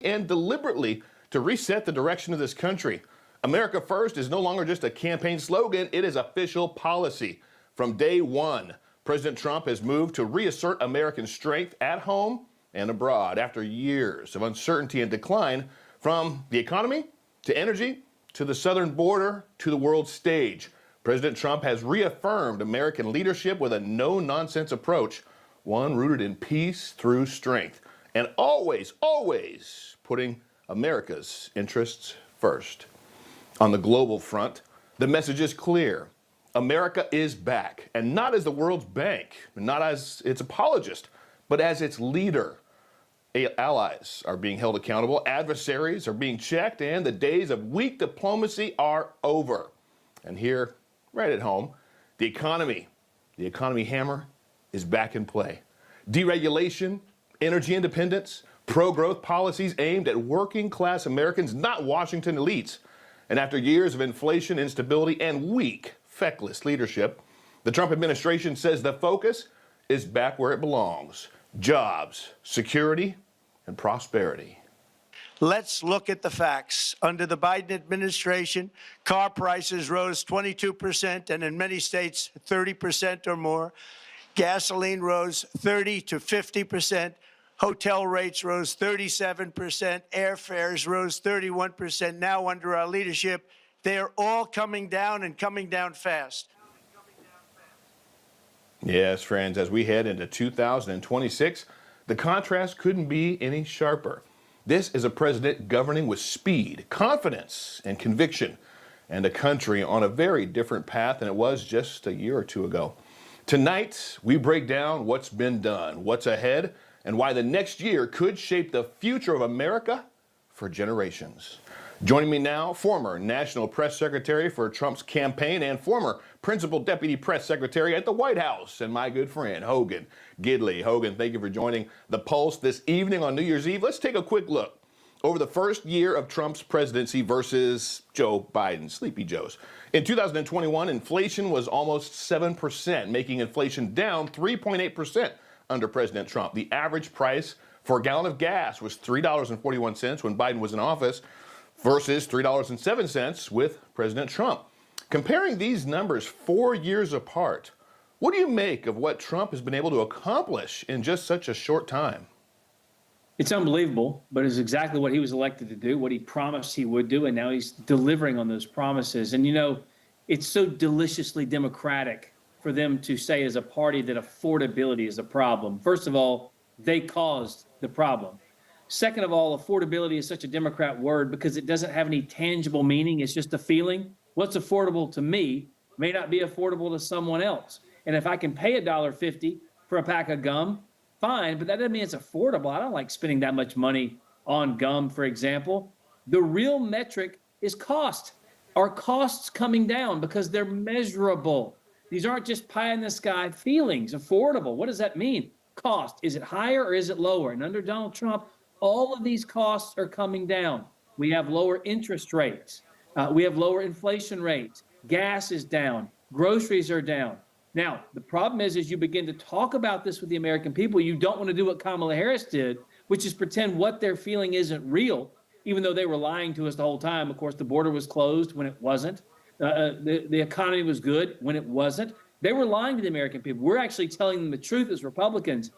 and deliberately to reset the direction of this country. America First is no longer just a campaign slogan, it is official policy. From day one, President Trump has moved to reassert American strength at home and abroad after years of uncertainty and decline, from the economy to energy to the southern border to the world stage. President Trump has reaffirmed American leadership with a no-nonsense approach, one rooted in peace through strength, and always, always putting America's interests first. On the global front, the message is clear. America is back, and not as the world's bank, not as its apologist, but as its leader. Allies are being held accountable, adversaries are being checked, and the days of weak diplomacy are over. And here, right at home, the economy hammer is back in play. Deregulation, energy independence, pro-growth policies aimed at working-class Americans, not Washington elites. And after years of inflation, instability, and weak, feckless leadership, the Trump administration says the focus is back where it belongs: jobs, security, and prosperity. Let's look at the facts. Under the Biden administration, car prices rose 22%, and in many states, 30% or more. Gasoline rose 30 to 50%. Hotel rates rose 37%. Airfares rose 31%. Now, under our leadership, they are all coming down and coming down fast. Yes, friends, as we head into 2026, the contrast couldn't be any sharper. This is a president governing with speed, confidence, and conviction, and a country on a very different path than it was just a year or two ago. Tonight, we break down what's been done, what's ahead, and why the next year could shape the future of America for generations. Joining me now, former National Press Secretary for Trump's campaign and former Principal Deputy Press Secretary at the White House, and my good friend, Hogan Gidley. Hogan, thank you for joining The Pulse this evening on New Year's Eve. Let's take a quick look over the first year of Trump's presidency versus Joe Biden, Sleepy Joe's. In 2021, inflation was almost 7%, making inflation down 3.8% under President Trump. The average price for a gallon of gas was $3.41 when Biden was in office versus $3.07 with President Trump. Comparing these numbers 4 years apart, what do you make of what Trump has been able to accomplish in just such a short time? It's unbelievable, but it's exactly what he was elected to do, what he promised he would do, and now he's delivering on those promises. And, you know, it's so deliciously democratic for them to say as a party that affordability is a problem. First of all, they caused the problem. Second of all, affordability is such a Democrat word because it doesn't have any tangible meaning. It's just a feeling. What's affordable to me may not be affordable to someone else. And if I can pay $1.50 for a pack of gum, fine, but that doesn't mean it's affordable. I don't like spending that much money on gum, for example. The real metric is cost. Are costs coming down because they're measurable? These aren't just pie in the sky feelings. Affordable, what does that mean? Cost, is it higher or is it lower? And under Donald Trump, all of these costs are coming down. We have lower interest rates. We have lower inflation rates. Gas is down. Groceries are down. Now, the problem is, as you begin to talk about this with the American people, you don't want to do what Kamala Harris did, which is pretend what they're feeling isn't real, even though they were lying to us the whole time. Of course, the border was closed when it wasn't. The economy was good when it wasn't. They were lying to the American people. We're actually telling them the truth as Republicans.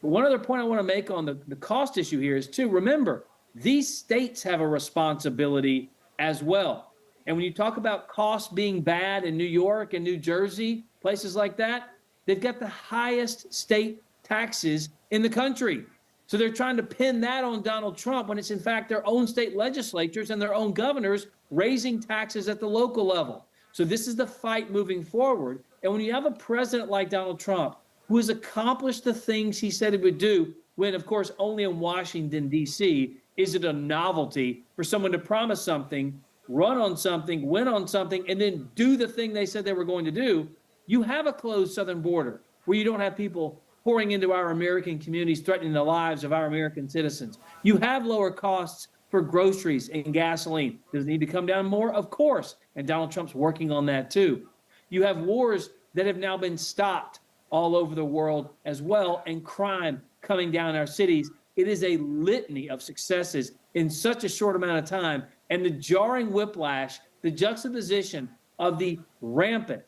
But one other point I want to make on the cost issue here is, too, remember, these states have a responsibility as well. And when you talk about costs being bad in New York and New Jersey, places like that, they've got the highest state taxes in the country. So they're trying to pin that on Donald Trump when it's in fact their own state legislatures and their own governors raising taxes at the local level. So this is the fight moving forward. And when you have a president like Donald Trump, who has accomplished the things he said he would do, when, of course, only in Washington, D.C., is it a novelty for someone to promise something, run on something, win on something, and then do the thing they said they were going to do. You have a closed southern border where you don't have people pouring into our American communities, threatening the lives of our American citizens. You have lower costs for groceries and gasoline. Does it need to come down more? Of course. And Donald Trump's working on that too. You have wars that have now been stopped all over the world as well, and crime coming down in our cities. It is a litany of successes in such a short amount of time. And the jarring whiplash, the juxtaposition of the rampant,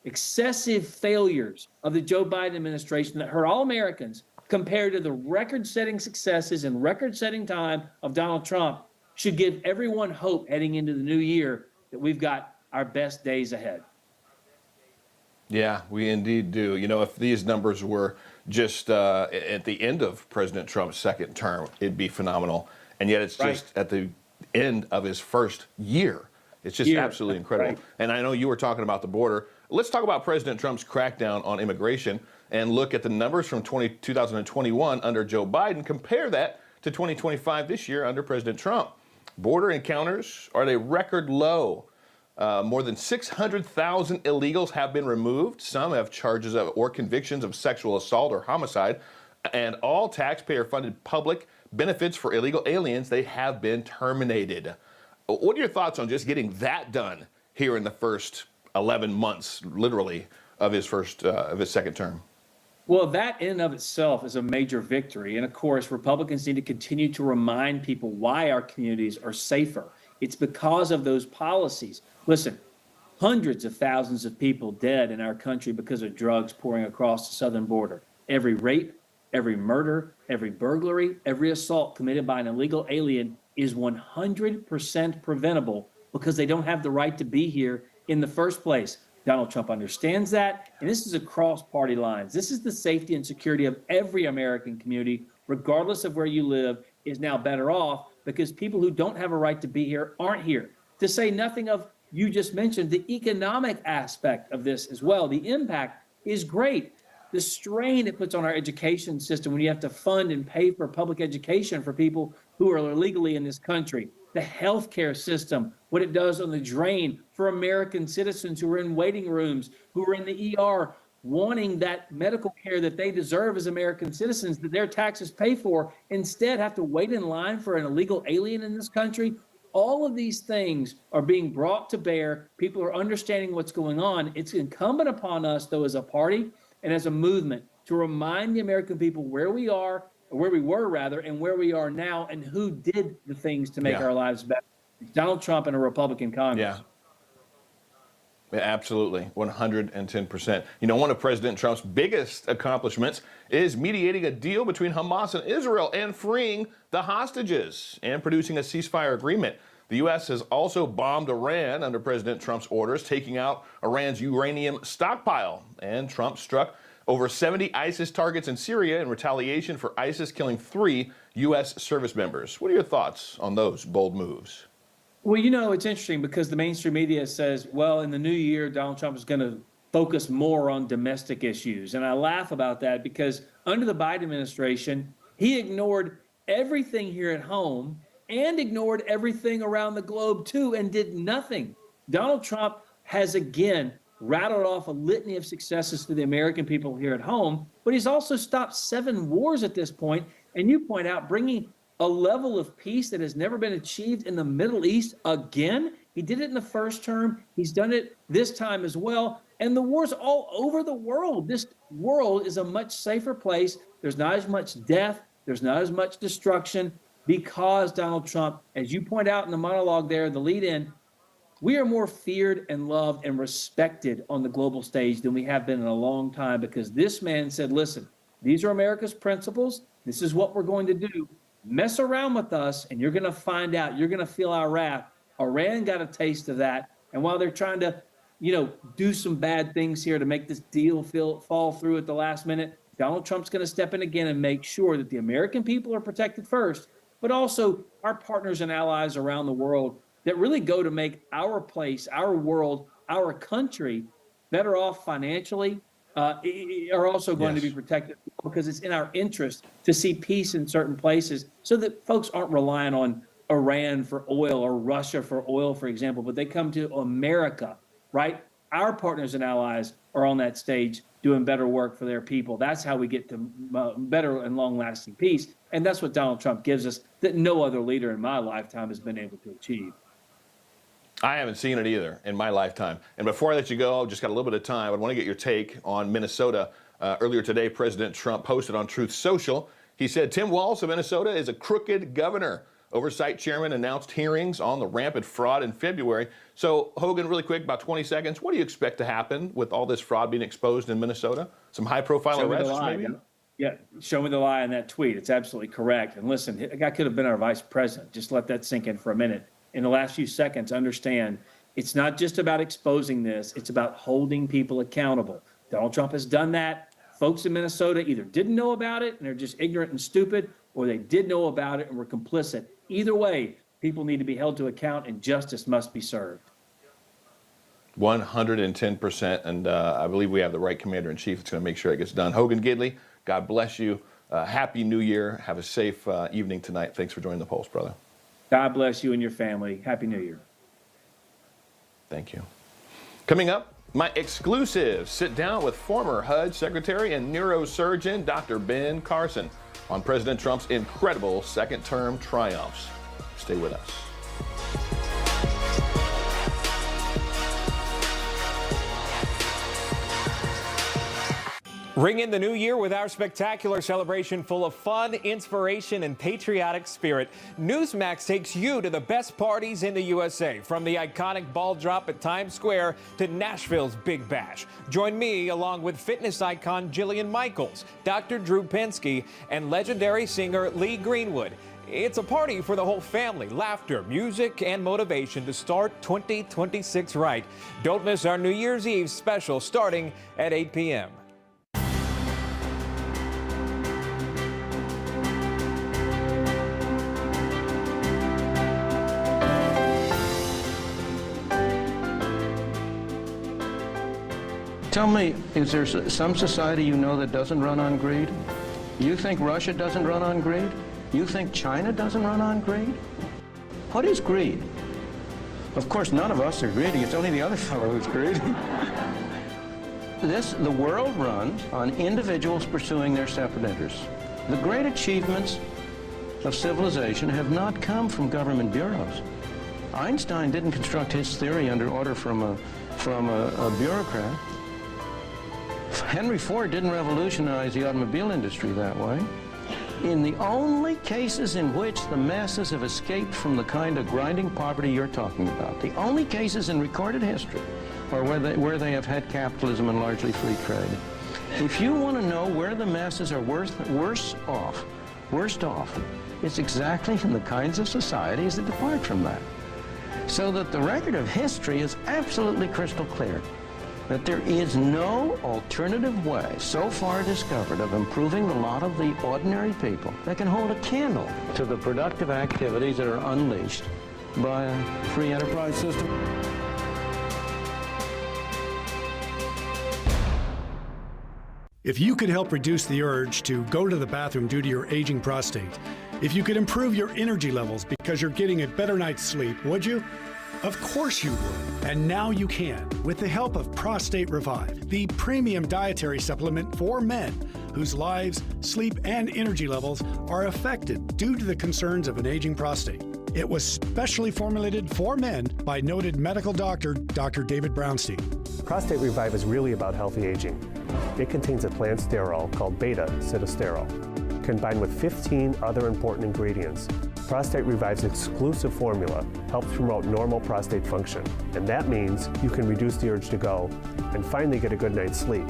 excessive failures of the Joe Biden administration that hurt all Americans compared to the record-setting successes and record-setting time of Donald Trump should give everyone hope heading into the new year that we've got our best days ahead. Yeah, we indeed do. You know, if these numbers were just at the end of President Trump's second term, it'd be phenomenal. And yet it's just at the end of his first year. It's just absolutely incredible. Right. And I know you were talking about the border. Let's talk about President Trump's crackdown on immigration and look at the numbers from 2021 under Joe Biden. Compare that to 2025 this year under President Trump. Border encounters are at a record low. More than 600,000 illegals have been removed. Some have charges of or convictions of sexual assault or homicide. And all taxpayer-funded public benefits for illegal aliens, they have been terminated. What are your thoughts on just getting that done here in the first 11 months, literally, of his second term? Well, that in and of itself is a major victory. And of course, Republicans need to continue to remind people why our communities are safer. It's because of those policies. Listen, hundreds of thousands of people dead in our country because of drugs pouring across the southern border. Every rape, every murder, every burglary, every assault committed by an illegal alien is 100% preventable because they don't have the right to be here in the first place. Donald Trump understands that, and this is across party lines. This is the safety and security of every American community, regardless of where you live, is now better off because people who don't have a right to be here aren't here. To say nothing of, you just mentioned, the economic aspect of this as well. The impact is great. The strain it puts on our education system when you have to fund and pay for public education for people who are illegally in this country. The healthcare system, what it does on the drain for American citizens who are in waiting rooms, who are in the ER, wanting that medical care that they deserve as American citizens that their taxes pay for, instead have to wait in line for an illegal alien in this country. All of these things are being brought to bear. People are understanding what's going on. It's incumbent upon us, though, as a party and as a movement, to remind the American people where we are, or where we were rather, and where we are now, and who did the things to make our lives better. Donald Trump and a Republican Congress. Yeah, absolutely, 110%. You know, one of President Trump's biggest accomplishments is mediating a deal between Hamas and Israel and freeing the hostages and producing a ceasefire agreement. The U.S. has also bombed Iran under President Trump's orders, taking out Iran's uranium stockpile. And Trump struck over 70 ISIS targets in Syria in retaliation for ISIS killing 3 U.S. service members. What are your thoughts on those bold moves? Well, you know, it's interesting because the mainstream media says, well, in the new year, Donald Trump is going to focus more on domestic issues. And I laugh about that because under the Biden administration, he ignored everything here at home and ignored everything around the globe, too, and did nothing. Donald Trump has, again, rattled off a litany of successes to the American people here at home, but he's also stopped 7 wars at this point. And you point out bringing a level of peace that has never been achieved in the Middle East again. He did it in the first term. He's done it this time as well. And the wars all over the world. This world is a much safer place. There's not as much death. There's not as much destruction because Donald Trump, as you point out in the monologue there, the lead in, we are more feared and loved and respected on the global stage than we have been in a long time because this man said, listen, these are America's principles. This is what we're going to do. Mess around with us and you're going to find out. You're going to feel our wrath. Iran got a taste of that. And while they're trying to, do some bad things here to make this deal fall through at the last minute, Donald Trump's going to step in again and make sure that the American people are protected first, but also our partners and allies around the world that really go to make our place, our world, our country better off financially, are also going to be protected because it's in our interest to see peace in certain places so that folks aren't relying on Iran for oil or Russia for oil, for example, but they come to America, right? Our partners and allies are on that stage doing better work for their people. That's how we get to better and long-lasting peace. And that's what Donald Trump gives us that no other leader in my lifetime has been able to achieve. I haven't seen it either in my lifetime. And before I let you go, I've just got a little bit of time. I want to get your take on Minnesota. Earlier today, President Trump posted on Truth Social He said Tim Walz of Minnesota is a crooked governor. Oversight chairman announced hearings on the rampant fraud in February. So, Hogan, really quick, about 20 seconds. What do you expect to happen with all this fraud being exposed in Minnesota? Some high-profile arrests, maybe? Yeah, show me the lie on that tweet. It's absolutely correct. And listen, that guy could have been our vice president. Just let that sink in for a minute. In the last few seconds, understand it's not just about exposing this. It's about holding people accountable. Donald Trump has done that. Folks in Minnesota either didn't know about it and they're just ignorant and stupid, or they did know about it and were complicit. Either way, people need to be held to account and justice must be served. 110%. And I believe we have the right commander-in-chief that's going to make sure it gets done. Hogan Gidley, God bless you. Happy New Year. Have a safe evening tonight. Thanks for joining the Pulse, brother. God bless you and your family. Happy New Year. Thank you. Coming up, my exclusive sit down with former HUD Secretary and neurosurgeon Dr. Ben Carson on President Trump's incredible second-term triumphs. Stay with us. Ring in the new year with our spectacular celebration full of fun, inspiration, and patriotic spirit. NEWSMAX takes you to the best parties in the USA, from the iconic ball drop at Times Square to Nashville's Big Bash. Join me along with fitness icon Jillian Michaels, Dr. Drew Pinsky, and legendary singer Lee Greenwood. It's a party for the whole family. Laughter, music, and motivation to start 2026 right. Don't miss our New Year's Eve special starting at 8 p.m. Tell me, is there some society you know that doesn't run on greed? You think Russia doesn't run on greed? You think China doesn't run on greed? What is greed? Of course, none of us are greedy. It's only the other fellow who's greedy. The world runs on individuals pursuing their separate interests. The great achievements of civilization have not come from government bureaus. Einstein didn't construct his theory under order from a bureaucrat. Henry Ford didn't revolutionize the automobile industry that way. In the only cases in which the masses have escaped from the kind of grinding poverty you're talking about, the only cases in recorded history are where they have had capitalism and largely free trade. If you want to know where the masses are worst off, it's exactly in the kinds of societies that depart from that. So that the record of history is absolutely crystal clear that there is no alternative way so far discovered of improving the lot of the ordinary people that can hold a candle to the productive activities that are unleashed by a free enterprise system. If you could help reduce the urge to go to the bathroom due to your aging prostate, if you could improve your energy levels because you're getting a better night's sleep, would you? Of course you would, and now you can, with the help of Prostate Revive, the premium dietary supplement for men whose lives, sleep, and energy levels are affected due to the concerns of an aging prostate. It was specially formulated for men by noted medical doctor, Dr. David Brownstein. Prostate Revive is really about healthy aging. It contains a plant sterol called beta-sitosterol, combined with 15 other important ingredients. Prostate Revive's exclusive formula helps promote normal prostate function, and that means you can reduce the urge to go and finally get a good night's sleep.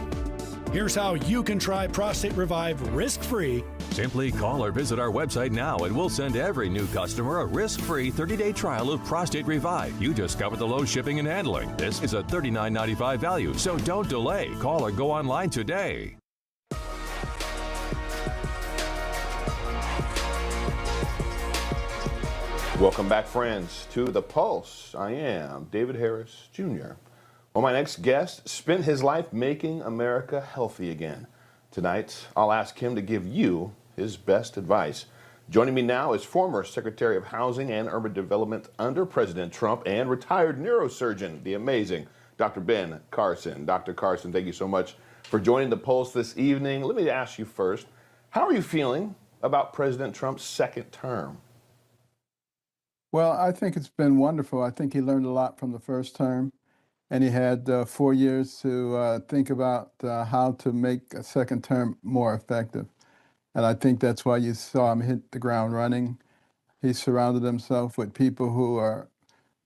Here's how you can try Prostate Revive risk-free. Simply call or visit our website now and we'll send every new customer a risk-free 30-day trial of Prostate Revive. You discovered the low shipping and handling. This is a $39.95 value, so don't delay. Call or go online today. Welcome back, friends, to The Pulse. I am David Harris, Jr. Well, my next guest spent his life making America healthy again. Tonight, I'll ask him to give you his best advice. Joining me now is former Secretary of Housing and Urban Development under President Trump and retired neurosurgeon, the amazing Dr. Ben Carson. Dr. Carson, thank you so much for joining The Pulse this evening. Let me ask you first, how are you feeling about President Trump's second term? Well, I think it's been wonderful. I think he learned a lot from the first term, and he had 4 years to think about how to make a second term more effective. And I think that's why you saw him hit the ground running. He surrounded himself with people who are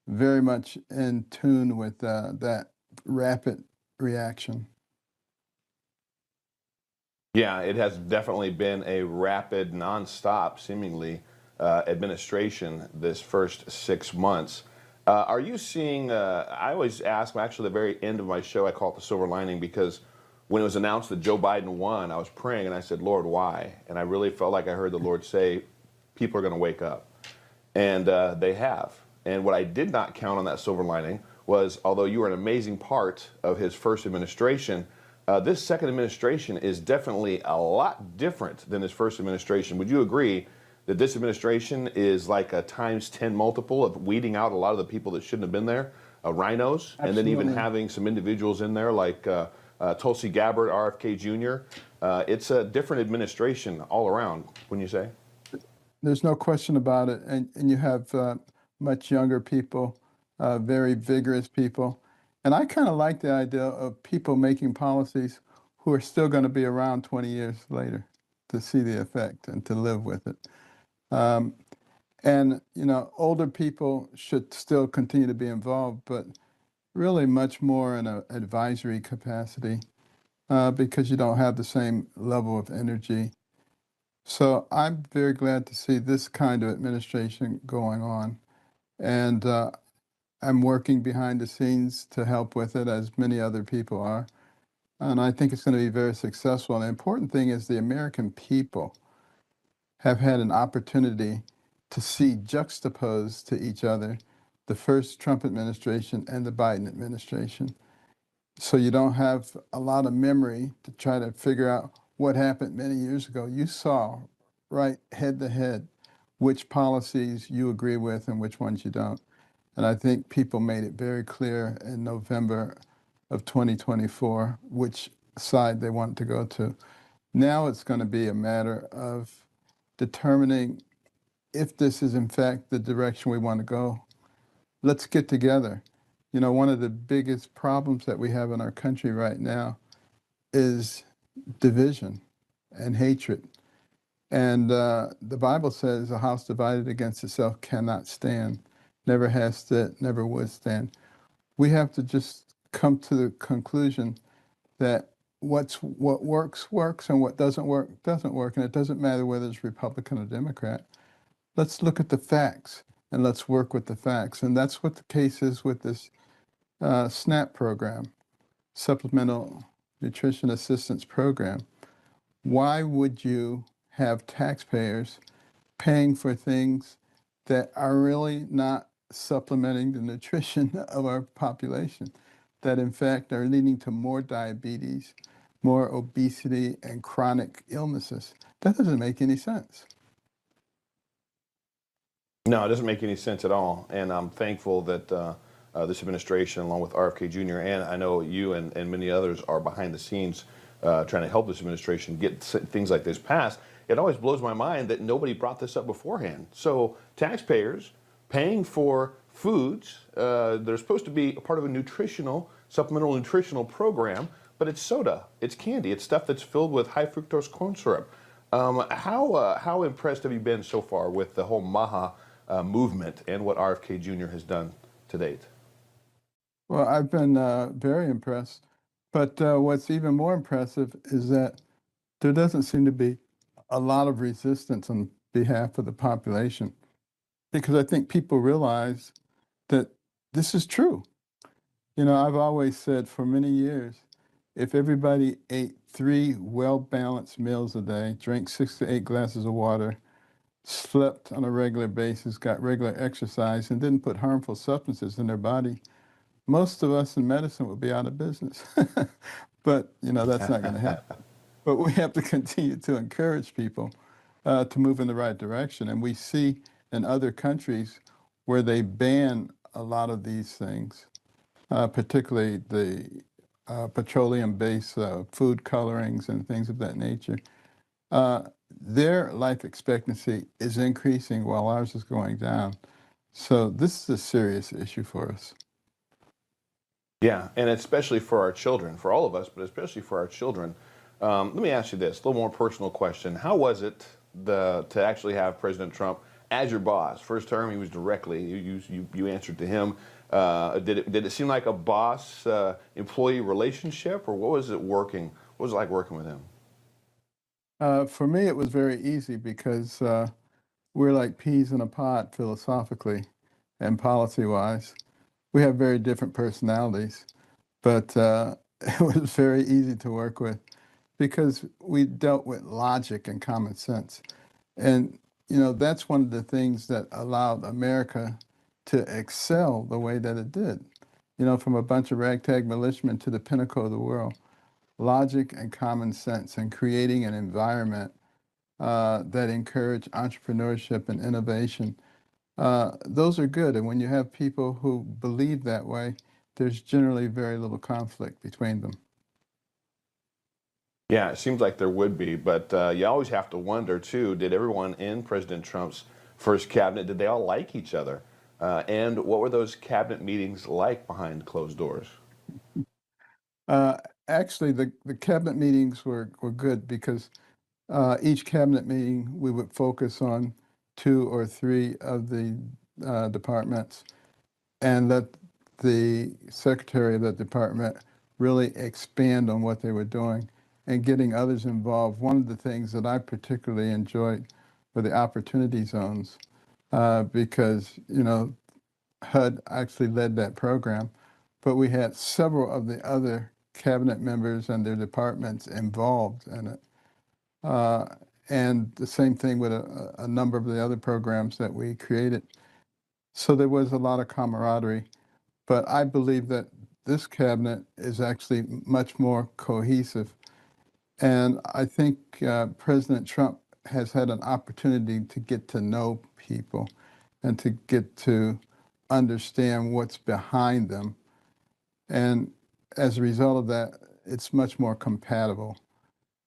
very much in tune with that rapid reaction. Yeah, it has definitely been a rapid, nonstop, seemingly, administration this first 6 months. Are you seeing, I always ask, actually, the very end of my show, I call it the silver lining, because when it was announced that Joe Biden won, I was praying and I said, Lord, why? And I really felt like I heard the Lord say, people are going to wake up. And they have. And what I did not count on that silver lining was, although you were an amazing part of his first administration, this second administration is definitely a lot different than his first administration. Would you agree that this administration is like a ×10 multiple of weeding out a lot of the people that shouldn't have been there, rhinos, Absolutely. and then even having some individuals in there like Tulsi Gabbard, RFK Jr. It's a different administration all around, wouldn't you say? There's no question about it. And you have much younger people, very vigorous people. And I kind of like the idea of people making policies who are still going to be around 20 years later to see the effect and to live with it. And, you know, older people should still continue to be involved, but really much more in an advisory capacity because you don't have the same level of energy. So I'm very glad to see this kind of administration going on. And I'm working behind the scenes to help with it, as many other people are. And I think it's going to be very successful. And the important thing is the American people have had an opportunity to see juxtaposed to each other the first Trump administration and the Biden administration. So you don't have a lot of memory to try to figure out what happened many years ago. You saw right head to head which policies you agree with and which ones you don't. And I think people made it very clear in November of 2024 which side they want to go to. Now it's going to be a matter of determining if this is in fact the direction we want to go. Let's get together. You know, one of the biggest problems that we have in our country right now is division and hatred. And the Bible says a house divided against itself cannot stand. Never has stood, never would stand. We have to just come to the conclusion that what works, works, and what doesn't work, doesn't work. And it doesn't matter whether it's Republican or Democrat. Let's look at the facts and let's work with the facts. And that's what the case is with this SNAP program, Supplemental Nutrition Assistance Program. Why would you have taxpayers paying for things that are really not supplementing the nutrition of our population, that in fact are leading to more diabetes, more obesity, and chronic illnesses? That doesn't make any sense. No, it doesn't make any sense at all. And I'm thankful that this administration, along with RFK Jr., and I know you and many others are behind the scenes trying to help this administration get things like this passed. It always blows my mind that nobody brought this up beforehand. So taxpayers paying for foods that are supposed to be a part of a supplemental nutritional program, but it's soda, it's candy, it's stuff that's filled with high fructose corn syrup. How impressed have you been so far with the whole MAHA movement and what RFK Jr. has done to date? Well, I've been very impressed. But what's even more impressive is that there doesn't seem to be a lot of resistance on behalf of the population, because I think people realize that this is true. You know, I've always said for many years, if everybody ate 3 well-balanced meals a day, drank 6 to 8 glasses of water, slept on a regular basis, got regular exercise, and didn't put harmful substances in their body, most of us in medicine would be out of business. But, you know, that's not going to happen. But we have to continue to encourage people to move in the right direction. And we see in other countries where they ban a lot of these things, particularly the petroleum-based food colorings and things of that nature, their life expectancy is increasing while ours is going down. So this is a serious issue for us. Yeah, and especially for our children, for all of us, but especially for our children. Let me ask you this, a little more personal question. How was it to actually have President Trump as your boss? First term, he was directly, you answered to him. Did it seem like a boss-employee relationship, or what was it working? What was it like working with him? For me, it was very easy because we're like peas in a pod philosophically and policy-wise. We have very different personalities, but it was very easy to work with because we dealt with logic and common sense. And, you know, that's one of the things that allowed America to excel the way that it did. You know, from a bunch of ragtag militiamen to the pinnacle of the world. Logic and common sense and creating an environment that encourage entrepreneurship and innovation. Those are good. And when you have people who believe that way, there's generally very little conflict between them. Yeah, it seems like there would be, but you always have to wonder, too, did everyone in President Trump's first cabinet, did they all like each other? And what were those cabinet meetings like behind closed doors? Actually, the cabinet meetings were good because each cabinet meeting we would focus on 2 or 3 of the departments and let the secretary of that department really expand on what they were doing and getting others involved. One of the things that I particularly enjoyed were the opportunity zones because, you know, HUD actually led that program, but we had several of the other cabinet members and their departments involved in it. And the same thing with a number of the other programs that we created. So there was a lot of camaraderie, but I believe that this cabinet is actually much more cohesive. And I think President Trump has had an opportunity to get to know people and to get to understand what's behind them. And as a result of that, it's much more compatible,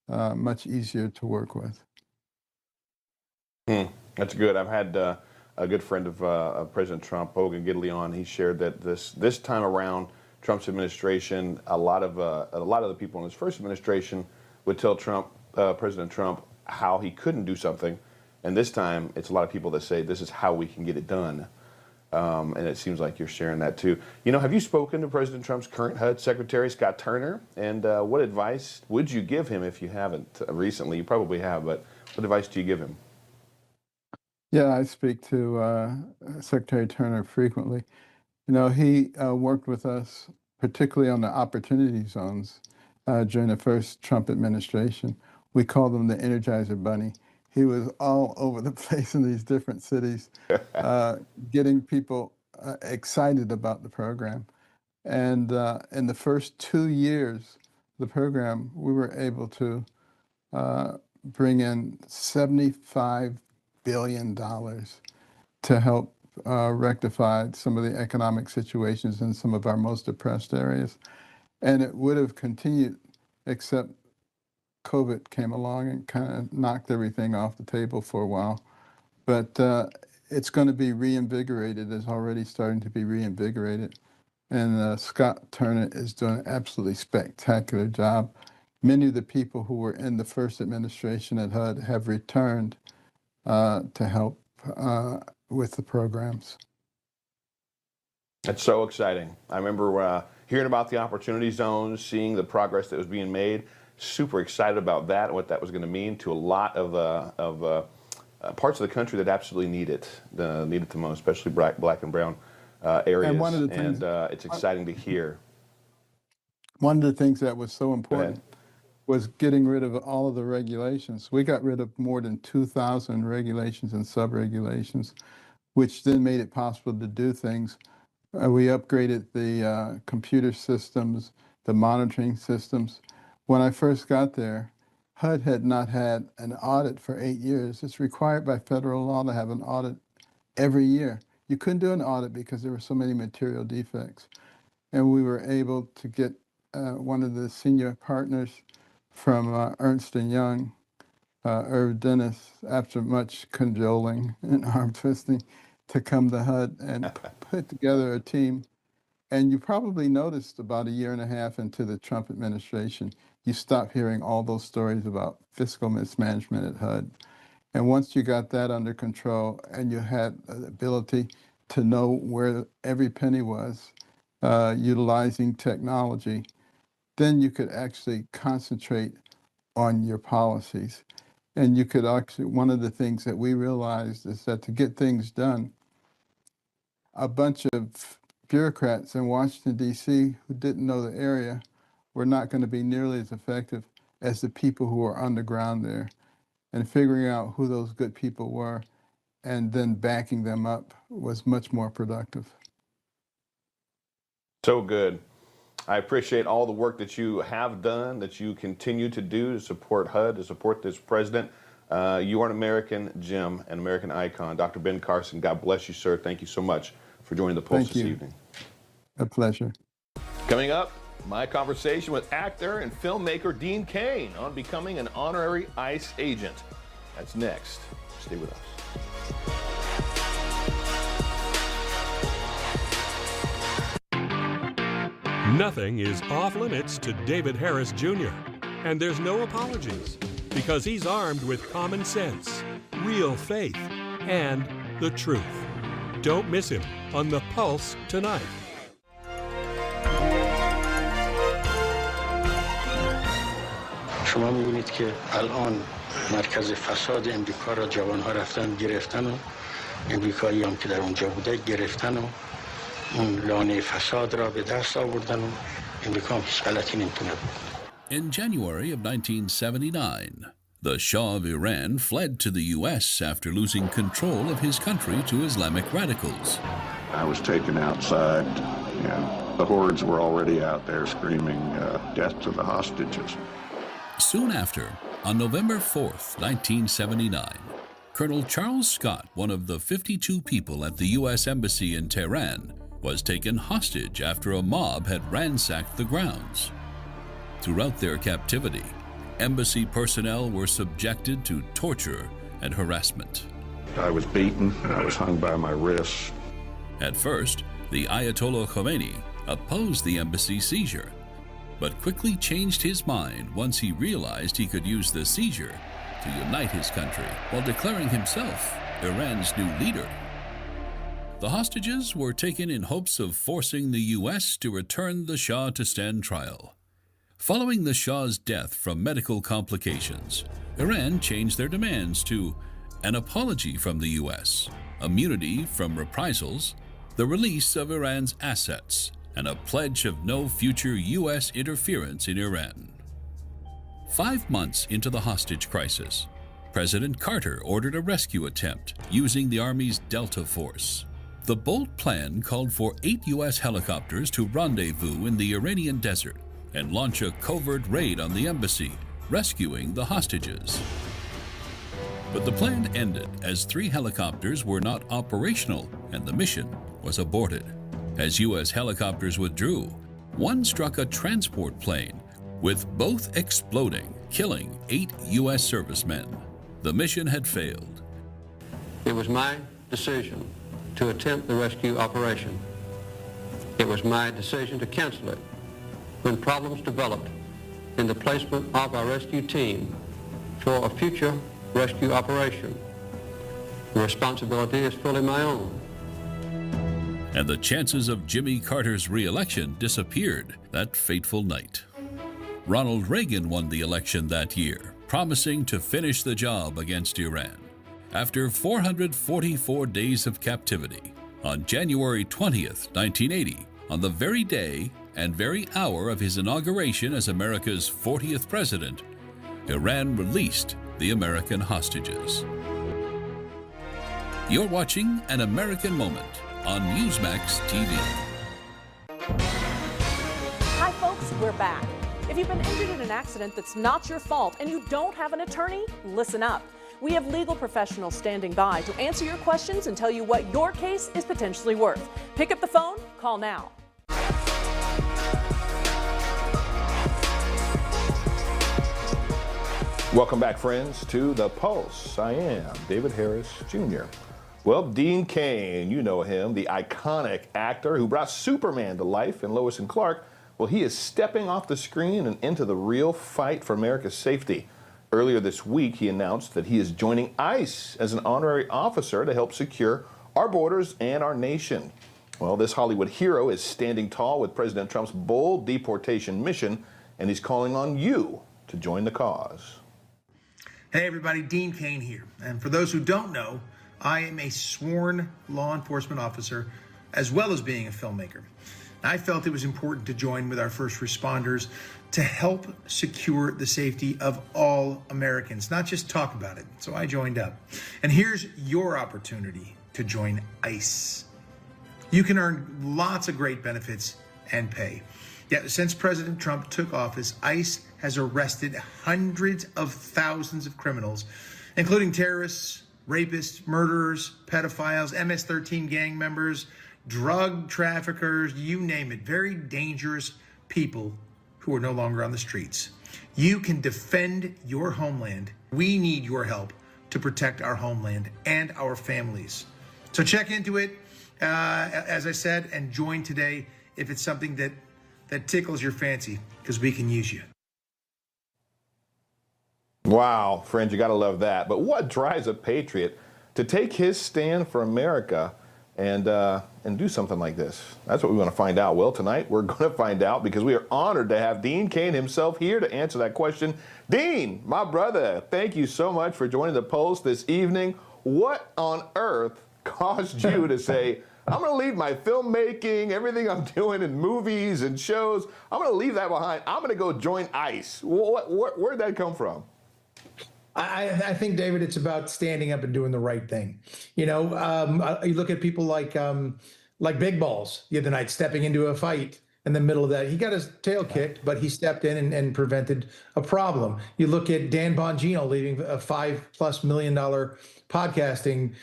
much easier to work with. That's good. I've had a good friend of President Trump, Hogan Gidley, on. He shared that this time around, Trump's administration, a lot of the people in his first administration would tell President Trump, how he couldn't do something, and this time it's a lot of people that say this is how we can get it done. And it seems like you're sharing that too. You know, have you spoken to President Trump's current HUD Secretary, Scott Turner? And what advice would you give him if you haven't recently? You probably have, but what advice do you give him? Yeah, I speak to Secretary Turner frequently. You know, he worked with us particularly on the opportunity zones during the first Trump administration. We called him the Energizer Bunny. He was all over the place in these different cities, getting people excited about the program. And in the first 2 years of the program, we were able to bring in $75 billion to help rectify some of the economic situations in some of our most depressed areas. And it would have continued, except COVID came along and kind of knocked everything off the table for a while. But it's going to be reinvigorated, it's already starting to be reinvigorated. And Scott Turner is doing an absolutely spectacular job. Many of the people who were in the first administration at HUD have returned to help with the programs. It's so exciting. I remember hearing about the opportunity zones, seeing the progress that was being made. Super excited about that and what that was going to mean to a lot of parts of the country that absolutely need it the most, especially black and brown areas. And one of the things, it's exciting to hear. One of the things that was so important was getting rid of all of the regulations. We got rid of more than 2,000 regulations and sub-regulations, which then made it possible to do things. We upgraded the computer systems, the monitoring systems. When I first got there, HUD had not had an audit for 8 years. It's required by federal law to have an audit every year. You couldn't do an audit because there were so many material defects. And we were able to get one of the senior partners from Ernst & Young, Irv Dennis, after much cajoling and arm twisting, to come to HUD and put together a team. And you probably noticed about a year and a half into the Trump administration, you stopped hearing all those stories about fiscal mismanagement at HUD. And once you got that under control and you had the ability to know where every penny was, utilizing technology, then you could actually concentrate on your policies. And you could actually, one of the things that we realized is that to get things done, a bunch of bureaucrats in Washington, D.C. who didn't know the area were not going to be nearly as effective as the people who are on the ground there. And figuring out who those good people were and then backing them up was much more productive. So good. I appreciate all the work that you have done, that you continue to do to support HUD, to support this president. You are an American gem, an American icon. Dr. Ben Carson, God bless you, sir. Thank you so much for joining the Pulse this evening. A pleasure. Coming up, my conversation with actor and filmmaker Dean Cain on becoming an honorary ICE agent. That's next. Stay with us. Nothing is off limits to David Harris Jr. And there's no apologies because he's armed with common sense, real faith, and the truth. Don't miss him on The Pulse tonight. شما می‌بینید که الان مرکز فساد امریکا را جوان‌ها رفتن گرفتن و امریکایی هم که در اونجا بوده گرفتن و اون لانه فساد را به دست آوردن و امریکا هم هیچ غلطی نمی‌تونه بکنه. In January of 1979, the Shah of Iran fled to the U.S. after losing control of his country to Islamic radicals. I was taken outside, and the hordes were already out there screaming death to the hostages. Soon after, on November 4th, 1979, Colonel Charles Scott, one of the 52 people at the U.S. Embassy in Tehran, was taken hostage after a mob had ransacked the grounds. Throughout their captivity, embassy personnel were subjected to torture and harassment. I was beaten, and I was hung by my wrists. At first, the Ayatollah Khomeini opposed the embassy seizure, but quickly changed his mind once he realized he could use the seizure to unite his country while declaring himself Iran's new leader. The hostages were taken in hopes of forcing the U.S. to return the Shah to stand trial. Following the Shah's death from medical complications, Iran changed their demands to an apology from the U.S., immunity from reprisals, the release of Iran's assets, and a pledge of no future U.S. interference in Iran. 5 months into the hostage crisis, President Carter ordered a rescue attempt using the Army's Delta Force. The bold plan called for 8 U.S. helicopters to rendezvous in the Iranian desert and launch a covert raid on the embassy, rescuing the hostages. But the plan ended as 3 helicopters were not operational and the mission was aborted. As U.S. helicopters withdrew, one struck a transport plane, with both exploding, killing 8 U.S. servicemen. The mission had failed. It was my decision to attempt the rescue operation. It was my decision to cancel it when problems developed in the placement of our rescue team for a future rescue operation. The responsibility is fully my own. And the chances of Jimmy Carter's re-election disappeared that fateful night. Ronald Reagan won the election that year, promising to finish the job against Iran. After 444 days of captivity, on January 20th, 1980, on the very day and very hour of his inauguration as America's 40th president, Iran released the American hostages. You're watching An American Moment on NEWSMAX TV. Hi folks, we're back. If you've been injured in an accident that's not your fault and you don't have an attorney, listen up. We have legal professionals standing by to answer your questions and tell you what your case is potentially worth. Pick up the phone, call now. Welcome back, friends, to The Pulse. I am David Harris Jr. Well, Dean Cain, you know him, the iconic actor who brought Superman to life in Lois and Clark. Well, he is stepping off the screen and into the real fight for America's safety. Earlier this week, he announced that he is joining ICE as an honorary officer to help secure our borders and our nation. Well, this Hollywood hero is standing tall with President Trump's bold deportation mission, and he's calling on you to join the cause. Hey everybody, Dean Cain here. And for those who don't know, I am a sworn law enforcement officer as well as being a filmmaker. I felt it was important to join with our first responders to help secure the safety of all Americans, not just talk about it. So I joined up. And here's your opportunity to join ICE. You can earn lots of great benefits and pay. Yet since President Trump took office, ICE has arrested hundreds of thousands of criminals, including terrorists, rapists, murderers, pedophiles, MS-13 gang members, drug traffickers, you name it. Very dangerous people who are no longer on the streets. You can defend your homeland. We need your help to protect our homeland and our families. So check into it, as I said, and join today if it's something that tickles your fancy, because we can use you. Wow, friends, you got to love that. But what drives a patriot to take his stand for America and do something like this? That's what we want to find out. Well, tonight we're going to find out because we are honored to have Dean Cain himself here to answer that question. Dean, my brother, thank you so much for joining the Post this evening. What on earth caused you to say, I'm going to leave my filmmaking, everything I'm doing in movies and shows, I'm going to leave that behind. I'm going to go join ICE. Where'd that come from? I think, David, it's about standing up and doing the right thing. You know, you look at people like Big Balls the other night, stepping into a fight in the middle of that. He got his tail kicked, but he stepped in and prevented a problem. You look at Dan Bongino leaving a $5+ million podcasting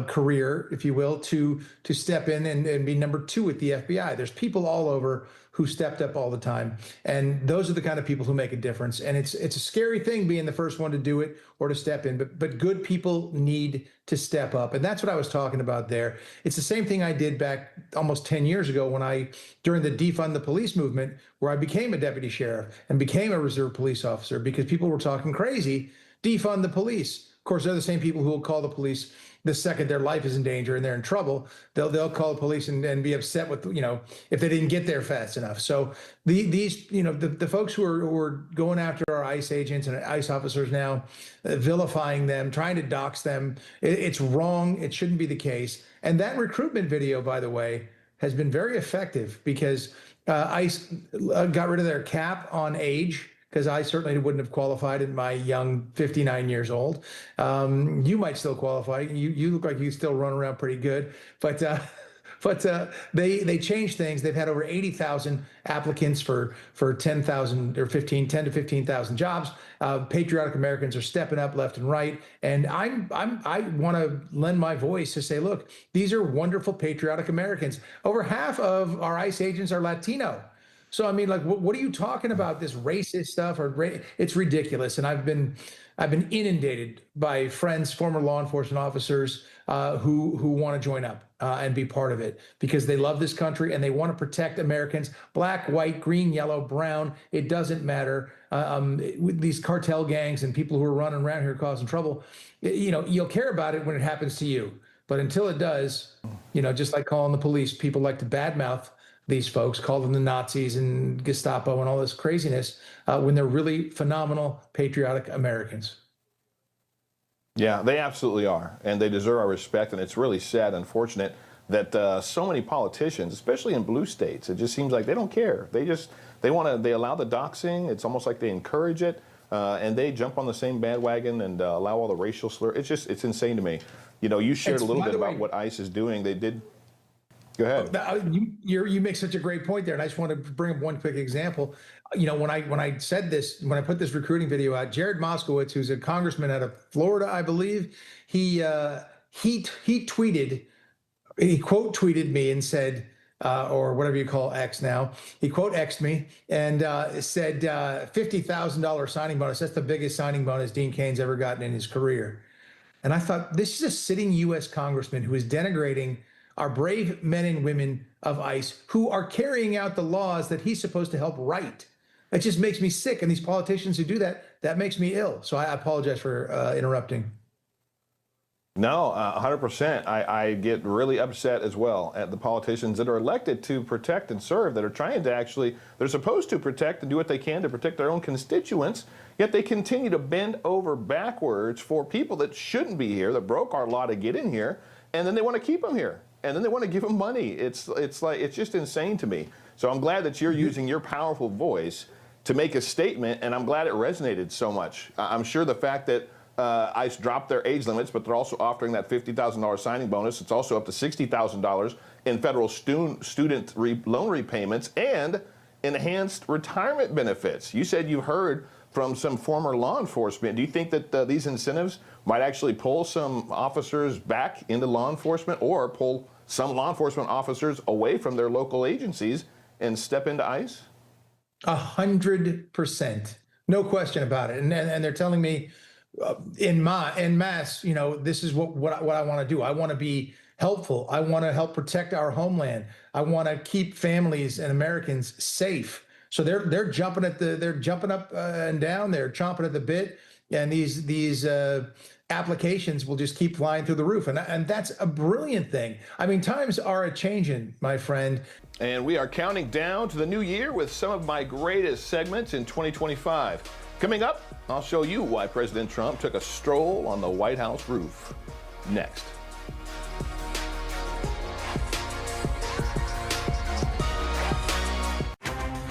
career, if you will, to step in and be number 2 at the FBI. There's people all over who stepped up all the time. And those are the kind of people who make a difference. And it's a scary thing being the first one to do it or to step in, but good people need to step up. And that's what I was talking about there. It's the same thing I did back almost 10 years ago during the defund the police movement, where I became a deputy sheriff and became a reserve police officer because people were talking crazy, defund the police. Of course, they're the same people who will call the police the second their life is in danger and they're in trouble. They'll call the police and be upset with, you know, if they didn't get there fast enough. So these, you know, the folks who are going after our ICE agents and ICE officers now, vilifying them, trying to dox them, it's wrong. It shouldn't be the case. And that recruitment video, by the way, has been very effective because ICE got rid of their cap on age, because I certainly wouldn't have qualified at my young 59 years old. You might still qualify. You look like you still run around pretty good, but they changed things. They've had over 80,000 applicants for 10,000 or 10 to 15,000 jobs. Patriotic Americans are stepping up left and right, and I want to lend my voice to say, look, these are wonderful patriotic Americans. Over half of our ICE agents are Latino. So, I mean, like, what are you talking about, this racist stuff? It's ridiculous. And I've been inundated by friends, former law enforcement officers who want to join up and be part of it because they love this country and they want to protect Americans, black, white, green, yellow, brown. It doesn't matter. With these cartel gangs and people who are running around here causing trouble, you know, you'll care about it when it happens to you. But until it does, you know, just like calling the police, people like to badmouth these folks, call them the Nazis and Gestapo and all this craziness when they're really phenomenal, patriotic Americans. Yeah, they absolutely are, and they deserve our respect, and it's really sad, unfortunate, that so many politicians, especially in blue states, it just seems like they don't care. They allow the doxing, it's almost like they encourage it, and they jump on the same bandwagon and allow all the racial slur. It's insane to me. You know, you shared a little bit about what ICE is doing. They did. Go ahead. You make such a great point there, and I just want to bring up one quick example. You know, when I put this recruiting video out, Jared Moskowitz, who's a congressman out of Florida, I believe, he tweeted, he quote tweeted me and said, or whatever you call X now, he quote X'd me and said $50,000 signing bonus. That's the biggest signing bonus Dean Cain's ever gotten in his career. And I thought, this is a sitting U.S. congressman who is denigrating our brave men and women of ICE who are carrying out the laws that he's supposed to help write. It just makes me sick. And these politicians who do that, that makes me ill. So I apologize for interrupting. No, 100%. I get really upset as well at the politicians that are elected to protect and serve, that are trying to actually, they're supposed to protect and do what they can to protect their own constituents, yet they continue to bend over backwards for people that shouldn't be here, that broke our law to get in here, and then they want to keep them here, and then they want to give them money. It's just insane to me. So I'm glad that you're using your powerful voice to make a statement, and I'm glad it resonated so much. I'm sure the fact that ICE dropped their age limits, but they're also offering that $50,000 signing bonus. It's also up to $60,000 in federal student loan repayments and enhanced retirement benefits. You said you heard from some former law enforcement. Do you think that these incentives might actually pull some officers back into law enforcement or pull some law enforcement officers away from their local agencies and step into ICE? 100%. No question about it. And they're telling me, en masse, you know, this is what I want to do. I want to be helpful. I want to help protect our homeland. I want to keep families and Americans safe. So they're jumping up and down. They're chomping at the bit, and these applications will just keep flying through the roof. And that's a brilliant thing. I mean, times are a-changing, my friend. And we are counting down to the new year with some of my greatest segments in 2025. Coming up, I'll show you why President Trump took a stroll on the White House roof. Next.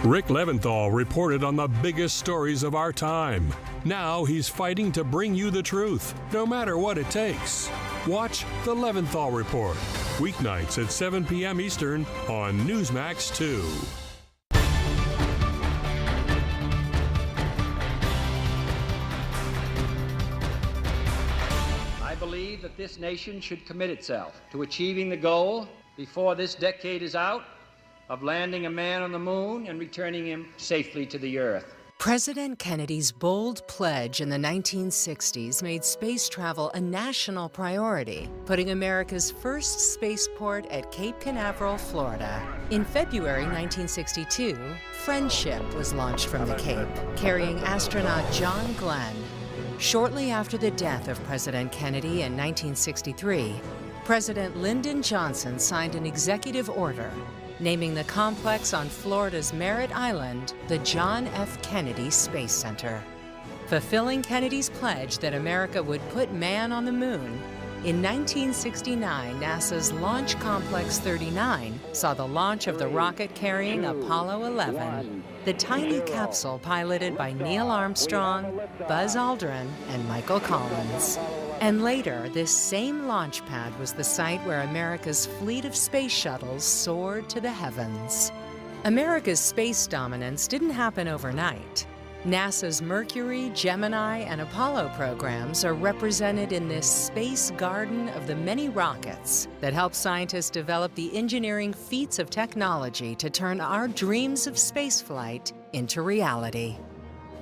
Rick Leventhal reported on the biggest stories of our time. Now he's fighting to bring you the truth, no matter what it takes. Watch The Leventhal Report, weeknights at 7 p.m. Eastern on NEWSMAX 2. I believe that this nation should commit itself to achieving the goal before this decade is out of landing a man on the moon and returning him safely to the earth. President Kennedy's bold pledge in the 1960s made space travel a national priority, putting America's first spaceport at Cape Canaveral, Florida. In February 1962, Friendship was launched from the Cape, carrying astronaut Jon Glasgow. Shortly after the death of President Kennedy in 1963, President Lyndon Johnson signed an executive order naming the complex on Florida's Merritt Island the John F. Kennedy Space Center. Fulfilling Kennedy's pledge that America would put man on the moon, in 1969, NASA's Launch Complex 39 saw the launch of the rocket carrying Apollo 11, the tiny capsule piloted by Neil Armstrong, Buzz Aldrin, and Michael Collins. And later, this same launch pad was the site where America's fleet of space shuttles soared to the heavens. America's space dominance didn't happen overnight. NASA's Mercury, Gemini, and Apollo programs are represented in this space garden of the many rockets that help scientists develop the engineering feats of technology to turn our dreams of spaceflight into reality.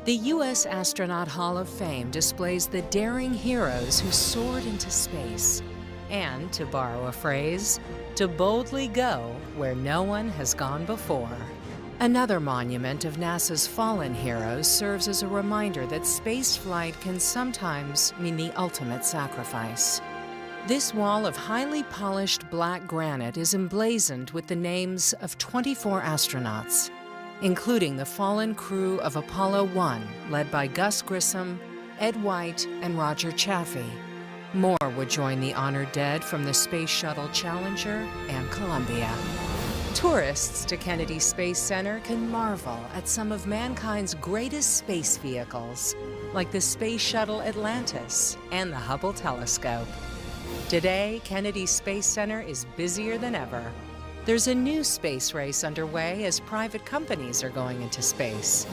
The U.S. Astronaut Hall of Fame displays the daring heroes who soared into space, and, to borrow a phrase, to boldly go where no one has gone before. Another monument of NASA's fallen heroes serves as a reminder that spaceflight can sometimes mean the ultimate sacrifice. This wall of highly polished black granite is emblazoned with the names of 24 astronauts, including the fallen crew of Apollo 1, led by Gus Grissom, Ed White, and Roger Chaffee. More would join the honored dead from the Space Shuttle Challenger and Columbia. Tourists to Kennedy Space Center can marvel at some of mankind's greatest space vehicles, like the Space Shuttle Atlantis and the Hubble Telescope. Today, Kennedy Space Center is busier than ever. There's a new space race underway as private companies are going into space.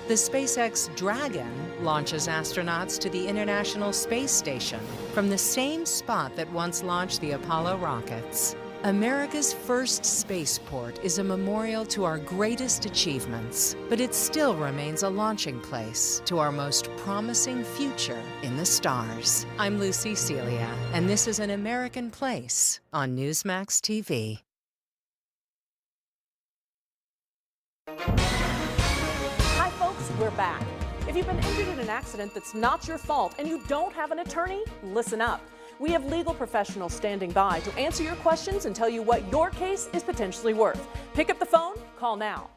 The SpaceX Dragon launches astronauts to the International Space Station from the same spot that once launched the Apollo rockets. America's first spaceport is a memorial to our greatest achievements, but it still remains a launching place to our most promising future in the stars. I'm Lucy Celia, and this is An American Place on NEWSMAX TV. Hi, folks, we're back. If you've been injured in an accident that's not your fault and you don't have an attorney, listen up. We have legal professionals standing by to answer your questions and tell you what your case is potentially worth. Pick up the phone, call now.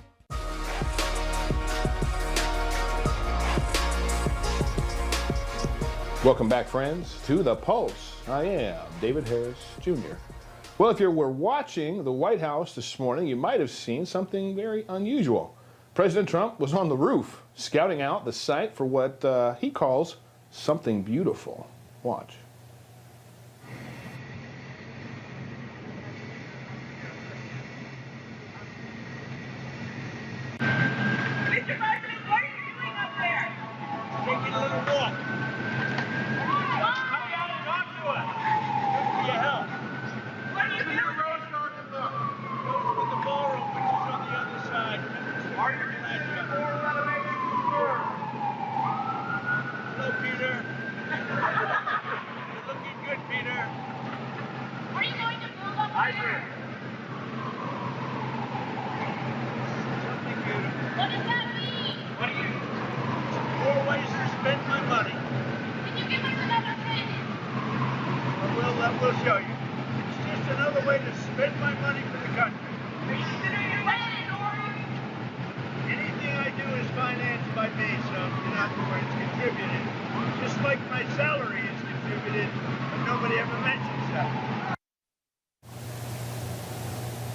Welcome back, friends, to The Pulse. I am David Harris Jr. Well, if you were watching the White House this morning, you might have seen something very unusual. President Trump was on the roof, scouting out the site for what he calls something beautiful. Watch. Mr. President, what are you doing up there? Taking a little walk. Come down and talk to us. Good for your health. What are you doing? The Rose Garden look. Goes with the ballroom, which is on the other side. Are you Hello, Peter. You're looking good, Peter. Are you going to move up here? What does that mean? What do you? More ways to spend my money. Can you give us another thing? We'll show you. It's just another way to spend my money for the country. Are you considering your budget, Dory? Anything I do is financed by me, so you're not to worry. It's contributed. Just like my salary is contributed, but nobody ever mentions that.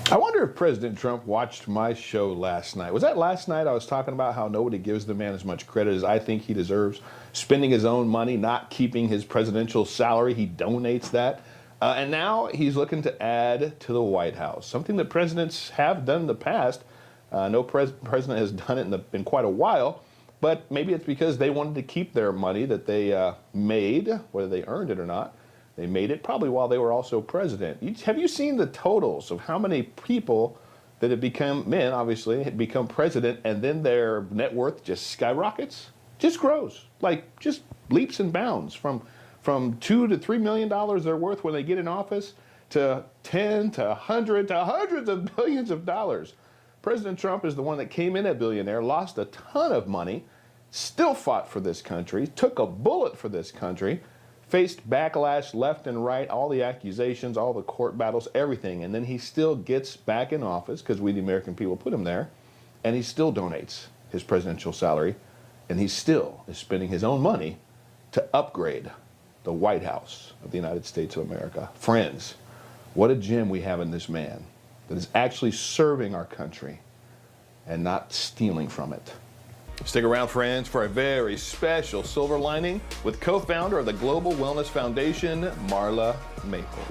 I wonder if President Trump watched my show last night. Was that last night I was talking about how nobody gives the man as much credit as I think he deserves? Spending his own money, not keeping his presidential salary. He donates that. And now he's looking to add to the White House, something that presidents have done in the past. No president has done it in quite a while, but maybe it's because they wanted to keep their money that they made, whether they earned it or not. They made it probably while they were also president. Have you seen the totals of how many people that have become men, obviously, have become president, and then their net worth just skyrockets? Just grows, like just leaps and bounds from $2 to $3 million they're worth when they get in office to 10 to 100 to hundreds of billions of dollars. President Trump is the one that came in a billionaire, lost a ton of money, still fought for this country, took a bullet for this country, faced backlash left and right, all the accusations, all the court battles, everything. And then he still gets back in office because we, the American people, put him there. And he still donates his presidential salary. And he still is spending his own money to upgrade the White House of the United States of America. Friends, what a gem we have in this man that is actually serving our country and not stealing from it. Stick around, friends, for a very special silver lining with co-founder of the Global Wellness Foundation, Marla Maples.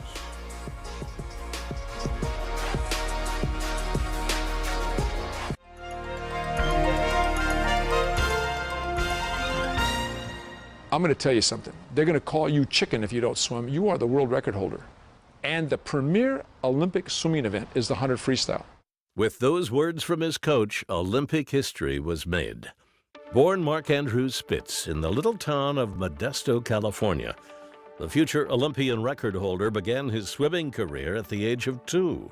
I'm going to tell you something. They're going to call you chicken if you don't swim. You are the world record holder. And the premier Olympic swimming event is the 100 freestyle. With those words from his coach, Olympic history was made. Born Mark Andrew Spitz in the little town of Modesto, California, the future Olympian record holder began his swimming career at the age of 2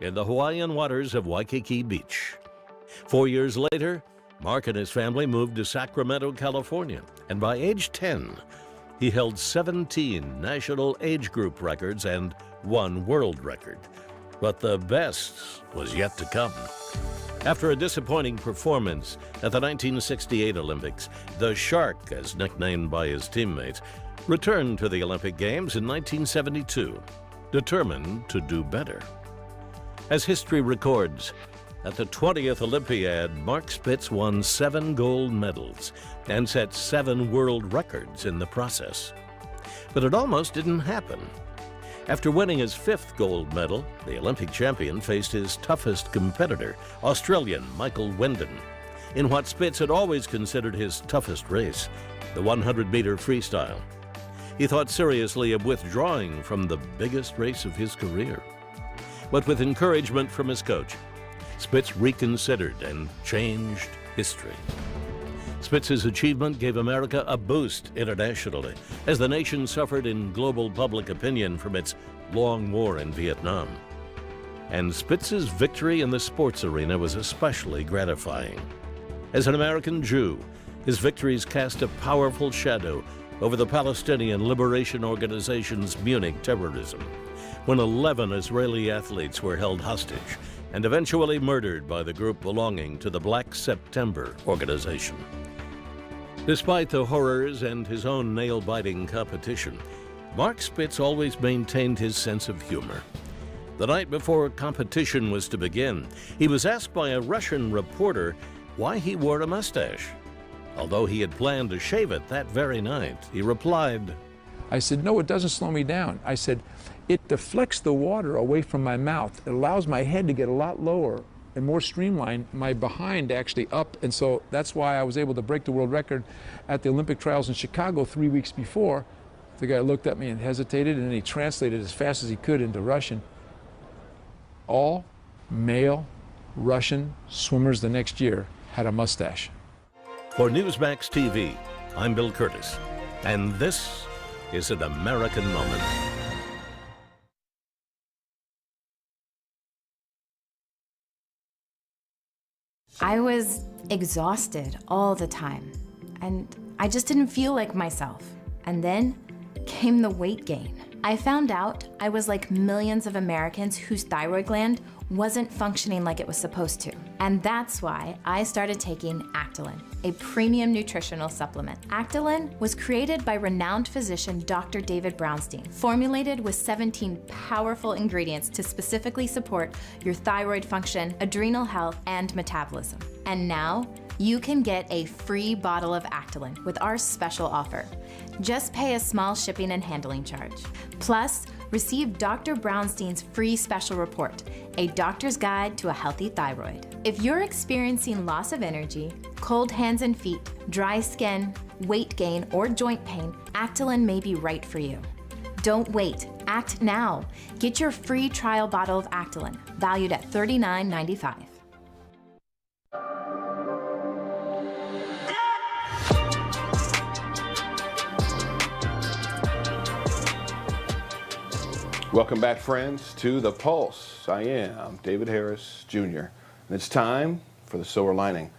in the Hawaiian waters of Waikiki Beach. 4 years later, Mark and his family moved to Sacramento, California, and by age 10, he held 17 national age group records and 1 world record. But the best was yet to come. After a disappointing performance at the 1968 Olympics, the Shark, as nicknamed by his teammates, returned to the Olympic Games in 1972, determined to do better. As history records, at the 20th Olympiad, Mark Spitz won 7 gold medals and set 7 world records in the process. But it almost didn't happen. After winning his 5th gold medal, the Olympic champion faced his toughest competitor, Australian Michael Wendon, in what Spitz had always considered his toughest race, the 100-meter freestyle. He thought seriously of withdrawing from the biggest race of his career. but with encouragement from his coach, Spitz reconsidered and changed history. Spitz's achievement gave America a boost internationally as the nation suffered in global public opinion from its long war in Vietnam. And Spitz's victory in the sports arena was especially gratifying. As an American Jew, his victories cast a powerful shadow over the Palestinian Liberation Organization's Munich terrorism, when 11 Israeli athletes were held hostage and eventually murdered by the group belonging to the Black September organization. Despite the horrors and his own nail-biting competition, Mark Spitz always maintained his sense of humor. The night before competition was to begin, he was asked by a Russian reporter why he wore a mustache. Although he had planned to shave it that very night, he replied, I said, no, it doesn't slow me down. I said, it deflects the water away from my mouth. It allows my head to get a lot lower and more streamlined, my behind actually up. And so that's why I was able to break the world record at the Olympic trials in Chicago 3 weeks before. The guy looked at me and hesitated, and then he translated as fast as he could into Russian. All male Russian swimmers the next year had a mustache. For NEWSMAX TV, I'm Bill Curtis, and this is an American Moment. I was exhausted all the time, and I just didn't feel like myself. And then came the weight gain. I found out I was like millions of Americans whose thyroid gland wasn't functioning like it was supposed to. And that's why I started taking Actilin, a premium nutritional supplement. Actilin was created by renowned physician Dr. David Brownstein, formulated with 17 powerful ingredients to specifically support your thyroid function, adrenal health, and metabolism. And now, you can get a free bottle of Actilin with our special offer. Just pay a small shipping and handling charge. Plus, receive Dr. Brownstein's free special report, A Doctor's Guide to a Healthy Thyroid. If you're experiencing loss of energy, cold hands and feet, dry skin, weight gain, or joint pain, Actilin may be right for you. Don't wait, act now. Get your free trial bottle of Actilin, valued at $39.95. Welcome back, friends, to The Pulse. I am David Harris, Jr., and it's time for the silver lining.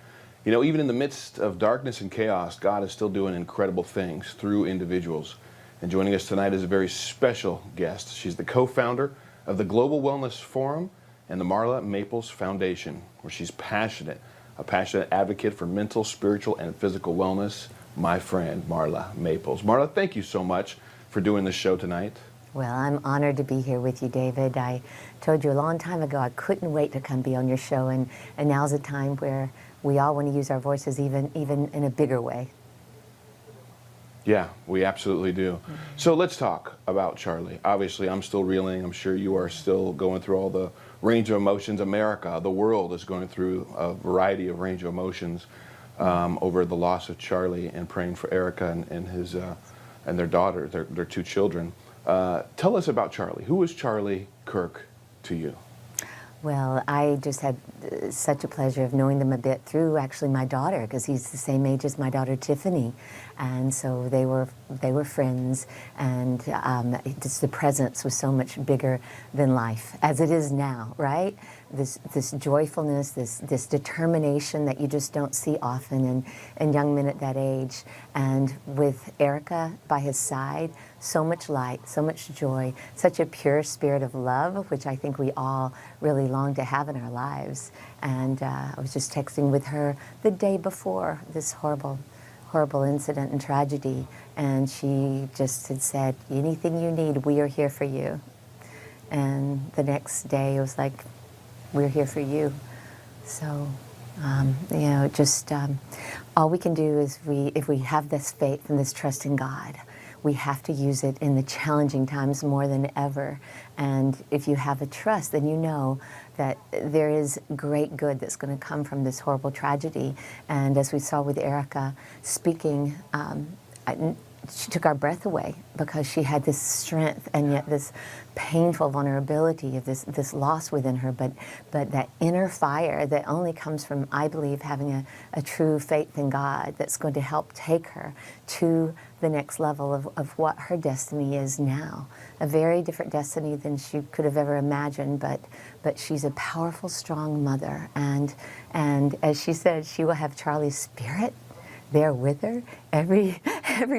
You know, even in the midst of darkness and chaos, God is still doing incredible things through individuals. And joining us tonight is a very special guest. She's the co-founder of the Global Wellness Forum and the Marla Maples Foundation, where she's a passionate advocate for mental, spiritual, and physical wellness. My friend, Marla Maples. Marla, thank you so much for doing this show tonight. Well, I'm honored to be here with you, David. I told you a long time ago I couldn't wait to come be on your show, and now's a time where we all want to use our voices even in a bigger way. Yeah, we absolutely do. So let's talk about Charlie. Obviously, I'm still reeling. I'm sure you are still going through all the range of emotions. America, the world is going through a variety of range of emotions over the loss of Charlie, and praying for Erica and their daughter, their two children. Tell us about Charlie. Who is Charlie Kirk to you? Well, I just had such a pleasure of knowing them a bit through actually my daughter, because he's the same age as my daughter Tiffany, and so they were friends, and just the presence was so much bigger than life, as it is now, right? This joyfulness, this determination that you just don't see often in young men at that age, and with Erica by his side, so much light, so much joy, such a pure spirit of love, which I think we all really long to have in our lives. And I was just texting with her the day before this horrible incident and tragedy, and she just had said, anything you need, we are here for you. And the next day it was like, we're here for you. So, you know, just all we can do is if we have this faith and this trust in God, we have to use it in the challenging times more than ever. And if you have a trust, then you know that there is great good that's going to come from this horrible tragedy. And as we saw with Erica speaking she took our breath away because she had this strength and yet this painful vulnerability of this loss within her, but that inner fire that only comes from, I believe, having a true faith in God that's going to help take her to the next level of what her destiny is now. A very different destiny than she could have ever imagined, but she's a powerful, strong mother, and as she said, she will have Charlie's spirit there with her every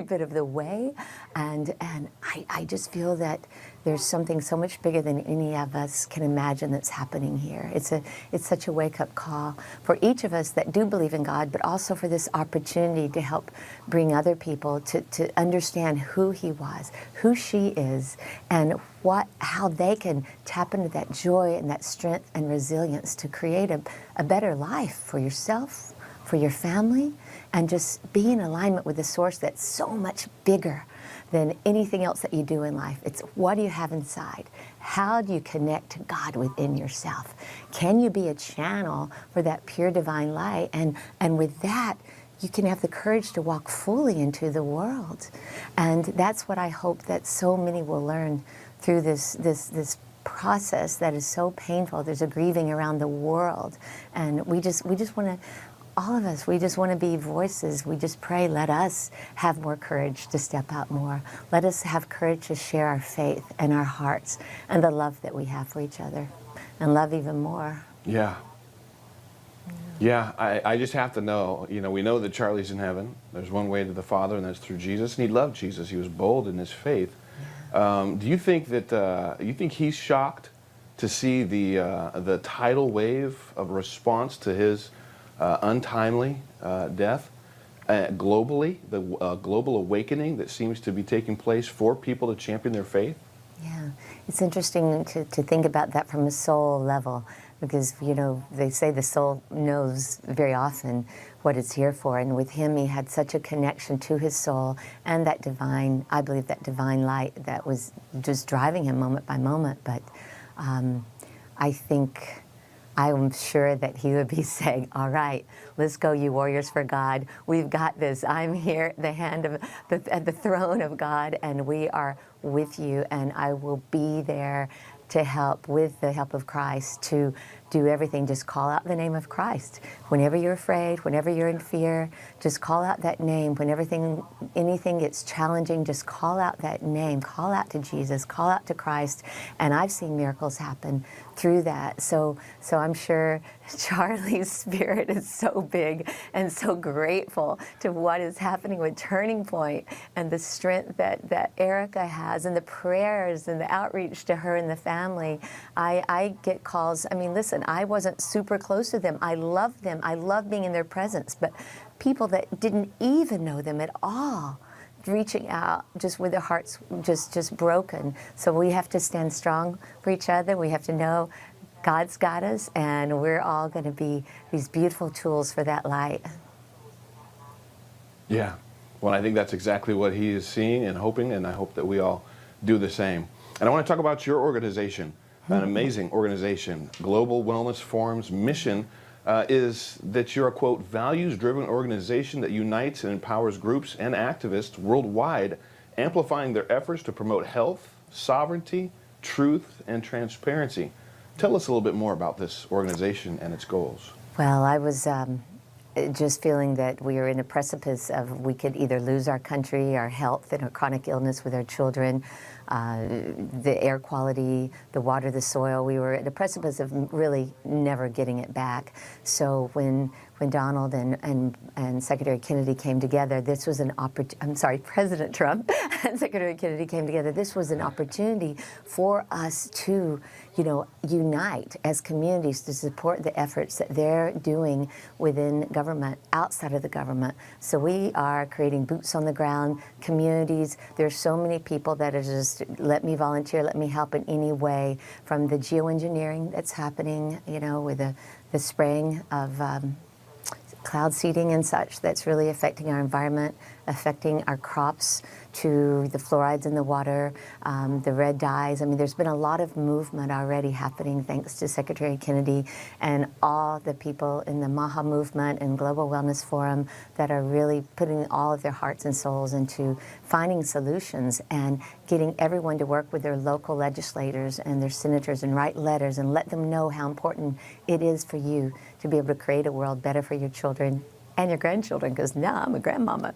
bit of the way, and I just feel that there's something so much bigger than any of us can imagine that's happening here. It's such a wake-up call for each of us that do believe in God, but also for this opportunity to help bring other people to understand who He was, who she is, and how they can tap into that joy and that strength and resilience to create a better life for yourself, for your family, and just be in alignment with the source that's so much bigger than anything else that you do in life. It's what do you have inside? How do you connect to God within yourself? Can you be a channel for that pure divine light? And with that, you can have the courage to walk fully into the world. And that's what I hope that so many will learn through this process that is so painful. There's a grieving around the world. And we just want to, all of us, we just want to be voices. We just pray, let us have more courage to step out more. Let us have courage to share our faith and our hearts and the love that we have for each other, and love even more. Yeah. Yeah, I just have to know, we know that Charlie's in heaven. There's one way to the Father, and that's through Jesus. And he loved Jesus. He was bold in his faith. Do you think that, you think he's shocked to see the tidal wave of response to his untimely death globally, the global awakening that seems to be taking place for people to champion their faith? Yeah, it's interesting to think about that from a soul level, because, they say the soul knows very often what it's here for, and with him he had such a connection to his soul and that divine, I believe that divine light that was just driving him moment by moment, but I'm sure that he would be saying, all right, let's go, you warriors for God. We've got this. I'm here at the throne of God, and we are with you, and I will be there to help, with the help of Christ, to do everything. Just call out the name of Christ. Whenever you're afraid, whenever you're in fear, just call out that name. When anything gets challenging, just call out that name. Call out to Jesus, call out to Christ. And I've seen miracles happen through that. So I'm sure Charlie's spirit is so big and so grateful to what is happening with Turning Point and the strength that Erica has, and the prayers and the outreach to her and the family. I get calls. I mean, listen, I wasn't super close to them. I love them. I love being in their presence. But people that didn't even know them at all, reaching out just with their hearts just broken. So we have to stand strong for each other. We have to know God's got us, and we're all going to be these beautiful tools for that light. Yeah. Well, I think that's exactly what he is seeing and hoping, and I hope that we all do the same. And I want to talk about your organization, an amazing organization. Global Wellness Forum's mission is that you're a, quote, values-driven organization that unites and empowers groups and activists worldwide, amplifying their efforts to promote health, sovereignty, truth, and transparency. Tell us a little bit more about this organization and its goals. Well, I was just feeling that we are in a precipice of, we could either lose our country, our health, and our chronic illness with our children, the air quality, the water, the soil. We were at a precipice of really never getting it back. So when Donald and Secretary Kennedy came together, this was an President Trump and Secretary Kennedy came together. This was an opportunity for us to, unite as communities to support the efforts that they're doing within government, outside of the government. So we are creating boots on the ground communities. There's so many people that are just, let me volunteer, let me help in any way, from the geoengineering that's happening, with the spraying of cloud seeding and such that's really affecting our environment, affecting our crops, to the fluorides in the water, the red dyes. I mean, there's been a lot of movement already happening thanks to Secretary Kennedy and all the people in the MAHA movement and Global Wellness Forum that are really putting all of their hearts and souls into finding solutions and getting everyone to work with their local legislators and their senators and write letters and let them know how important it is for you to be able to create a world better for your children and your grandchildren, because now I'm a grandmama.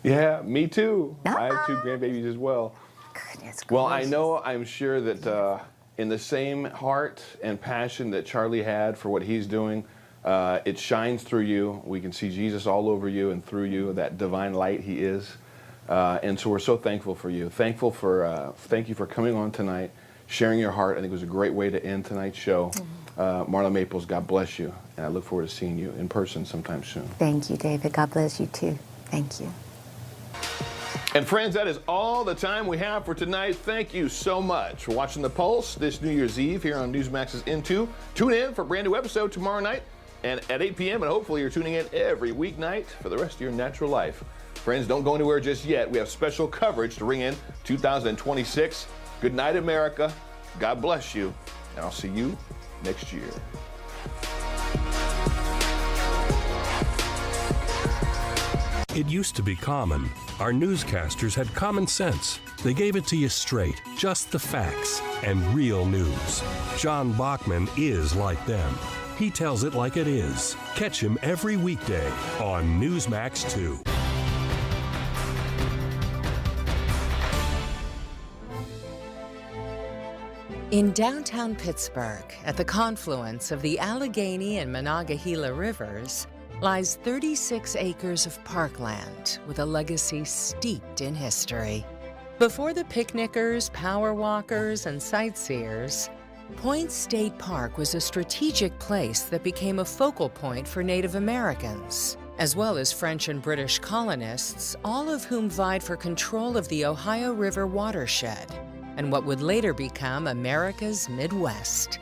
Yeah, me too. I have 2 grandbabies as well. Goodness gracious. Well, I'm sure that in the same heart and passion that Charlie had for what he's doing, it shines through you. We can see Jesus all over you and through you, that divine light he is. And so we're so thankful for you. Thank you for coming on tonight, sharing your heart. I think it was a great way to end tonight's show. Marla Maples, God bless you. And I look forward to seeing you in person sometime soon. Thank you, David. God bless you too. Thank you. And friends, that is all the time we have for tonight. Thank you so much for watching The Pulse this New Year's Eve here on Newsmax's Into. Tune in for a brand new episode tomorrow night and at 8 p.m. And hopefully you're tuning in every weeknight for the rest of your natural life. Friends, don't go anywhere just yet. We have special coverage to ring in 2026. Good night, America. God bless you. And I'll see you next year. It used to be common. Our newscasters had common sense. They gave it to you straight, just the facts, and real news. John Bachman is like them. He tells it like it is. Catch him every weekday on Newsmax 2. In downtown Pittsburgh, at the confluence of the Allegheny and Monongahela rivers, lies 36 acres of parkland with a legacy steeped in history. Before the picnickers, power walkers, and sightseers, Point State Park was a strategic place that became a focal point for Native Americans, as well as French and British colonists, all of whom vied for control of the Ohio River watershed and what would later become America's Midwest.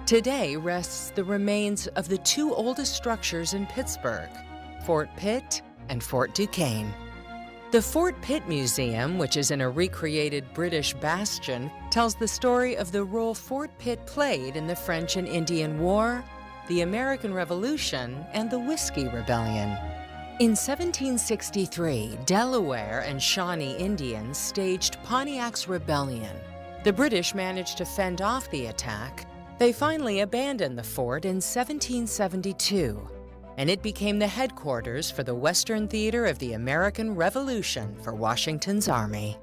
Today rests the remains of the 2 oldest structures in Pittsburgh, Fort Pitt and Fort Duquesne. The Fort Pitt Museum, which is in a recreated British bastion, tells the story of the role Fort Pitt played in the French and Indian War, the American Revolution, and the Whiskey Rebellion. In 1763, Delaware and Shawnee Indians staged Pontiac's Rebellion. The British managed to fend off the attack. They finally abandoned the fort in 1772, and it became the headquarters for the Western Theater of the American Revolution for Washington's Army.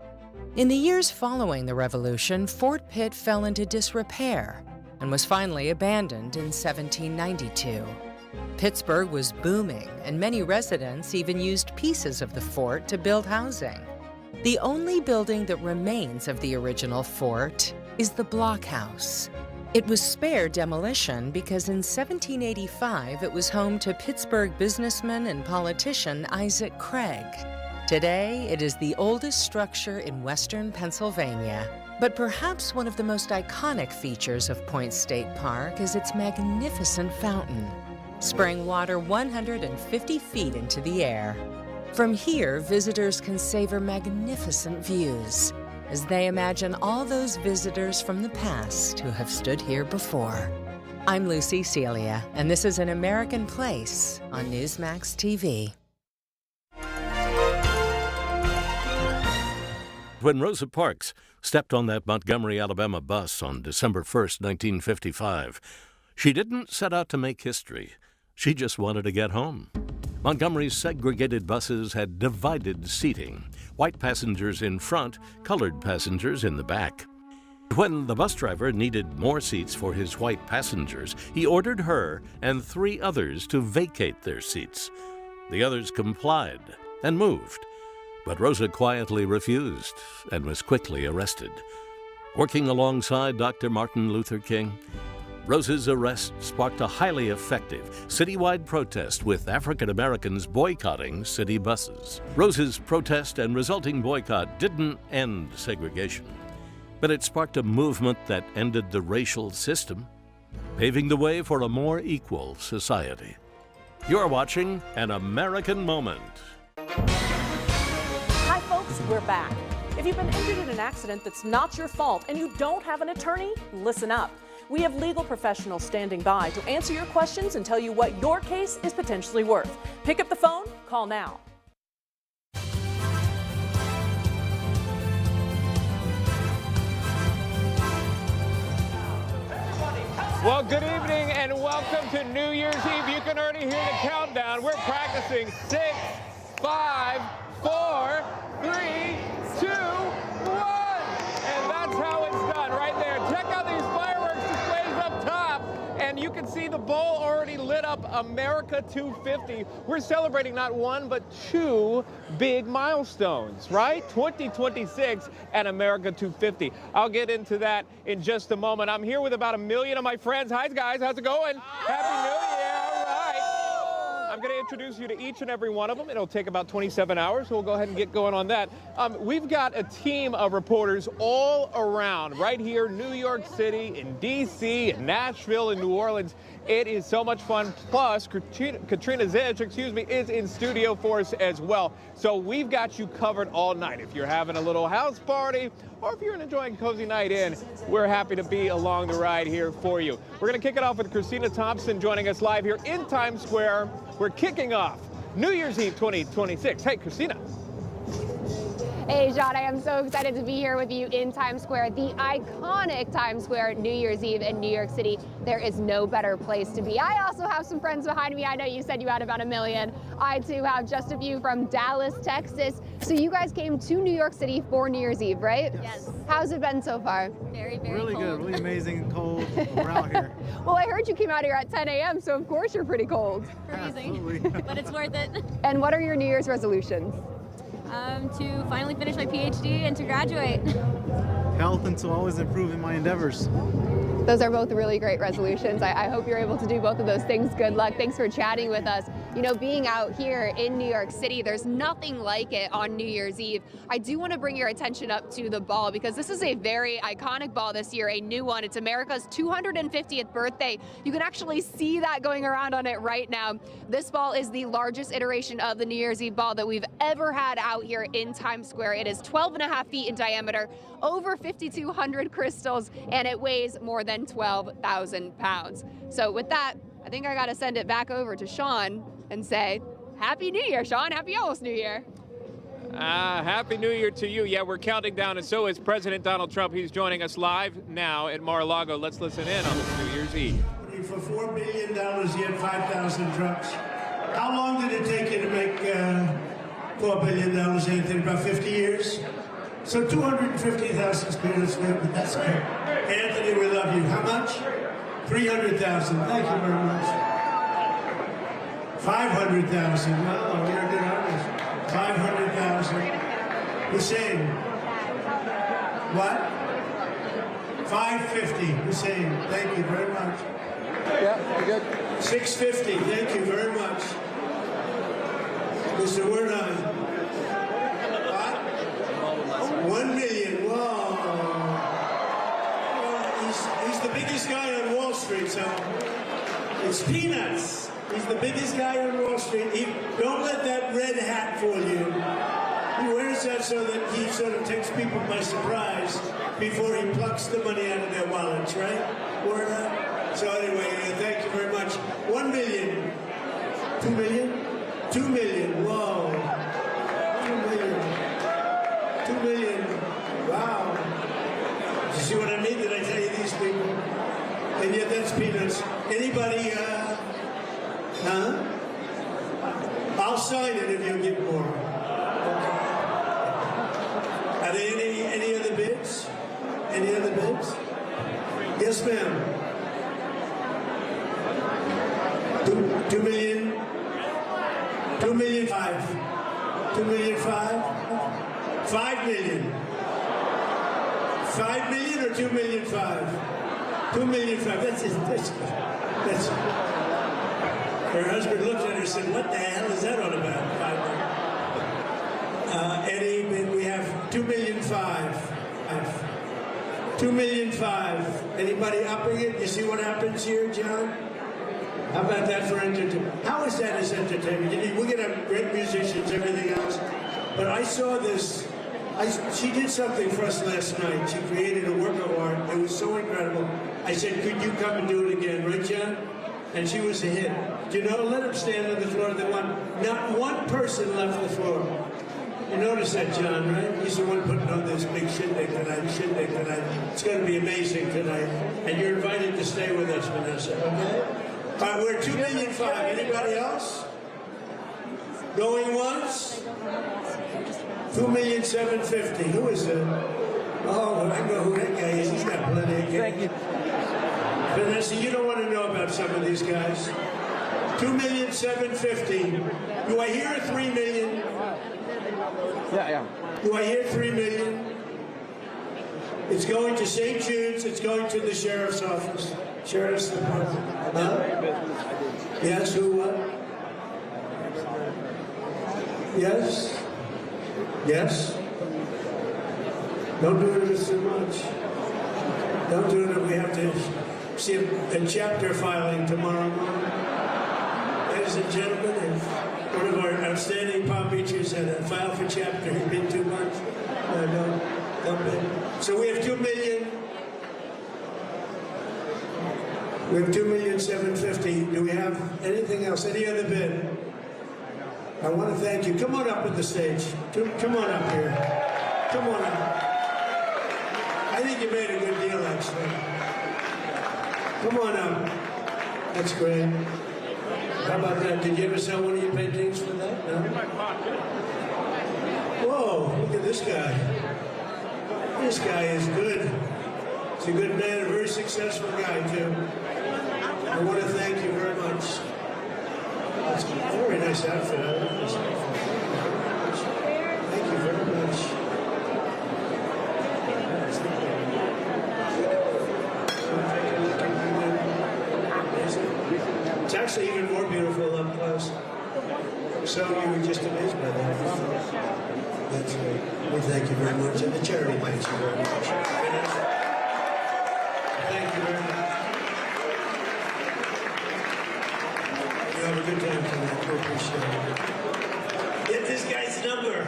In the years following the Revolution, Fort Pitt fell into disrepair and was finally abandoned in 1792. Pittsburgh was booming, and many residents even used pieces of the fort to build housing. The only building that remains of the original fort is the blockhouse. It was spared demolition because in 1785 it was home to Pittsburgh businessman and politician Isaac Craig. Today, it is the oldest structure in western Pennsylvania. But perhaps one of the most iconic features of Point State Park is its magnificent fountain, spraying water 150 feet into the air. From here, visitors can savor magnificent views as they imagine all those visitors from the past who have stood here before. I'm Lucy Celia, and this is An American Place on Newsmax TV. When Rosa Parks stepped on that Montgomery, Alabama bus on December 1st, 1955, she didn't set out to make history. She just wanted to get home. Montgomery's segregated buses had divided seating, white passengers in front, colored passengers in the back. When the bus driver needed more seats for his white passengers, he ordered her and 3 others to vacate their seats. The others complied and moved, but Rosa quietly refused and was quickly arrested. Working alongside Dr. Martin Luther King, Rosa's arrest sparked a highly effective citywide protest with African Americans boycotting city buses. Rosa's protest and resulting boycott didn't end segregation, but it sparked a movement that ended the racial system, paving the way for a more equal society. You're watching An American Moment. folks, we're back. If you've been injured in an accident that's not your fault and you don't have an attorney, listen up. We have legal professionals standing by to answer your questions and tell you what your case is potentially worth. Pick up the phone, call now. Well, good evening and welcome to New Year's Eve. You can already hear the countdown. We're practicing 6, 5, 4, 3, 2, 1. And that's how it's done right there. Check out these fireworks displays up top. And you can see the bowl already lit up, America 250. We're celebrating not one, but two big milestones, right? 2026 and America 250. I'll get into that in just a moment. I'm here with about 1 million of my friends. Hi, guys. How's it going? Happy New Year. All right. I'm going to introduce you to each and every one of them. It'll take about 27 hours, so we'll go ahead and get going on that. We've got a team of reporters all around, right here, New York City, in D.C., in Nashville, in New Orleans. It is so much fun. Plus, Katrina Zitch, is in studio for us as well. So we've got you covered all night. If you're having a little house party or if you're enjoying a cozy night in, we're happy to be along the ride here for you. We're going to kick it off with Christina Thompson joining us live here in Times Square. We're kicking off New Year's Eve 2026. Hey, Christina. Hey, Sean, I am so excited to be here with you in Times Square, the iconic Times Square, New Year's Eve in New York City. There is no better place to be. I also have some friends behind me. I know you said you had about 1 million. I, too, have just a few from Dallas, Texas. So you guys came to New York City for New Year's Eve, right? Yes. How's it been so far? Very, very really cold. Good, really amazing and cold. We're out here. Well, I heard you came out here at 10 a.m., so of course you're pretty cold. Freezing, but it's worth it. And what are your New Year's resolutions? To finally finish my PhD and to graduate. Health and to always improve in my endeavors. Those are both really great resolutions. I hope you're able to do both of those things. Good luck. Thanks for chatting with us. You know, being out here in New York City, there's nothing like it on New Year's Eve. I do want to bring your attention up to the ball because this is a very iconic ball this year, a new one. It's America's 250th birthday. You can actually see that going around on it right now. This ball is the largest iteration of the New Year's Eve ball that we've ever had out here in Times Square. It is 12.5 feet in diameter, over 5,200 crystals, and it weighs more than 12,000 pounds. So with that, I think I got to send it back over to Sean and say, Happy New Year, Sean. Happy almost New Year. Happy New Year to you. Yeah, we're counting down, and so is President Donald Trump. He's joining us live now at Mar-a-Lago. Let's listen in on this New Year's Eve. For $4 billion, you had 5,000 trucks. How long did it take you to make $4 billion? Anything, about 50 years? So 250,000 spirits, that's good. Anthony, we love you. How much? 300,000. Thank you very much. 500,000. Well, you're a good artist. 500,000. Hussein. What? 550. Hussein. Thank you very much. Yeah, you're good. 650. Thank you very much. Mr. Wernheim. What? 1 million. Whoa. He's the biggest guy on Wall Street, so it's peanuts. He's the biggest guy on Wall Street. Don't let that red hat fool you. He wears that so that he sort of takes people by surprise before he plucks the money out of their wallets, right? So anyway, thank you very much. 1 million. 2 million? 2 million. Whoa. 2 million. 2 million. Wow. You see what I mean? Did I tell you these people? And yet that's peanuts. Anybody, I'll sign it if you give more. Are there any other bids? Any other bids? Yes, ma'am. 2 million. 2 million 5. 2 million 5. 5 million. 5 million or 2 million 5? 2 million 5. That's her husband looked at her and said, what the hell is that all about? 5 million. Eddie, we have 2 million 5. 2 million 5. Anybody upping it? You see what happens here, John? How about that for entertainment? How is that as entertainment? We're going to have great musicians, everything else. But I saw this She did something for us last night. She created a work of art. It was so incredible. I said, could you come and do it again, right, John? And she was a hit. You know, let them stand on the floor. Not one person left the floor. You notice that, John, right? He's the one putting on this big shindig tonight. It's going to be amazing tonight. And you're invited to stay with us, Vanessa, okay? All right, we're 2.5 million. Anybody else? Going once? 2,750,000. Who is it? Oh, I know who that guy is. He's got plenty of game. Thank you. Vanessa, you don't want to know about some of these guys. 2,750,000. Do I hear 3 million? Yeah. Do I hear 3 million? It's going to St. Jude's. It's going to the sheriff's office. Sheriff's department. Huh? Yes, who what? Yes? Yes? Don't do it if it's too much. Don't do it if we have to see a chapter filing tomorrow morning. Ladies and gentlemen, one of our outstanding Palm Beachers had a file for chapter. He's been too much. Don't bid. So we have 2 million. We have 2,750,000. Do we have anything else? Any other bid? I want to thank you. Come on up at the stage. Come on up here. Come on up. I think you made a good deal, actually. Come on up. That's great. How about that? Did you ever sell one of your paintings for that? No? Whoa, look at this guy. This guy is good. He's a good man, a very successful guy, too. I want to thank you very much. That's a very nice outfit. I like this outfit. Thank you very much. It's actually even more beautiful up close. So you were just amazed by that. That's great. Well, thank you very much. And the charity thanks you very much. Thank you very much. You have a good time tonight. We appreciate it. Get this guy's number.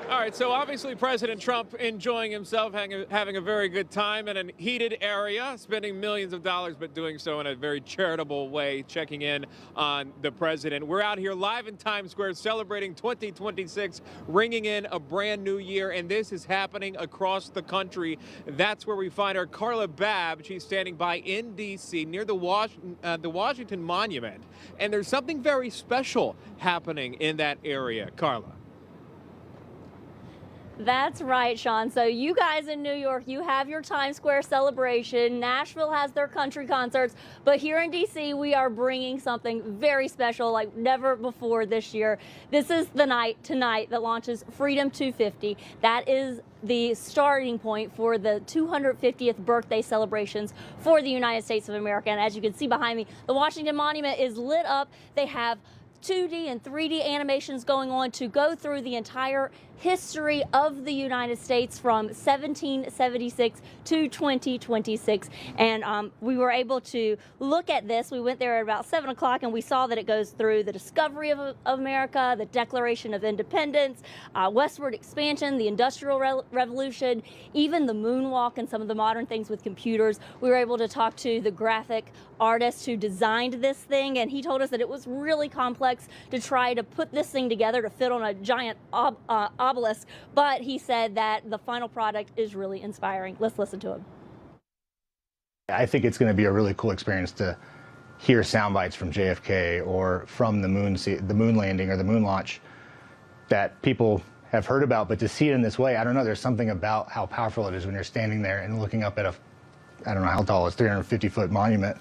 All right, so obviously President Trump enjoying himself, having a very good time in a heated area, spending millions of dollars, but doing so in a very charitable way, checking in on the president. We're out here live in Times Square celebrating 2026, ringing in a brand new year, and this is happening across the country. That's where we find our Carla Babb. She's standing by in D.C. near the Washington Monument, and there's something very special happening in that area. Carla. That's right, Sean. So you guys in New York, you have your Times Square celebration. Nashville has their country concerts. But here in D.C., we are bringing something very special like never before this year. This is the night tonight that launches Freedom 250. That is the starting point for the 250th birthday celebrations for the United States of America. And as you can see behind me, the Washington Monument is lit up. They have 2D and 3D animations going on to go through the entire history of the United States from 1776 to 2026. And we were able to look at this. We went there at about 7 o'clock and we saw that it goes through the discovery of America, the Declaration of Independence, westward expansion, the Industrial Revolution, even the moonwalk and some of the modern things with computers. We were able to talk to the graphic artist who designed this thing, and he told us that it was really complex to try to put this thing together to fit on a giant obelisk, but he said that the final product is really inspiring. Let's listen to him. I think it's going to be a really cool experience to hear sound bites from JFK or from the moon landing or the moon launch that people have heard about, but to see it in this way, I don't know, there's something about how powerful it is when you're standing there and looking up at a, I don't know how tall it is, 350-foot monument.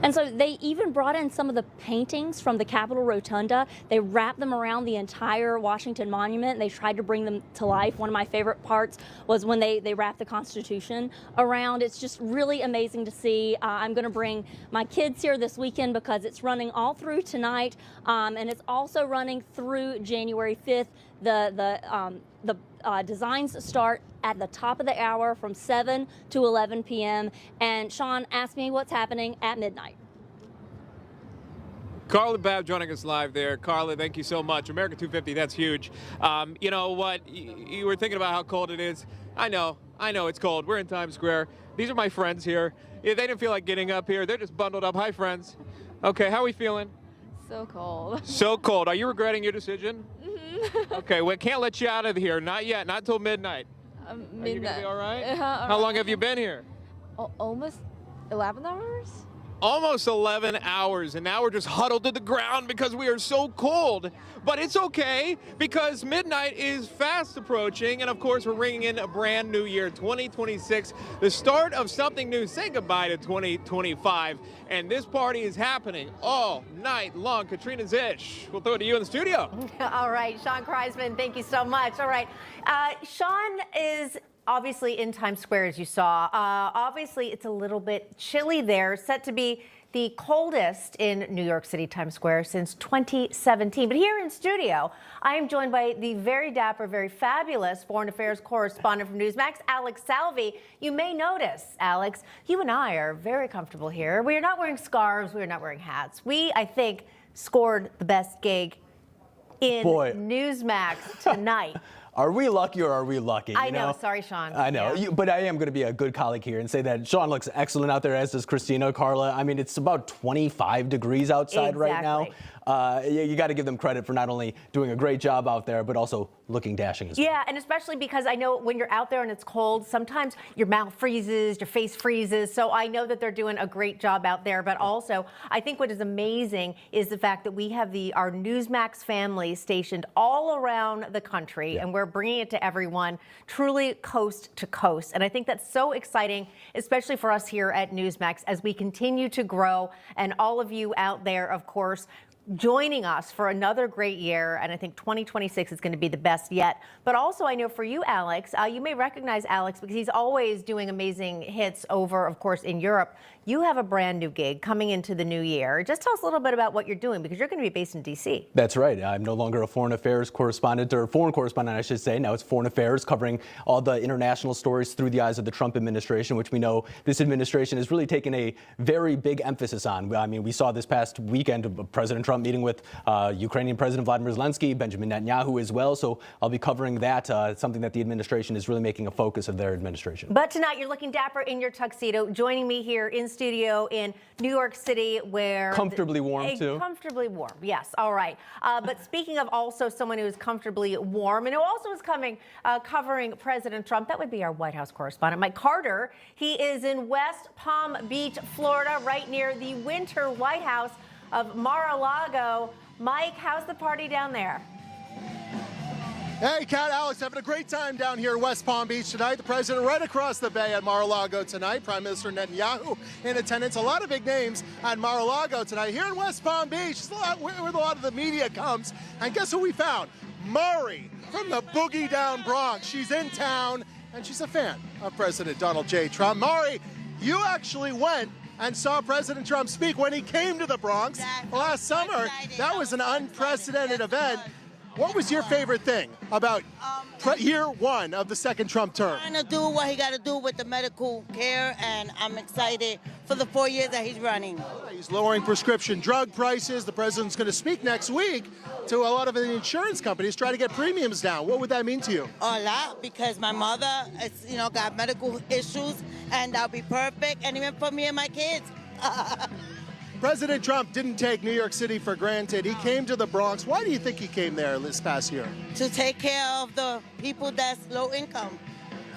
And so they even brought in some of the paintings from the Capitol Rotunda. They wrapped them around the entire Washington Monument. They tried to bring them to life. One of my favorite parts was when they wrapped the Constitution around. It's just really amazing to see. I'm going to bring my kids here this weekend because it's running all through tonight, and it's also running through January 5th. The designs start at the top of the hour from 7 to 11 p.m. And Sean asked me what's happening at midnight. Carla Babb joining us live there. Carla, thank you so much. America 250, that's huge. You know what? You were thinking about how cold it is. I know it's cold. We're in Times Square. These are my friends here. Yeah, they didn't feel like getting up here. They're just bundled up. Hi, friends. Okay, how are we feeling? So cold. So cold. Are you regretting your decision? Mm-hmm. Okay, well, can't let you out of here. Not yet. Not till midnight. Midnight. Are you going to be all right? All How long have you been here? Almost 11 hours? Almost 11 hours, and now we're just huddled to the ground because we are so cold. But it's okay, because midnight is fast approaching, and of course we're ringing in a brand new year, 2026, the start of something new. Say goodbye to 2025, and this party is happening all night long. Katrina Zish, we'll throw it to you in the studio. All right, Shaun Kraisman, thank you so much. All right, Shaun is obviously in Times Square, as you saw. Obviously, it's a little bit chilly there, set to be the coldest in New York City Times Square since 2017. But here in studio, I am joined by the very dapper, very fabulous foreign affairs correspondent from Newsmax, Alex Salvi. You may notice, Alex, you and I are very comfortable here. We are not wearing scarves. We are not wearing hats. We, I think, scored the best gig in Newsmax tonight. Are we lucky or are we lucky? I know. Sorry, Shaun. I know. Yeah. But I am going to be a good colleague here and say that Shaun looks excellent out there, as does Christina, Carla. I mean, it's about 25 degrees outside right now. You got to give them credit for not only doing a great job out there, but also looking dashing as well. Yeah, and especially because I know when you're out there and it's cold, sometimes your mouth freezes, your face freezes. So I know that they're doing a great job out there. But also, I think what is amazing is the fact that we have our Newsmax family stationed all around the country, and we're bringing it to everyone, truly coast to coast. And I think that's so exciting, especially for us here at Newsmax, as we continue to grow, and all of you out there, of course, joining us for another great year. And I think 2026 is going to be the best yet. But also, I know for you, Alex, you may recognize Alex because he's always doing amazing hits over, of course, in Europe. You have a brand new gig coming into the new year. Just tell us a little bit about what you're doing, because you're going to be based in D.C. That's right. I'm no longer a foreign affairs correspondent, or foreign correspondent, I should say. Now it's foreign affairs, covering all the international stories through the eyes of the Trump administration, which we know this administration has really taken a very big emphasis on. I mean, we saw this past weekend President Trump meeting with Ukrainian President Vladimir Zelensky, Benjamin Netanyahu as well. So I'll be covering that, something that the administration is really making a focus of their administration. But tonight you're looking dapper in your tuxedo, joining me here in studio in New York City, where comfortably warm too. Comfortably warm, yes. All right. But speaking of also someone who is comfortably warm and who also is covering President Trump, that would be our White House correspondent, Mike Carter. He is in West Palm Beach, Florida, right near the winter White House of Mar-a-Lago. Mike, how's the party down there? Hey, Kat, Alex, having a great time down here in West Palm Beach tonight. The president right across the bay at Mar-a-Lago tonight. Prime Minister Netanyahu in attendance. A lot of big names at Mar-a-Lago tonight. Here in West Palm Beach, where a lot of the media comes. And guess who we found? Mari from the Boogie Down Bronx. She's in town, and she's a fan of President Donald J. Trump. Mari, you actually went and saw President Trump speak when he came to the Bronx last summer. That was an unprecedented event. What was your favorite thing about year one of the second Trump term? Trying to do what he got to do with the medical care, and I'm excited for the 4 years that he's running. He's lowering prescription drug prices. The president's going to speak next week to a lot of the insurance companies, try to get premiums down. What would that mean to you? A lot, because my mother is, got medical issues, and that'll be perfect, and even for me and my kids. President Trump didn't take New York City for granted. He came to the Bronx. Why do you think he came there this past year? To take care of the people that's low income.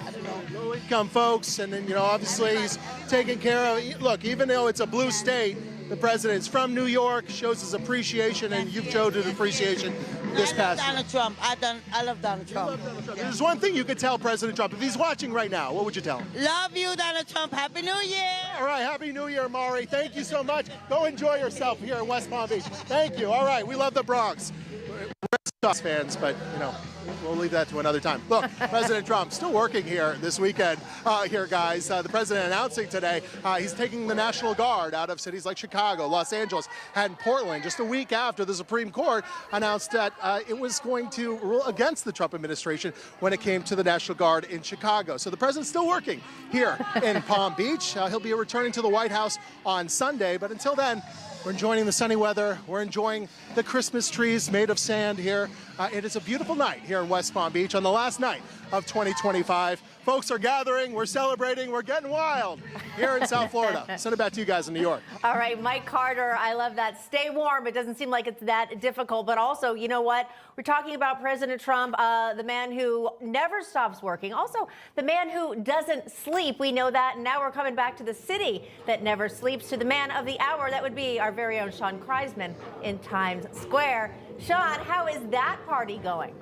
I don't know. Low income folks, and then, obviously he's taking care of, look, even though it's a blue state, the president's from New York, shows his appreciation, and you've showed his appreciation this past year. Donald Trump. I love Donald Trump. There's one thing you could tell President Trump. If he's watching right now, what would you tell him? Love you, Donald Trump. Happy New Year. All right, Happy New Year, Mari. Thank you so much. Go enjoy yourself here in West Palm Beach. Thank you. All right, we love the Bronx. We're Sox fans, but, we'll leave that to another time. Look, President Trump still working here this weekend here, guys. The president announcing today he's taking the National Guard out of cities like Chicago, Los Angeles, and Portland, just a week after the Supreme Court announced that it was going to rule against the Trump administration when it came to the National Guard in Chicago. So the president's still working here in Palm Beach. He'll be returning to the White House on Sunday, but until then, We're enjoying the sunny weather. We're enjoying the Christmas trees made of sand here. It is a beautiful night here in West Palm Beach on the last night of 2025. Folks are gathering, we're celebrating, we're getting wild here in South Florida. Send it back to you guys in New York. All right, Mike Carter, I love that. Stay warm. It doesn't seem like it's that difficult, but also, you know what? We're talking about President Trump, the man who never stops working. Also, the man who doesn't sleep. We know that. And now we're coming back to the city that never sleeps, to the man of the hour. That would be our very own Shaun Kraisman in Times Square. Shaun, how is that party going?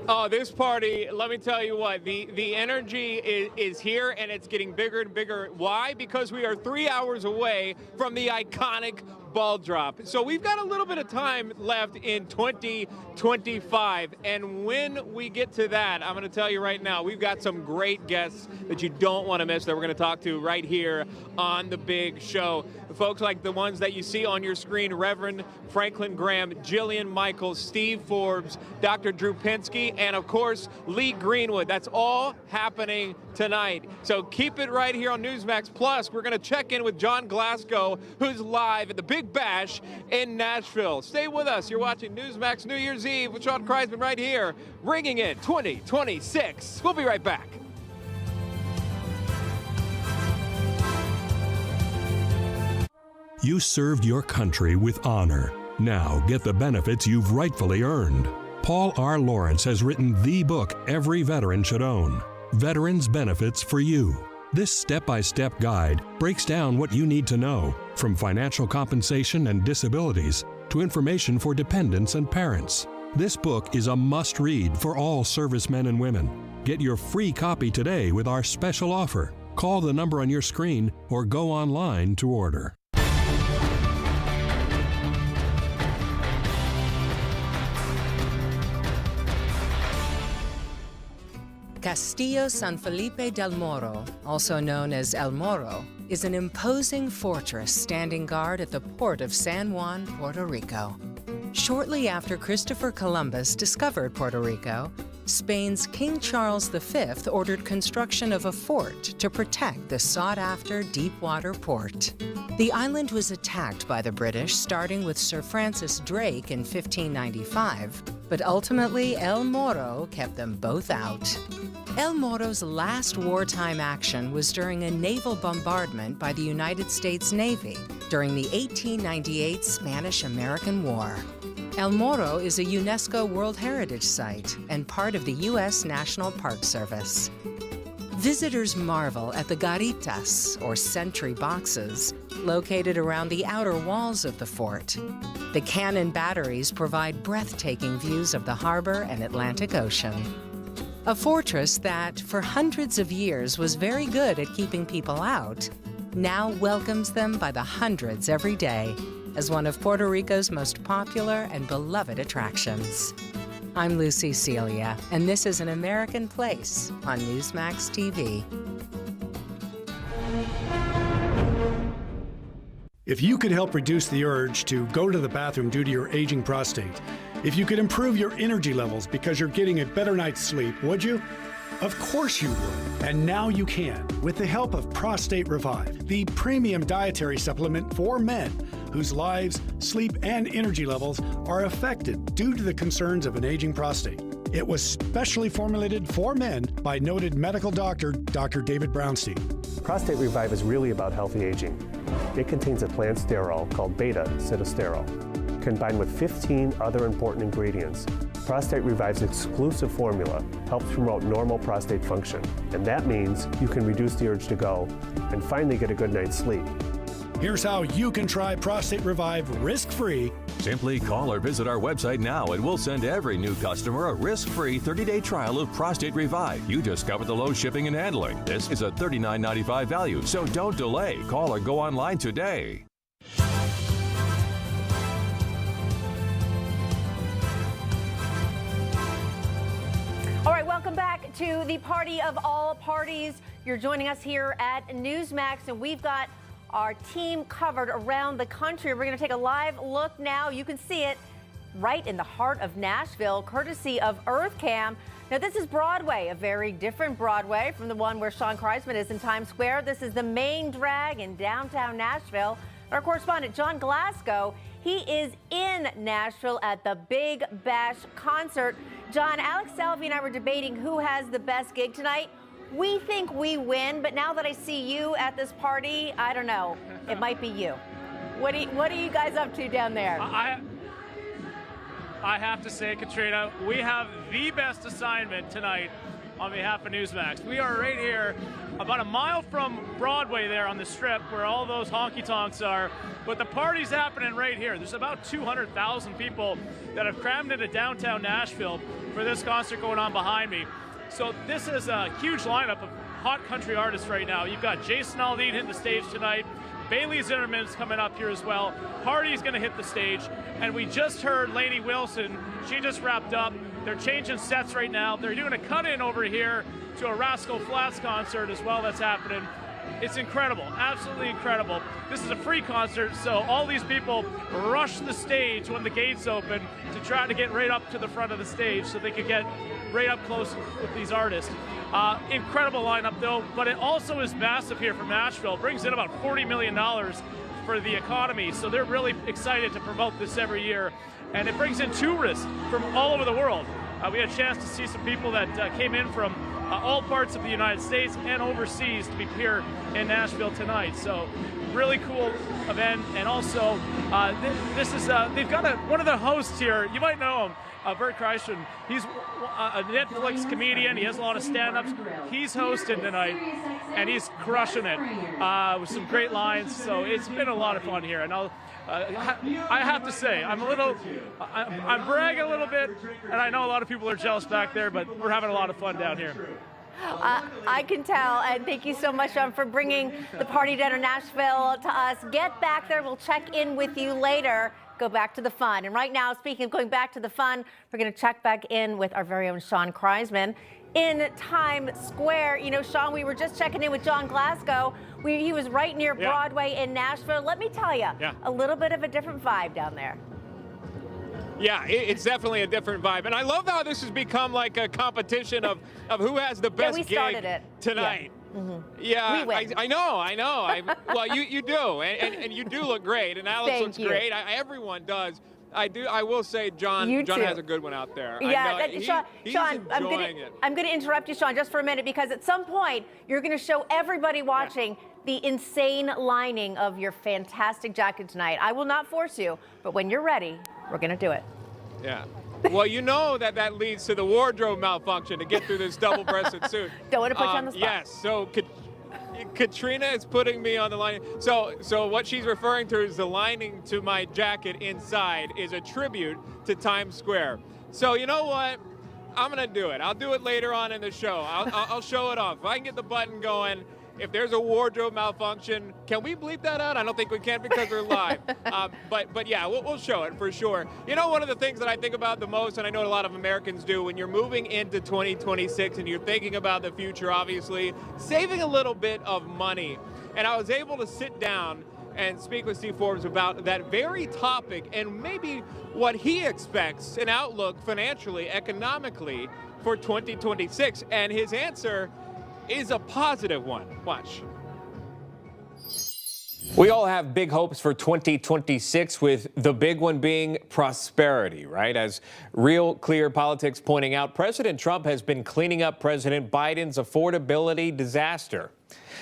Oh, this party, let me tell you what, the energy is here, and it's getting bigger and bigger. Why? Because we are 3 hours away from the iconic ball drop. So we've got a little bit of time left in 2025. And when we get to that, I'm going to tell you right now, we've got some great guests that you don't want to miss that we're going to talk to right here on the big show. Folks like the ones that you see on your screen, Reverend Franklin Graham, Jillian Michaels, Steve Forbes, Dr. Drew Pinsky, and of course, Lee Greenwood. That's all happening tonight. So keep it right here on Newsmax. Plus, we're going to check in with Jon Glasgow, who's live at the Big Bash in Nashville. Stay with us. You're watching Newsmax New Year's Eve with Shaun Kraisman right here, bringing in 2026. We'll be right back. You served your country with honor. Now get the benefits you've rightfully earned. Paul R. Lawrence has written the book every veteran should own, Veterans Benefits for You. This step-by-step guide breaks down what you need to know, from financial compensation and disabilities to information for dependents and parents. This book is a must-read for all servicemen and women. Get your free copy today with our special offer. Call the number on your screen or go online to order. Castillo San Felipe del Moro, also known as El Moro, is an imposing fortress standing guard at the port of San Juan, Puerto Rico. Shortly after Christopher Columbus discovered Puerto Rico, Spain's King Charles V ordered construction of a fort to protect the sought-after deep-water port. The island was attacked by the British, starting with Sir Francis Drake in 1595, but ultimately El Moro kept them both out. El Moro's last wartime action was during a naval bombardment by the United States Navy during the 1898 Spanish-American War. El Moro is a UNESCO World Heritage Site and part of the U.S. National Park Service. Visitors marvel at the garitas, or sentry boxes, located around the outer walls of the fort. The cannon batteries provide breathtaking views of the harbor and Atlantic Ocean. A fortress that, for hundreds of years, was very good at keeping people out, now welcomes them by the hundreds every day as one of Puerto Rico's most popular and beloved attractions. I'm Lucy Celia, and this is An American Place on Newsmax TV. If you could help reduce the urge to go to the bathroom due to your aging prostate, if you could improve your energy levels because you're getting a better night's sleep, would you? Of course you would. And now you can, with the help of Prostate Revive, the premium dietary supplement for men whose lives, sleep, and energy levels are affected due to the concerns of an aging prostate. It was specially formulated for men by noted medical doctor, Dr. David Brownstein. Prostate Revive is really about healthy aging. It contains a plant sterol called beta-sitosterol, combined with 15 other important ingredients. Prostate Revive's exclusive formula helps promote normal prostate function, and that means you can reduce the urge to go and finally get a good night's sleep. Here's how you can try Prostate Revive risk-free. Simply call or visit our website now and we'll send every new customer a risk-free 30-day trial of Prostate Revive. You discover the low shipping and handling. This is a $39.95 value, so don't delay. Call or go online today. All right, welcome back to the party of all parties. You're joining us here at Newsmax, and we've got our team covered around the country. We're going to take a live look now. You can see it right in the heart of Nashville, courtesy of EarthCam. Now, this is Broadway, a very different Broadway from the one where Shaun Kraisman is in Times Square. This is the main drag in downtown Nashville. Our correspondent, Jon Glasgow, he is in Nashville at the Big Bash concert. John, Alex Salvi and I were debating who has the best gig tonight. We think we win, but now that I see you at this party, I don't know. It might be you. What are you guys up to down there? I have to say, Katrina, we have the best assignment tonight on behalf of Newsmax. We are right here about a mile from Broadway there on the Strip where all those honky-tonks are, but the party's happening right here. There's about 200,000 people that have crammed into downtown Nashville for this concert going on behind me. So this is a huge lineup of hot country artists right now. You've got Jason Aldean hitting the stage tonight. Bailey Zimmerman's coming up here as well. Hardy's going to hit the stage. And we just heard Lainey Wilson. She just wrapped up. They're changing sets right now. They're doing a cut-in over here to a Rascal Flatts concert as well that's happening. It's incredible, absolutely incredible. This is a free concert, so all these people rush the stage when the gates open to try to get right up to the front of the stage so they could get right up close with these artists. Incredible lineup though, but it also is massive here from Nashville. It brings in about $40 million for the economy, so they're really excited to promote this every year. And it brings in tourists from all over the world. We had a chance to see some people that came in from all parts of the United States and overseas to be here in Nashville tonight. So really cool event. And also this is they've got one of the hosts here, you might know him, Bert Kreisman. He's a Netflix comedian. He has a lot of stand-ups. He's hosting tonight and he's crushing it with some great lines. So it's been a lot of fun here. And I have to say, I'm bragging a little bit, and I know a lot of people are jealous back there, but we're having a lot of fun down here. I can tell, and thank you so much, John, for bringing the party down to Nashville to us. Get back there. We'll check in with you later. Go back to the fun. And right now, speaking of going back to the fun, we're going to check back in with our very own Shaun Kraisman in Times Square. You know, Shaun, we were just checking in with Jon Glasgow. He was right near Broadway in Nashville. Let me tell you, a little bit of a different vibe down there. Yeah, it's definitely a different vibe. And I love how this has become like a competition of who has the best we started it tonight. Yeah, I know. Well, you do, and you do look great, and Alex looks great. Everyone does. I will say, John has a good one out there. Yeah, Shaun, I'm going to interrupt you, Shaun, just for a minute, because at some point you're going to show everybody watching the insane lining of your fantastic jacket tonight. I will not force you, but when you're ready, we're going to do it. Yeah. Well, you know that leads to the wardrobe malfunction to get through this double-breasted suit. Don't want to put you on the spot. Yes. So Katrina is putting me on the line. So what she's referring to is the lining to my jacket inside is a tribute to Times Square. So you know what? I'm gonna do it. I'll do it later on in the show. I'll show it off. If I can get the button going. If there's a wardrobe malfunction, can we bleep that out? I don't think we can because we're live. But yeah, we'll show it for sure. You know, one of the things that I think about the most, and I know a lot of Americans do, when you're moving into 2026 and you're thinking about the future, obviously, saving a little bit of money. And I was able to sit down and speak with Steve Forbes about that very topic and maybe what he expects an outlook financially, economically for 2026. And his answer is a positive one. Watch. We all have big hopes for 2026, with the big one being prosperity, right? As Real Clear Politics pointing out, President Trump has been cleaning up President Biden's affordability disaster.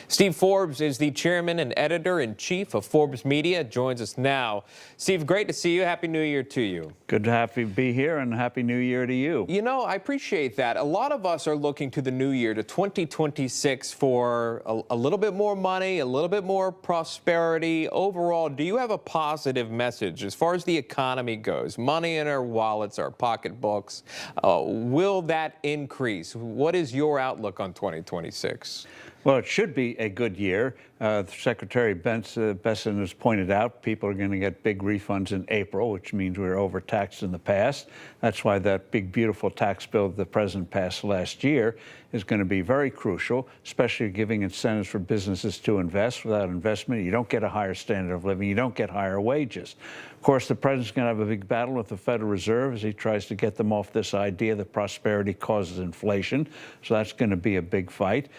Steve Forbes is the chairman and editor-in-chief of Forbes Media, joins us now. Steve, great to see you. Happy New Year to you. Good to be here, and Happy New Year to you. You know, I appreciate that. A lot of us are looking to the new year, to 2026, for a little bit more money, a little bit more prosperity. Overall, do you have a positive message as far as the economy goes? Money in our wallets, our pocketbooks. Will that increase? What is your outlook on 2026? Well, it should be a good year. Secretary Besson has pointed out people are going to get big refunds in April, which means we were overtaxed in the past. That's why that big, beautiful tax bill the president passed last year is going to be very crucial, especially giving incentives for businesses to invest. Without investment, you don't get a higher standard of living. You don't get higher wages. Of course, the president's going to have a big battle with the Federal Reserve as he tries to get them off this idea that prosperity causes inflation. So that's going to be a big fight.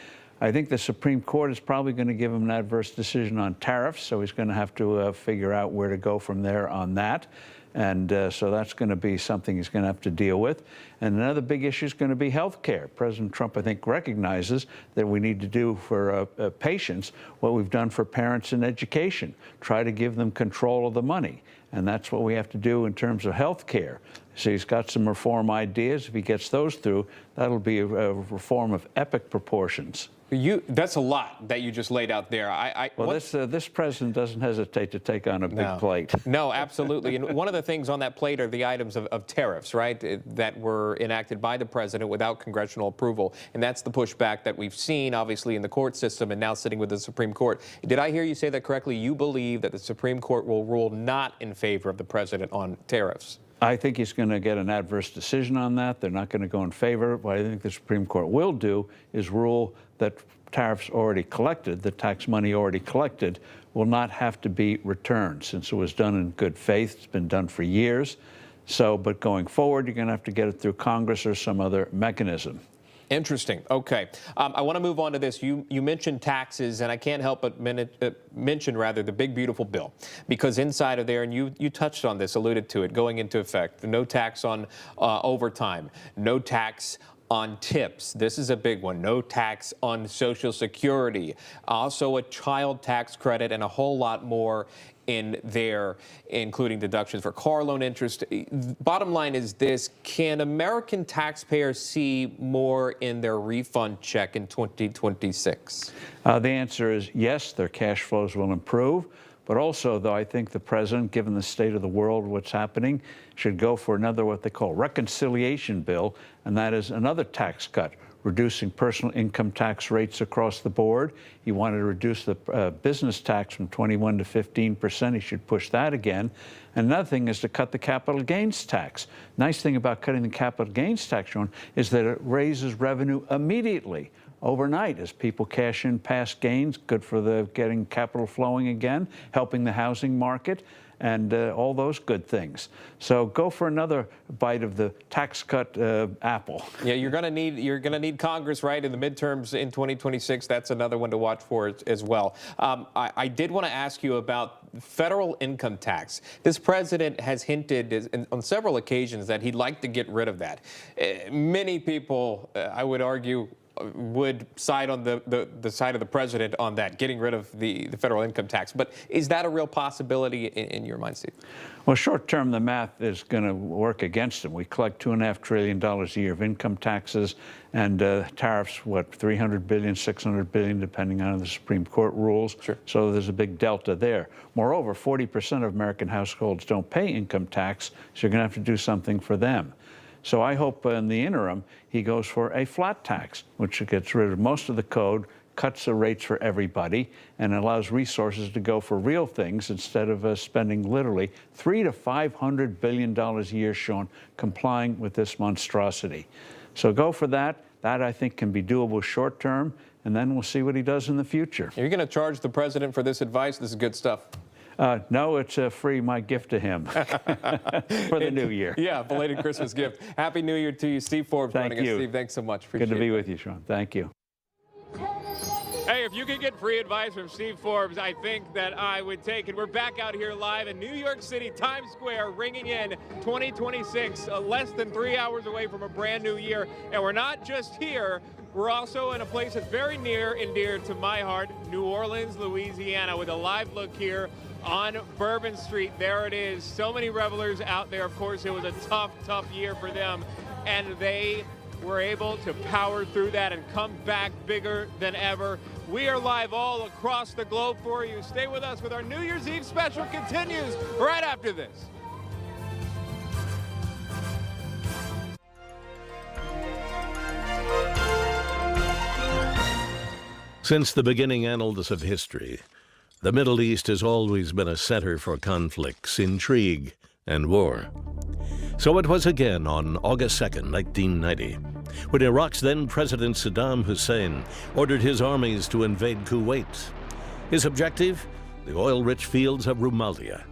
I think the Supreme Court is probably going to give him an adverse decision on tariffs, so he's going to have to figure out where to go from there on that. And so that's going to be something he's going to have to deal with. And another big issue is going to be health care. President Trump, I think, recognizes that we need to do for patients what we've done for parents in education, try to give them control of the money. And that's what we have to do in terms of health care. So he's got some reform ideas. If he gets those through, that'll be a reform of epic proportions. That's a lot that you just laid out there. Well, this president doesn't hesitate to take on a big plate. No, absolutely. And one of the things on that plate are the items of tariffs, right, that were enacted by the president without congressional approval. And that's the pushback that we've seen, obviously, in the court system and now sitting with the Supreme Court. Did I hear you say that correctly? You believe that the Supreme Court will rule not in favor of the president on tariffs? I think he's going to get an adverse decision on that. They're not going to go in favor. What I think the Supreme Court will do is rule that tariffs already collected, the tax money already collected, will not have to be returned since it was done in good faith. It's been done for years. So, but going forward, you're going to have to get it through Congress or some other mechanism. Interesting. Okay. I want to move on to this. You mentioned taxes, and I can't help but mention the big, beautiful bill. Because inside of there, and you touched on this, alluded to it, going into effect, no tax on overtime, no tax on tips. This is a big one. No tax on Social Security. Also a child tax credit and a whole lot more in there, including deductions for car loan interest. Bottom line is this: can American taxpayers see more in their refund check in 2026? The answer is yes, their cash flows will improve. But also, though, I think the president, given the state of the world, what's happening, should go for another what they call reconciliation bill, and that is another tax cut, reducing personal income tax rates across the board. He wanted to reduce the business tax from 21 to 15%. He should push that again. And another thing is to cut the capital gains tax. Nice thing about cutting the capital gains tax, Shaun, is that it raises revenue immediately, overnight, as people cash in past gains. Good for the getting capital flowing again, helping the housing market, and all those good things. So go for another bite of the tax cut apple. Yeah, you're going to need Congress, right, in the midterms in 2026. That's another one to watch for as well. I did want to ask you about federal income tax. This president has hinted on several occasions that he'd like to get rid of that. Many people, I would argue, would side on the side of the president on that, getting rid of the federal income tax. But is that a real possibility in your mind, Steve? Well, short term, the math is going to work against him. We collect $2.5 trillion a year of income taxes, and tariffs, what, $300 billion, $600 billion, depending on how the Supreme Court rules. Sure. So there's a big delta there. Moreover, 40% of American households don't pay income tax, so you're going to have to do something for them. So I hope in the interim he goes for a flat tax, which gets rid of most of the code, cuts the rates for everybody, and allows resources to go for real things instead of spending literally $300 to $500 billion a year, Shaun, complying with this monstrosity. So go for that. That, I think, can be doable short term, and then we'll see what he does in the future. Are you going to charge the president for this advice? This is good stuff. No, it's free, my gift to him for the new year. Yeah, belated Christmas gift. Happy New Year to you, Steve Forbes. Thank you. Steve, thanks so much. Appreciate Good to be it. with you, Shaun. Thank you. Hey, if you could get free advice from Steve Forbes, I think that I would take it. We're back out here live in New York City, Times Square, ringing in 2026, less than 3 hours away from a brand new year. And we're not just here. We're also in a place that's very near and dear to my heart, New Orleans, Louisiana, with a live look here on Bourbon Street. There it is. So many revelers out there. Of course, it was a tough year for them, and they were able to power through that and come back bigger than ever. We are live all across the globe for you. Stay with us with our New Year's Eve special continues right after this. Since the beginning annals of history, the Middle East has always been a center for conflicts, intrigue, and war. So it was again on August 2nd, 1990, when Iraq's then-President Saddam Hussein ordered his armies to invade Kuwait. His objective? The oil-rich fields of Rumalia.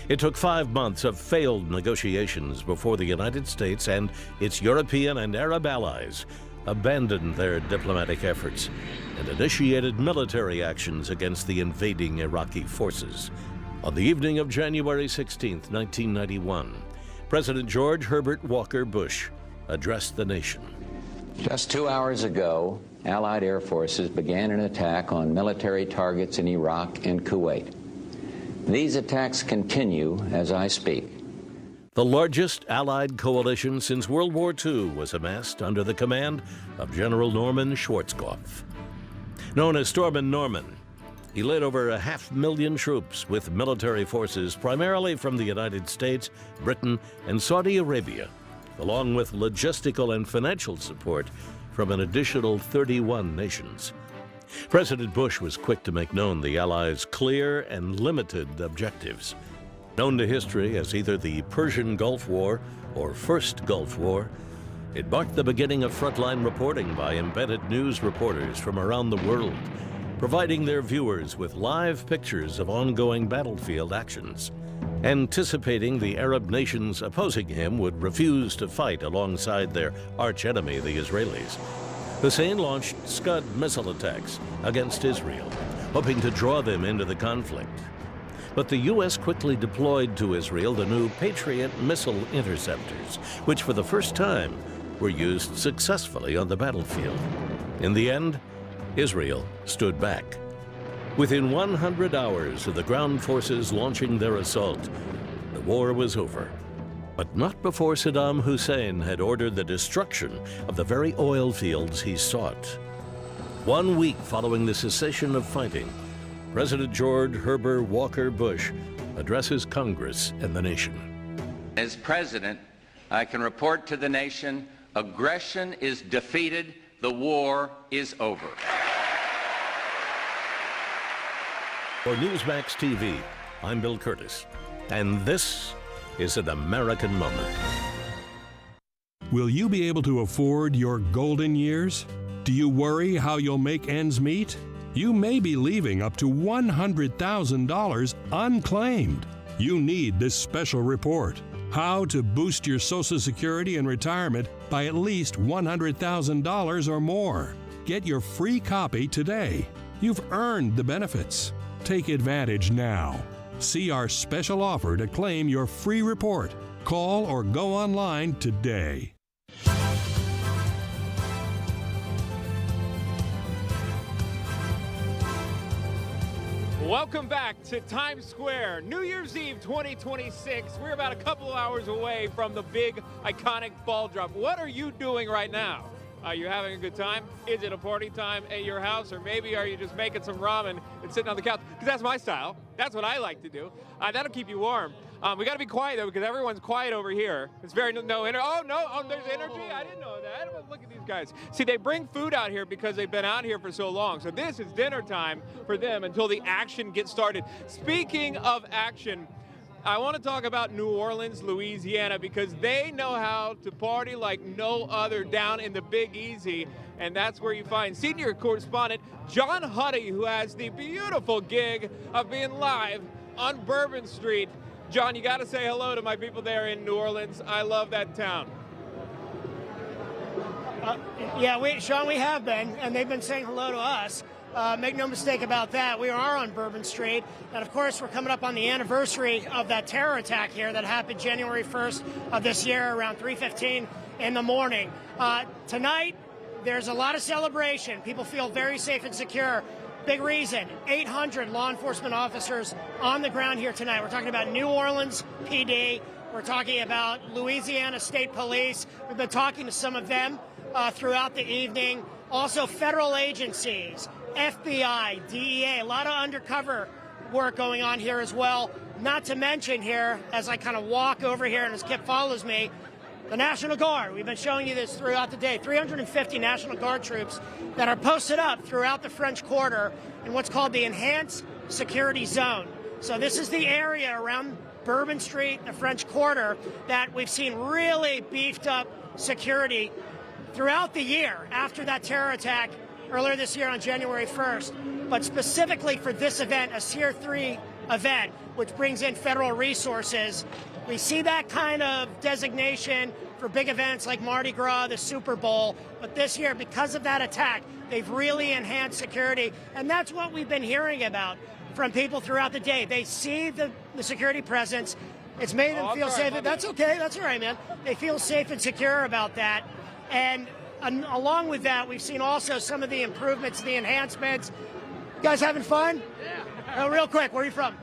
It took 5 months of failed negotiations before the United States and its European and Arab allies abandoned their diplomatic efforts and initiated military actions against the invading Iraqi forces. On the evening of January 16, 1991, President George Herbert Walker Bush addressed the nation. Just 2 hours ago, Allied air forces began an attack on military targets in Iraq and Kuwait. These attacks continue as I speak. The largest Allied coalition since World War II was amassed under the command of General Norman Schwarzkopf. Known as Stormin' Norman, he led over 500,000 troops with military forces primarily from the United States, Britain, and Saudi Arabia, along with logistical and financial support from an additional 31 nations. President Bush was quick to make known the Allies' clear and limited objectives. Known to history as either the Persian Gulf War or First Gulf War, it marked the beginning of frontline reporting by embedded news reporters from around the world, providing their viewers with live pictures of ongoing battlefield actions. Anticipating the Arab nations opposing him would refuse to fight alongside their archenemy, the Israelis, Hussein launched Scud missile attacks against Israel, hoping to draw them into the conflict. But the U.S. quickly deployed to Israel the new Patriot missile interceptors, which for the first time were used successfully on the battlefield. In the end, Israel stood back. Within 100 hours of the ground forces launching their assault, the war was over. But not before Saddam Hussein had ordered the destruction of the very oil fields he sought. 1 week following the cessation of fighting, President George Herbert Walker Bush addresses Congress and the nation. As president, I can report to the nation, aggression is defeated, the war is over. For NEWSMAX TV, I'm Bill Curtis, and this is an American moment. Will you be able to afford your golden years? Do you worry how you'll make ends meet? You may be leaving up to $100,000 unclaimed. You need this special report. How to boost your Social Security and retirement by at least $100,000 or more. Get your free copy today. You've earned the benefits. Take advantage now. See our special offer to claim your free report. Call or go online today. Welcome back to Times Square, New Year's Eve 2026. We're about a couple hours away from the big, iconic ball drop. What are you doing right now? Are you having a good time? Is it a party time at your house? Or maybe are you just making some ramen and sitting on the couch? Because that's my style. That's what I like to do. That'll keep you warm. We got to be quiet, though, because everyone's quiet over here. It's very no energy. Oh, there's energy? I didn't know that. Look at these guys. See, they bring food out here because they've been out here for so long. So this is dinner time for them until the action gets started. Speaking of action, I want to talk about New Orleans, Louisiana, because they know how to party like no other down in the Big Easy, and that's where you find senior correspondent Jon Huddy, who has the beautiful gig of being live on Bourbon Street. Jon, you got to say hello to my people there in New Orleans. I love that town. Shaun, we have been, and they've been saying hello to us. Make no mistake about that. We are on Bourbon Street. And, of course, we're coming up on the anniversary of that terror attack here that happened January 1st of this year around 3:15 in the morning. Tonight, there's a lot of celebration. People feel very safe and secure. Big reason, 800 law enforcement officers on the ground here tonight. We're talking about New Orleans PD. We're talking about Louisiana State Police. We've been talking to some of them throughout the evening. Also, federal agencies, FBI, DEA, a lot of undercover work going on here as well. Not to mention here, as I kind of walk over here and as Kip follows me, the National Guard. We've been showing you this throughout the day. 350 National Guard troops that are posted up throughout the French Quarter in what's called the Enhanced Security Zone. So this is the area around Bourbon Street, the French Quarter, that we've seen really beefed up security throughout the year after that terror attack earlier this year on January 1st. But specifically for this event, a Tier 3 event, which brings in federal resources, we see that kind of designation for big events like Mardi Gras, the Super Bowl. But this year, because of that attack, they've really enhanced security. And that's what we've been hearing about from people throughout the day. They see the security presence. It's made them feel safe. That's okay. That's all right, man. They feel safe and secure about that. And along with that, we've seen also some of the improvements, the enhancements. You guys having fun? Yeah. Real quick, where are you from?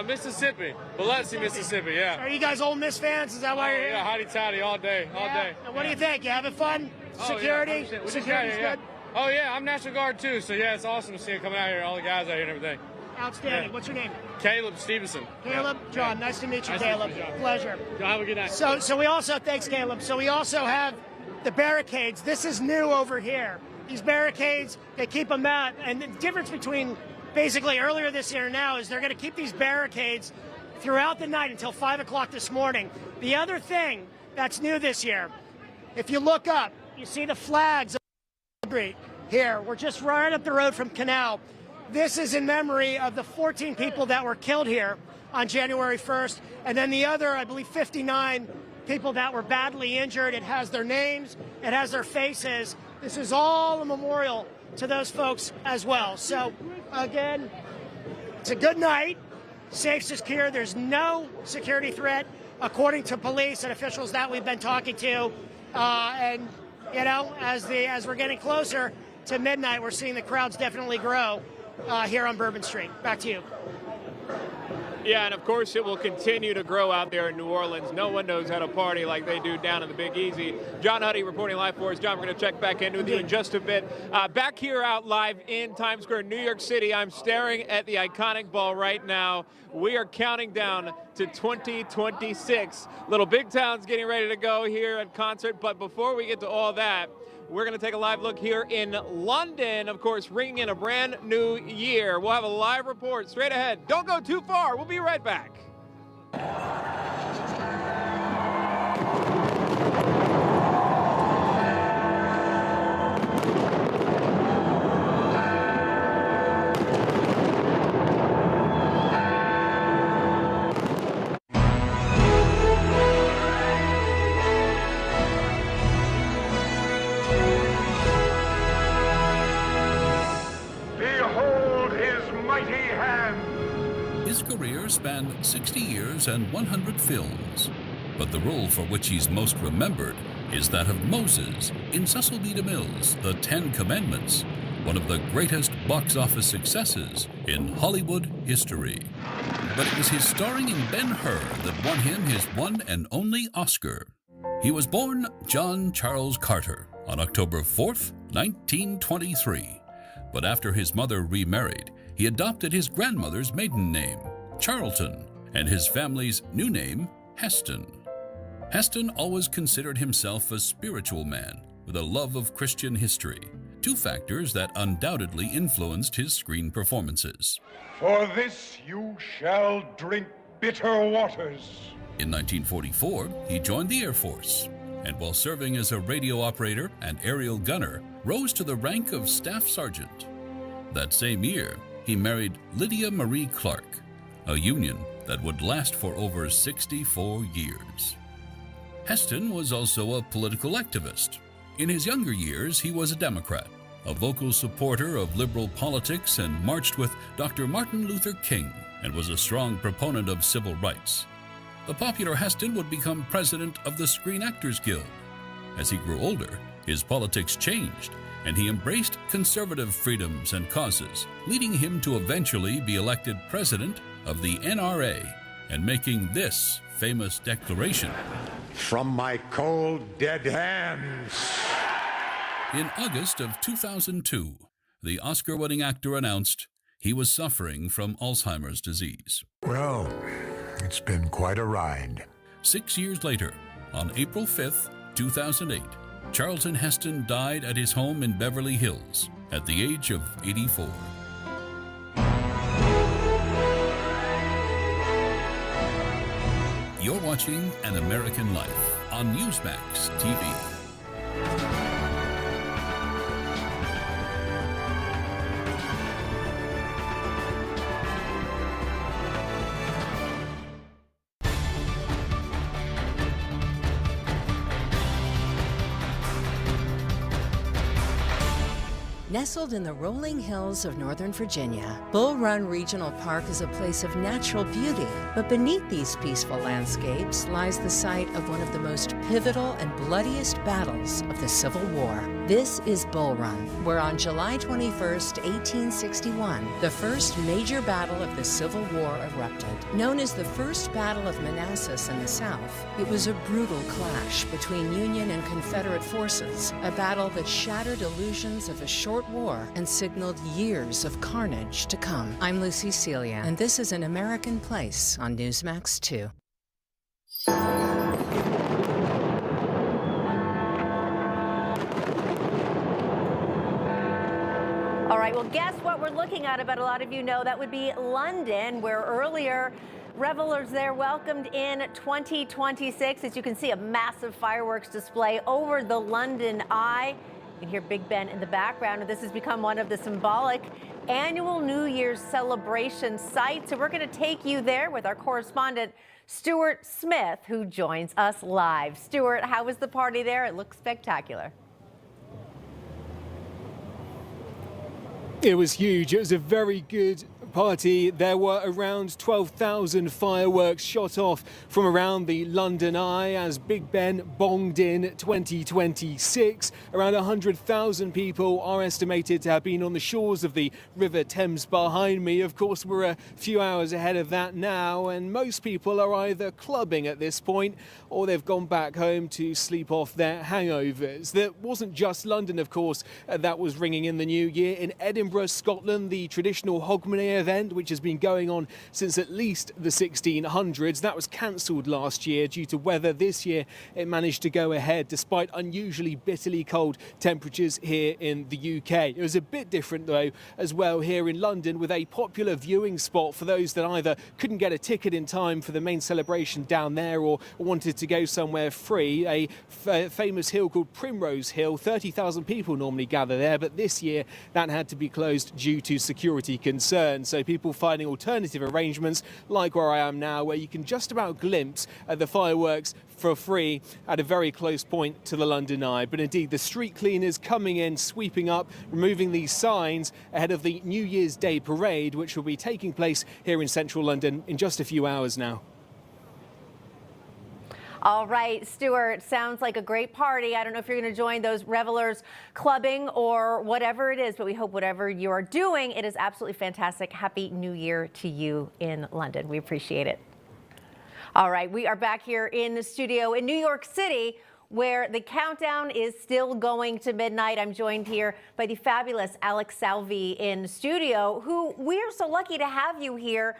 Mississippi. Biloxi, Mississippi, yeah. Are you guys Ole Miss fans? Is that why you're here? Yeah, hotty toddy all day, all day. And what do you think? You having fun? Security? Yeah, Security's good? Oh, yeah, I'm National Guard, too, so yeah, it's awesome to see it coming out here, all the guys out here and everything. Outstanding. Yeah. What's your name? Caleb Stevenson. Caleb? John, nice to meet you, Caleb. Pleasure. John, have a good night. So we also, thanks, Caleb. So we also have the barricades. This is new over here. These barricades, they keep them out. And the difference between basically earlier this year and now is they're going to keep these barricades throughout the night until 5 o'clock this morning. The other thing that's new this year, if you look up, you see the flags here. We're just right up the road from Canal. This is in memory of the 14 people that were killed here on January 1st. And then the other, I believe, 59 people that were badly injured. It has their names. It has their faces. This is all a memorial to those folks as well. So, again, it's a good night. Safe, secure. There's no security threat, according to police and officials that we've been talking to. And, you know, as we're getting closer to midnight, we're seeing the crowds definitely grow here on Bourbon Street. Back to you. Yeah, and of course it will continue to grow out there in New Orleans. No one knows how to party like they do down in the Big Easy. John Huddy reporting live for us. John, we're going to check back in with you in just a bit. Back here out live in Times Square, New York City, I'm staring at the iconic ball right now. We are counting down to 2026. Little Big Town's getting ready to go here at concert, but before we get to all that, we're going to take a live look here in London, of course, ringing in a brand new year. We'll have a live report straight ahead. Don't go too far. We'll be right back. His career spanned 60 years and 100 films, but the role for which he's most remembered is that of Moses in Cecil B. DeMille's The Ten Commandments, one of the greatest box office successes in Hollywood history. But it was his starring in Ben-Hur that won him his one and only Oscar. He was born John Charles Carter on October 4th, 1923, but after his mother remarried, he adopted his grandmother's maiden name, Charlton, and his family's new name, Heston. Heston always considered himself a spiritual man with a love of Christian history, two factors that undoubtedly influenced his screen performances. For this you shall drink bitter waters. In 1944, he joined the Air Force, and while serving as a radio operator and aerial gunner, rose to the rank of Staff Sergeant. That same year, he married Lydia Marie Clark, a union that would last for over 64 years. Heston was also a political activist. In his younger years, he was a Democrat, a vocal supporter of liberal politics, and marched with Dr. Martin Luther King, and was a strong proponent of civil rights. The popular Heston would become president of the Screen Actors Guild. As he grew older, his politics changed, and he embraced conservative freedoms and causes, leading him to eventually be elected president of the NRA and making this famous declaration. From my cold, dead hands. In August of 2002, the Oscar-winning actor announced he was suffering from Alzheimer's disease. Well, it's been quite a ride. 6 years later, on April 5th, 2008, Charlton Heston died at his home in Beverly Hills at the age of 84. You're watching An American Life on NEWSMAX TV. Nestled in the rolling hills of Northern Virginia, Bull Run Regional Park is a place of natural beauty. But beneath these peaceful landscapes lies the site of one of the most pivotal and bloodiest battles of the Civil War. This is Bull Run, where on July 21st, 1861, the first major battle of the Civil War erupted. Known as the First Battle of Manassas in the South, it was a brutal clash between Union and Confederate forces, a battle that shattered illusions of a short war and signaled years of carnage to come. I'm Lucy Celia, and this is An American Place on NEWSMAX 2. All right, well, guess what we're looking at? I bet a lot of you know that would be London, where earlier revelers there welcomed in 2026. As you can see, a massive fireworks display over the London Eye. You can hear Big Ben in the background, and this has become one of the symbolic annual New Year's celebration sites. So we're going to take you there with our correspondent, Stuart Smith, who joins us live. Stuart, how was the party there? It looks spectacular. It was huge. It was a very good party. There were around 12,000 fireworks shot off from around the London Eye as Big Ben bonged in 2026. Around 100,000 people are estimated to have been on the shores of the River Thames behind me. Of course, we're a few hours ahead of that now, and most people are either clubbing at this point or they've gone back home to sleep off their hangovers. There wasn't just London, of course, that was ringing in the new year. In Edinburgh, Scotland, the traditional Hogmanay event, which has been going on since at least the 1600s. That was cancelled last year due to weather. This year it managed to go ahead despite unusually bitterly cold temperatures here in the UK. It was a bit different though as well here in London, with a popular viewing spot for those that either couldn't get a ticket in time for the main celebration down there or wanted to go somewhere free. A famous hill called Primrose Hill. 30,000 people normally gather there, but this year that had to be closed due to security concerns. So people finding alternative arrangements like where I am now, where you can just about glimpse the fireworks for free at a very close point to the London Eye. But indeed, the street cleaners coming in, sweeping up, removing these signs ahead of the New Year's Day parade, which will be taking place here in central London in just a few hours now. All right, Stuart, sounds like a great party. I don't know if you're going to join those revelers clubbing or whatever it is, but we hope whatever you're doing, it is absolutely fantastic. Happy New Year to you in London. We appreciate it. All right, we are back here in the studio in New York City, where the countdown is still going to midnight. I'm joined here by the fabulous Alex Salvi in studio, who we're so lucky to have you here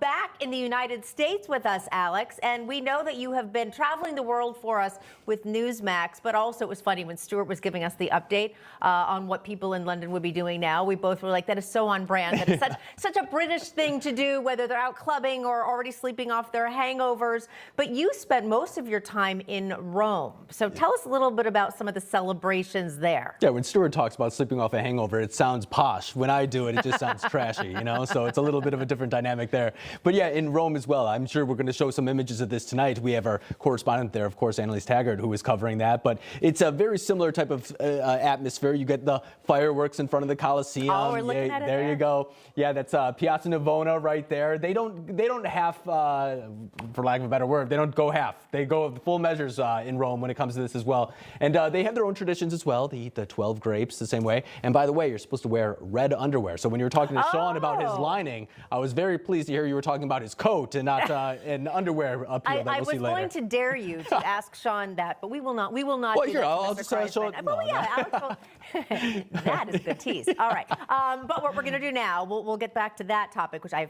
back in the United States with us, Alex. And we know that you have been traveling the world for us with NEWSMAX, but also it was funny when Stuart was giving us the update on what people in London would be doing now. We both were like, that is so on brand. That is such a British thing to do, whether they're out clubbing or already sleeping off their hangovers. But you spent most of your time in Rome. So tell us a little bit about some of the celebrations there. Yeah, when Stuart talks about sleeping off a hangover, it sounds posh. When I do it, it just sounds trashy, you know? So it's a little bit of a different dynamic there. But yeah, in Rome as well. I'm sure we're going to show some images of this tonight. We have our correspondent there, of course, Annalise Taggart, who is covering that. But it's a very similar type of atmosphere. You get the fireworks in front of the Colosseum. Oh, we're looking at it there. You go. Yeah, that's Piazza Navona right there. They don't half, for lack of a better word, they don't go half. They go full measures in Rome when it comes to this as well. And they have their own traditions as well. They eat the 12 grapes the same way. And by the way, you're supposed to wear red underwear. So when you were talking to Shaun about his lining, I was very pleased to hear you were talking about his coat and not an underwear up here that we'll see later. I was going to dare you to ask Shaun that, but we will not. Well, do here, that I'll to just Mr. Shaun. Kraisman. Well, yeah, Alex will. That is a good tease. All right. But what we're going to do now, we'll get back to that topic, which I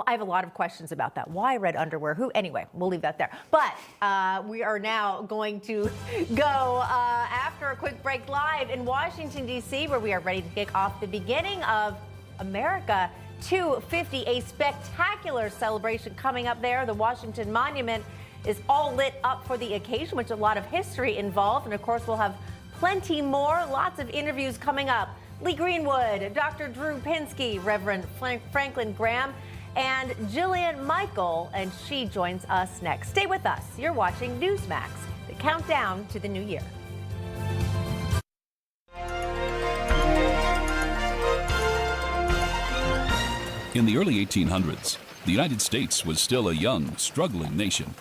have a lot of questions about that. Why red underwear? Who? Anyway, we'll leave that there. But we are now going to go after a quick break live in Washington, D.C., where we are ready to kick off the beginning of America 250, a spectacular celebration coming up there. The Washington Monument is all lit up for the occasion, which is a lot of history involved. And of course, we'll have plenty more, lots of interviews coming up. Lee Greenwood, Dr. Drew Pinsky, Reverend Franklin Graham, and Jillian Michael, and she joins us next. Stay with us. You're watching NEWSMAX, the countdown to the new year. In the early 1800s, the United States was still a young, struggling nation.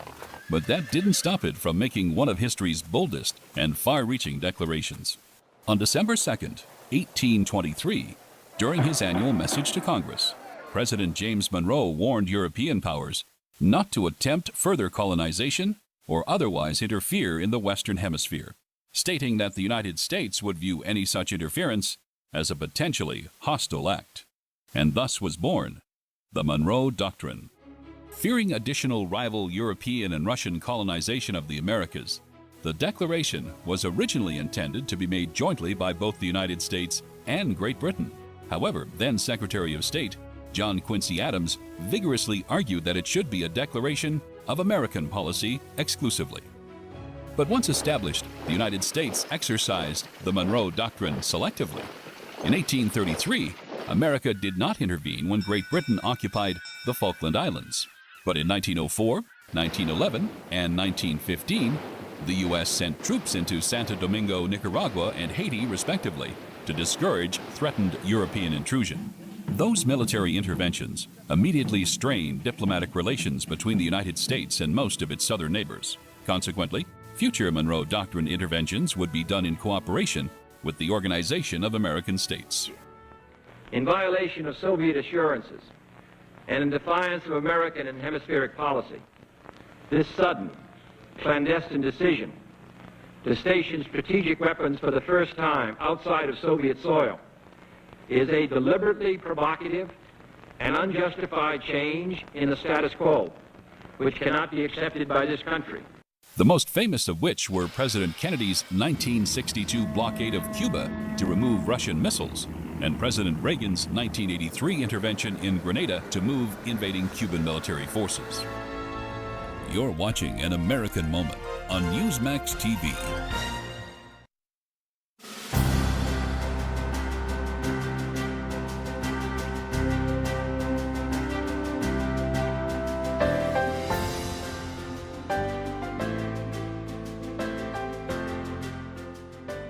But that didn't stop it from making one of history's boldest and far-reaching declarations. On December 2nd, 1823, during his annual message to Congress, President James Monroe warned European powers not to attempt further colonization or otherwise interfere in the Western Hemisphere, stating that the United States would view any such interference as a potentially hostile act. And thus was born the Monroe Doctrine. Fearing additional rival European and Russian colonization of the Americas, the declaration was originally intended to be made jointly by both the United States and Great Britain. However, then Secretary of State John Quincy Adams vigorously argued that it should be a declaration of American policy exclusively. But once established, the United States exercised the Monroe Doctrine selectively. In 1833, America did not intervene when Great Britain occupied the Falkland Islands. But in 1904, 1911, and 1915, the U.S. sent troops into Santo Domingo, Nicaragua, and Haiti, respectively, to discourage threatened European intrusion. Those military interventions immediately strained diplomatic relations between the United States and most of its southern neighbors. Consequently, future Monroe Doctrine interventions would be done in cooperation with the Organization of American States. In violation of Soviet assurances and in defiance of American and hemispheric policy, this sudden, clandestine decision to station strategic weapons for the first time outside of Soviet soil is a deliberately provocative and unjustified change in the status quo, which cannot be accepted by this country. The most famous of which were President Kennedy's 1962 blockade of Cuba to remove Russian missiles, and President Reagan's 1983 intervention in Grenada to move invading Cuban military forces. You're watching An American Moment on NEWSMAX TV.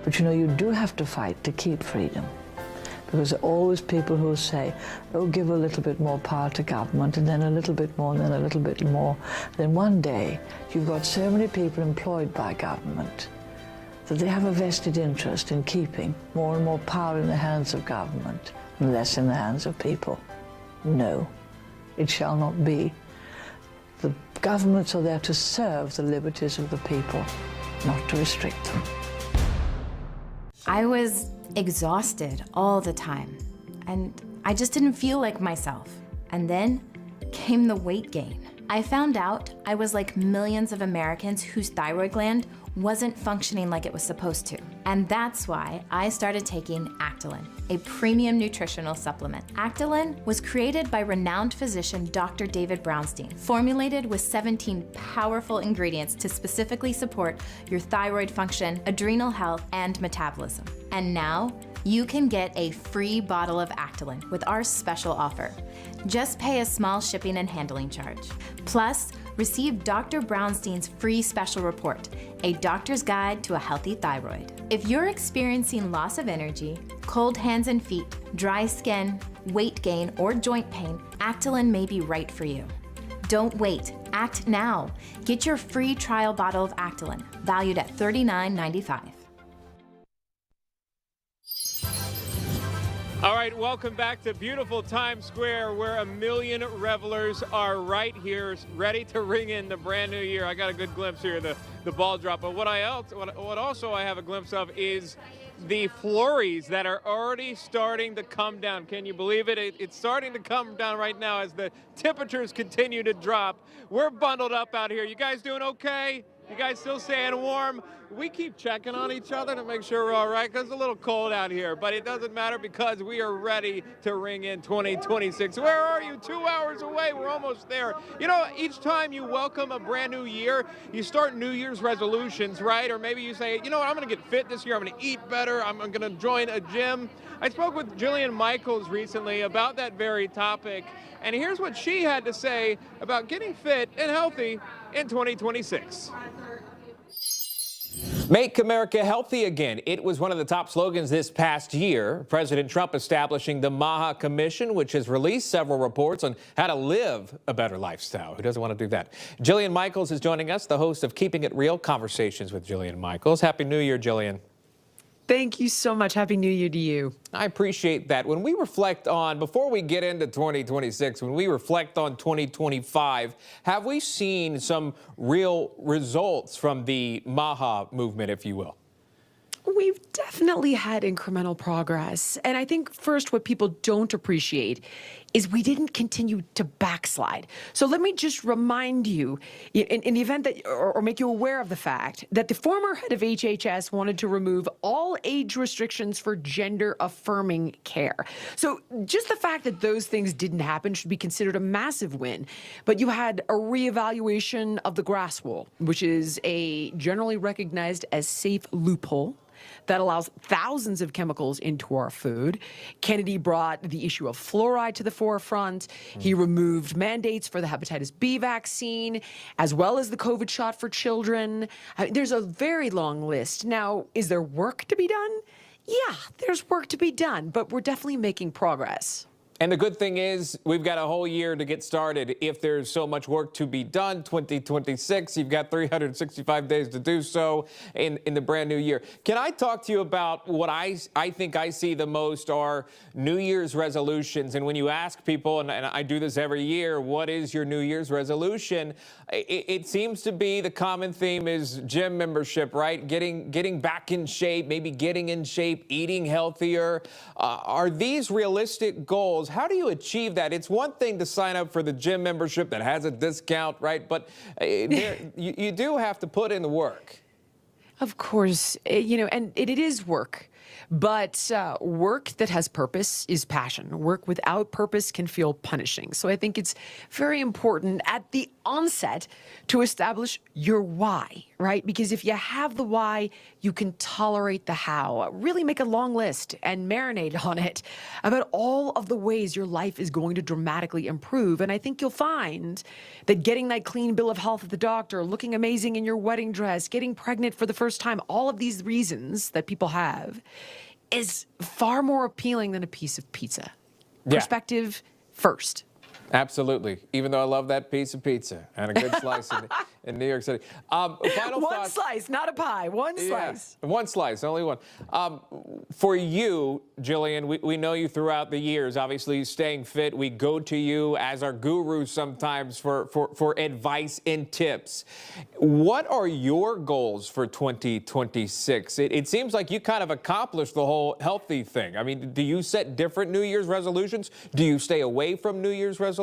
But you know, you do have to fight to keep freedom. Because there are always people who say, oh, give a little bit more power to government, and then a little bit more, and then a little bit more. Then one day, you've got so many people employed by government that they have a vested interest in keeping more and more power in the hands of government and less in the hands of people. No, it shall not be. The governments are there to serve the liberties of the people, not to restrict them. I was exhausted all the time, and I just didn't feel like myself. And then came the weight gain. I found out I was like millions of Americans whose thyroid gland wasn't functioning like it was supposed to. And that's why I started taking Actilin, a premium nutritional supplement. Actilin was created by renowned physician Dr. David Brownstein, formulated with 17 powerful ingredients to specifically support your thyroid function, adrenal health, and metabolism. And now, you can get a free bottle of Actilin with our special offer. Just pay a small shipping and handling charge. Plus, receive Dr. Brownstein's free special report, A Doctor's Guide to a Healthy Thyroid. If you're experiencing loss of energy, cold hands and feet, dry skin, weight gain, or joint pain, Actilin may be right for you. Don't wait, act now. Get your free trial bottle of Actilin, valued at $39.95. All right, welcome back to beautiful Times Square, where a million revelers are right here, ready to ring in the brand new year. I got a good glimpse here of the ball drop, but what also I have a glimpse of is the flurries that are already starting to come down. Can you believe it? It's starting to come down right now as the temperatures continue to drop. We're bundled up out here. You guys doing okay? You guys still staying warm? We keep checking on each other to make sure we're all right, because it's a little cold out here, but it doesn't matter because we are ready to ring in 2026. Where are you? 2 hours away. We're almost there. You know, each time you welcome a brand new year, you start New Year's resolutions, right? Or maybe you say, you know what, I'm going to get fit this year. I'm going to eat better. I'm going to join a gym. I spoke with Jillian Michaels recently about that very topic, and here's what she had to say about getting fit and healthy in 2026. Make America healthy again. It was one of the top slogans this past year. President Trump establishing the MAHA Commission, which has released several reports on how to live a better lifestyle. Who doesn't want to do that? Jillian Michaels is joining us, the host of Keeping It Real, Conversations with Jillian Michaels. Happy New Year, Jillian. Thank you so much. Happy New Year to you. I appreciate that. When we reflect on, before we get into 2026, when we reflect on 2025, have we seen some real results from the MAHA movement, if you will? We've definitely had incremental progress. And I think first what people don't appreciate is we didn't continue to backslide. So let me just remind you, in the event that, or make you aware of the fact that the former head of HHS wanted to remove all age restrictions for gender-affirming care. So just the fact that those things didn't happen should be considered a massive win. But you had a reevaluation of the grass wool, which is a generally recognized as safe loophole that allows thousands of chemicals into our food. Kennedy brought the issue of fluoride to the forefront. He removed mandates for the hepatitis B vaccine, as well as the COVID shot for children. There's a very long list. Now, is there work to be done? Yeah, there's work to be done, but we're definitely making progress. And the good thing is we've got a whole year to get started. If there's so much work to be done, 2026, you've got 365 days to do so in the brand new year. Can I talk to you about what I think I see the most are New Year's resolutions? And when you ask people, and I do this every year, what is your New Year's resolution? It seems to be the common theme is gym membership, right? Getting back in shape, maybe getting in shape, eating healthier. Are these realistic goals? How do you achieve that? It's one thing to sign up for the gym membership that has a discount, right? But you do have to put in the work. Of course, and it is work. But work that has purpose is passion. Work without purpose can feel punishing. So I think it's very important at the onset to establish your why, right? Because if you have the why, you can tolerate the how. Really make a long list and marinate on it about all of the ways your life is going to dramatically improve. And I think you'll find that getting that clean bill of health at the doctor, looking amazing in your wedding dress, getting pregnant for the first time, all of these reasons that people have is far more appealing than a piece of pizza. Perspective first. Absolutely. Even though I love that piece of pizza and a good slice in New York City. One slice, not a pie. One slice. One slice, only one. For you, Jillian, we know you throughout the years, obviously staying fit. We go to you as our guru sometimes for advice and tips. What are your goals for 2026? It seems like you kind of accomplished the whole healthy thing. I mean, do you set different New Year's resolutions? Do you stay away from New Year's resolutions?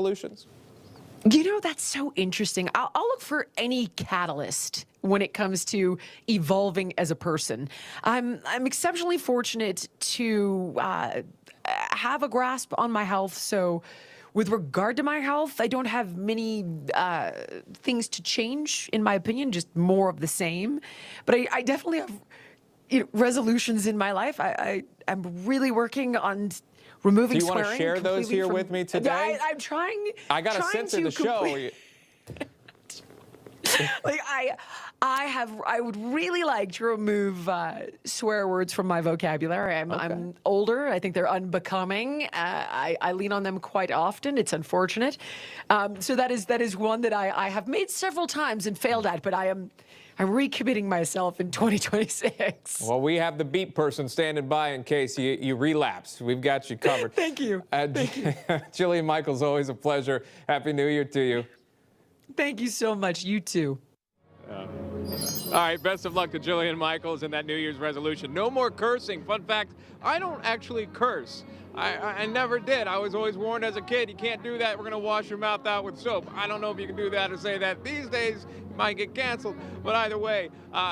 That's so interesting. I'll look for any catalyst when it comes to evolving as a person. I'm exceptionally fortunate to have a grasp on my health. So with regard to my health, I don't have many things to change, in my opinion, just more of the same. But I definitely have resolutions in my life. I'm really working on removing swearing. Do you want to share those here with me today? I'm trying. I got to censor the show. I would really like to remove swear words from my vocabulary. I'm older. I think they're unbecoming. I lean on them quite often. It's unfortunate. So that is one that I have made several times and failed at, but I'm recommitting myself in 2026. Well, we have the beat person standing by in case you relapse. We've got you covered. Thank you. Thank you. Jillian Michaels, always a pleasure. Happy New Year to you. Thank you so much. You too. All right, best of luck to Jillian Michaels and that New Year's resolution. No more cursing. Fun fact, I don't actually curse. I never did. I was always warned as a kid, you can't do that. We're going to wash your mouth out with soap. I don't know if you can do that or say that these days. You might get canceled. But either way,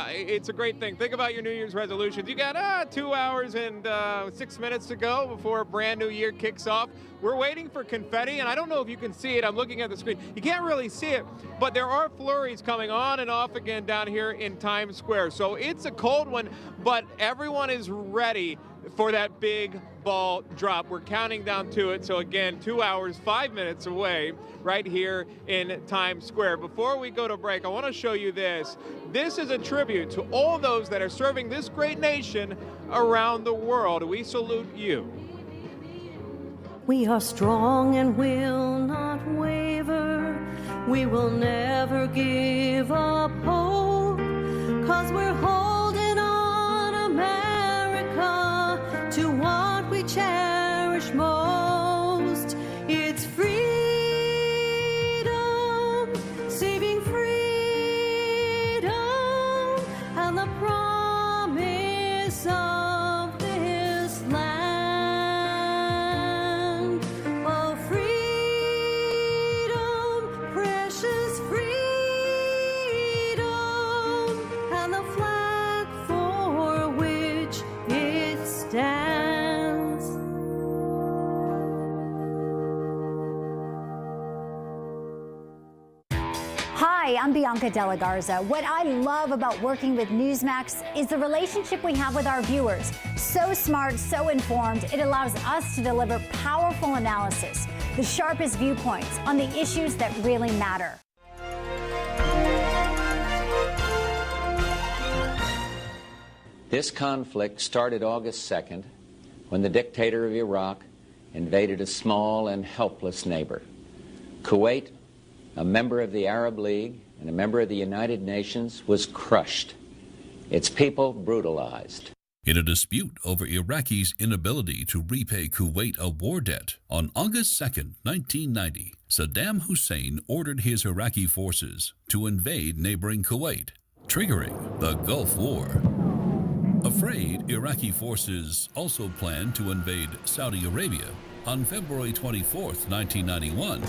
it's a great thing. Think about your New Year's resolutions. You got 2 hours and 6 minutes to go before a brand new year kicks off. We're waiting for confetti, and I don't know if you can see it. I'm looking at the screen. You can't really see it, but there are flurries coming on and off again down here in Times Square. So it's a cold one, but everyone is ready for that big ball drop. We're counting down to it. So again, 2 hours, 5 minutes away right here in Times Square. Before we go to break, I want to show you this. This is a tribute to all those that are serving this great nation around the world. We salute you. We are strong and will not waver. We will never give up hope, 'cause we're holding on, America, to what we cherish most. It's freedom, saving freedom, and the promise of this land. Oh, freedom, precious freedom, and the flag for which it stands. Hi, I'm Bianca Della Garza. What I love about working with Newsmax is the relationship we have with our viewers. So smart, so informed, it allows us to deliver powerful analysis, the sharpest viewpoints on the issues that really matter. This conflict started August 2nd when the dictator of Iraq invaded a small and helpless neighbor. Kuwait, a member of the Arab League and a member of the United Nations, was crushed. Its people brutalized. In a dispute over Iraqis' inability to repay Kuwait a war debt, on August 2, 1990, Saddam Hussein ordered his Iraqi forces to invade neighboring Kuwait, triggering the Gulf War. Afraid, Iraqi forces also planned to invade Saudi Arabia. On February 24, 1991,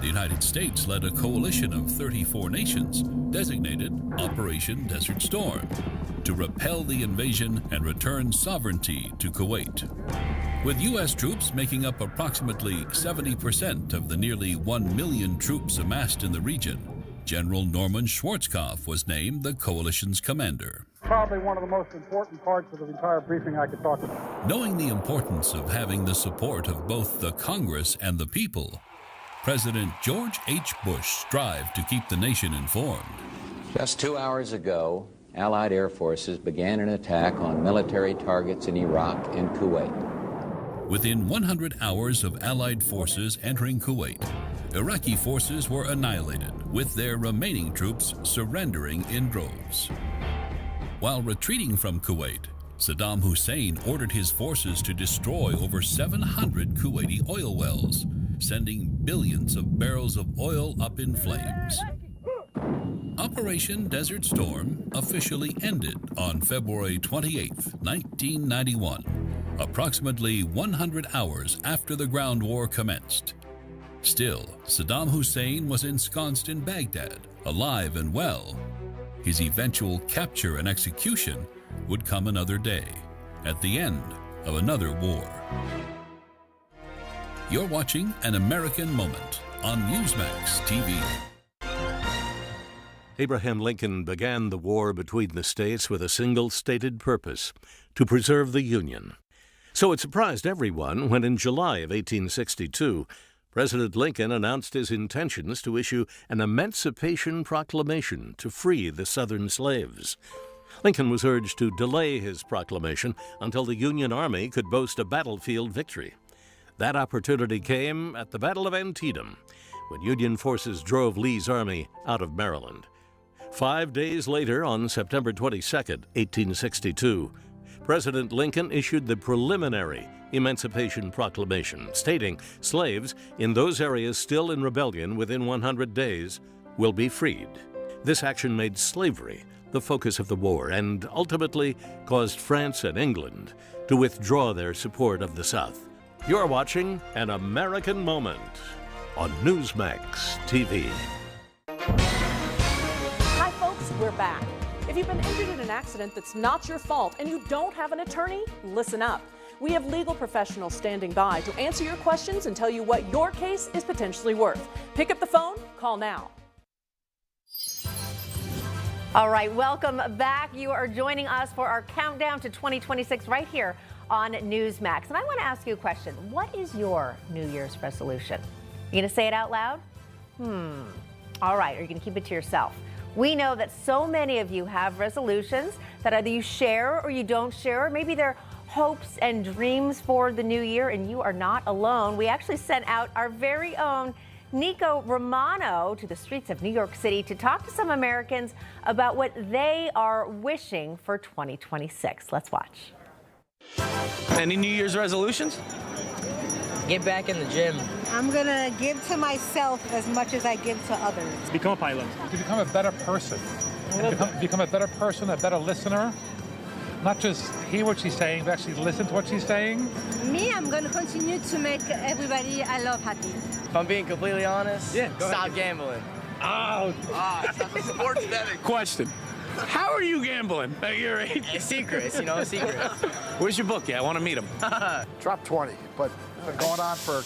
the United States led a coalition of 34 nations, designated Operation Desert Storm, to repel the invasion and return sovereignty to Kuwait. With U.S. troops making up approximately 70% of the nearly 1 million troops amassed in the region, General Norman Schwarzkopf was named the coalition's commander. Probably one of the most important parts of the entire briefing I could talk about. Knowing the importance of having the support of both the Congress and the people, President George H. Bush strived to keep the nation informed. Just 2 hours ago, Allied air forces began an attack on military targets in Iraq and Kuwait. Within 100 hours of Allied forces entering Kuwait, Iraqi forces were annihilated, with their remaining troops surrendering in droves. While retreating from Kuwait, Saddam Hussein ordered his forces to destroy over 700 Kuwaiti oil wells, sending billions of barrels of oil up in flames. Operation Desert Storm officially ended on February 28, 1991, approximately 100 hours after the ground war commenced. Still, Saddam Hussein was ensconced in Baghdad, alive and well. His eventual capture and execution would come another day, at the end of another war. You're watching An American Moment on NEWSMAX TV. Abraham Lincoln began the war between the states with a single stated purpose: to preserve the Union. So it surprised everyone when in July of 1862, President Lincoln announced his intentions to issue an Emancipation Proclamation to free the Southern slaves. Lincoln was urged to delay his proclamation until the Union Army could boast a battlefield victory. That opportunity came at the Battle of Antietam, when Union forces drove Lee's army out of Maryland. 5 days later, on September 22, 1862, President Lincoln issued the preliminary Emancipation Proclamation, stating slaves in those areas still in rebellion within 100 days will be freed. This action made slavery the focus of the war and ultimately caused France and England to withdraw their support of the South. You're watching An American Moment on NEWSMAX TV. Hi folks, we're back. If you've been injured in an accident that's not your fault and you don't have an attorney, listen up. We have legal professionals standing by to answer your questions and tell you what your case is potentially worth. Pick up the phone, call now. All right, welcome back. You are joining us for our countdown to 2026 right here on Newsmax. And I want to ask you a question. What is your New Year's resolution? You going to say it out loud? All right. Are you going to keep it to yourself? We know that so many of you have resolutions that either you share or you don't share. Maybe they're hopes and dreams for the new year, and you are not alone. We actually sent out our very own Nico Romano to the streets of New York City to talk to some Americans about what they are wishing for 2026. Let's watch. Any New Year's resolutions? Get back in the gym. I'm gonna give to myself as much as I give to others. Become a pilot. To become a better person. Become a better person, a better listener. Not just hear what she's saying, but actually listen to what she's saying. Me, I'm gonna continue to make everybody I love happy. If I'm being completely honest, stop gambling. Oh, it's a sports betting. question. How are you gambling at your age? Secrets, you know, secrets. Where's your book? I want to meet him. Drop 20, but it's been going on for,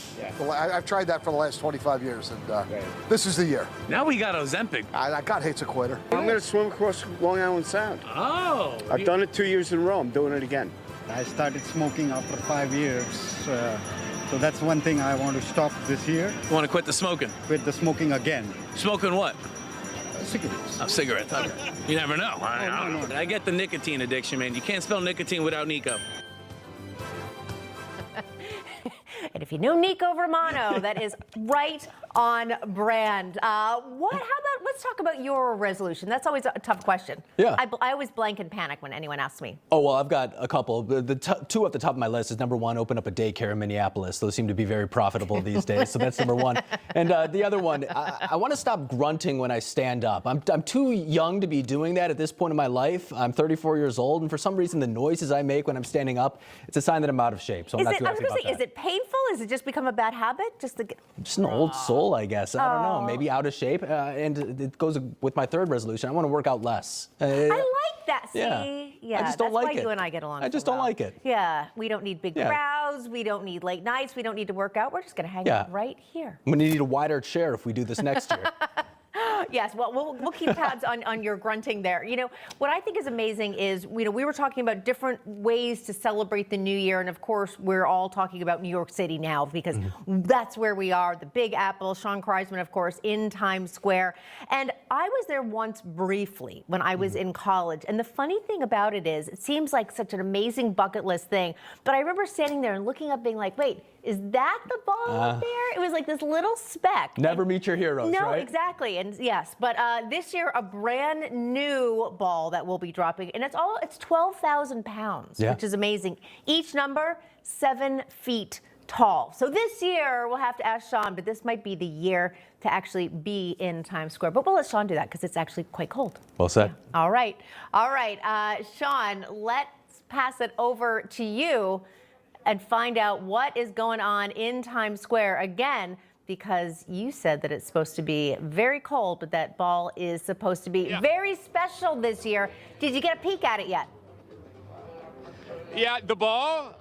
I've tried that for the last 25 years, and this is the year. Now we got Ozempic. God hates a quitter. I'm going to swim across Long Island Sound. Oh. I've done it 2 years in a row. I'm doing it again. I started smoking after 5 years, so that's one thing I want to stop this year. You want to quit the smoking? Quit the smoking again. Smoking what? Cigarettes. Oh, cigarettes. Okay. You never know. No. I get the nicotine addiction, man. You can't spell nicotine without Nico. And if you know Nico Romano, that is right on brand. How about, let's talk about your resolution. That's always a tough question. Yeah. I always blank and panic when anyone asks me. Oh, well, I've got a couple. The two at the top of my list is number one, open up a daycare in Minneapolis. Those seem to be very profitable these days, so that's number one. And the other one, I want to stop grunting when I stand up. I'm too young to be doing that at this point in my life. I'm 34 years old, and for some reason, the noises I make when I'm standing up, it's a sign that I'm out of shape, so I'm not too happy about that. Is it painful? Is it just become a bad habit? Just an old soul, I guess. I don't know. Maybe out of shape. And it goes with my third resolution. I want to work out less. I like that. See? Yeah. I just don't like it. That's why you and I get along. I just don't like it. Yeah. We don't need big crowds. We don't need late nights. We don't need to work out. We're just going to hang out right here. I'm going to need a wider chair if we do this next year. Yes, well, we'll keep tabs on your grunting there. You know, what I think is amazing is, we were talking about different ways to celebrate the new year. And of course, we're all talking about New York City now because that's where we are, the Big Apple. Shaun Kraisman, of course, in Times Square. And I was there once briefly when I was in college. And the funny thing about it is, it seems like such an amazing bucket list thing. But I remember standing there and looking up being like, wait, is that the ball up there? It was like this little speck. Never meet your heroes, right? No, exactly. And yes, but this year, a brand new ball that will be dropping, and it's 12,000 pounds, which is amazing. Each number, 7 feet tall. So this year, we'll have to ask Shaun, but this might be the year to actually be in Times Square. But we'll let Shaun do that because it's actually quite cold. Well said. Yeah. All right. Shaun, let's pass it over to you and find out what is going on in Times Square again, because you said that it's supposed to be very cold, but that ball is supposed to be very special this year. Did you get a peek at it yet? Yeah, the ball,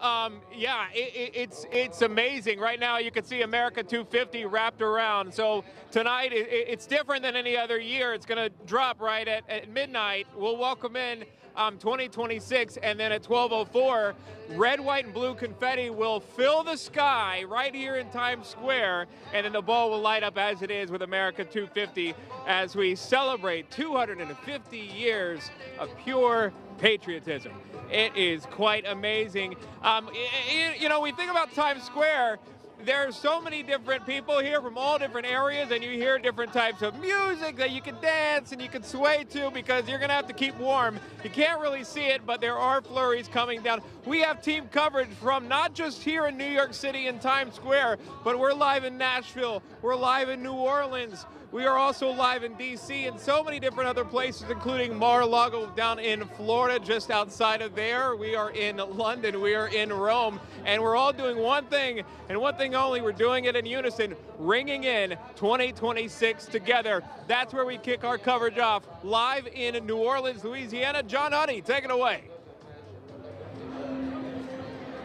it's amazing. Right now you can see America 250 wrapped around. So tonight it's different than any other year. It's going to drop right at midnight. We'll welcome in 2026, and then at 12:04, red, white, and blue confetti will fill the sky right here in Times Square, and then the ball will light up as it is with America 250 as we celebrate 250 years of pure patriotism. It is quite amazing. We think about Times Square. There are so many different people here from all different areas, and you hear different types of music that you can dance and you can sway to because you're going to have to keep warm. You can't really see it, but there are flurries coming down. We have team coverage from not just here in New York City in Times Square, but we're live in Nashville. We're live in New Orleans. We are also live in D.C. and so many different other places, including Mar-a-Lago down in Florida, just outside of there. We are in London. We are in Rome. And we're all doing one thing, and one thing only. We're doing it in unison, ringing in 2026 together. That's where we kick our coverage off, live in New Orleans, Louisiana. John Huddy, take it away.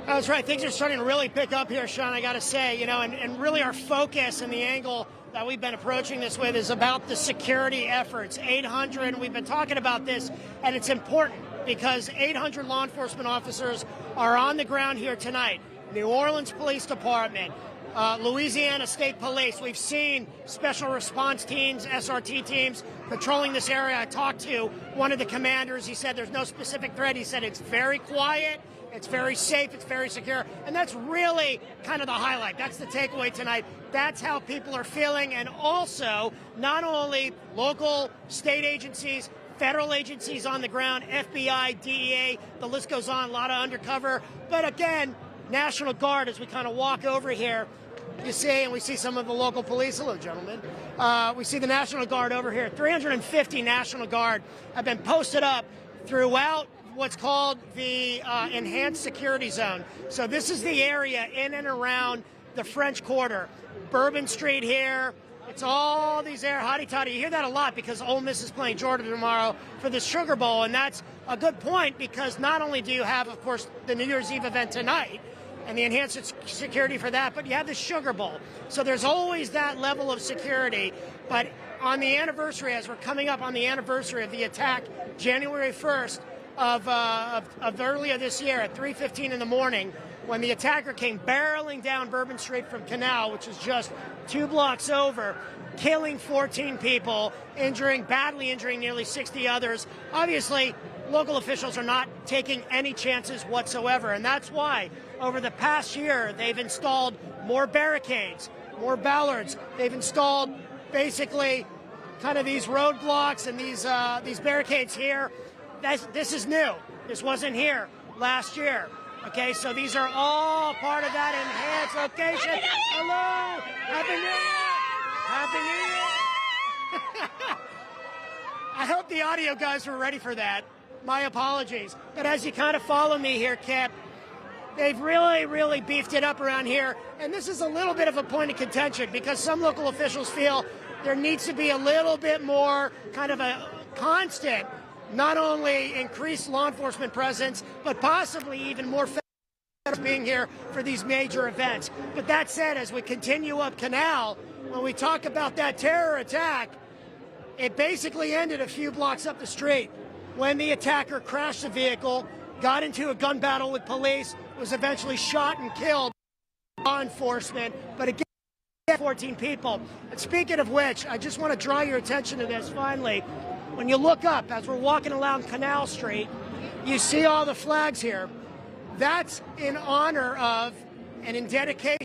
That's right. Things are starting to really pick up here, Shaun, I got to say. And really our focus and the angle that we've been approaching this with is about the security efforts. 800, and we've been talking about this, and it's important. because 800 law enforcement officers are on the ground here tonight. New Orleans Police Department, Louisiana State Police. We've seen special response teams, SRT teams, patrolling this area. I talked to one of the commanders. He said there's no specific threat. He said it's very quiet, it's very safe, it's very secure. And that's really kind of the highlight. That's the takeaway tonight. That's how people are feeling. And also, not only local, state agencies, federal agencies on the ground, FBI, DEA, the list goes on, a lot of undercover. But again, National Guard, as we kind of walk over here, you see, and we see some of the local police. Hello, gentlemen. We see the National Guard over here. 350 National Guard have been posted up throughout what's called the enhanced security zone. So this is the area in and around the French Quarter. Bourbon Street here. It's all these hotty-toddy. You hear that a lot because Ole Miss is playing Georgia tomorrow for the Sugar Bowl, and that's a good point because not only do you have, of course, the New Year's Eve event tonight, and the enhanced security for that, but you have the Sugar Bowl. So there's always that level of security. But on the anniversary, as we're coming up on the anniversary of the attack, January 1st of earlier this year at 3:15 in the morning, when the attacker came barreling down Bourbon Street from Canal, which is just 2 blocks over, killing 14 people, badly injuring nearly 60 others. Obviously, local officials are not taking any chances whatsoever, and that's why over the past year they've installed more barricades, more ballards. They've installed basically kind of these roadblocks and these barricades here. This is new. This wasn't here last year. Okay, so these are all part of that enhanced location. Hello, Happy New Year! Happy New Year! I hope the audio guys were ready for that. My apologies. But as you kind of follow me here, Kip, they've really, really beefed it up around here. And this is a little bit of a point of contention because some local officials feel there needs to be a little bit more kind of a constant, not only increased law enforcement presence, but possibly even more being here for these major events. But that said, as we continue up Canal, when we talk about that terror attack, it basically ended a few blocks up the street when the attacker crashed the vehicle, got into a gun battle with police, was eventually shot and killed by law enforcement. But again, 14 people. And speaking of which, I just want to draw your attention to this finally. When you look up, as we're walking along Canal Street, you see all the flags here. That's in honor of and in dedication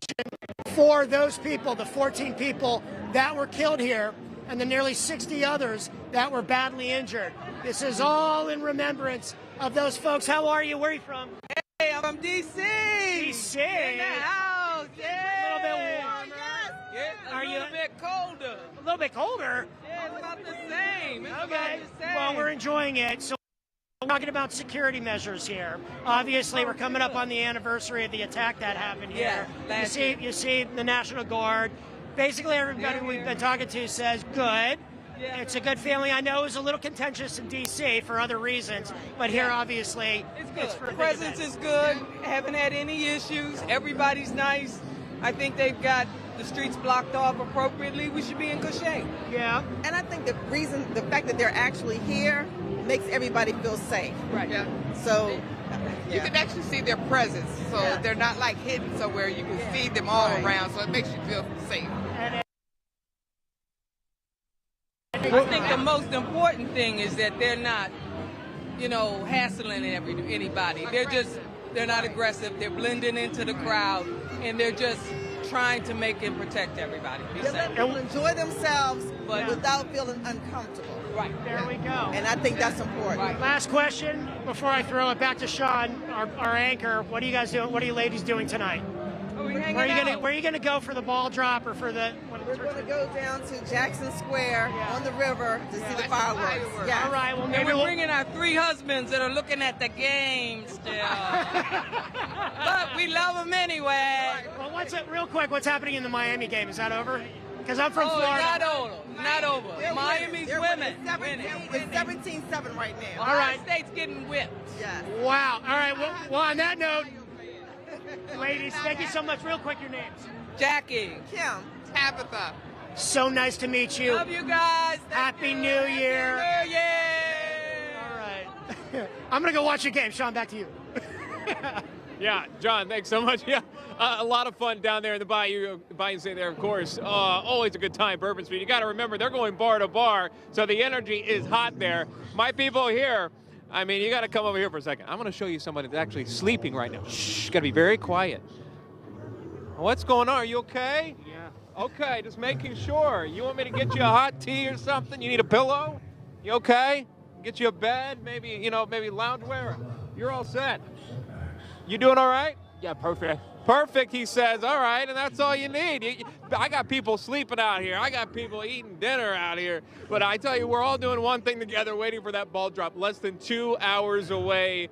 for those people, the 14 people that were killed here, and the nearly 60 others that were badly injured. This is all in remembrance of those folks. How are you? Where are you from? Hey, I'm from D.C. D.C. In the house. Yeah. A little bit warmer. Yes, a little bit colder. A little bit colder? Yeah, it's about the same. It's okay. about the same. Well, we're enjoying it. So we're talking about security measures here. Obviously, we're coming up on the anniversary of the attack that happened here. Yeah, you see the National Guard. Basically, everybody we've been talking to says good. Yeah. It's a good feeling. I know it was a little contentious in D.C. for other reasons, but here, obviously, it's good. It's for the presence is good. Haven't had any issues. Everybody's nice. I think they've got the streets blocked off appropriately. We should be in good shape. Yeah. And I think the fact that they're actually here makes everybody feel safe. Right. Yeah. So you can actually see their presence, so they're not like hidden somewhere. You can see them all around, so it makes you feel safe. I think the most important thing is that they're not, hassling anybody. They're not aggressive. They're blending into the crowd, and they're just trying to make and protect everybody. They're letting people enjoy themselves, but without feeling uncomfortable. Right. There we go. And I think that's important. Right. Last question before I throw it back to Shaun, our anchor. What are you guys doing? What are you ladies doing tonight? Where are you gonna go for the ball drop or for the? We're going to go down to Jackson Square on the river to see the fireworks. Yeah. All right. Well, maybe we're bringing our 3 husbands that are looking at the game still. But we love them anyway. Well, real quick? What's happening in the Miami game? Is that over? Because I'm from Florida. Not over. Miami's women. It's 17-7 right now. All right. State's getting whipped. Yeah. Wow. All right. Well, on that note, ladies, thank you so much. Real quick, your names. Jackie. Kim. Tabitha. So nice to meet you. Love you guys. Happy New Year. New Year. All right. I'm going to go watch a game. Shaun, back to you. Yeah, John, thanks so much. Yeah, a lot of fun down there in the Bayou State there, of course. Always a good time, Bourbon Street. You got to remember, they're going bar to bar, so the energy is hot there. My people here, I mean, you got to come over here for a second. I'm going to show you somebody that's actually sleeping right now. Shh, got to be very quiet. What's going on? Are you okay? Yeah. Okay, just making sure. You want me to get you a hot tea or something? You need a pillow? You okay? Get you a bed? Maybe, maybe loungewear? You're all set. You doing all right? Yeah, perfect. Perfect, he says. All right, and that's all you need. I got people sleeping out here. I got people eating dinner out here. But I tell you, we're all doing one thing together, waiting for that ball drop. Less than 2 hours away,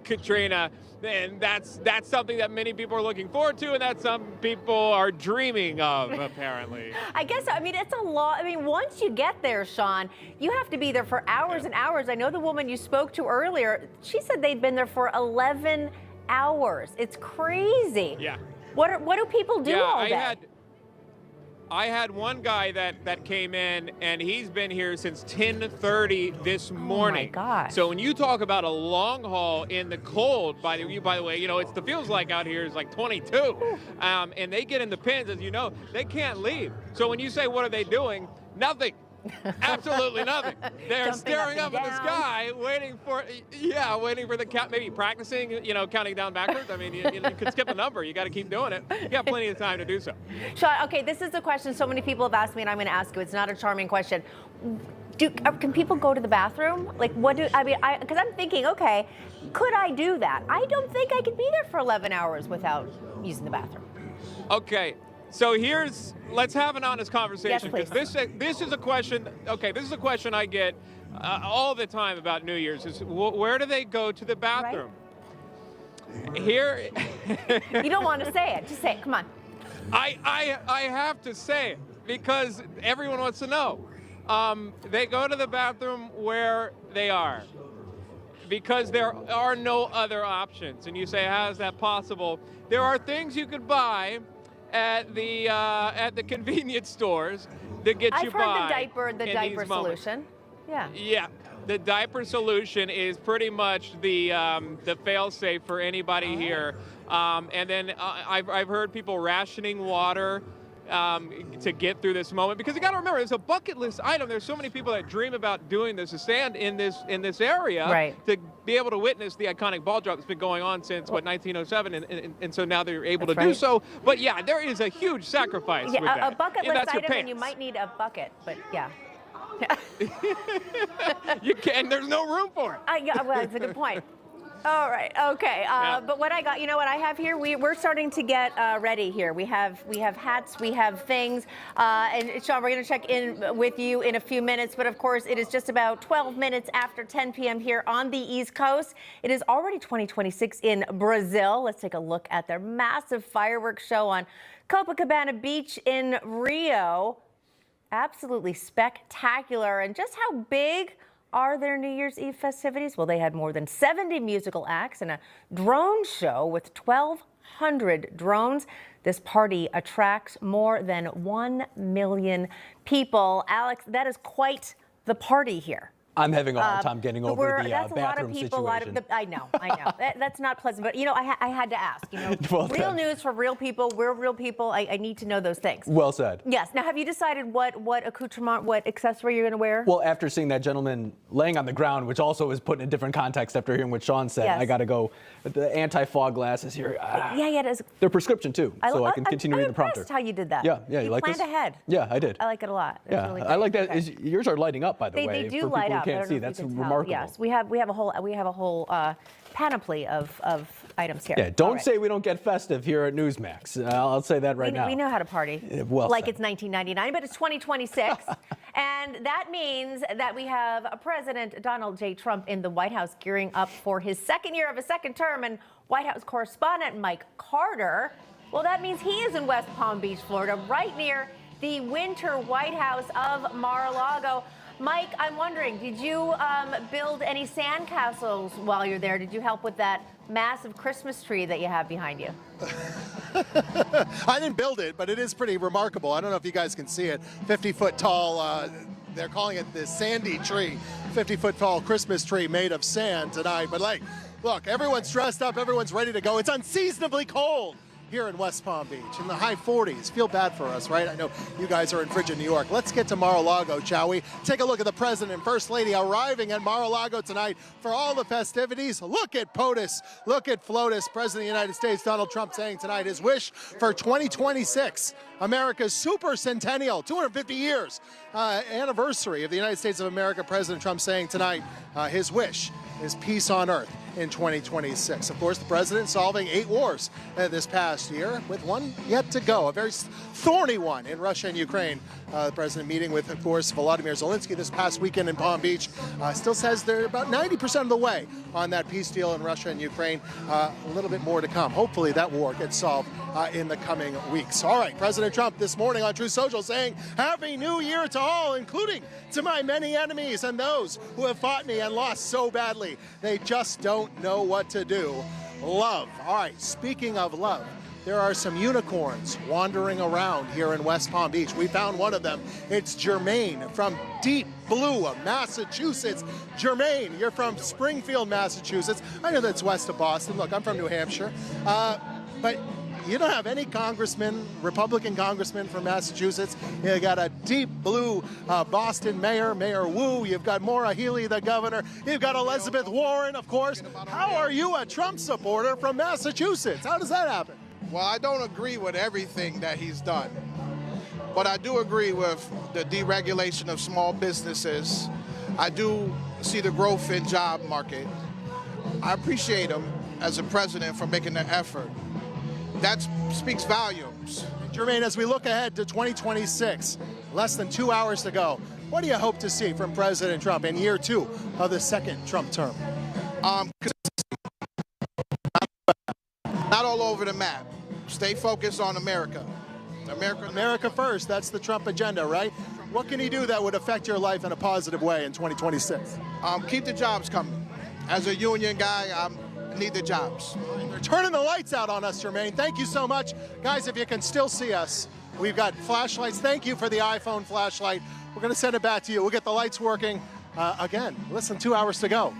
Katrina. And that's something that many people are looking forward to, and that some people are dreaming of, apparently. I guess, it's a lot. Once you get there, Shaun, you have to be there for hours and hours. I know the woman you spoke to earlier, she said they'd been there for 11 hours. It's crazy. Yeah. What do people do all day? I had one guy that came in, and he's been here since 10:30 this morning. Oh my gosh. So when you talk about a long haul in the cold, by the way, it's the feels like out here is like 22, and they get in the pins, as you know, they can't leave. So when you say what are they doing, nothing. Absolutely nothing. They're staring up at the sky, waiting for the count, maybe practicing, counting down backwards. You could skip a number. You got to keep doing it. You got plenty of time to do so. Shaun, okay, this is a question so many people have asked me, and I'm going to ask you. It's not a charming question. Can people go to the bathroom? Because I'm thinking, okay, could I do that? I don't think I could be there for 11 hours without using the bathroom. Okay. So let's have an honest conversation, because this is a question. Okay, this is a question I get all the time about New Year's. Is where do they go to the bathroom? Right. Here. You don't want to say it. Just say it. Come on. I have to say it because everyone wants to know. They go to the bathroom where they are because there are no other options. And you say, how is that possible? There are things you could buy at the convenience stores that get you by. I've heard the diaper solution. Yeah. Yeah, the diaper solution is pretty much the fail-safe for anybody here. And then I've heard people rationing water to get through this moment, because you got to remember, it's a bucket list item. There's so many people that dream about doing this, to stand in this area, right, to be able to witness the iconic ball drop that's been going on since 1907, and so now they're able to do so. But yeah, there is a huge sacrifice with that. A bucket list item, and you might need a bucket, but yeah. You can. There's no room for it. Yeah, well, it's a good point. All right. Okay. But what I got, what I have here, we're starting to get ready here. We have hats, we have things, and Shaun, we're going to check in with you in a few minutes. But of course, it is just about 12 minutes after 10 p.m. here on the East Coast. It is already 2026 in Brazil. Let's take a look at their massive fireworks show on Copacabana Beach in Rio. Absolutely spectacular. And just how big are their New Year's Eve festivities? Well, they had more than 70 musical acts and a drone show with 1,200 drones. This party attracts more than 1 million people. Alex, that is quite the party here. I'm having a hard time getting over the bathroom situation. I know. That's not pleasant, but I had to ask. Well real news for real people. We're real people. I need to know those things. Well said. Yes. Now, have you decided what accoutrement, what accessory you're going to wear? Well, after seeing that gentleman laying on the ground, which also is put in a different context after hearing what Shaun said, yes, I got to go with the anti-fog glasses here. Yeah, it is. They're prescription too, so I can continue reading the prompter. That's how you did that. Yeah. You like planned this? ahead. Yeah, I did. I like it a lot. It's really I like that. Okay. Yours are lighting up, by the way. They do for light people up. Who can't see. That's remarkable. Yes, we have a whole panoply of items here. Yeah, don't say we don't get festive here at Newsmax. I'll say that right now. We know how to party. Well like said. It's 1999, but it's 2026. And that means that we have President Donald J. Trump in the White House gearing up for his second year of a second term, and White House correspondent Mike Carter, well, that means he is in West Palm Beach, Florida, right near the winter White House of Mar-a-Lago. Mike, I'm wondering, did you build any sandcastles while you're there? Did you help with that massive Christmas tree that you have behind you? I didn't build it, but it is pretty remarkable. I don't know if you guys can see it. 50-foot tall They're calling it the Sandy tree, 50-foot tall Christmas tree made of sand tonight. But like, look, everyone's dressed up, everyone's ready to go. It's unseasonably cold here in West Palm Beach, in the high 40s. Feel bad for us, right? I know you guys are in frigid New York. Let's get to Mar-a-Lago, shall we? Take a look at the President and First Lady arriving at Mar-a-Lago tonight for all the festivities. Look at POTUS, look at FLOTUS. President of the United States, Donald Trump, saying tonight his wish for 2026, America's super centennial, 250 years anniversary of the United States of America. President Trump saying tonight his wish is peace on earth in 2026. Of course, the president solving 8 wars this past year, with one yet to go, a very thorny one in Russia and Ukraine. The president meeting with, of course, Volodymyr Zelensky this past weekend in Palm Beach. Still says they're about 90% of the way on that peace deal in Russia and Ukraine. A little bit more to come. Hopefully that war gets solved in the coming weeks. All right, President Trump this morning on Truth Social saying, Happy New Year to all, including to my many enemies and those who have fought me and lost so badly they just don't know what to do. Love. All right, speaking of love, there are some unicorns wandering around here in West Palm Beach. We found one of them. It's Jermaine from Deep Blue, Massachusetts. Jermaine, you're from Springfield, Massachusetts. I know that's west of Boston. Look, I'm from New Hampshire. But you don't have any congressman, Republican congressman from Massachusetts. You got a deep blue Boston mayor, Mayor Wu. You've got Maura Healey, the governor. You've got Elizabeth Warren, of course. How are you a Trump supporter from Massachusetts? How does that happen? Well, I don't agree with everything that he's done, but I do agree with the deregulation of small businesses. I do see the growth in job market. I appreciate him as a president for making the effort. That speaks volumes. Jermaine, as we look ahead to 2026, less than 2 hours to go, what do you hope to see from President Trump in year 2 of the second Trump term? Not all over the map. Stay focused on America. America first, that's the Trump agenda, right? What can he do that would affect your life in a positive way in 2026? Keep the jobs coming. As a union guy, I need the jobs. They're turning the lights out on us, Jermaine. Thank you so much. Guys, if you can still see us, we've got flashlights. Thank you for the iPhone flashlight. We're going to send it back to you. We'll get the lights working. Again, less than 2 hours to go.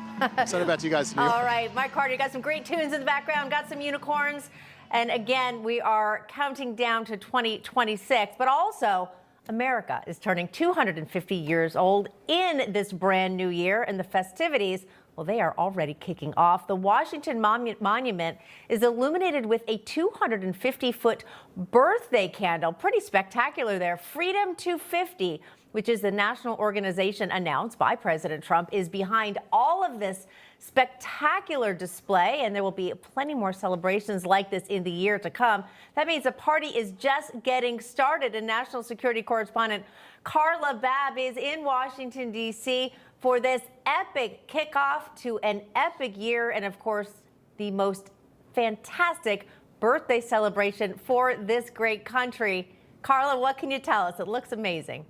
Send it back to you guys. All right, Mike Carter, you got some great tunes in the background, got some unicorns. And again, we are counting down to 2026, but also America is turning 250 years old in this brand new year, and the festivities, well, they are already kicking off. The Washington Monument is illuminated with a 250-foot birthday candle. Pretty spectacular there. Freedom 250, which is the national organization announced by President Trump, is behind all of this spectacular display, and there will be plenty more celebrations like this in the year to come. That means the party is just getting started, and national security correspondent Carla Babb is in Washington, D.C. for this epic kickoff to an epic year, and of course, the most fantastic birthday celebration for this great country. Carla, what can you tell us? It looks amazing.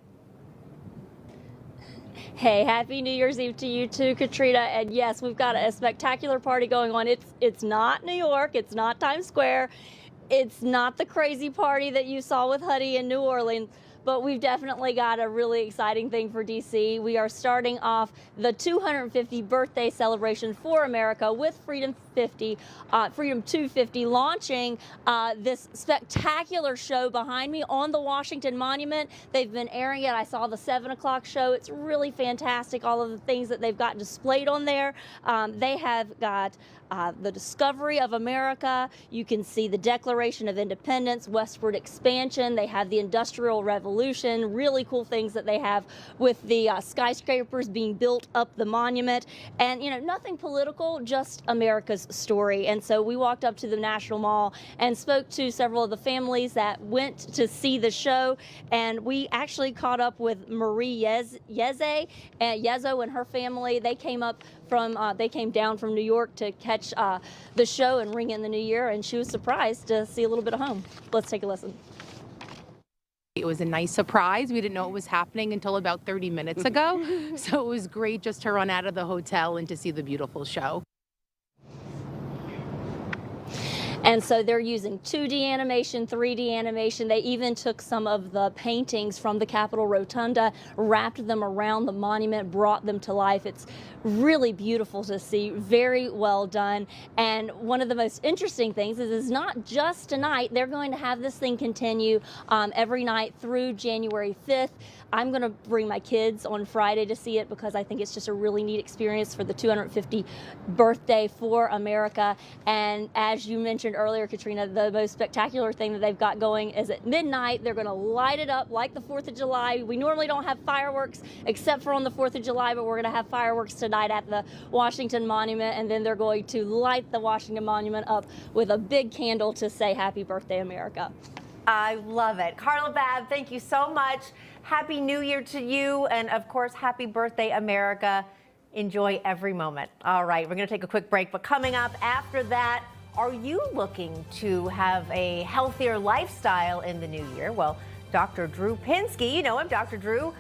Hey, happy New Year's Eve to you too, Katrina. And yes, we've got a spectacular party going on. It's not New York. It's not Times Square. It's not the crazy party that you saw with Huddy in New Orleans. But we've definitely got a really exciting thing for DC. We are starting off the 250 birthday celebration for America with Freedom 250, launching this spectacular show behind me on the Washington Monument. They've been airing it. I saw the 7 o'clock show. It's really fantastic, all of the things that they've got displayed on there. They have got the discovery of America. You can see the Declaration of Independence, westward expansion. They have the Industrial Revolution, really cool things that they have with the skyscrapers being built up the monument. And, you know, nothing political, just America's story. And so we walked up to the National Mall and spoke to several of the families that went to see the show. And we actually caught up with Marie Yezo and her family. They came up from, they came down from New York to catch the show and ring in the new year, and she was surprised to see a little bit of home. Let's take a listen. It was a nice surprise. We didn't know it was happening until about 30 minutes ago. So it was great just to run out of the hotel and to see the beautiful show. And so they're using 2D animation, 3D animation. They even took some of the paintings from the Capitol Rotunda, wrapped them around the monument, brought them to life. It's really beautiful to see, very well done. And one of the most interesting things is it's not just tonight. They're going to have this thing continue every night through January 5th. I'm going to bring my kids on Friday to see it because I think it's just a really neat experience for the 250th birthday for America. And as you mentioned earlier, Katrina, the most spectacular thing that they've got going is at midnight, they're going to light it up like the 4th of July. We normally don't have fireworks except for on the 4th of July, but we're going to have fireworks tonight at the Washington Monument, and then they're going to light the Washington Monument up with a big candle to say Happy Birthday, America. I love it. Carla Babb, thank you so much. Happy New Year to you, and of course, happy birthday, America. Enjoy every moment. All right, we're going to take a quick break, but coming up after that, are you looking to have a healthier lifestyle in the new year? Well, Dr. Drew Pinsky, you know him, Dr. Drew,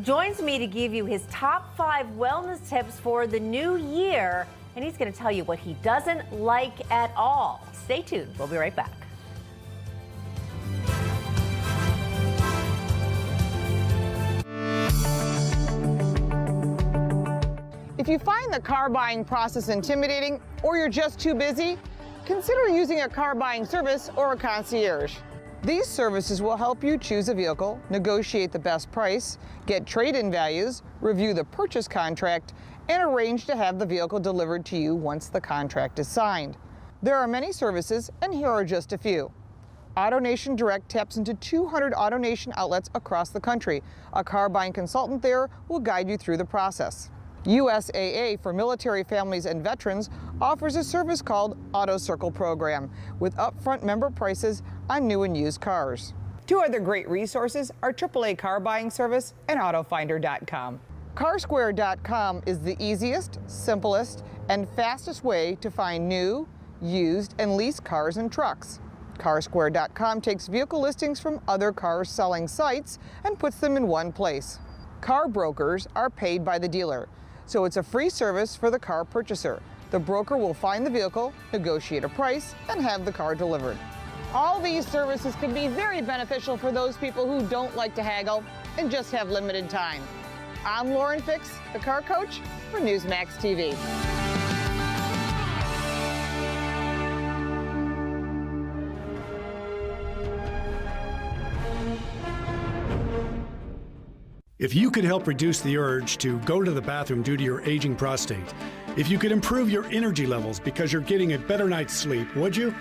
joins me to give you his top 5 wellness tips for the new year, and he's going to tell you what he doesn't like at all. Stay tuned. We'll be right back. If you find the car buying process intimidating or you're just too busy, consider using a car buying service or a concierge. These services will help you choose a vehicle, negotiate the best price, get trade-in values, review the purchase contract, and arrange to have the vehicle delivered to you once the contract is signed. There are many services, and here are just a few. AutoNation Direct taps into 200 AutoNation outlets across the country. A car buying consultant there will guide you through the process. USAA for military families and veterans offers a service called Auto Circle Program with upfront member prices on new and used cars. Two other great resources are AAA car buying service and AutoFinder.com. Carsquare.com is the easiest, simplest, and fastest way to find new, used, and leased cars and trucks. Carsquare.com takes vehicle listings from other car selling sites and puts them in one place. Car brokers are paid by the dealer, so it's a free service for the car purchaser. The broker will find the vehicle, negotiate a price, and have the car delivered. All these services can be very beneficial for those people who don't like to haggle and just have limited time. I'm Lauren Fix, the car coach for NEWSMAX TV. If you could help reduce the urge to go to the bathroom due to your aging prostate, if you could improve your energy levels because you're getting a better night's sleep, would you?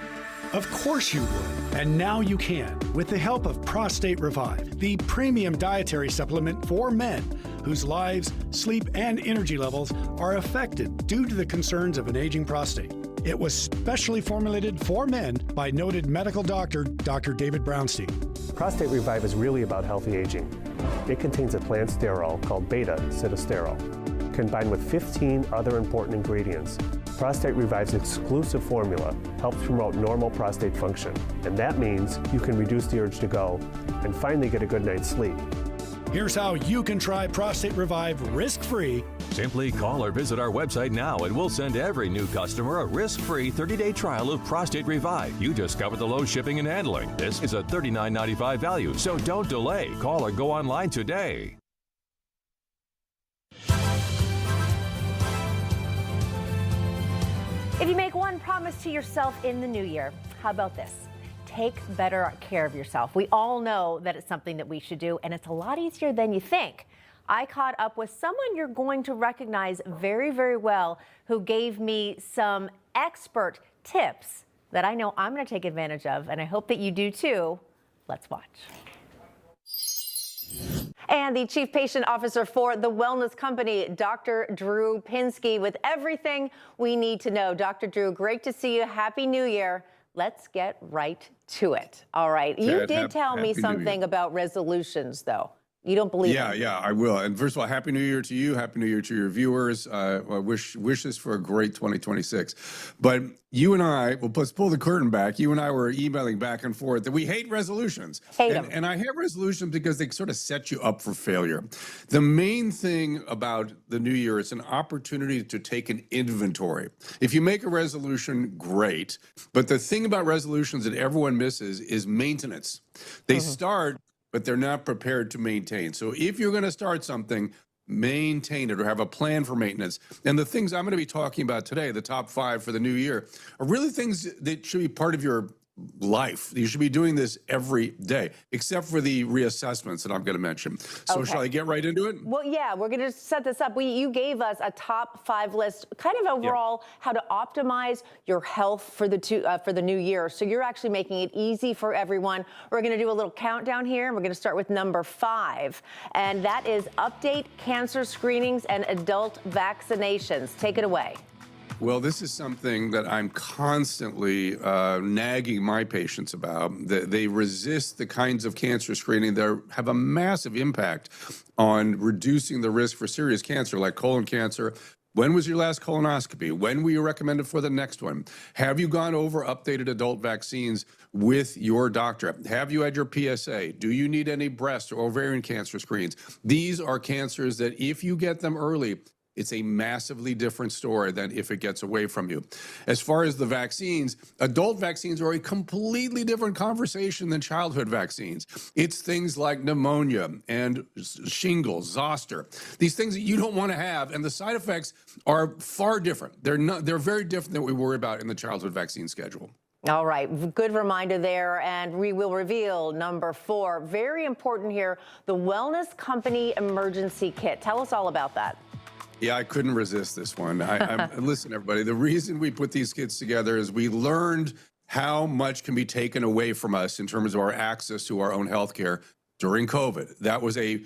Of course you would, and now you can with the help of Prostate Revive, the premium dietary supplement for men whose lives, sleep, and energy levels are affected due to the concerns of an aging prostate. It was specially formulated for men by noted medical doctor, Dr. David Brownstein. Prostate Revive is really about healthy aging. It contains a plant sterol called beta-sitosterol. Combined with 15 other important ingredients, Prostate Revive's exclusive formula helps promote normal prostate function. And that means you can reduce the urge to go and finally get a good night's sleep. Here's how you can try Prostate Revive risk-free. Simply call or visit our website now and we'll send every new customer a risk-free 30-day trial of Prostate Revive. You discover the low shipping and handling. This is a $39.95 value, so don't delay. Call or go online today. If you make one promise to yourself in the new year, how about this? Take better care of yourself. We all know that it's something that we should do, and it's a lot easier than you think. I caught up with someone you're going to recognize very, very well who gave me some expert tips that I know I'm going to take advantage of, and I hope that you do too. Let's watch. And the Chief Patient Officer for the Wellness Company, Dr. Drew Pinsky, with everything we need to know. Dr. Drew, great to see you. Happy New Year. Let's get right to it. All right. You did tell me something about resolutions, though. You don't believe Yeah, it? yeah, I will. And first of all, Happy New Year to you. Happy New Year to your viewers. I wish us for a great 2026. But you and I, well, let's pull the curtain back. You and I were emailing back and forth that we hate resolutions. Hate them. And I hate resolutions because they sort of set you up for failure. The main thing about the new year is an opportunity to take an inventory. If you make a resolution, great. But the thing about resolutions that everyone misses is maintenance. They start, but they're not prepared to maintain. So if you're going to start something, maintain it or have a plan for maintenance. And the things I'm going to be talking about today, the top 5 for the new year, are really things that should be part of your life. You should be doing this every day, except for the reassessments that I'm going to mention. So shall I get right into it? Well, yeah, we're going to set this up. You gave us a top 5 list, kind of overall how to optimize your health for the new year. So you're actually making it easy for everyone. We're going to do a little countdown here, and we're going to start with number 5, and that is update cancer screenings and adult vaccinations. Take it away. Well, this is something that I'm constantly nagging my patients about. They resist the kinds of cancer screening that have a massive impact on reducing the risk for serious cancer, like colon cancer. When was your last colonoscopy? When were you recommended for the next one? Have you gone over updated adult vaccines with your doctor? Have you had your PSA? Do you need any breast or ovarian cancer screens? These are cancers that if you get them early, it's a massively different story than if it gets away from you. As far as the vaccines, adult vaccines are a completely different conversation than childhood vaccines. It's things like pneumonia and shingles, zoster, these things that you don't want to have, and the side effects are far different. They're very different than we worry about in the childhood vaccine schedule. All right, good reminder there, and we will reveal number 4. Very important here, the Wellness Company Emergency Kit. Tell us all about that. Yeah, I couldn't resist this one. Listen, everybody, the reason we put these kits together is we learned how much can be taken away from us in terms of our access to our own health care during COVID. That was a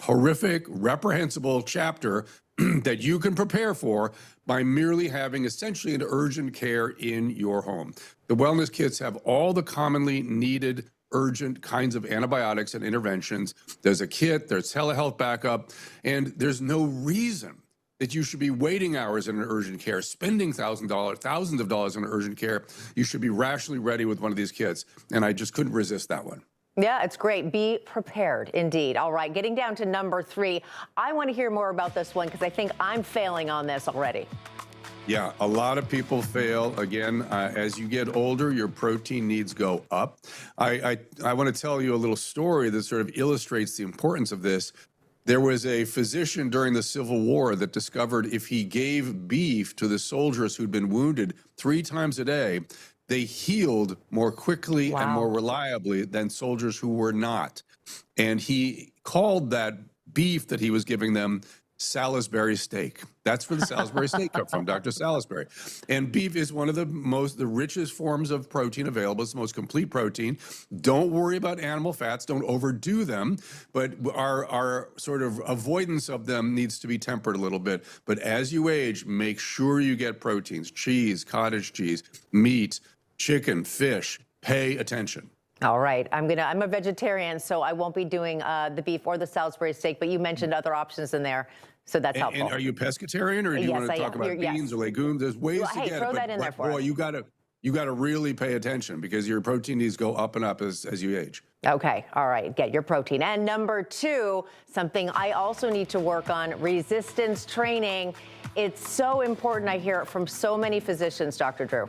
horrific, reprehensible chapter that you can prepare for by merely having essentially an urgent care in your home. The wellness kits have all the commonly needed urgent kinds of antibiotics and interventions. There's a kit, there's telehealth backup, and there's no reason that you should be waiting hours in an urgent care, spending thousands of dollars in an urgent care. You should be rationally ready with one of these kits, and I just couldn't resist that one. Yeah, it's great. Be prepared, indeed. All right, getting down to number 3. I want to hear more about this one because I think I'm failing on this already. Yeah, a lot of people fail. Again, as you get older, your protein needs go up. I want to tell you a little story that sort of illustrates the importance of this. There was a physician during the Civil War that discovered if he gave beef to the soldiers who'd been wounded 3 times a day, they healed more quickly and more reliably than soldiers who were not. And he called that beef that he was giving them Salisbury steak. That's where the Salisbury steak comes from, Dr. Salisbury. And beef is one of the richest forms of protein available. It's the most complete protein. Don't worry about animal fats. Don't overdo them. But our sort of avoidance of them needs to be tempered a little bit. But as you age, make sure you get proteins, cheese, cottage cheese, meat, chicken, fish. Pay attention. All right, I'm a vegetarian, so I won't be doing the beef or the Salisbury steak, but you mentioned other options in there, so that's helpful. And are you pescatarian, or do you want to talk about beans or legumes? There's ways to get throw it, that in there for boy, us. you gotta really pay attention because your protein needs go up and up as you age. Okay, all right, get your protein. And number 2, something I also need to work on, resistance training. It's so important. I hear it from so many physicians, Dr. Drew.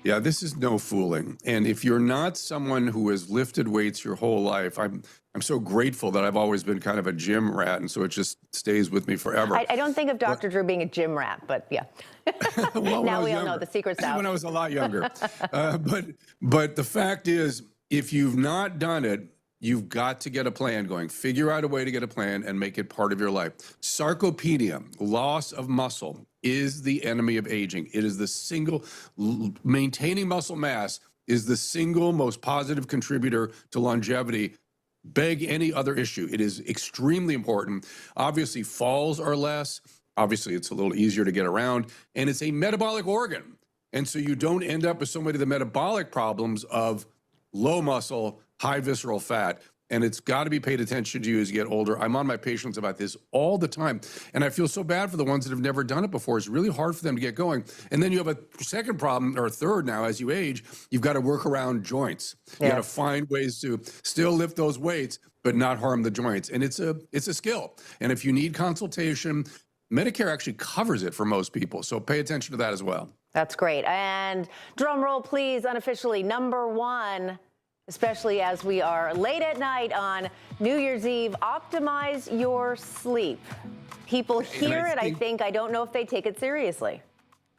Yeah, this is no fooling. And if you're not someone who has lifted weights your whole life, I'm so grateful that I've always been kind of a gym rat, and so it just stays with me forever. I don't think of Dr. Drew being a gym rat, but yeah. Well, now we all know the secret's out. When I was a lot younger. But the fact is, if you've not done it, you've got to get a plan going. Figure out a way to get a plan and make it part of your life. Sarcopenia, loss of muscle, is the enemy of aging. It is maintaining muscle mass is the single most positive contributor to longevity. Beg any other issue. It is extremely important. Obviously, falls are less. Obviously, it's a little easier to get around. And it's a metabolic organ. And so you don't end up with so many of the metabolic problems of low muscle, high visceral fat. and it's got to be paid attention to as you get older. I'm on my patients about this all the time, and I feel so bad for the ones that have never done it before. It's really hard for them to get going. And then you have a second problem, or a third now, as you age, you've got to work around joints. You got to find ways to still lift those weights, but not harm the joints. And it's a skill. And if you need consultation, Medicare actually covers it for most people. So pay attention to that as well. That's great. And drum roll, please, unofficially, number one, especially as we are late at night on New Year's Eve, optimize your sleep. People hear it, I think. I don't know if they take it seriously.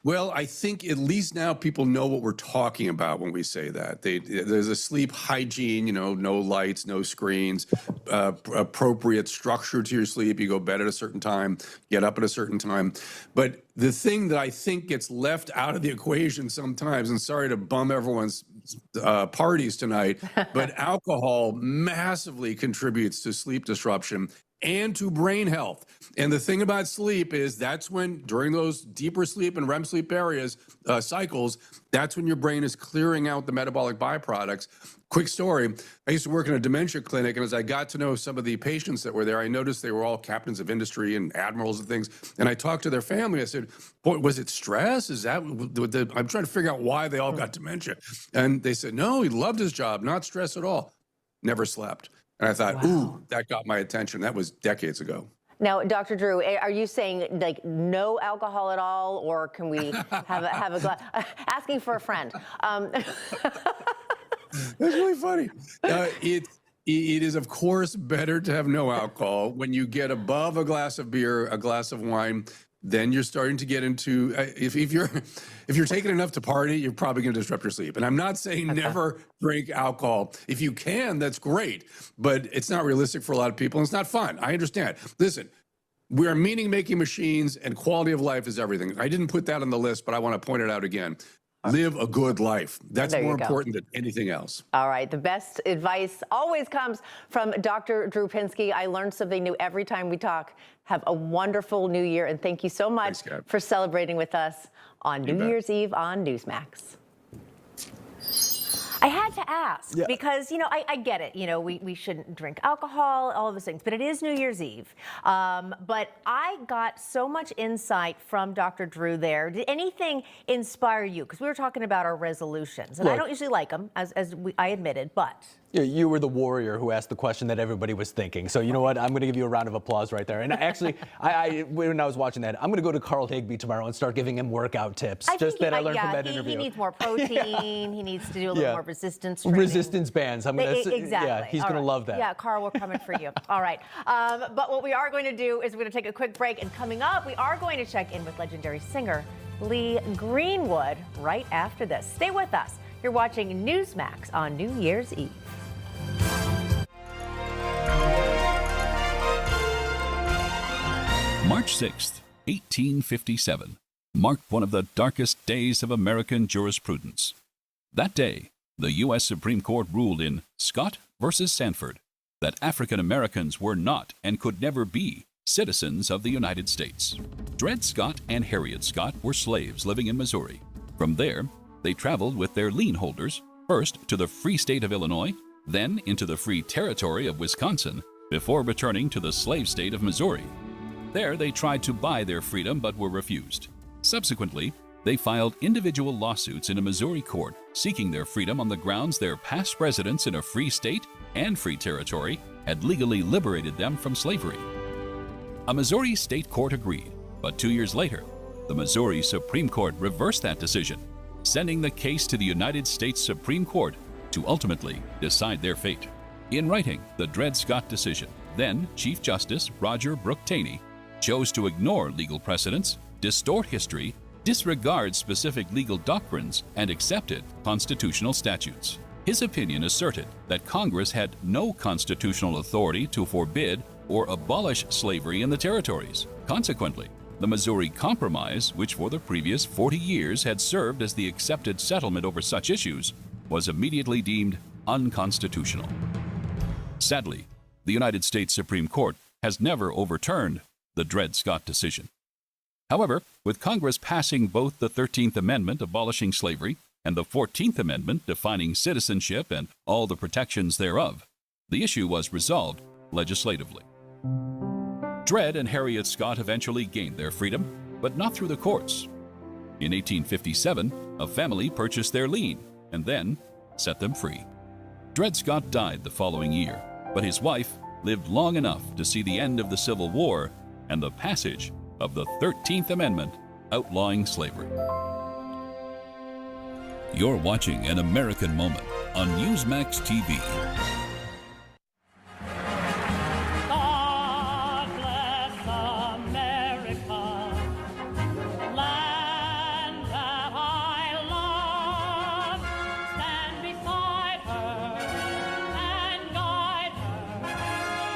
Well, I think at least now people know what we're talking about when we say that. There's a sleep hygiene, you know, no lights, no screens, appropriate structure to your sleep. You go to bed at a certain time, get up at a certain time. But the thing that I think gets left out of the equation sometimes, and sorry to bum everyone's parties tonight, but alcohol massively contributes to sleep disruption and to brain health. And the thing about sleep is that's when, during those deeper sleep and REM sleep areas, cycles, that's when your brain is clearing out the metabolic byproducts. Quick story, I used to work in a dementia clinic, and as I got to know some of the patients that were there, I noticed they were all captains of industry and admirals and things. And I talked to their family. I said, boy, was it stress? Is that, I'm trying to figure out why they all got dementia. And they said, no, he loved his job, not stress at all. Never slept. And I thought, ooh, that got my attention. That was decades ago. Now, Dr. Drew, are you saying like no alcohol at all, or can we have a glass? Asking for a friend. That's really funny. It is, of course, better to have no alcohol. When you get above a glass of beer, a glass of wine, then you're starting to get into, if you're taking enough to party, you're probably going to disrupt your sleep. And I'm not saying never drink alcohol. If you can, that's great, but it's not realistic for a lot of people, and it's not fun. I understand. Listen, we are meaning-making machines, and quality of life is everything. I didn't put that on the list, but I want to point it out again. Live a good life. That's more important than anything else. All right. The best advice always comes from Dr. Drew Pinsky. I learn something new every time we talk. Have a wonderful New Year, and thank you so much for celebrating with us on New Year's Eve on Newsmax. I had to ask because, you know, I get it. You know, we shouldn't drink alcohol, all of those things, but it is New Year's Eve. But I got so much insight from Dr. Drew there. Did anything inspire you? Because we were talking about our resolutions, and I don't usually like them, as I admitted, but... Yeah, you were the warrior who asked the question that everybody was thinking. So you know what? I'm going to give you a round of applause right there. And actually, when I was watching that, I'm going to go to Carl Higbie tomorrow and start giving him workout tips. I learned from that interview. He needs more protein. He needs to do a little more resistance training. Resistance bands. I'm going to. Exactly. Yeah, he's going to love that. Yeah, Carl, we're coming for you. All right. But what we are going to do is we're going to take a quick break, and coming up, we are going to check in with legendary singer Lee Greenwood right after this. Stay with us. You're watching Newsmax on New Year's Eve. March 6th, 1857, marked one of the darkest days of American jurisprudence. That day, the U.S. Supreme Court ruled in Scott v. Sanford that African Americans were not and could never be citizens of the United States. Dred Scott and Harriet Scott were slaves living in Missouri. From there, they traveled with their lien holders, first to the free state of Illinois, then into the free territory of Wisconsin, before returning to the slave state of Missouri. There, they tried to buy their freedom but were refused. Subsequently, they filed individual lawsuits in a Missouri court seeking their freedom on the grounds their past residence in a free state and free territory had legally liberated them from slavery. A Missouri state court agreed, but 2 years later, the Missouri Supreme Court reversed that decision, sending the case to the United States Supreme Court to ultimately decide their fate. In writing the Dred Scott decision, then Chief Justice Roger Brooke Taney chose to ignore legal precedents, distort history, disregard specific legal doctrines, and accepted constitutional statutes. His opinion asserted that Congress had no constitutional authority to forbid or abolish slavery in the territories. Consequently, the Missouri Compromise, which for the previous 40 years had served as the accepted settlement over such issues, was immediately deemed unconstitutional. Sadly, the United States Supreme Court has never overturned the Dred Scott decision. However, with Congress passing both the 13th Amendment abolishing slavery and the 14th Amendment defining citizenship and all the protections thereof, The issue was resolved legislatively. Dred and Harriet Scott eventually gained their freedom, but not through the courts. In 1857, a family purchased their lien and then set them free. Dred Scott died the following year, but his wife lived long enough to see the end of the Civil War and the passage of the 13th Amendment outlawing slavery. You're watching An American Moment on NEWSMAX TV. God bless America, land that I love. Stand beside her and guide her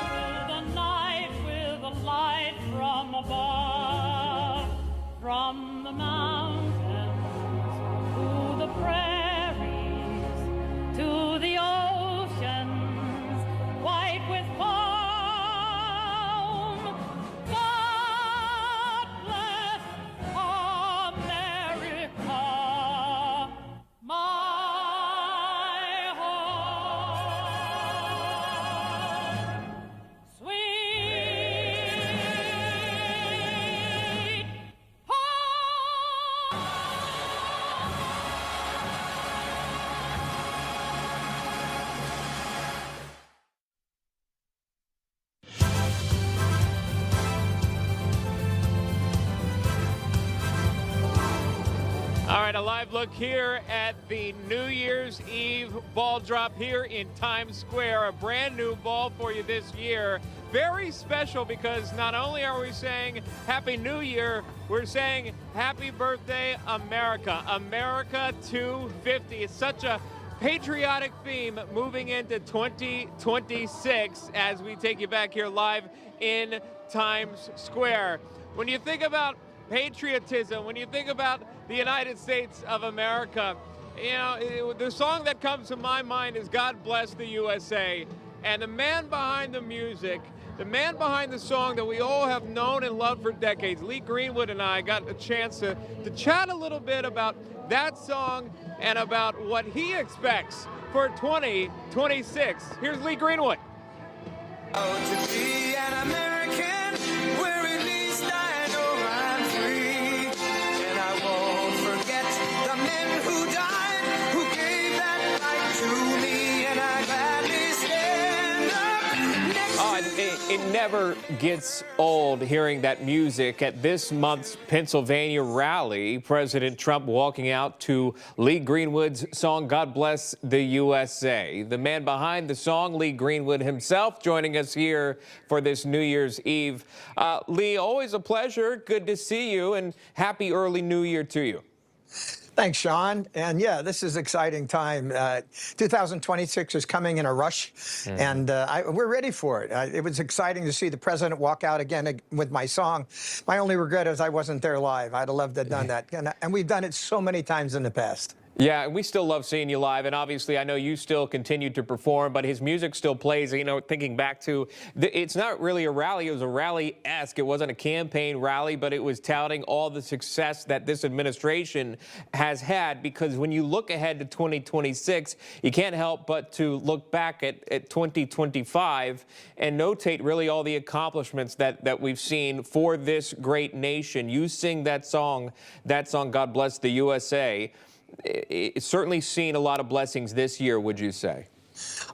through the night with a light from above, from the mountains to the prairies, to the oceans, white with foam. God bless America, my home. Sweet All right, a live look here at the New Year's Eve ball drop here in Times Square. A brand new ball for you this year. Very special because not only are we saying Happy New Year, we're saying Happy Birthday, America. America 250. It's such a patriotic theme moving into 2026 as we take you back here live in Times Square. When you think about patriotism, when you think about the United States of America, you know, the song that comes to my mind is God Bless the USA. And the man behind the music, the man behind the song that we all have known and loved for decades, Lee Greenwood and I got a chance to chat a little bit about that song and about what he expects for 2026. Here's Lee Greenwood. Oh, to be an American, where at least I know I'm free. And I won't forget the men who died, who gave that right to me. And I gladly stand up next to It never gets old hearing that music. At this month's Pennsylvania rally, President Trump walking out to Lee Greenwood's song, God Bless the USA. The man behind the song, Lee Greenwood himself, joining us here for this New Year's Eve. Lee, always a pleasure. Good to see you, and happy early New Year to you. Thanks, Sean. And yeah, this is an exciting time. 2026 is coming in a rush, and we're ready for it. It was exciting to see the president walk out again with my song. My only regret is I wasn't there live. I'd have loved to have done that. And we've done it so many times in the past. Yeah, and we still love seeing you live, and obviously I know you still continue to perform, but his music still plays. You know, thinking back to, it's not really a rally, it was a rally-esque. It wasn't a campaign rally, but it was touting all the success that this administration has had, because when you look ahead to 2026, you can't help but to look back at 2025 and notate really all the accomplishments that we've seen for this great nation. You sing that song, God Bless the USA. It's certainly seen a lot of blessings this year, would you say?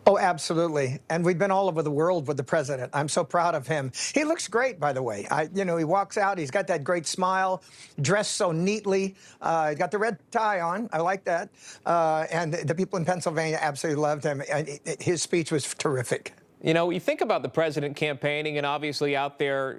Oh, absolutely. And we've been all over the world with the president. I'm so proud of him. He looks great, by the way. You know, he walks out, he's got that great smile, dressed so neatly. He's got the red tie on. I like that. And the people in Pennsylvania absolutely loved him. His speech was terrific. You know, you think about the president campaigning, and obviously out there,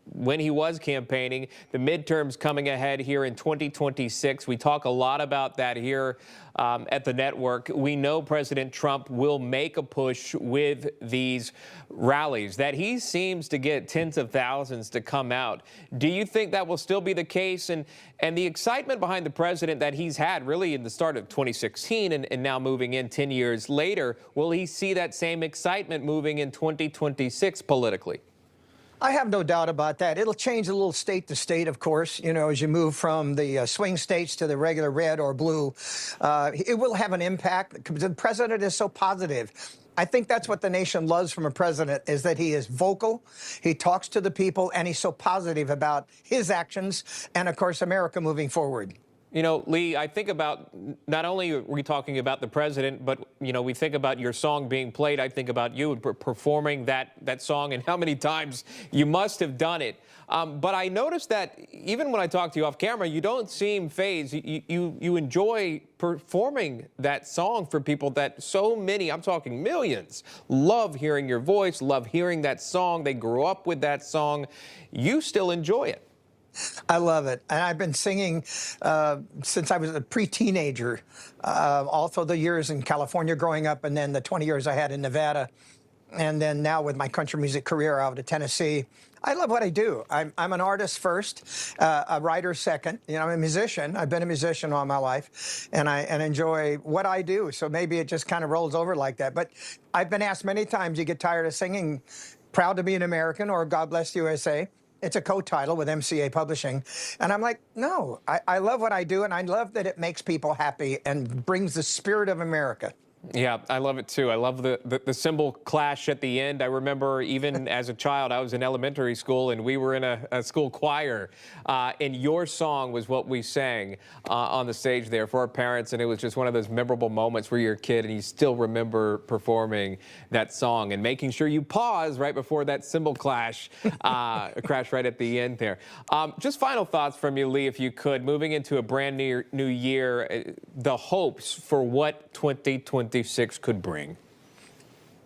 when he was campaigning, the midterms coming ahead here in 2026. We talk a lot about that here at the network. We know President Trump will make a push with these rallies, that he seems to get tens of thousands to come out. Do you think that will still be the case? And the excitement behind the president that he's had really in the start of 2016 and now moving in 10 years later, will he see that same excitement moving in 2026 politically? I have no doubt about that. It'll change a little state to state, of course, you know, as you move from the swing states to the regular red or blue. It will have an impact because the president is so positive. I think that's what the nation loves from a president, is that he is vocal, he talks to the people, and he's so positive about his actions and, of course, America moving forward. You know, Lee, I think about, not only are we talking about the president, but, you know, we think about your song being played. I think about you performing that song and how many times you must have done it. But I noticed that even when I talk to you off camera, you don't seem fazed. You enjoy performing that song for people that so many, I'm talking millions, love hearing your voice, love hearing that song. They grew up with that song. You still enjoy it. I love it. And I've been singing since I was a pre-teenager, all through the years in California growing up, and then the 20 years I had in Nevada, and then now with my country music career out of Tennessee. I love what I do. I'm an artist first, a writer second. You know, I'm a musician. I've been a musician all my life, and I enjoy what I do. So maybe it just kind of rolls over like that. But I've been asked many times, you get tired of singing Proud to be an American or God Bless the USA? It's a co-title with MCA Publishing. And I'm like, no, I love what I do, and I love that it makes people happy and brings the spirit of America. Yeah, I love it too. I love the cymbal clash at the end. I remember even as a child, I was in elementary school and we were in a school choir, and your song was what we sang on the stage there for our parents, and it was just one of those memorable moments where you're a kid and you still remember performing that song and making sure you pause right before that cymbal clash, crash right at the end there. Just final thoughts from you, Lee, if you could, moving into a brand new year, the hopes for what 2026 could bring.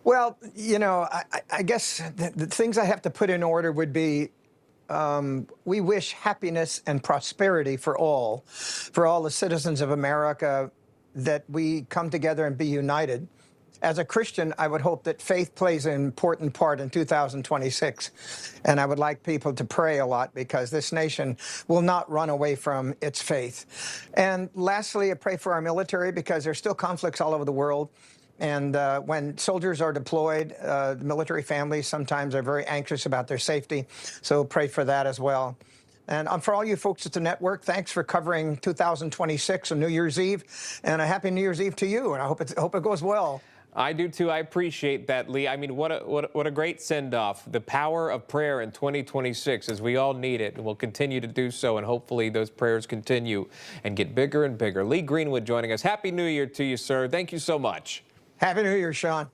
Well, you know, I guess the things I have to put in order would be, we wish happiness and prosperity for all the citizens of America, that we come together and be united. As a Christian, I would hope that faith plays an important part in 2026. And I would like people to pray a lot, because this nation will not run away from its faith. And lastly, I pray for our military, because there's still conflicts all over the world. And when soldiers are deployed, the military families sometimes are very anxious about their safety. So pray for that as well. And for all you folks at the network, thanks for covering 2026 and New Year's Eve. And a happy New Year's Eve to you. And I hope it goes well. I do too. I appreciate that, Lee. I mean, what a great send-off. The power of prayer in 2026, as we all need it, and we'll continue to do so, and hopefully those prayers continue and get bigger and bigger. Lee Greenwood joining us. Happy New Year to you, sir. Thank you so much. Happy New Year, Shaun.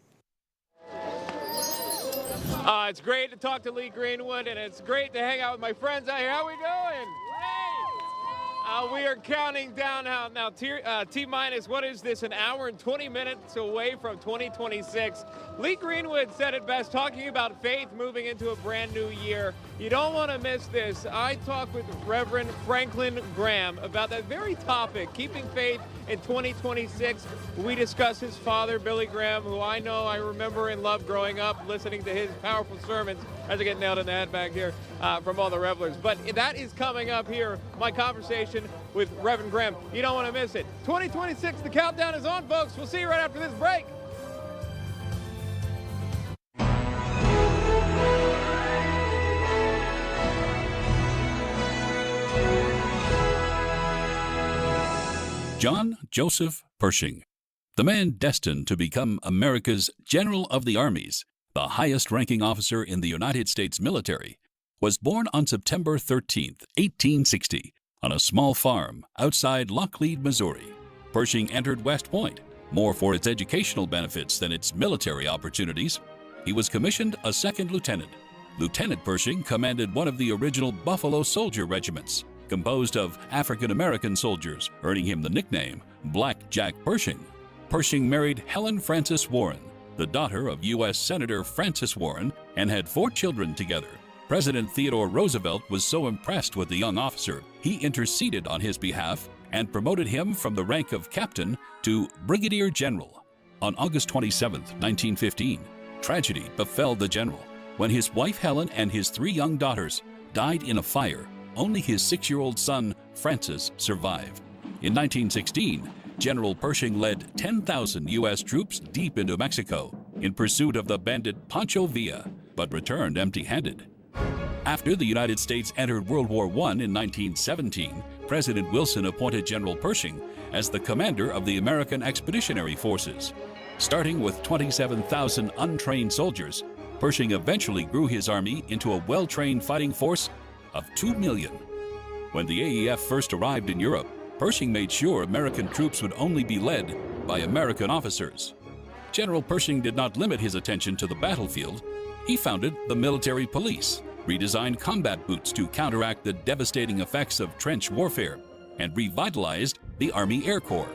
It's great to talk to Lee Greenwood, and it's great to hang out with my friends out here. How we doing? We are counting down now. T-minus, what is this, an hour and 20 minutes away from 2026. Lee Greenwood said it best, talking about faith moving into a brand new year. You don't want to miss this. I talked with Reverend Franklin Graham about that very topic, keeping faith in 2026. We discuss his father, Billy Graham, who I remember and loved growing up, listening to his powerful sermons, as I get nailed in the head back here from all the revelers. But that is coming up here, my conversation with Reverend Graham. You don't want to miss it. 2026, the countdown is on, folks. We'll see you right after this break. John Joseph Pershing, the man destined to become America's General of the Armies, the highest-ranking officer in the United States military, was born on September 13, 1860, on a small farm outside Lockleed, Missouri. Pershing entered West Point, more for its educational benefits than its military opportunities. He was commissioned a second lieutenant. Lieutenant Pershing commanded one of the original Buffalo Soldier regiments, composed of African-American soldiers, earning him the nickname Black Jack Pershing. Pershing married Helen Frances Warren, the daughter of U.S. Senator Francis Warren, and had 4 children together. President Theodore Roosevelt was so impressed with the young officer, he interceded on his behalf and promoted him from the rank of captain to brigadier general. On August 27, 1915, tragedy befell the general when his wife Helen and his 3 young daughters died in a fire. Only his 6-year-old son, Francis, survived. In 1916, General Pershing led 10,000 U.S. troops deep into Mexico in pursuit of the bandit Pancho Villa, but returned empty-handed. After the United States entered World War I in 1917, President Wilson appointed General Pershing as the commander of the American Expeditionary Forces. Starting with 27,000 untrained soldiers, Pershing eventually grew his army into a well-trained fighting force of 2 million. When the AEF first arrived in Europe, Pershing made sure American troops would only be led by American officers. General Pershing did not limit his attention to the battlefield. He founded the military police, redesigned combat boots to counteract the devastating effects of trench warfare, and revitalized the Army Air Corps.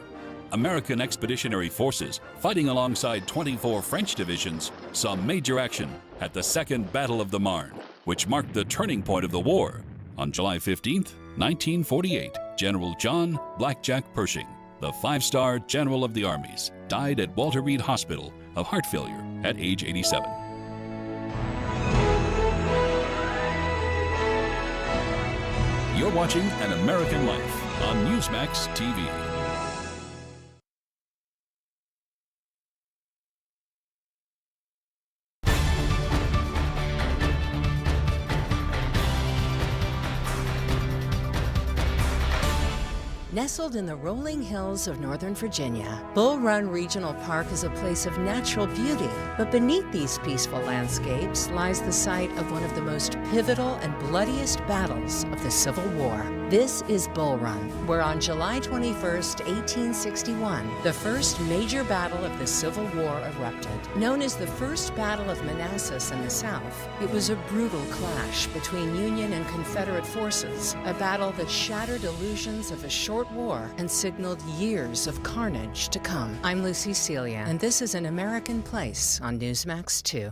American Expeditionary Forces, fighting alongside 24 French divisions, saw major action at the Second Battle of the Marne, which marked the turning point of the war. On July 15, 1948, General John "Blackjack" Pershing, the 5-star General of the Armies, died at Walter Reed Hospital of heart failure at age 87. You're watching An American Life on NEWSMAX TV. Nestled in the rolling hills of Northern Virginia, Bull Run Regional Park is a place of natural beauty. But beneath these peaceful landscapes lies the site of one of the most pivotal and bloodiest battles of the Civil War. This is Bull Run, where on July 21st, 1861, the first major battle of the Civil War erupted. Known as the First Battle of Manassas in the South, it was a brutal clash between Union and Confederate forces, a battle that shattered illusions of a short war and signaled years of carnage to come. I'm Lucy Celia, and this is An American Place on NEWSMAX 2.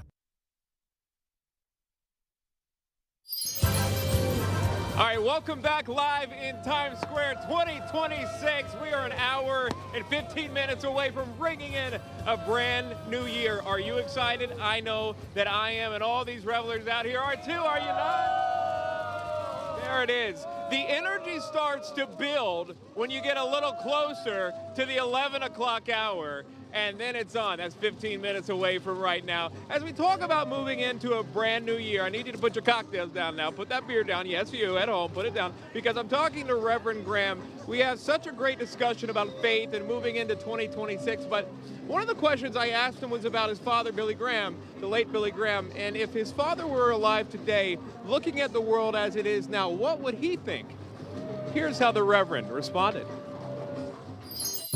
All right, welcome back live in Times Square 2026. We are an hour and 15 minutes away from bringing in a brand new year. Are you excited? I know that I am, and all these revelers out here are too, are you not? There it is. The energy starts to build when you get a little closer to the 11 o'clock hour, and then it's on. That's 15 minutes away from right now. As we talk about moving into a brand new year, I need you to put your cocktails down now. Put that beer down. Yes, you at home, put it down, because I'm talking to Reverend Graham. We have such a great discussion about faith and moving into 2026, but one of the questions I asked him was about his father, Billy Graham, the late Billy Graham, and if his father were alive today, looking at the world as it is now, what would he think? Here's how the Reverend responded.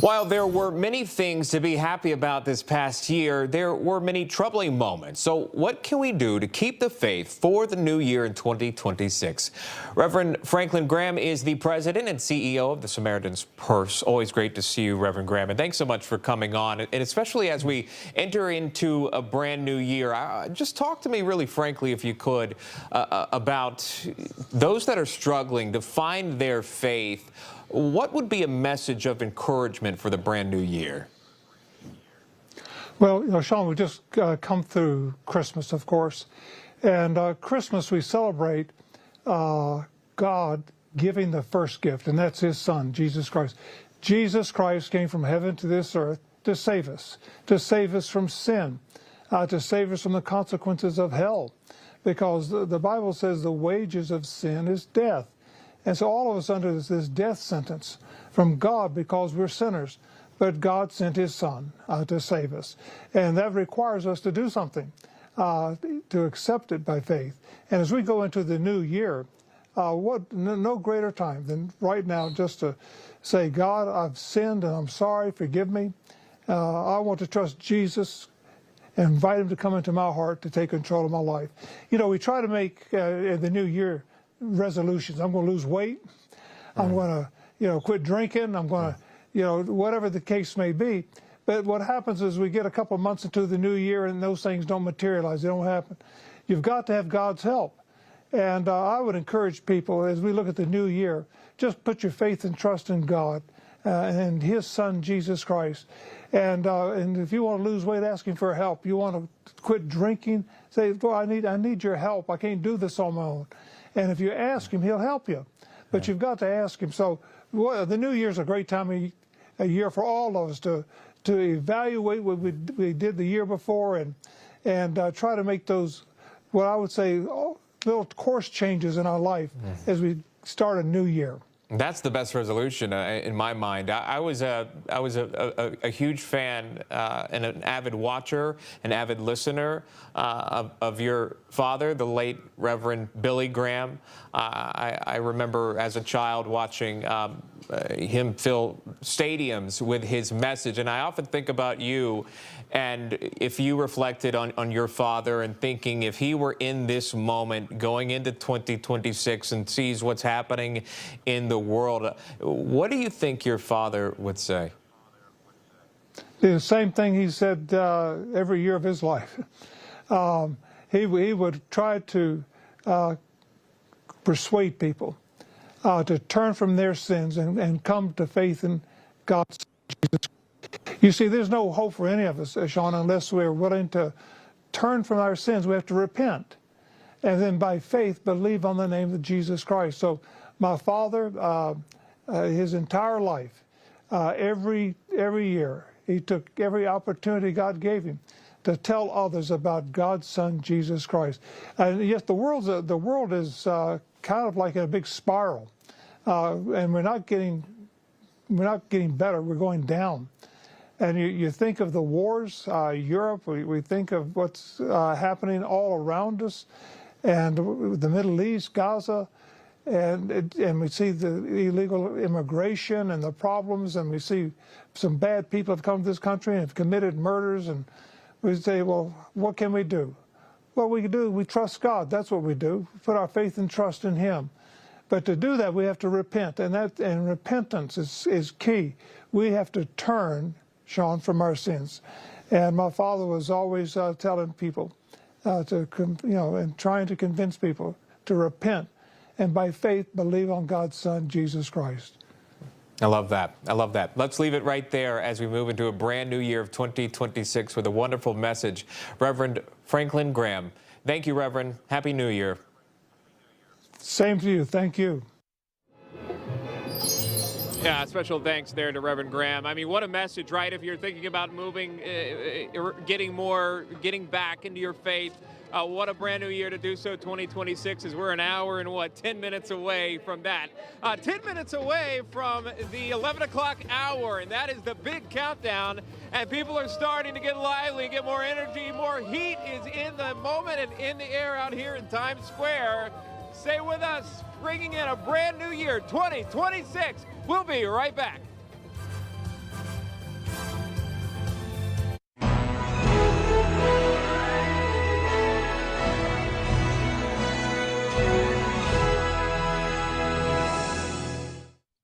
While there were many things to be happy about this past year, there were many troubling moments. So what can we do to keep the faith for the new year in 2026? Reverend Franklin Graham is the president and CEO of the Samaritan's Purse. Always great to see you, Reverend Graham, and thanks so much for coming on. And especially as we enter into a brand new year, just talk to me really frankly, if you could, about those that are struggling to find their faith. What would be a message of encouragement for the brand new year? Well, you know, Shaun, we just come through Christmas, of course. And Christmas, we celebrate God giving the first gift, and that's his son, Jesus Christ. Jesus Christ came from heaven to this earth to save us from sin, to save us from the consequences of hell. Because the Bible says the wages of sin is death. And so all of us under this death sentence from God because we're sinners. But God sent his son to save us. And that requires us to do something, to accept it by faith. And as we go into the new year, no greater time than right now just to say, God, I've sinned and I'm sorry, forgive me. I want to trust Jesus and invite him to come into my heart to take control of my life. You know, we try to make in the new year resolutions. I'm going to lose weight. I'm going to, quit drinking. I'm going to, whatever the case may be. But what happens is we get a couple of months into the new year and those things don't materialize. They don't happen. You've got to have God's help. And I would encourage people as we look at the new year, just put your faith and trust in God and his son, Jesus Christ. And if you want to lose weight, ask him for help. You want to quit drinking, say, Lord, I need your help. I can't do this on my own. And if you ask him, he'll help you. But you've got to ask him. So the new year's a great time of year for all of us to evaluate what we did the year before and try to make those, what I would say, little course changes in our life as we start a new year. That's the best resolution in my mind. I was a huge fan and an avid watcher, an avid listener of your father, the late Reverend Billy Graham. I remember as a child watching him fill stadiums with his message, and I often think about you. And if you reflected on your father and thinking if he were in this moment going into 2026 and sees what's happening in the world, what do you think your father would say? The same thing he said every year of his life. He would try to persuade people to turn from their sins and come to faith in God's Jesus. You see, there's no hope for any of us, Shaun, unless we're willing to turn from our sins. We have to repent, and then by faith believe on the name of Jesus Christ. So my father, his entire life, every year, he took every opportunity God gave him to tell others about God's Son, Jesus Christ. And yet the world is kind of like in a big spiral, and we're not getting better. We're going down. And you think of the wars, Europe, we think of what's happening all around us, and the Middle East, Gaza, and we see the illegal immigration and the problems, and we see some bad people have come to this country and have committed murders, and we say, well, what can we do? Well, we trust God. That's what we do. We put our faith and trust in Him. But to do that, we have to repent, and repentance is key. We have to turn, Shaun, from our sins. And my father was always telling people and trying to convince people to repent and by faith believe on God's Son, Jesus Christ. I love that. I love that. Let's leave it right there as we move into a brand new year of 2026 with a wonderful message. Reverend Franklin Graham. Thank you, Reverend. Happy New Year. Same to you. Thank you. Yeah, special thanks there to Reverend Graham. I mean, what a message, right? If you're thinking about moving, getting back into your faith, what a brand new year to do so. 2026 is we're an hour and 10 minutes away from that. 10 minutes away from the 11 o'clock hour, and that is the big countdown. And people are starting to get lively, get more energy, more heat is in the moment and in the air out here in Times Square. Stay with us, bringing in a brand new year, 2026. We'll be right back.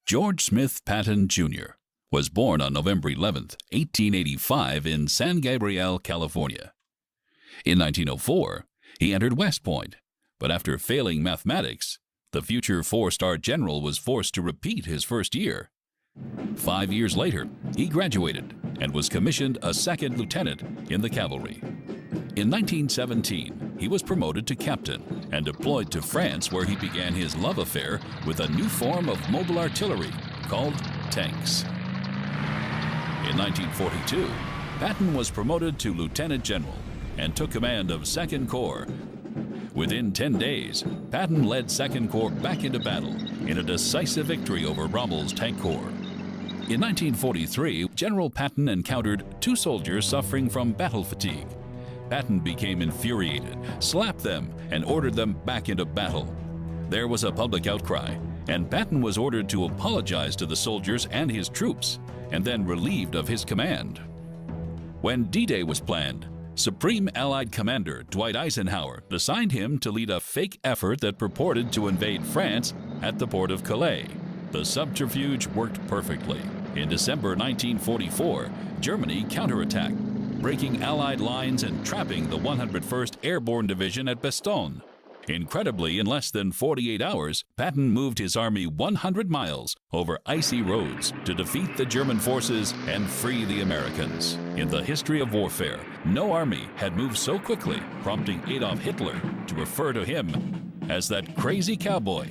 George Smith Patton, Jr. was born on November 11, 1885 in San Gabriel, California. In 1904, he entered West Point, but after failing mathematics, the future four-star general was forced to repeat his first year. 5 years later, he graduated and was commissioned a second lieutenant in the cavalry. In 1917, he was promoted to captain and deployed to France, where he began his love affair with a new form of mobile artillery called tanks. In 1942, Patton was promoted to lieutenant general and took command of 2nd Corps. Within 10 days, Patton led 2nd Corps back into battle in a decisive victory over Rommel's Tank Corps. In 1943, General Patton encountered 2 soldiers suffering from battle fatigue. Patton became infuriated, slapped them, and ordered them back into battle. There was a public outcry, and Patton was ordered to apologize to the soldiers and his troops, and then relieved of his command. When D-Day was planned, Supreme Allied Commander Dwight Eisenhower assigned him to lead a fake effort that purported to invade France at the port of Calais. The subterfuge worked perfectly. In December 1944, Germany counterattacked, breaking Allied lines and trapping the 101st Airborne Division at Bastogne. Incredibly, in less than 48 hours, Patton moved his army 100 miles over icy roads to defeat the German forces and free the Americans. In the history of warfare, no army had moved so quickly, prompting Adolf Hitler to refer to him as that crazy cowboy.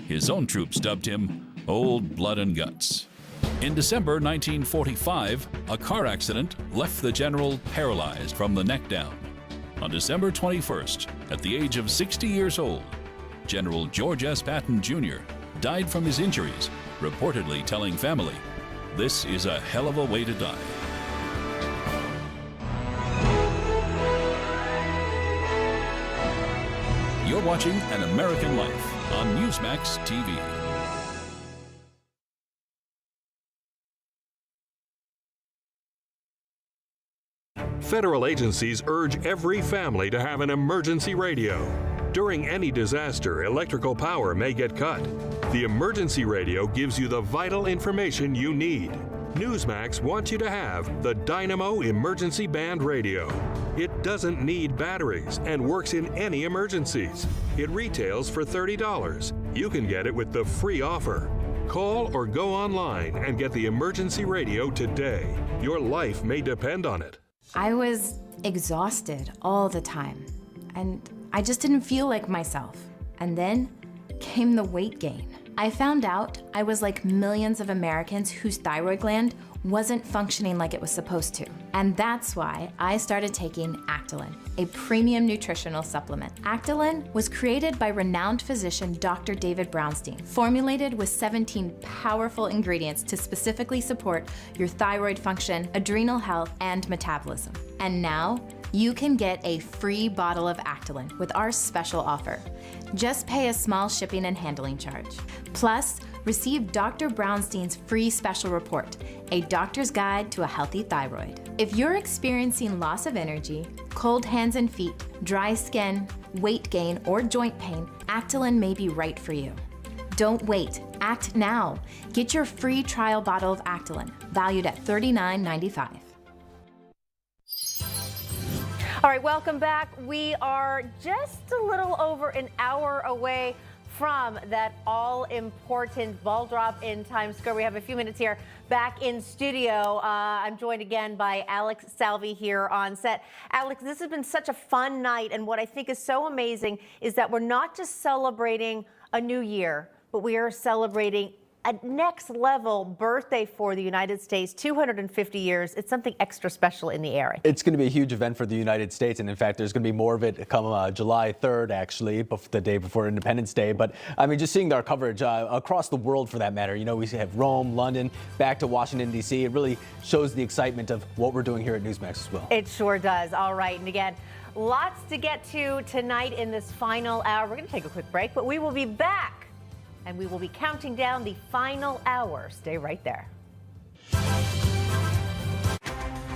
His own troops dubbed him Old Blood and Guts. In December 1945, a car accident left the general paralyzed from the neck down. On December 21st, at the age of 60 years old. General George S. Patton Jr. died from his injuries, reportedly telling family, "This is a hell of a way to die." You're watching An American Life on NEWSMAX TV. Federal agencies urge every family to have an emergency radio. During any disaster, electrical power may get cut. The emergency radio gives you the vital information you need. NEWSMAX wants you to have the Dynamo Emergency Band Radio. It doesn't need batteries and works in any emergencies. It retails for $30. You can get it with the free offer. Call or go online and get the emergency radio today. Your life may depend on it. I was exhausted all the time, and I just didn't feel like myself. And then came the weight gain. I found out I was like millions of Americans whose thyroid gland wasn't functioning like it was supposed to. And that's why I started taking Actilin, a premium nutritional supplement. Actilin was created by renowned physician Dr. David Brownstein, formulated with 17 powerful ingredients to specifically support your thyroid function, adrenal health, and metabolism. And now, you can get a free bottle of Actilin with our special offer. Just pay a small shipping and handling charge. Plus, receive Dr. Brownstein's free special report, A Doctor's Guide to a Healthy Thyroid. If you're experiencing loss of energy, cold hands and feet, dry skin, weight gain, or joint pain, Actilin may be right for you. Don't wait. Act now. Get your free trial bottle of Actilin, valued at $39.95. All right, welcome back. We are just a little over an hour away from that all-important ball drop in Times Square. We have a few minutes here back in studio. I'm joined again by Alex Salvi here on set. Alex, this has been such a fun night, and what I think is so amazing is that we're not just celebrating a new year, but we are celebrating a next level birthday for the United States, 250 years. It's something extra special in the area. It's going to be a huge event for the United States, and in fact, there's going to be more of it come July 3rd, actually, the day before Independence Day. But I mean, just seeing our coverage across the world, for that matter. You know, we have Rome, London, back to Washington, D.C. It really shows the excitement of what we're doing here at NEWSMAX as well. It sure does. All right, and again, lots to get to tonight in this final hour. We're going to take a quick break, but we will be back. And we will be counting down the final hour. Stay right there.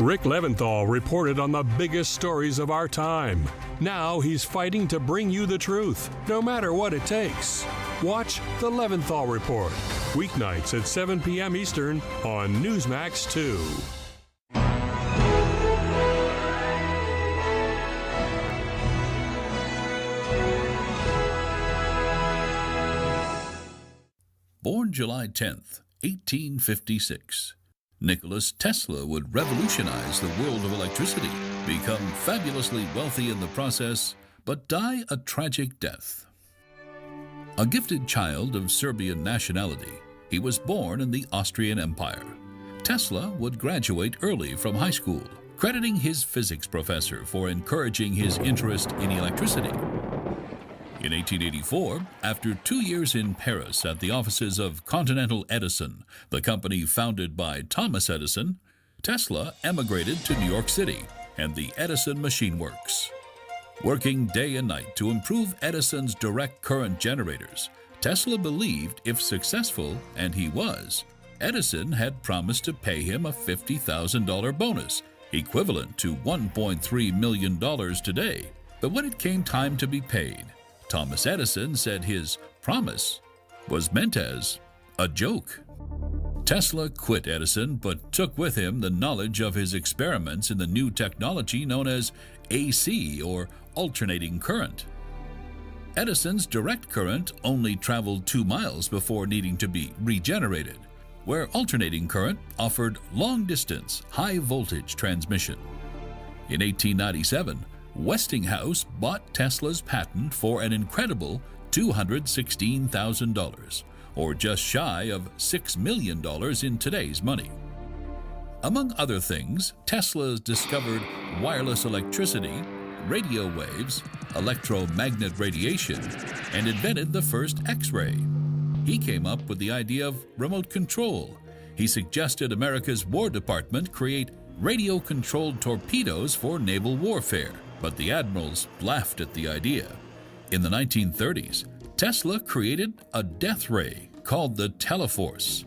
Rick Leventhal reported on the biggest stories of our time. Now he's fighting to bring you the truth, no matter what it takes. Watch The Leventhal Report, weeknights at 7 p.m. Eastern on NEWSMAX 2. Born July 10th, 1856, Nikola Tesla would revolutionize the world of electricity, become fabulously wealthy in the process, but die a tragic death. A gifted child of Serbian nationality, he was born in the Austrian Empire. Tesla would graduate early from high school, crediting his physics professor for encouraging his interest in electricity. In 1884, after 2 years in Paris at the offices of Continental Edison, the company founded by Thomas Edison, Tesla emigrated to New York City and the Edison Machine Works. Working day and night to improve Edison's direct current generators, Tesla believed if successful, and he was, Edison had promised to pay him a $50,000 bonus, equivalent to $1.3 million today. But when it came time to be paid, Thomas Edison said his promise was meant as a joke. Tesla quit Edison, but took with him the knowledge of his experiments in the new technology known as AC, or alternating current. Edison's direct current only traveled 2 miles before needing to be regenerated, where alternating current offered long-distance, high-voltage transmission. In 1897, Westinghouse bought Tesla's patent for an incredible $216,000, or just shy of $6 million in today's money. Among other things, Tesla discovered wireless electricity, radio waves, electromagnet radiation, and invented the first X-ray. He came up with the idea of remote control. He suggested America's War Department create radio-controlled torpedoes for naval warfare, but the admirals laughed at the idea. In the 1930s, Tesla created a death ray called the Teleforce.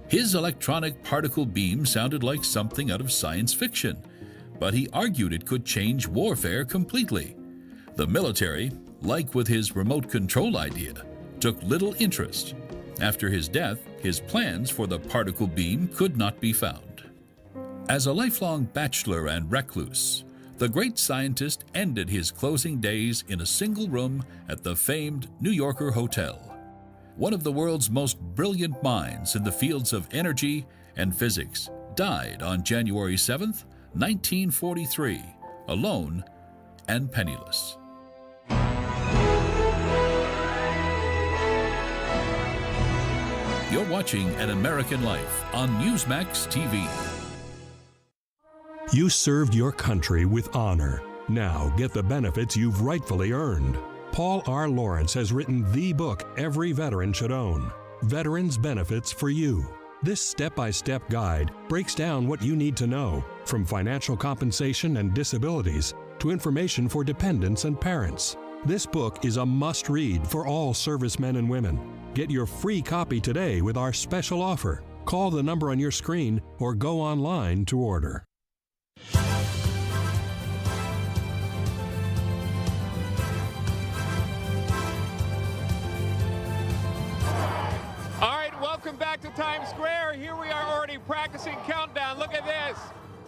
His electronic particle beam sounded like something out of science fiction, but he argued it could change warfare completely. The military, like with his remote control idea, took little interest. After his death, his plans for the particle beam could not be found. As a lifelong bachelor and recluse, the great scientist ended his closing days in a single room at the famed New Yorker Hotel. One of the world's most brilliant minds in the fields of energy and physics died on January 7th, 1943, alone and penniless. You're watching An American Life on NEWSMAX TV. You served your country with honor. Now get the benefits you've rightfully earned. Paul R. Lawrence has written the book every veteran should own, Veterans Benefits for You. This step-by-step guide breaks down what you need to know, from financial compensation and disabilities to information for dependents and parents. This book is a must-read for all servicemen and women. Get your free copy today with our special offer. Call the number on your screen or go online to order. All right, welcome back to Times Square. Here we are already practicing countdown. Look at this.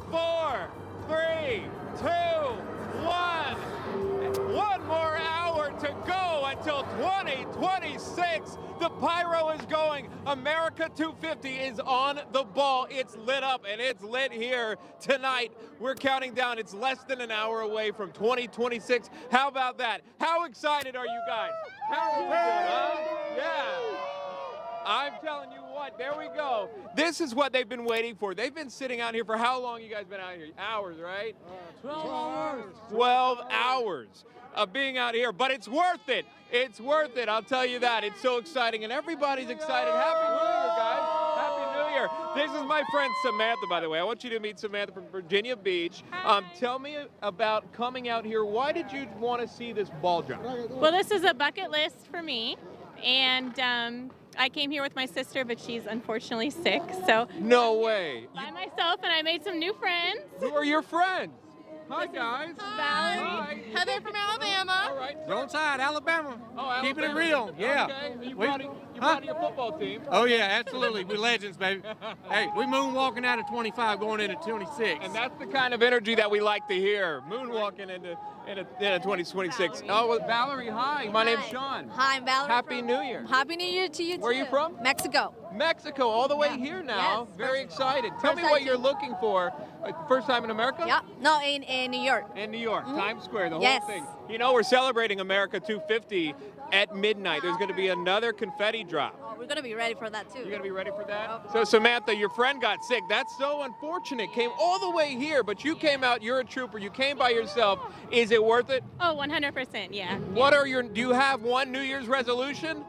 4, 3, 2, 1. One more hour to go until 2026. The pyro is going. America 250 is on the ball. It's lit up, and it's lit here tonight. We're counting down. It's less than an hour away from 2026. How about that? How excited are you guys? How excited, huh? Yeah. I'm telling you what, there we go. This is what they've been waiting for. They've been sitting out here for how long? You guys been out here? Hours, right? 12 hours. 12 hours of being out here, but it's worth it. It's worth it, I'll tell you that. It's so exciting, and everybody's excited. Happy New Year, guys. Happy New Year. This is my friend Samantha, by the way. I want you to meet Samantha from Virginia Beach. Tell me about coming out here. Why did you want to see this ball drop? Well, this is a bucket list for me, and I came here with my sister, but she's unfortunately sick, so. No way. By myself, and I made some new friends. Who are your friends? Hi, guys. Valerie. Heather from Alabama. All right. Roadside, Alabama. Oh, Keeping it Alabama. real. Yeah. Okay. You brought your football team. Oh, yeah, absolutely. We're legends, baby. Hey, we moonwalking out of 25 going into 26. And that's the kind of energy that we like to hear. Moonwalking into 2026. Oh, well, Valerie, hi. My name's Shaun. Hi, I'm Valerie. Happy New Year. Happy New Year to you, too. Where are you from? Mexico. Mexico, all the way here now. Yes. Very excited. Tell me what you're looking for. First time in America? Yeah. No, in New York. In New York, Times Square, the Yes. whole thing. You know, we're celebrating America 250 at midnight. There's going to be another confetti drop. Oh, we're going to be ready for that, too. You're going to be ready for that? So, Samantha, your friend got sick. That's so unfortunate. Came all the way here, but you came out. You're a trooper. You came by yourself. Is it worth it? Oh, 100%, yeah. What are your, do you have one New Year's resolution?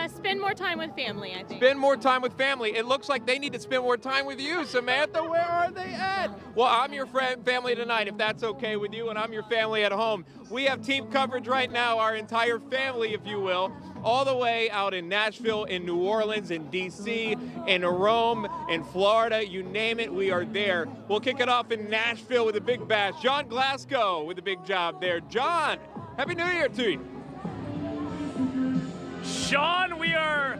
Spend more time with family, I think. Spend more time with family. It looks like they need to spend more time with you, Samantha. Where are they at? Well, I'm your family tonight, if that's okay with you, and I'm your family at home. We have team coverage right now, our entire family, if you will, all the way out in Nashville, in New Orleans, in D.C., in Rome, in Florida, you name it, we are there. We'll kick it off in Nashville with a big bash. Jon Glasgow with a big job there. Jon, Happy New Year to you. Shaun, we are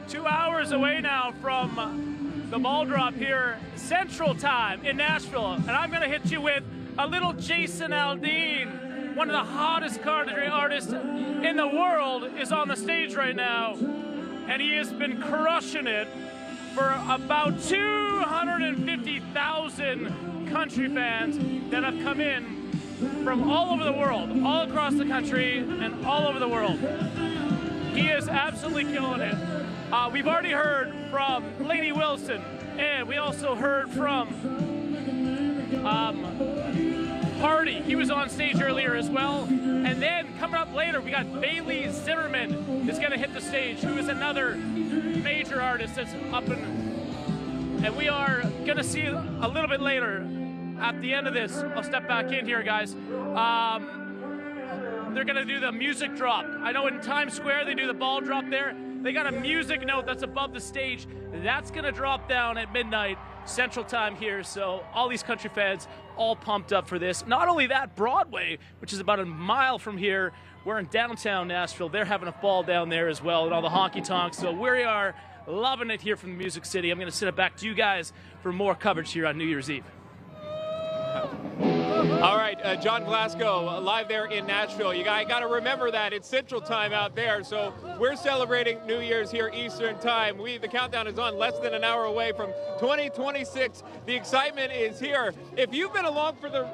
2 hours away now from the ball drop here, Central Time in Nashville, and I'm going to hit you with a little Jason Aldean, one of the hottest country artists in the world, is on the stage right now, and he has been crushing it for about 250,000 country fans that have come in from all over the world, all across the country and all over the world. He is absolutely killing it. We've already heard from Lainey Wilson, and we also heard from Party. He was on stage earlier as well. And then coming up later, we got Bailey Zimmerman is going to hit the stage, who is another major artist that's up and we are going to see a little bit later at the end of this. I'll step back in here, guys. They're going to do the music drop. I know in Times Square they do the ball drop there. They got a music note that's above the stage. That's going to drop down at midnight Central Time here. So all these country fans all pumped up for this. Not only that, Broadway, which is about a mile from here, we're in downtown Nashville. They're having a ball down there as well, and all the honky tonks. So we are loving it here from the Music City. I'm going to send it back to you guys for more coverage here on New Year's Eve. All right, Jon Glasgow, live there in Nashville. You got to remember that it's Central Time out there, so we're celebrating New Year's here Eastern Time. The countdown is on, less than an hour away from 2026. The excitement is here. If you've been along for the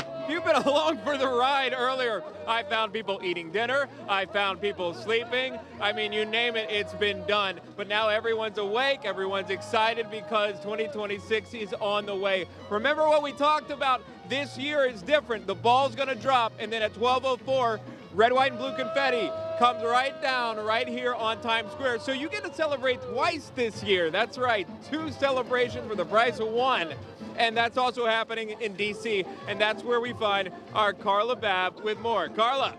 ride earlier, I found people eating dinner. I found people sleeping. I mean, you name it, it's been done. But now everyone's awake. Everyone's excited because 2026 is on the way. Remember what we talked about? This year is different. The ball's going to drop, and then at 12:04, red, white, and blue confetti comes right down right here on Times Square. So you get to celebrate twice this year. That's right, 2 celebrations for the price of 1. And that's also happening in D.C., and that's where we find our Carla Babb with more. Carla.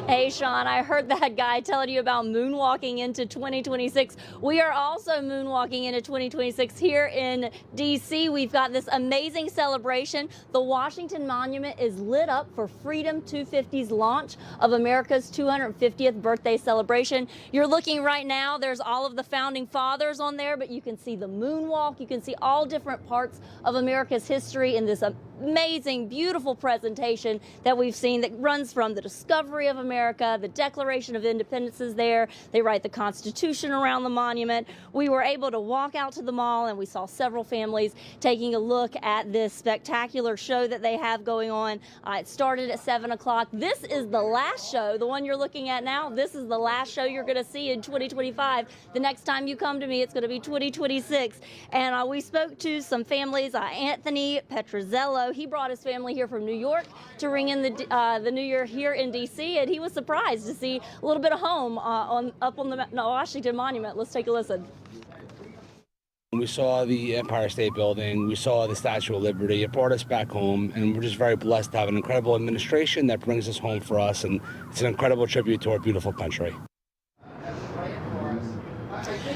Hey, Shaun, I heard that guy telling you about moonwalking into 2026. We are also moonwalking into 2026 here in D.C. We've got this amazing celebration. The Washington Monument is lit up for Freedom 250's launch of America's 250th birthday celebration. You're looking right now, there's all of the founding fathers on there, but you can see the moonwalk. You can see all different parts of America's history in this amazing, beautiful presentation that we've seen that runs from the discovery of America, the Declaration of Independence is there. They write the Constitution around the monument. We were able to walk out to the mall and we saw several families taking a look at this spectacular show that they have going on. It started at 7 o'clock. This is the last show, the one you're looking at now. This is the last show you're going to see in 2025. The next time you come to me, it's going to be 2026. And we spoke to some families. Anthony Petrozello, he brought his family here from New York to ring in the New Year here in D.C., and he was surprised to see a little bit of home up on the Washington Monument. Let's take a listen. We saw the Empire State Building, we saw the Statue of Liberty. It brought us back home, and we're just very blessed to have an incredible administration that brings us home for us, and it's an incredible tribute to our beautiful country.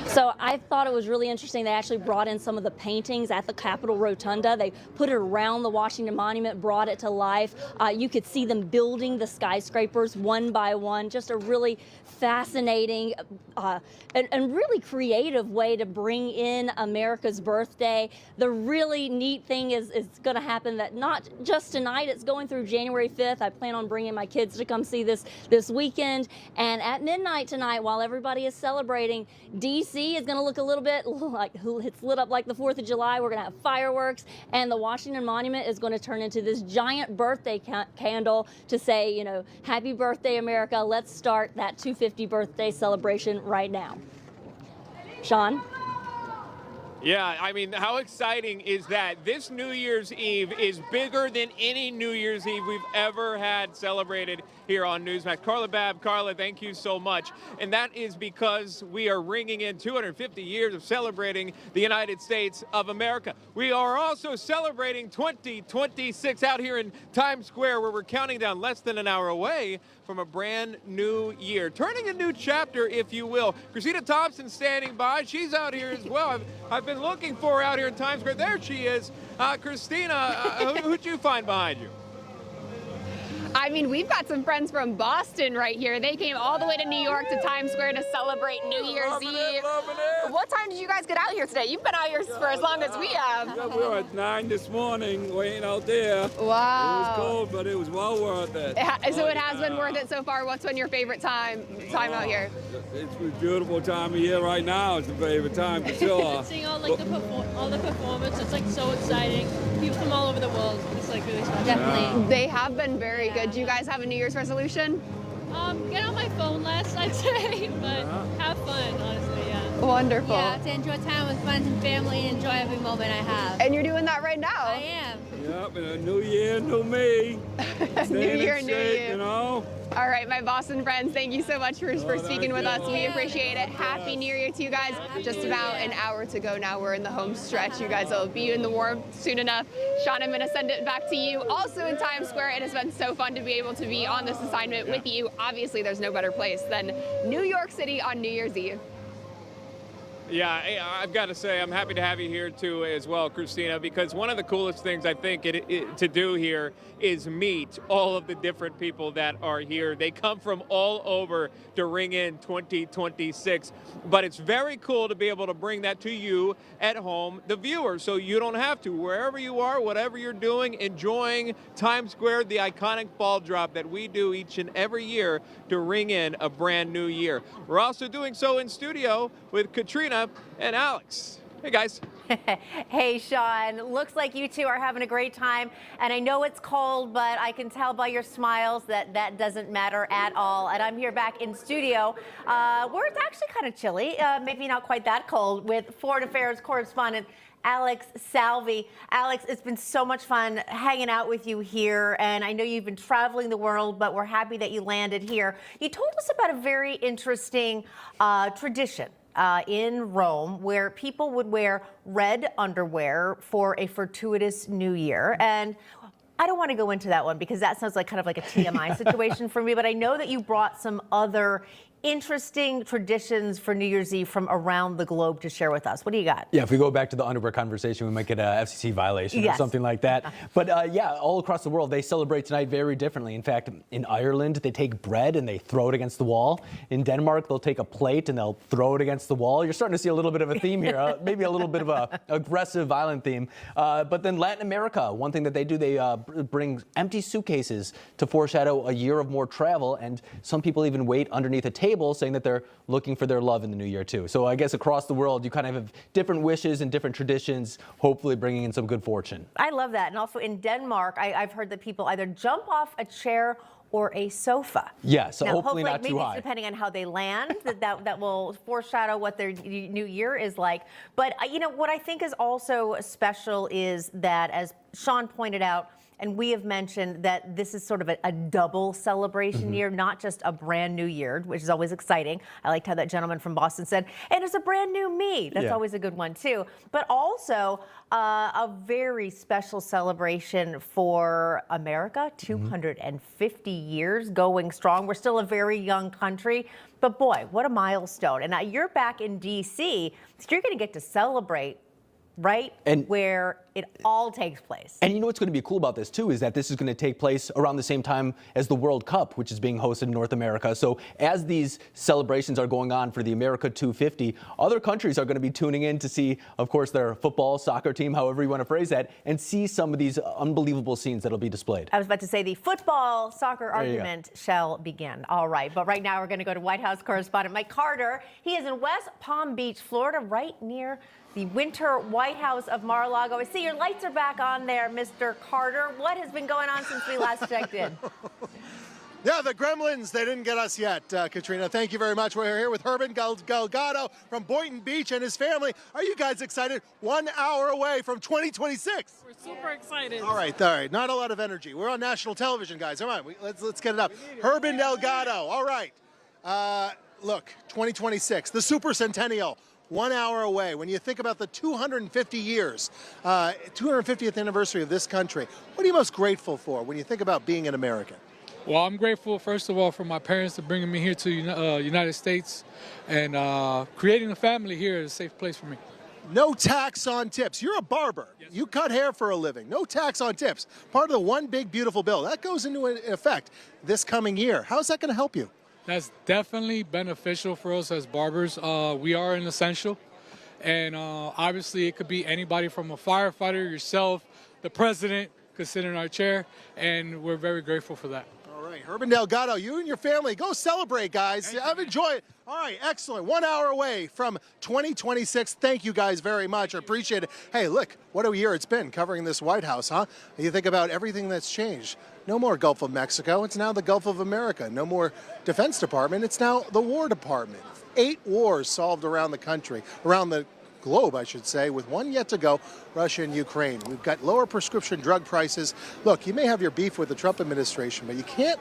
So I thought it was really interesting. They actually brought in some of the paintings at the Capitol Rotunda. They put it around the Washington Monument, brought it to life. You could see them building the skyscrapers one by one. Just a really fascinating and really creative way to bring in America's birthday. The really neat thing is going to happen that not just tonight, it's going through January 5th. I plan on bringing my kids to come see this weekend. And at midnight tonight, while everybody is celebrating, D.C. is going to look a little bit like it's lit up like the 4th of July. We're going to have fireworks, and the Washington Monument is going to turn into this giant birthday candle to say, you know, happy birthday, America. Let's start that 250 birthday celebration right now. Shaun? Yeah, I mean, how exciting is that? This New Year's Eve is bigger than any New Year's Eve we've ever had celebrated here on Newsmax. Carla Babb, Carla, thank you so much. And that is because we are ringing in 250 years of celebrating the United States of America. We are also celebrating 2026 out here in Times Square, where we're counting down less than an hour away from a brand new year. Turning a new chapter, if you will. Christina Thompson standing by. She's out here as well. I've been looking for her out here in Times Square. There she is. Christina, who'd you find behind you? I mean, we've got some friends from Boston right here. They came all the way to New York to Times Square to celebrate New Year's Eve. What time did you guys get out here today? You've been out here for as long as we have. Yeah, we were at 9 this morning waiting out there. Wow. It was cold, but it was well worth it. So it has been worth it so far. What's been your favorite time out here? It's a beautiful time of year right now. It's the favorite time for sure. Seeing all the performance, it's like so exciting. People from all over the world. It's like really special. Definitely. They have been very good. Do you guys have a New Year's resolution? Get on my phone less, I'd say, but have fun, honestly, yeah. Wonderful. Yeah, to enjoy time with friends and family and enjoy every moment I have. And you're doing that right now. I am. Yep, and a new year, new me. New year, new Straight, you. you know? All right, my Boston friends, thank you so much for speaking with us. We appreciate it. Happy New Year to you guys. Just about an hour to go now. We're in the home stretch. You guys will be in the warm soon enough. Shaun, I'm going to send it back to you. Also in Times Square, it has been so fun to be able to be on this assignment with you. Obviously, there's no better place than New York City on New Year's Eve. Yeah, I've got to say I'm happy to have you here too as well, Christina, because one of the coolest things I think to do here is meet all of the different people that are here. They come from all over to ring in 2026, but it's very cool to be able to bring that to you at home, the viewers, so you don't have to. Wherever you are, whatever you're doing, enjoying Times Square, the iconic ball drop that we do each and every year to ring in a brand new year. We're also doing so in studio with Katrina and Alex. Hey guys. Hey Shaun, looks like you two are having a great time, and I know it's cold, but I can tell by your smiles that that doesn't matter at all. And I'm here back in studio where it's actually kind of chilly, maybe not quite that cold, with Foreign Affairs correspondent Alex Salvi. Alex, it's been so much fun hanging out with you here, and I know you've been traveling the world, but we're happy that you landed here. You told us about a very interesting tradition in Rome where people would wear red underwear for a fortuitous new year. And I don't want to go into that one because that sounds like kind of like a TMI situation for me, but I know that you brought some other interesting traditions for New Year's Eve from around the globe to share with us. What do you got? Yeah, if we go back to the underwear conversation, we might get a FCC violation or something like that. But yeah, all across the world, they celebrate tonight very differently. In fact, in Ireland, they take bread and they throw it against the wall. In Denmark, they'll take a plate and they'll throw it against the wall. You're starting to see a little bit of a theme here, maybe a little bit of a aggressive, violent theme. But then Latin America, one thing that they do, they bring empty suitcases to foreshadow a year of more travel. And some people even wait underneath a table saying that they're looking for their love in the new year too. So I guess across the world, you kind of have different wishes and different traditions, hopefully bringing in some good fortune. I love that. And also in Denmark, I've heard that people either jump off a chair or a sofa. Yeah, so now, hopefully not maybe too it's high. depending on how they land, that will foreshadow what their new year is like. But you know, what I think is also special is that, as Shaun pointed out, and we have mentioned that this is sort of a double celebration year, not just a brand new year, which is always exciting. I liked how that gentleman from Boston said, and it's a brand new me. That's always a good one too. But also a very special celebration for America, 250 years going strong. We're still a very young country, but boy, what a milestone. And now you're back in DC, so you're gonna get to celebrate right where it all takes place. And you know what's going to be cool about this too is that this is going to take place around the same time as the World Cup, which is being hosted in North America. So as these celebrations are going on for the America 250, other countries are going to be tuning in to see, of course, their football, soccer team, however you want to phrase that, and see some of these unbelievable scenes that'll be displayed. I was about to say the football soccer argument shall begin. All right, but right now we're going to go to White House correspondent Mike Carter. He is in West Palm Beach, Florida, right near the winter White House of Mar-a-Lago. I see your lights are back on there, Mr. Carter. What has been going on since we last checked in? Yeah, the Gremlins, they didn't get us yet, Katrina. Thank you very much. We're here with Herbin Delgado from Boynton Beach and his family. Are you guys excited? 1 hour away from 2026. We're super excited. All right. Not a lot of energy. We're on national television, guys. Come on, let's get it up. Herbin Delgado. All right. Look, 2026, the Super Centennial. 1 hour away. When you think about the 250 years, 250th anniversary of this country, what are you most grateful for when you think about being an American? Well, I'm grateful, first of all, for my parents for bringing me here to United States, and creating a family here is a safe place for me. No tax on tips. You're a barber. Yes, you cut hair for a living. No tax on tips. Part of the One Big Beautiful Bill. That goes into effect this coming year. How is that going to help you? That's definitely beneficial for us as barbers. We are an essential, and obviously it could be anybody from a firefighter, yourself, the president could sit in our chair, and we're very grateful for that. All right, Herbin Delgado, you and your family, go celebrate, guys. I've enjoyed it. All right, excellent. 1 hour away from 2026. Thank you guys very much. I appreciate it. Hey, look, what a year it's been covering this White House, huh? You think about everything that's changed. No more Gulf of Mexico. It's now the Gulf of America. No more Defense Department. It's now the War Department. 8 wars solved around the country, around the globe, I should say, with one yet to go, Russia and Ukraine. We've got lower prescription drug prices. Look, you may have your beef with the Trump administration, but you can't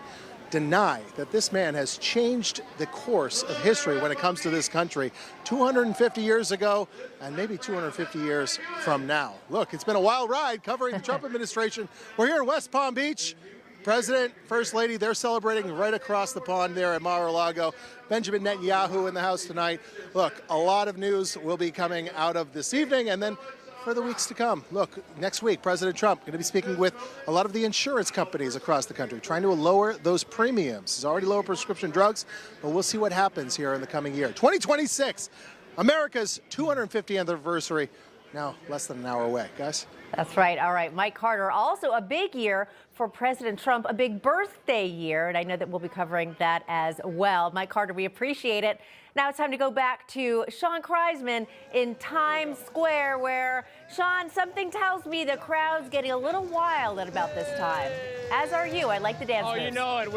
deny that this man has changed the course of history when it comes to this country 250 years ago and maybe 250 years from now. Look, it's been a wild ride covering the Trump administration. We're here in West Palm Beach. President, First Lady, they're celebrating right across the pond there at Mar-a-Lago. Benjamin Netanyahu in the house tonight. Look, a lot of news will be coming out of this evening and then for the weeks to come. Look, next week, President Trump going to be speaking with a lot of the insurance companies across the country, trying to lower those premiums. He's already lowered prescription drugs, but we'll see what happens here in the coming year. 2026, America's 250th anniversary, now less than an hour away. Guys? That's right. All right. Mike Carter, also a big year for President Trump, a big birthday year, and I know that we'll be covering that as well. Mike Carter, we appreciate it. Now it's time to go back to Shaun Kraisman in Times Square, where, Shaun, something tells me the crowd's getting a little wild at about this time. As are you. I like the dance moves. You know it.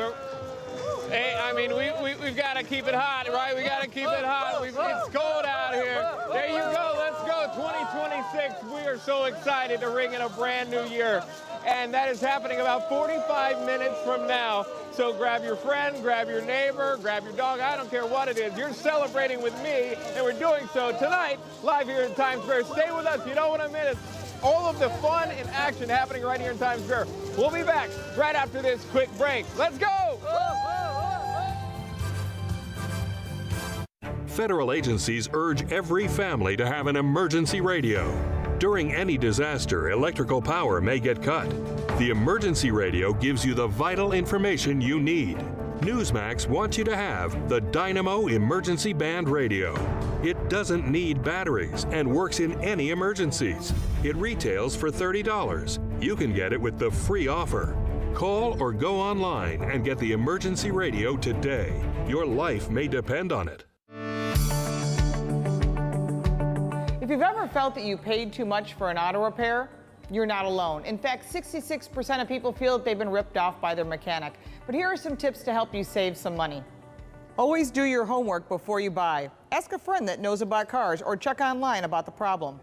Hey, I mean, we've got to keep it hot, right? We got to keep it hot. It's cold out here. There you go. Let's go. 2026. We are so excited to ring in a brand new year. And that is happening about 45 minutes from now. So grab your friend, grab your neighbor, grab your dog. I don't care what it is. You're celebrating with me, and we're doing so tonight, live here in Times Square. Stay with us. You don't want to miss all of the fun and action happening right here in Times Square. We'll be back right after this quick break. Let's go! Federal agencies urge every family to have an emergency radio. During any disaster, electrical power may get cut. The emergency radio gives you the vital information you need. NEWSMAX wants you to have the Dynamo Emergency Band Radio. It doesn't need batteries and works in any emergencies. It retails for $30. You can get it with the free offer. Call or go online and get the emergency radio today. Your life may depend on it. If you've ever felt that you paid too much for an auto repair, you're not alone. In fact, 66% of people feel that they've been ripped off by their mechanic. But here are some tips to help you save some money. Always do your homework before you buy. Ask a friend that knows about cars or check online about the problem.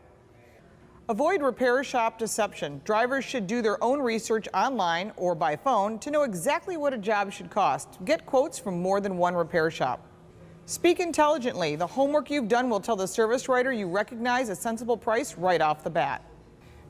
Avoid repair shop deception. Drivers should do their own research online or by phone to know exactly what a job should cost. Get quotes from more than one repair shop. Speak intelligently. The homework you've done will tell the service writer you recognize a sensible price right off the bat.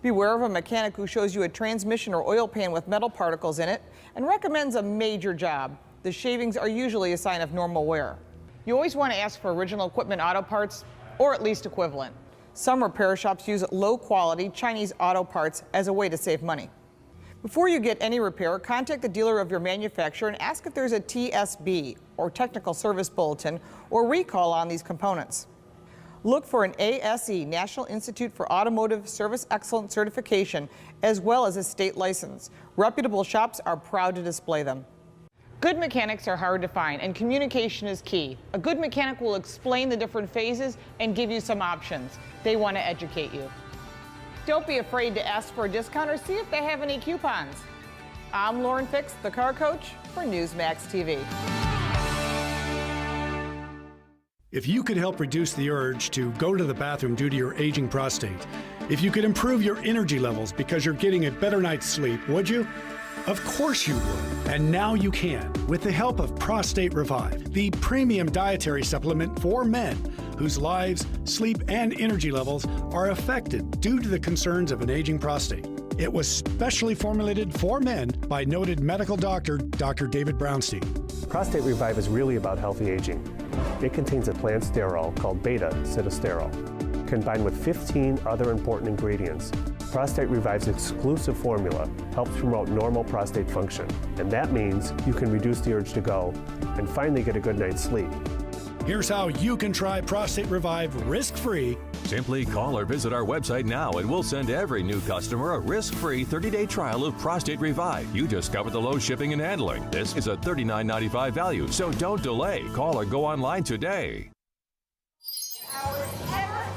Beware of a mechanic who shows you a transmission or oil pan with metal particles in it and recommends a major job. The shavings are usually a sign of normal wear. You always want to ask for original equipment auto parts, or at least equivalent. Some repair shops use low-quality Chinese auto parts as a way to save money. Before you get any repair, contact the dealer of your manufacturer and ask if there's a TSB, or Technical Service Bulletin, or recall on these components. Look for an ASE, National Institute for Automotive Service Excellence certification, as well as a state license. Reputable shops are proud to display them. Good mechanics are hard to find, and communication is key. A good mechanic will explain the different phases and give you some options. They want to educate you. Don't be afraid to ask for a discount or see if they have any coupons. I'm Lauren Fix, the car coach for NEWSMAX TV. If you could help reduce the urge to go to the bathroom due to your aging prostate, if you could improve your energy levels because you're getting a better night's sleep, would you? Of course you would, and now you can, with the help of Prostate Revive, the premium dietary supplement for men whose lives, sleep, and energy levels are affected due to the concerns of an aging prostate. It was specially formulated for men by noted medical doctor, Dr. David Brownstein. Prostate Revive is really about healthy aging. It contains a plant sterol called beta-sitosterol, combined with 15 other important ingredients. Prostate Revive's exclusive formula helps promote normal prostate function, and that means you can reduce the urge to go and finally get a good night's sleep. Here's how you can try Prostate Revive risk-free. Simply call or visit our website now and we'll send every new customer a risk-free 30-day trial of Prostate Revive. You discover the low shipping and handling. This is a $39.95 value, so don't delay. Call or go online today.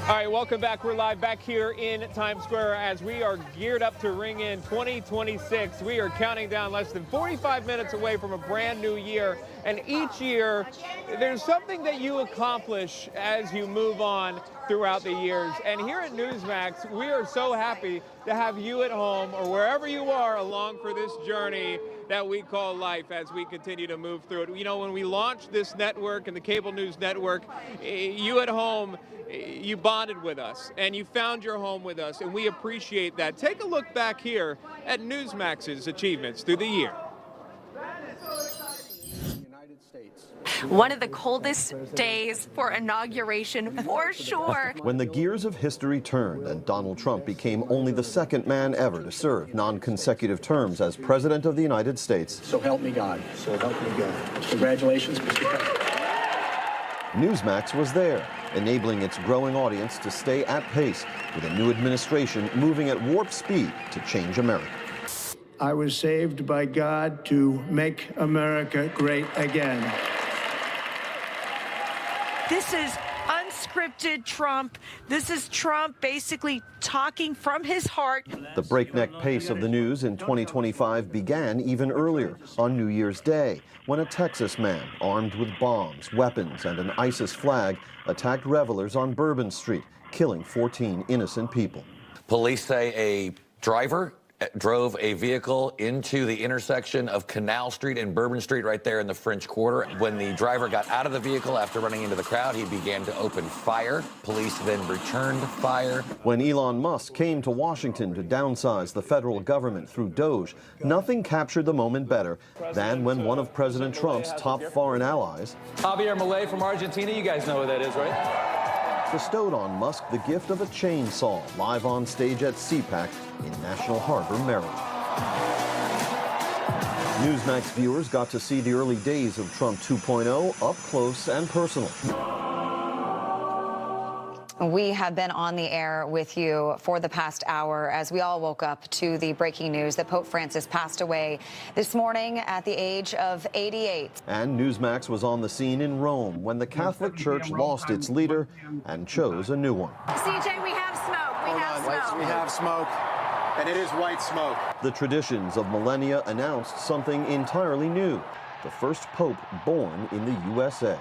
All right, welcome back. We're live back here in Times Square as we are geared up to ring in 2026. We are counting down less than 45 minutes away from a brand new year. And each year, there's something that you accomplish as you move on throughout the years. And here at Newsmax, we are so happy to have you at home or wherever you are along for this journey that we call life as we continue to move through it. You know, when we launched this network and the cable news network, you at home, you bonded with us and you found your home with us, and we appreciate that. Take a look back here at Newsmax's achievements through the year. One of the coldest days for inauguration, for sure. When the gears of history turned and Donald Trump became only the second man ever to serve non-consecutive terms as President of the United States. So help me God. So help me God. Congratulations, Mr. President. Newsmax was there, enabling its growing audience to stay at pace with a new administration moving at warp speed to change America. I was saved by God to make America great again. This is unscripted Trump. This is Trump basically talking from his heart. The breakneck pace of the news in 2025 began even earlier, on New Year's Day, when a Texas man armed with bombs, weapons, and an ISIS flag attacked revelers on Bourbon Street, killing 14 innocent people. Police say a driver drove a vehicle into the intersection of Canal Street and Bourbon Street right there in the French Quarter. When the driver got out of the vehicle after running into the crowd, he began to open fire. Police then returned fire. When Elon Musk came to Washington to downsize the federal government through Doge, nothing captured the moment better than when one of President Trump's top foreign allies, Javier Milei from Argentina, you guys know who that is, right? bestowed on Musk the gift of a chainsaw live on stage at CPAC in National Harbor, Maryland. Newsmax viewers got to see the early days of Trump 2.0 up close and personal. We have been on the air with you for the past hour as we all woke up to the breaking news that Pope Francis passed away this morning at the age of 88. And Newsmax was on the scene in Rome when the Catholic Church lost its leader and chose a new one. CJ, we have smoke. We have smoke. We have smoke, and it is white smoke. The traditions of millennia announced something entirely new, the first pope born in the USA.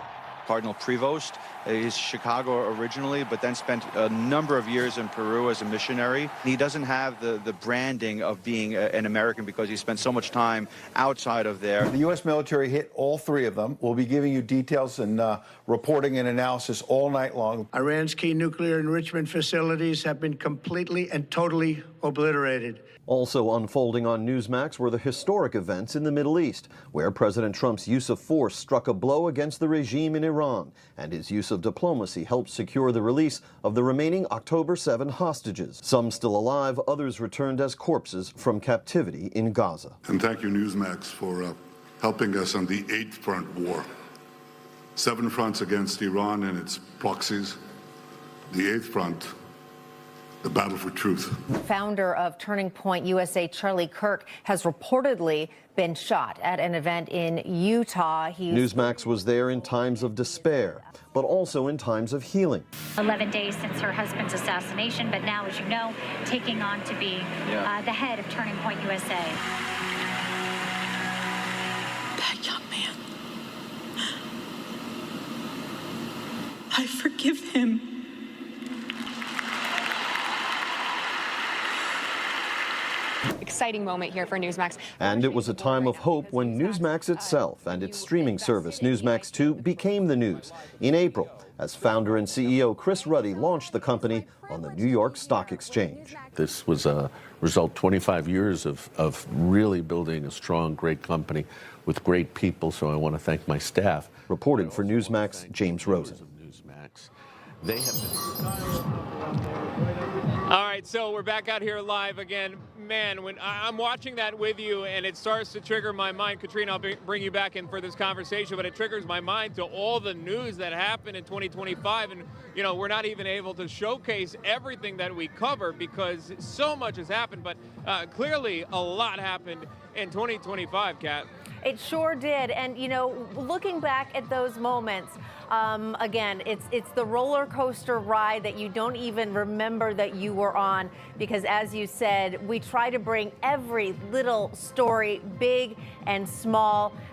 Cardinal Prevost is Chicago originally, but then spent a number of years in Peru as a missionary. He doesn't have the branding of being an American because he spent so much time outside of there. The U.S. military hit all three of them. We'll be giving you details and reporting and analysis all night long. Iran's key nuclear enrichment facilities have been completely and totally obliterated. Also unfolding on Newsmax were the historic events in the Middle East, where President Trump's use of force struck a blow against the regime in Iran, and his use of diplomacy helped secure the release of the remaining October 7 hostages. Some still alive, others returned as corpses from captivity in Gaza. And thank you, Newsmax, for helping us on the 8th front war. 7 fronts against Iran and its proxies. The 8th front, the battle for truth. Founder of Turning Point USA, Charlie Kirk, has reportedly been shot at an event in Utah. Newsmax was there in times of despair, but also in times of healing. 11 days since her husband's assassination, but now, as you know, taking on to be the head of Turning Point USA. That young man, I forgive him. Exciting moment here for Newsmax. And it was a time of hope when Newsmax itself and its streaming service, NEWSMAX2, became the news in April, as founder and CEO Chris Huddy launched the company on the New York Stock Exchange. This was a result 25 years of really building a strong, great company with great people, so I want to thank my staff. Reporting for Newsmax, James Rosen. They have been... All right, so we're back out here live again. Man, when I'm watching that with you and it starts to trigger my mind, Katrina, I'll bring you back in for this conversation, but it triggers my mind to all the news that happened in 2025. And, you know, we're not even able to showcase everything that we cover because so much has happened, but clearly a lot happened in 2025, Kat. It sure did. And, you know, looking back at those moments, again, it's the roller coaster ride that you don't even remember that you were on, because as you said, we try to bring every little story, big and small,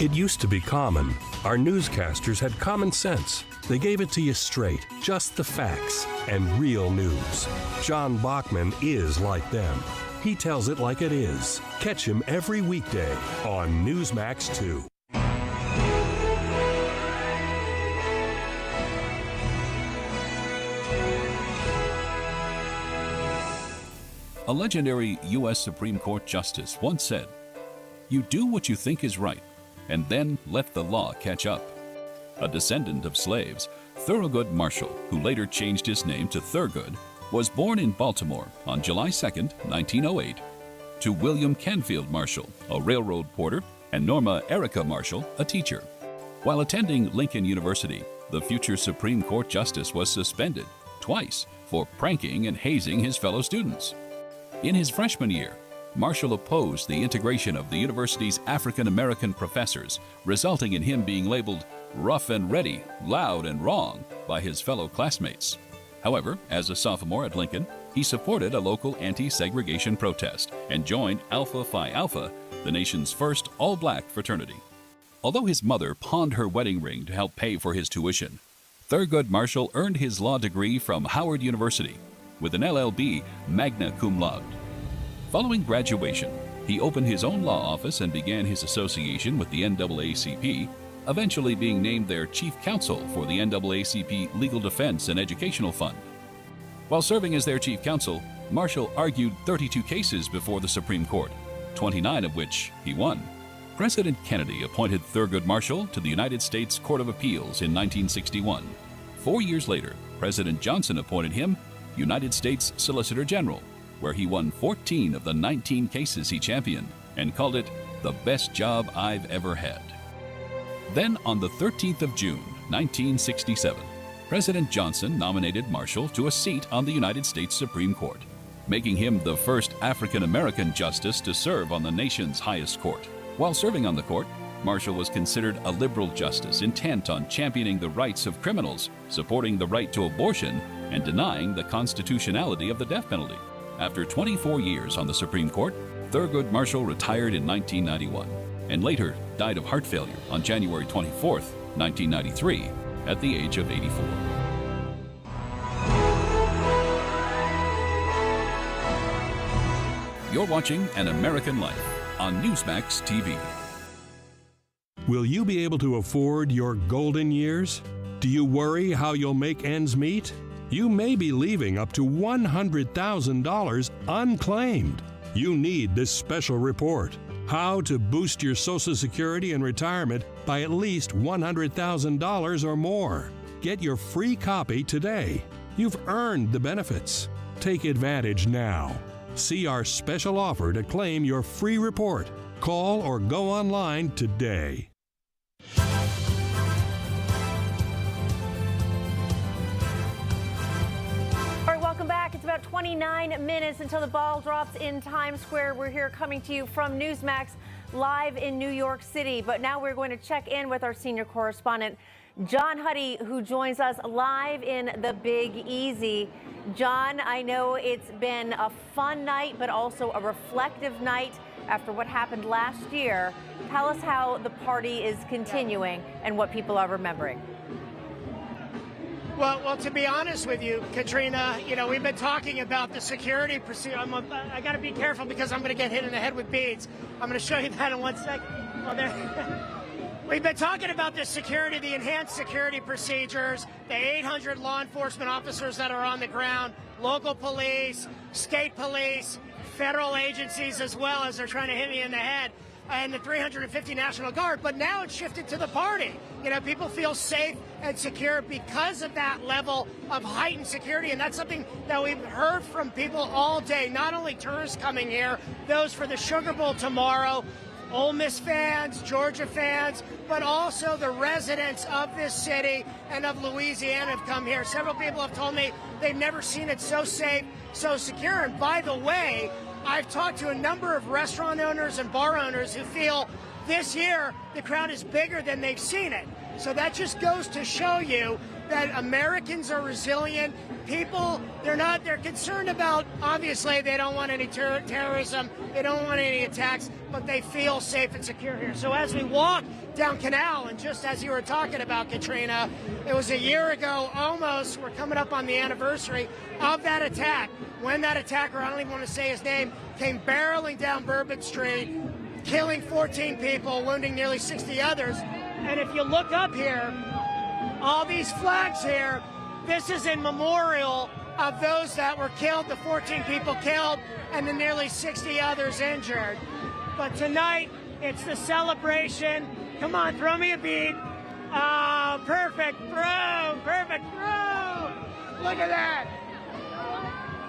It used to be common. Our newscasters had common sense. They gave it to you straight, just the facts, and real news. John Bachman is like them. He tells it like it is. Catch him every weekday on NEWSMAX2. A legendary U.S. Supreme Court justice once said, "You do what you think is right, and then let the law catch up." A descendant of slaves, Thurgood Marshall, who later changed his name to Thurgood, was born in Baltimore on July 2, 1908, to William Canfield Marshall, a railroad porter, and Norma Erica Marshall, a teacher. While attending Lincoln University, the future Supreme Court justice was suspended twice for pranking and hazing his fellow students. In his freshman year, Marshall opposed the integration of the university's African American professors, resulting in him being labeled rough and ready, loud and wrong by his fellow classmates. However, as a sophomore at Lincoln, he supported a local anti-segregation protest and joined Alpha Phi Alpha, the nation's first all-black fraternity. Although his mother pawned her wedding ring to help pay for his tuition, Thurgood Marshall earned his law degree from Howard University with an LLB magna cum laude. Following graduation, he opened his own law office and began his association with the NAACP, eventually being named their chief counsel for the NAACP Legal Defense and Educational Fund. While serving as their chief counsel, Marshall argued 32 cases before the Supreme Court, 29 of which he won. President Kennedy appointed Thurgood Marshall to the United States Court of Appeals in 1961. 4 years later, President Johnson appointed him United States Solicitor General, where he won 14 of the 19 cases he championed and called it the best job I've ever had. Then on the 13th of June, 1967, President Johnson nominated Marshall to a seat on the United States Supreme Court, making him the first African-American justice to serve on the nation's highest court. While serving on the court, Marshall was considered a liberal justice intent on championing the rights of criminals, supporting the right to abortion, and denying the constitutionality of the death penalty. After 24 years on the Supreme Court, Thurgood Marshall retired in 1991 and later died of heart failure on January 24, 1993, at the age of 84. You're watching An American Life on NEWSMAX TV. Will you be able to afford your golden years? Do you worry how you'll make ends meet? You may be leaving up to $100,000 unclaimed. You need this special report. How to boost your Social Security and retirement by at least $100,000 or more. Get your free copy today. You've earned the benefits. Take advantage now. See our special offer to claim your free report. Call or go online today. Welcome back. It's about 29 minutes until the ball drops in Times Square. We're here coming to you from NEWSMAX live in New York City. But now we're going to check in with our senior correspondent, Jon Huddy, who joins us live in the Big Easy. Jon, I know it's been a fun night, but also a reflective night after what happened last year. Tell us how the party is continuing and what people are remembering. Well, to be honest with you, Katrina, we've been talking about the security procedure. I got to be careful because I'm going to get hit in the head with beads. I'm going to show you that in 1 second. Oh, there. We've been talking about the security, the enhanced security procedures, the 800 law enforcement officers that are on the ground, local police, state police, federal agencies as well, as they're trying to hit me in the head, and the 350 National Guard. But now it's shifted to the party. People feel safe and secure because of that level of heightened security, and that's something that we've heard from people all day, not only tourists coming here, those for the Sugar Bowl tomorrow, Ole Miss fans, Georgia fans, but also the residents of this city and of Louisiana have come here. Several people have told me they've never seen it so safe, so secure. And by the way, I've talked to a number of restaurant owners and bar owners who feel this year the crowd is bigger than they've seen it. So that just goes to show you that Americans are resilient. People, they're concerned about, obviously, they don't want any terrorism, they don't want any attacks, but they feel safe and secure here. So as we walk down Canal, and just as you were talking about, Katrina, it was a year ago almost, we're coming up on the anniversary of that attack, when that attacker, I don't even want to say his name, came barreling down Bourbon Street, killing 14 people, wounding nearly 60 others. And if you look up here, all these flags here, this is in memorial of those that were killed, the 14 people killed, and the nearly 60 others injured. But tonight, it's the celebration. Come on, throw me a beat. Oh, perfect, bro, perfect, bro. Look at that.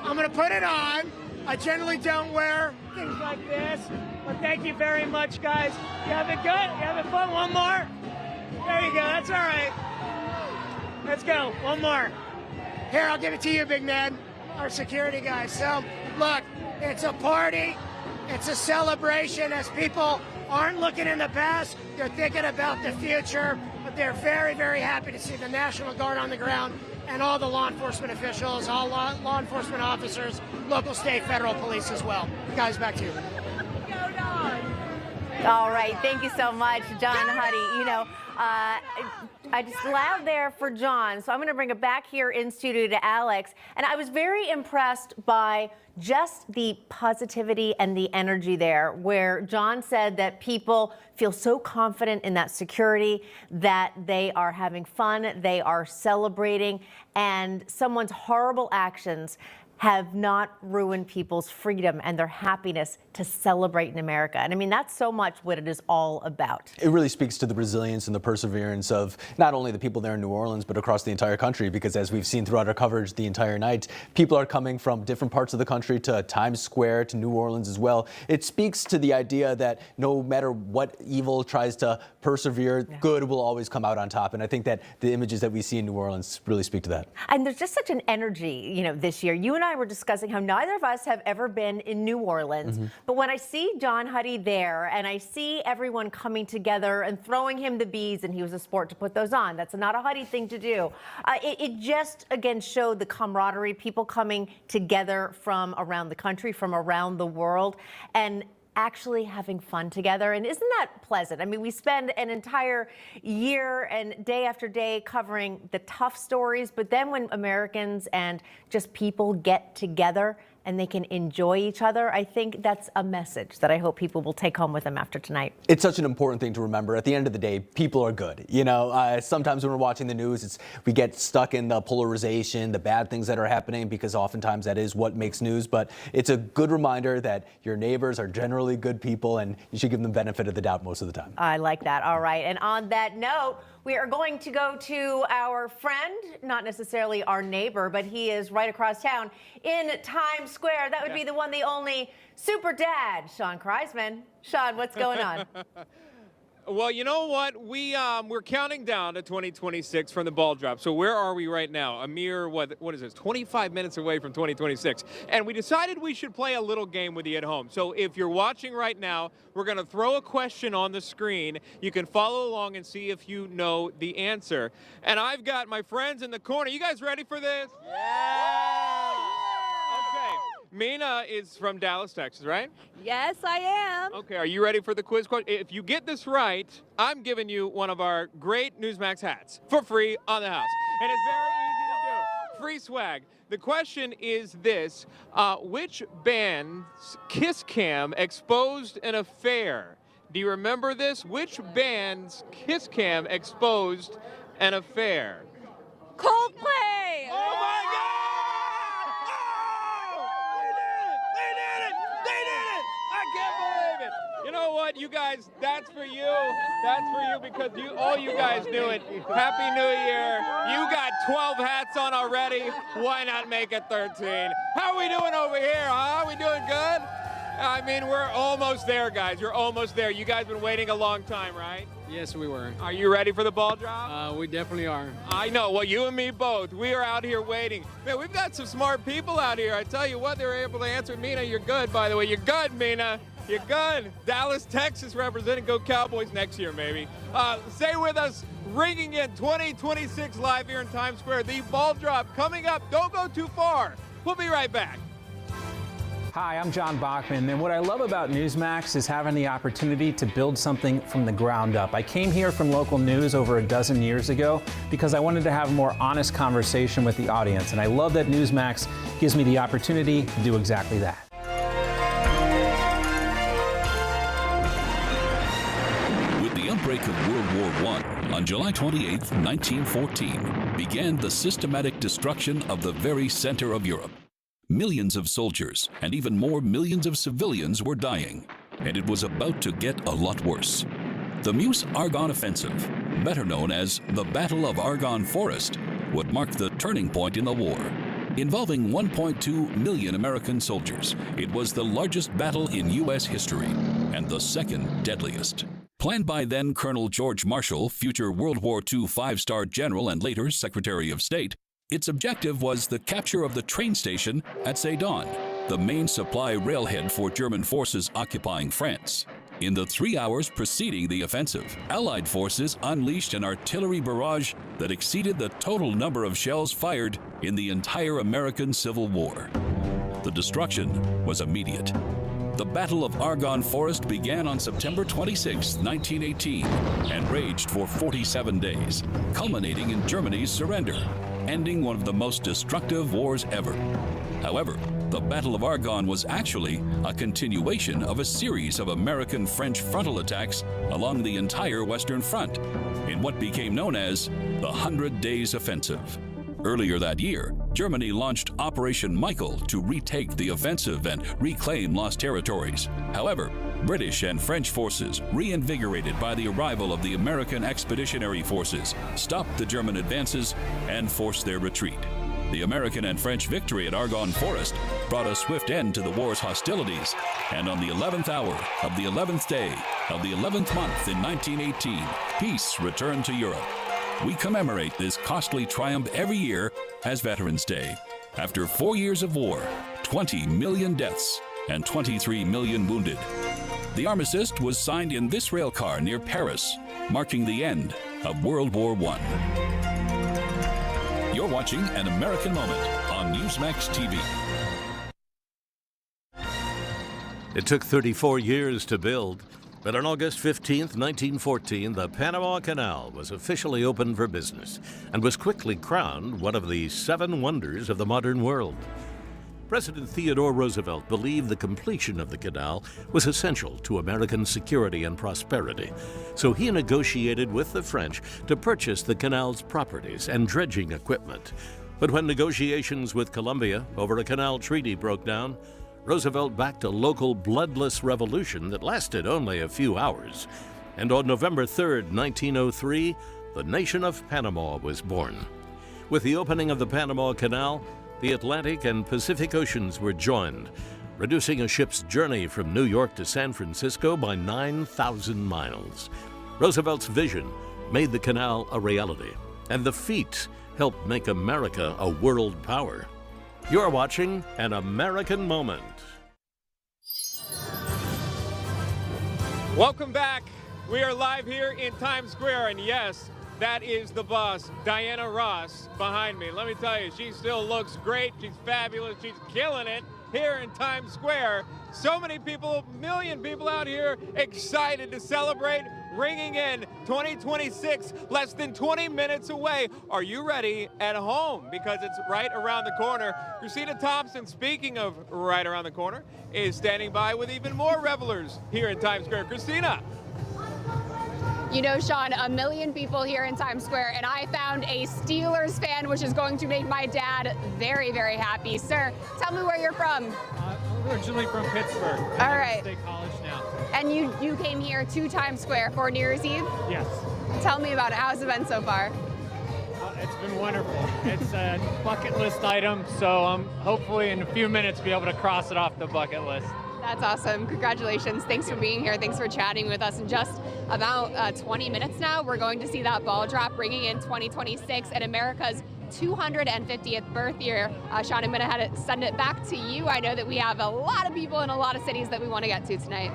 I'm gonna put it on. I generally don't wear things like this, but thank you very much, guys. You having good? You having fun? One more? There you go, that's all right. Let's go, one more. Here, I'll give it to you, big man, our security guy. So, look, it's a party, it's a celebration as people aren't looking in the past, they're thinking about the future, but they're very, very happy to see the National Guard on the ground and all the law enforcement officials, all law enforcement officers, local, state, federal police as well. Guys, back to you. All right, thank you so much, Jon Huddy. You know, I just loud there for Jon, so I'm going to bring it back here in studio to Alex. And I was very impressed by just the positivity and the energy there, where Jon said that people feel so confident in that security, that they are having fun, they are celebrating, and someone's horrible actions have not ruined people's freedom and their happiness to celebrate in America. And I mean, that's so much what it is all about. It really speaks to the resilience and the perseverance of not only the people there in New Orleans, but across the entire country, because as we've seen throughout our coverage the entire night, people are coming from different parts of the country to Times Square, to New Orleans as well. It speaks to the idea that no matter what evil tries to persevere, good will always come out on top. And I think that the images that we see in New Orleans really speak to that. And there's just such an energy, you know, this year. You and I were discussing how neither of us have ever been in New Orleans, but when I see Jon Huddy there and I see everyone coming together and throwing him the beads, and he was a sport to put those on, that's not a Huddy thing to do. It just, again, showed the camaraderie, people coming together from around the country, from around the world, and actually having fun together. And isn't that pleasant? I mean, we spend an entire year and day after day covering the tough stories, but then when Americans and just people get together and they can enjoy each other, I think that's a message that I hope people will take home with them after tonight. It's such an important thing to remember. At the end of the day, people are good. You know, sometimes when we're watching the news, we get stuck in the polarization, the bad things that are happening, because oftentimes that is what makes news. But it's a good reminder that your neighbors are generally good people, and you should give them the benefit of the doubt most of the time. I like that. All right. And on that note, we are going to go to our friend, not necessarily our neighbor, but he is right across town in Times Square. That would be the one, the only super dad, Shaun Kraisman. Shaun, what's going on? Well, you know what? We're counting down to 2026 from the ball drop. So where are we right now? A mere, what is this, 25 minutes away from 2026. And we decided we should play a little game with you at home. So if you're watching right now, we're going to throw a question on the screen. You can follow along and see if you know the answer. And I've got my friends in the corner. You guys ready for this? Yeah! Okay. Mina is from Dallas, Texas, right? Yes, I am. Okay, are you ready for the quiz question? If you get this right, I'm giving you one of our great NEWSMAX hats for free on the house. And it's very easy to do. Free swag. The question is this: which band's kiss cam exposed an affair? Do you remember this? Which band's kiss cam exposed an affair? Coldplay! Oh my God! You know what, you guys, that's for you. That's for you because all you guys do it. Happy New Year. You got 12 hats on already. Why not make it 13? How are we doing over here, huh? Are we doing good? I mean, we're almost there, guys. You're almost there. You guys been waiting a long time, right? Yes, we were. Are you ready for the ball drop? We definitely are. I know. Well, you and me both. We are out here waiting. Man, we've got some smart people out here. I tell you what, they were able to answer. Mina, you're good, by the way. You're good, Mina. You're good. Dallas, Texas representing. Go Cowboys next year, maybe. Stay with us. Ringing in 2026 live here in Times Square. The ball drop coming up. Don't go too far. We'll be right back. Hi, I'm John Bachman, and what I love about Newsmax is having the opportunity to build something from the ground up. I came here from local news over a dozen years ago because I wanted to have a more honest conversation with the audience, and I love that Newsmax gives me the opportunity to do exactly that. With the outbreak of World War I, on July 28, 1914, began the systematic destruction of the very center of Europe. Millions of soldiers and even more millions of civilians were dying, and it was about to get a lot worse. The Meuse-Argonne Offensive, better known as the Battle of Argonne Forest, would mark the turning point in the war. Involving 1.2 million American soldiers, it was the largest battle in U.S. history and the second deadliest. Planned by then Colonel George Marshall, future World War II five-star general and later Secretary of State, its objective was the capture of the train station at Sedan, the main supply railhead for German forces occupying France. In the 3 hours preceding the offensive, Allied forces unleashed an artillery barrage that exceeded the total number of shells fired in the entire American Civil War. The destruction was immediate. The Battle of Argonne Forest began on September 26, 1918, and raged for 47 days, culminating in Germany's surrender, ending one of the most destructive wars ever. However, the Battle of Argonne was actually a continuation of a series of American-French frontal attacks along the entire Western Front in what became known as the 100 Days Offensive. Earlier that year, Germany launched Operation Michael to retake the offensive and reclaim lost territories. However, British and French forces, reinvigorated by the arrival of the American Expeditionary Forces, stopped the German advances and forced their retreat. The American and French victory at Argonne Forest brought a swift end to the war's hostilities, and on the 11th hour of the 11th day of the 11th month in 1918, peace returned to Europe. We commemorate this costly triumph every year as Veterans Day. After 4 years of war, 20 million deaths, and 23 million wounded. The armistice was signed in this rail car near Paris, marking the end of World War I. You're watching An American Moment on NEWSMAX TV. It took 34 years to build, but on August 15, 1914, the Panama Canal was officially opened for business and was quickly crowned one of the 7 wonders of the modern world. President Theodore Roosevelt believed the completion of the canal was essential to American security and prosperity, so he negotiated with the French to purchase the canal's properties and dredging equipment. But when negotiations with Colombia over a canal treaty broke down, Roosevelt backed a local bloodless revolution that lasted only a few hours. And on November 3, 1903, the nation of Panama was born. With the opening of the Panama Canal, the Atlantic and Pacific Oceans were joined, reducing a ship's journey from New York to San Francisco by 9,000 miles. Roosevelt's vision made the canal a reality, and the feat helped make America a world power. You're watching An American Moment. Welcome back. We are live here in Times Square, and yes, that is the boss, Diana Ross, behind me. Let me tell you, she still looks great. She's fabulous. She's killing it here in Times Square. So many people, a million people out here excited to celebrate, ringing in 2026, less than 20 minutes away. Are you ready at home? Because it's right around the corner. Christina Thompson, speaking of right around the corner, is standing by with even more revelers here in Times Square. Christina. You know, Shaun, a million people here in Times Square, and I found a Steelers fan, which is going to make my dad very, very happy. Sir, tell me where you're from. I'm originally from Pittsburgh. All right. State College now. And you came here to Times Square for New Year's Eve? Yes. Tell me about it. How's it been so far? It's been wonderful. It's a bucket list item, so hopefully in a few minutes be able to cross it off the bucket list. That's awesome. Congratulations. Thanks for being here. Thanks for chatting with us. In just about 20 minutes now, we're going to see that ball drop ringing in 2026 and America's 250th birth year. Shaun, I'm going to send it back to you. I know that we have a lot of people in a lot of cities that we want to get to tonight.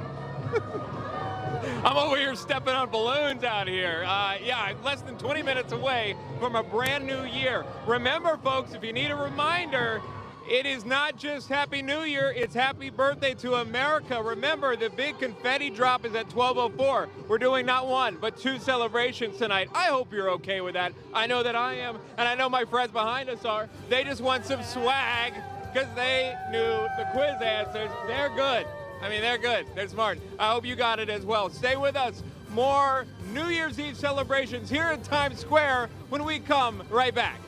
I'm over here stepping on balloons out here. Yeah, less than 20 minutes away from a brand new year. Remember, folks, if you need a reminder, it is not just Happy New Year, it's Happy Birthday to America. Remember, the big confetti drop is at 12:04. We're doing not one, but 2 celebrations tonight. I hope you're okay with that. I know that I am, and I know my friends behind us are. They just want some swag because they knew the quiz answers. They're good. I mean, they're good. They're smart. I hope you got it as well. Stay with us. More New Year's Eve celebrations here in Times Square when we come right back.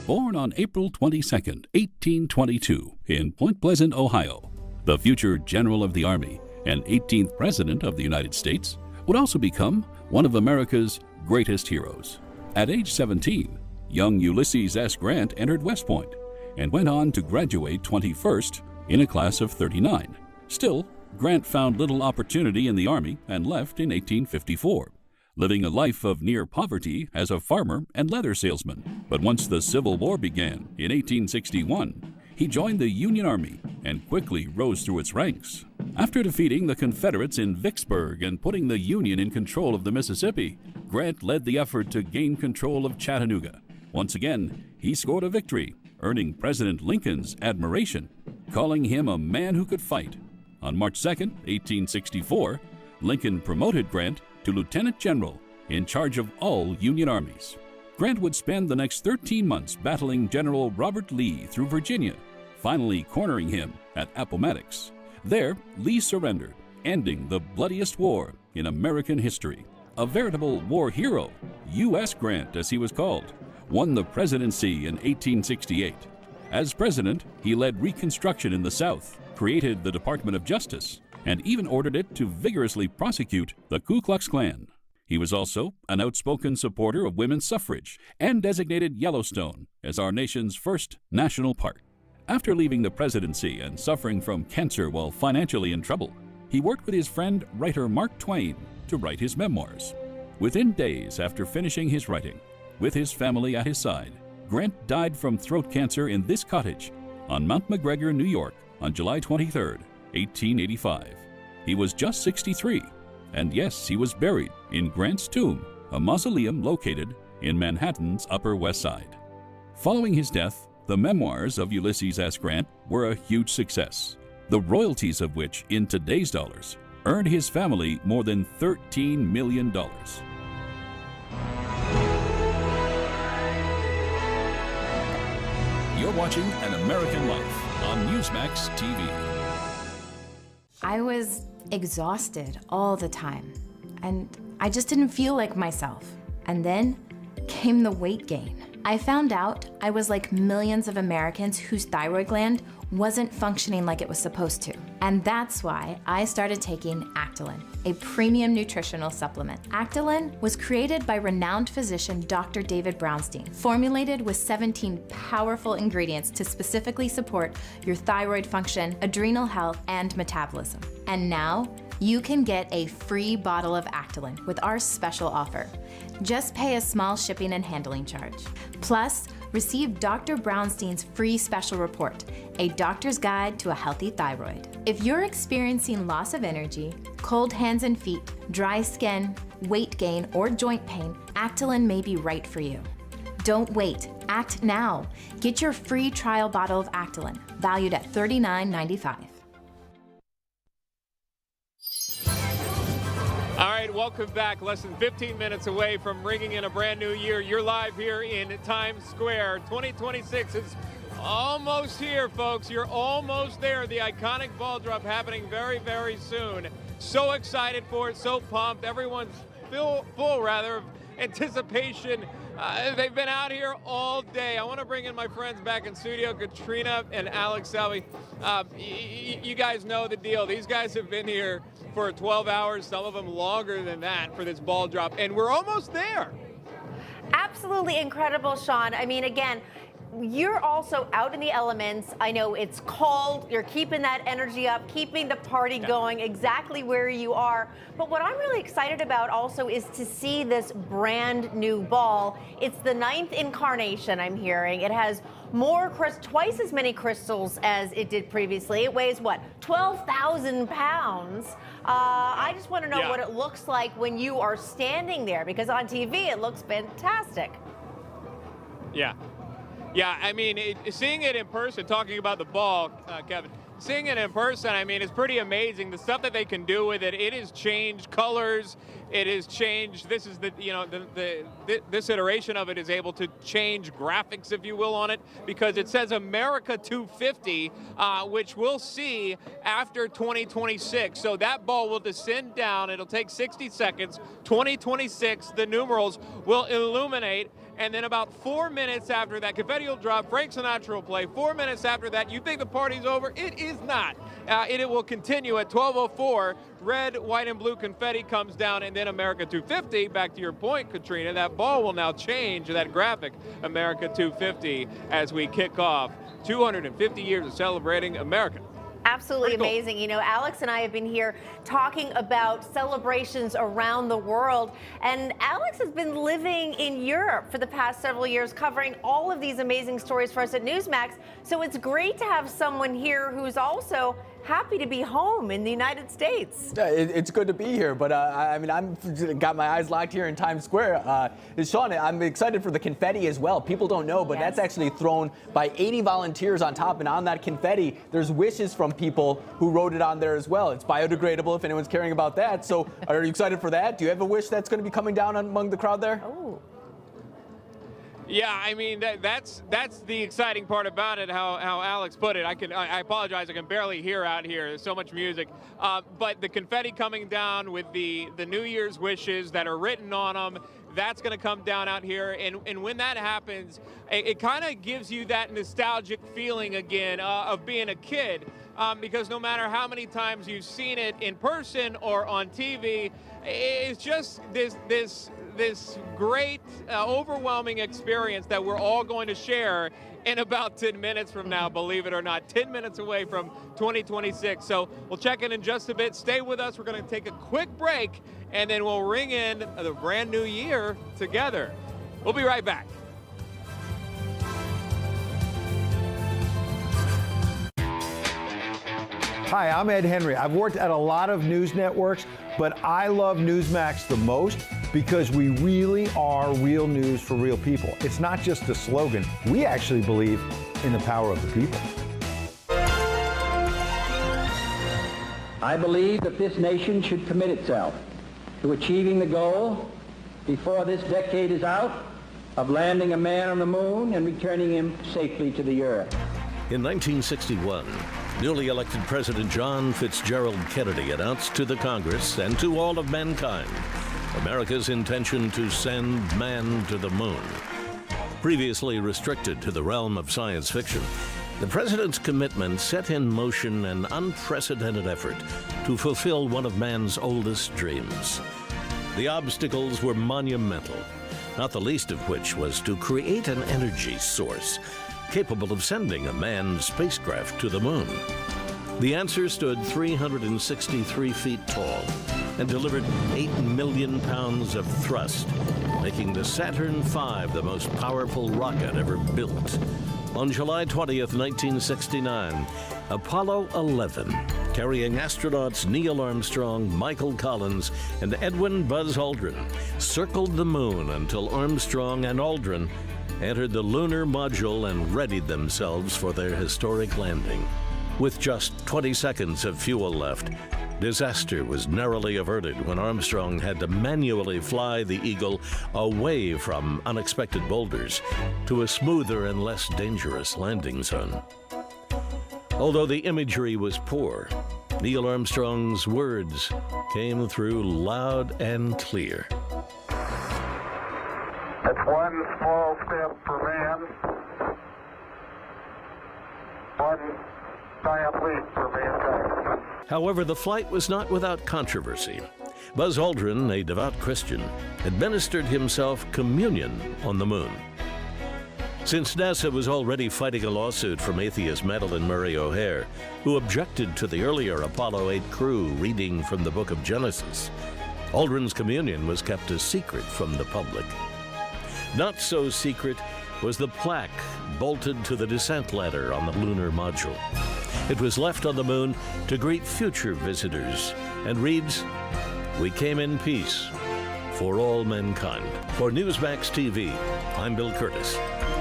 Born on April 22, 1822, in Point Pleasant, Ohio, the future General of the Army and 18th President of the United States would also become one of America's greatest heroes. At age 17, young Ulysses S. Grant entered West Point and went on to graduate 21st in a class of 39. Still, Grant found little opportunity in the Army and left in 1854. Living a life of near poverty as a farmer and leather salesman. But once the Civil War began in 1861, he joined the Union Army and quickly rose through its ranks. After defeating the Confederates in Vicksburg and putting the Union in control of the Mississippi, Grant led the effort to gain control of Chattanooga. Once again, he scored a victory, earning President Lincoln's admiration, calling him a man who could fight. On March 2, 1864, Lincoln promoted Grant to Lieutenant General in charge of all Union armies. Grant would spend the next 13 months battling General Robert Lee through Virginia, finally cornering him at Appomattox. There, Lee surrendered, ending the bloodiest war in American history. A veritable war hero, U.S. Grant as he was called, won the presidency in 1868. As president, he led Reconstruction in the South, created the Department of Justice, and even ordered it to vigorously prosecute the Ku Klux Klan. He was also an outspoken supporter of women's suffrage and designated Yellowstone as our nation's first national park. After leaving the presidency and suffering from cancer while financially in trouble, he worked with his friend writer Mark Twain to write his memoirs. Within days after finishing his writing, with his family at his side, Grant died from throat cancer in this cottage on Mount McGregor, New York on July 23, 1885. He was just 63, and yes, he was buried in Grant's tomb, a mausoleum located in Manhattan's Upper West Side. Following his death, the memoirs of Ulysses S. Grant were a huge success, the royalties of which, in today's dollars, earned his family more than $13 million. You're watching An American Life on NEWSMAX TV. I was exhausted all the time, and I just didn't feel like myself. And then came the weight gain. I found out I was like millions of Americans whose thyroid gland wasn't functioning like it was supposed to. And that's why I started taking Actilin, a premium nutritional supplement. Actilin was created by renowned physician Dr. David Brownstein, formulated with 17 powerful ingredients to specifically support your thyroid function, adrenal health, and metabolism. And now, you can get a free bottle of Actilin with our special offer. Just pay a small shipping and handling charge. Plus, receive Dr. Brownstein's free special report, A Doctor's Guide to a Healthy Thyroid. If you're experiencing loss of energy, cold hands and feet, dry skin, weight gain, or joint pain, Actilin may be right for you. Don't wait. Act now. Get your free trial bottle of Actilin, valued at $39.95. All right, welcome back. Less than 15 minutes away from ringing in a brand new year. You're live here in Times Square. 2026 is almost here, folks. You're almost there. The iconic ball drop happening very, very soon. So excited for it, so pumped. Everyone's full of anticipation. They've been out here all day. I want to bring in my friends back in studio, Katrina and Alex Selby. You guys know the deal. These guys have been here for 12 hours, some of them longer than that, for this ball drop, and we're almost there. Absolutely incredible, Shaun. I mean, again, you're also out in the elements. I know it's cold. You're keeping that energy up, keeping the party going exactly where you are. But what I'm really excited about also is to see this brand new ball. It's the 9th incarnation, I'm hearing. It has twice as many crystals as it did previously. It weighs, what, 12,000 pounds? I just want to know what it looks like when you are standing there, because on TV it looks fantastic. Yeah. Yeah, I mean, seeing it in person, talking about the ball, Kevin, seeing it in person, I mean, it's pretty amazing. The stuff that they can do with it, it has changed colors. It has changed. This is this iteration of it is able to change graphics, if you will, on it, because it says America 250, which we'll see after 2026. So that ball will descend down. It'll take 60 seconds. 2026, the numerals will illuminate. And then about 4 minutes after that, confetti will drop, Frank Sinatra will play. 4 minutes after that, you think the party's over? It is not. It will continue at 12:04. Red, white, and blue confetti comes down, and then America 250. Back to your point, Katrina, that ball will now change that graphic, America 250, as we kick off 250 years of celebrating America. Absolutely amazing. You know, Alex and I have been here talking about celebrations around the world, and Alex has been living in Europe for the past several years, covering all of these amazing stories for us at Newsmax. So it's great to have someone here who's also happy to be home in the United States. It's good to be here, but I mean, I'm got my eyes locked here in Times Square. Shaun, I'm excited for the confetti as well. People don't know, but that's actually thrown by 80 volunteers on top, and on that confetti, there's wishes from people who wrote it on there as well. It's biodegradable, if anyone's caring about that. So are you excited for that? Do you have a wish that's going to be coming down among the crowd there? Oh. Yeah, I mean, that's the exciting part about it, how Alex put it. I apologize, I can barely hear out here. There's so much music. But the confetti coming down with the New Year's wishes that are written on them, that's going to come down out here. And when that happens, it kind of gives you that nostalgic feeling again of being a kid. Because no matter how many times you've seen it in person or on TV, it's just this great, overwhelming experience that we're all going to share in about 10 minutes from now, believe it or not. 10 minutes away from 2026. So we'll check in just a bit. Stay with us. We're going to take a quick break, and then we'll ring in the brand new year together. We'll be right back. Hi, I'm Ed Henry. I've worked at a lot of news networks, but I love Newsmax the most because we really are real news for real people. It's not just a slogan. We actually believe in the power of the people. I believe that this nation should commit itself to achieving the goal before this decade is out of landing a man on the moon and returning him safely to the earth. In 1961, newly elected President John Fitzgerald Kennedy announced to the Congress and to all of mankind America's intention to send man to the moon. Previously restricted to the realm of science fiction, the president's commitment set in motion an unprecedented effort to fulfill one of man's oldest dreams. The obstacles were monumental, not the least of which was to create an energy source capable of sending a manned spacecraft to the moon. The answer stood 363 feet tall and delivered 8 million pounds of thrust, making the Saturn V the most powerful rocket ever built. On July 20th, 1969, Apollo 11, carrying astronauts Neil Armstrong, Michael Collins, and Edwin Buzz Aldrin, circled the moon until Armstrong and Aldrin entered the lunar module and readied themselves for their historic landing. With just 20 seconds of fuel left, disaster was narrowly averted when Armstrong had to manually fly the Eagle away from unexpected boulders to a smoother and less dangerous landing zone. Although the imagery was poor, Neil Armstrong's words came through loud and clear. It's one small step for man, one giant leap for mankind. However, the flight was not without controversy. Buzz Aldrin, a devout Christian, administered himself communion on the moon. since NASA was already fighting a lawsuit from atheist Madeline Murray O'Hare, who objected to the earlier Apollo 8 crew reading from the book of Genesis. Aldrin's communion was kept a secret from the public. Not so secret was the plaque bolted to the descent ladder on the lunar module. It was left on the moon to greet future visitors and reads, "We came in peace for all mankind." For NEWSMAX TV, I'm Bill Curtis,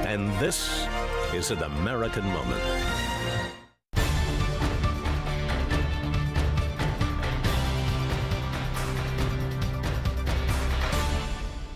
and this is an American Moment.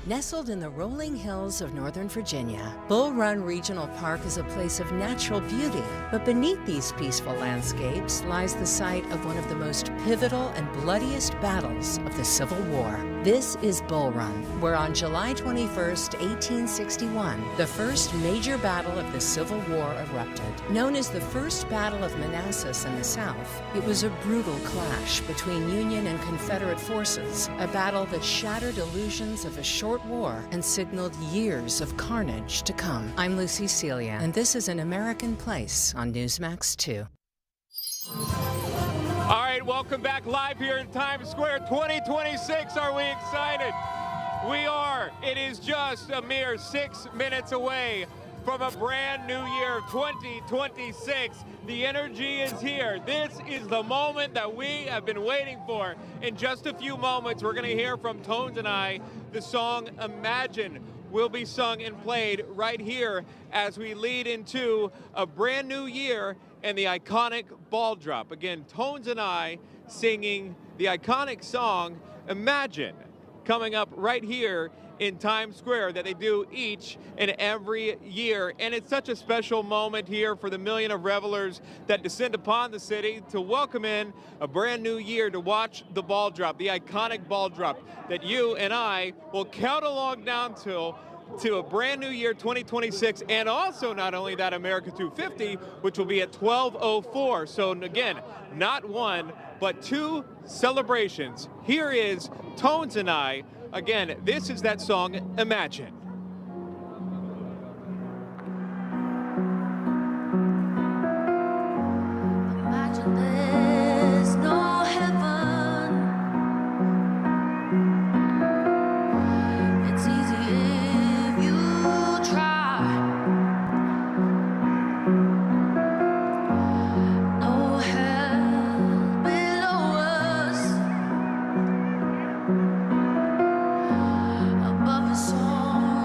Nestled in the rolling hills of Northern Virginia, Bull Run Regional Park is a place of natural beauty. But beneath these peaceful landscapes lies the site of one of the most pivotal and bloodiest battles of the Civil War. This is Bull Run, where on July 21st, 1861, the first major battle of the Civil War erupted. Known as the First Battle of Manassas in the South, it was a brutal clash between Union and Confederate forces, a battle that shattered illusions of a short war and signaled years of carnage to come. I'm Lucy Celia, and this is An American Place on NEWSMAX 2. All right, welcome back live here in Times Square 2026. Are we excited? We are. It is just a mere 6 minutes away from a brand new year, 2026. The energy is here. This is the moment that we have been waiting for. In just a few moments, we're going to hear from Tones and I. The song Imagine will be sung and played right here as we lead into a brand new year and the iconic ball drop. Again, Tones and I singing the iconic song Imagine, coming up right here in Times Square that they do each and every year. And it's such a special moment here for the million of revelers that descend upon the city to welcome in a brand new year to watch the ball drop, the iconic ball drop that you and I will count along down to a brand new year, 2026, and also not only that, America 250, which will be at 12:04. So again, not one, but two celebrations. Here is Tones and I. Again, this is that song, Imagine. Imagine there's no heaven. It's easy if you try. No hell below us. Above us all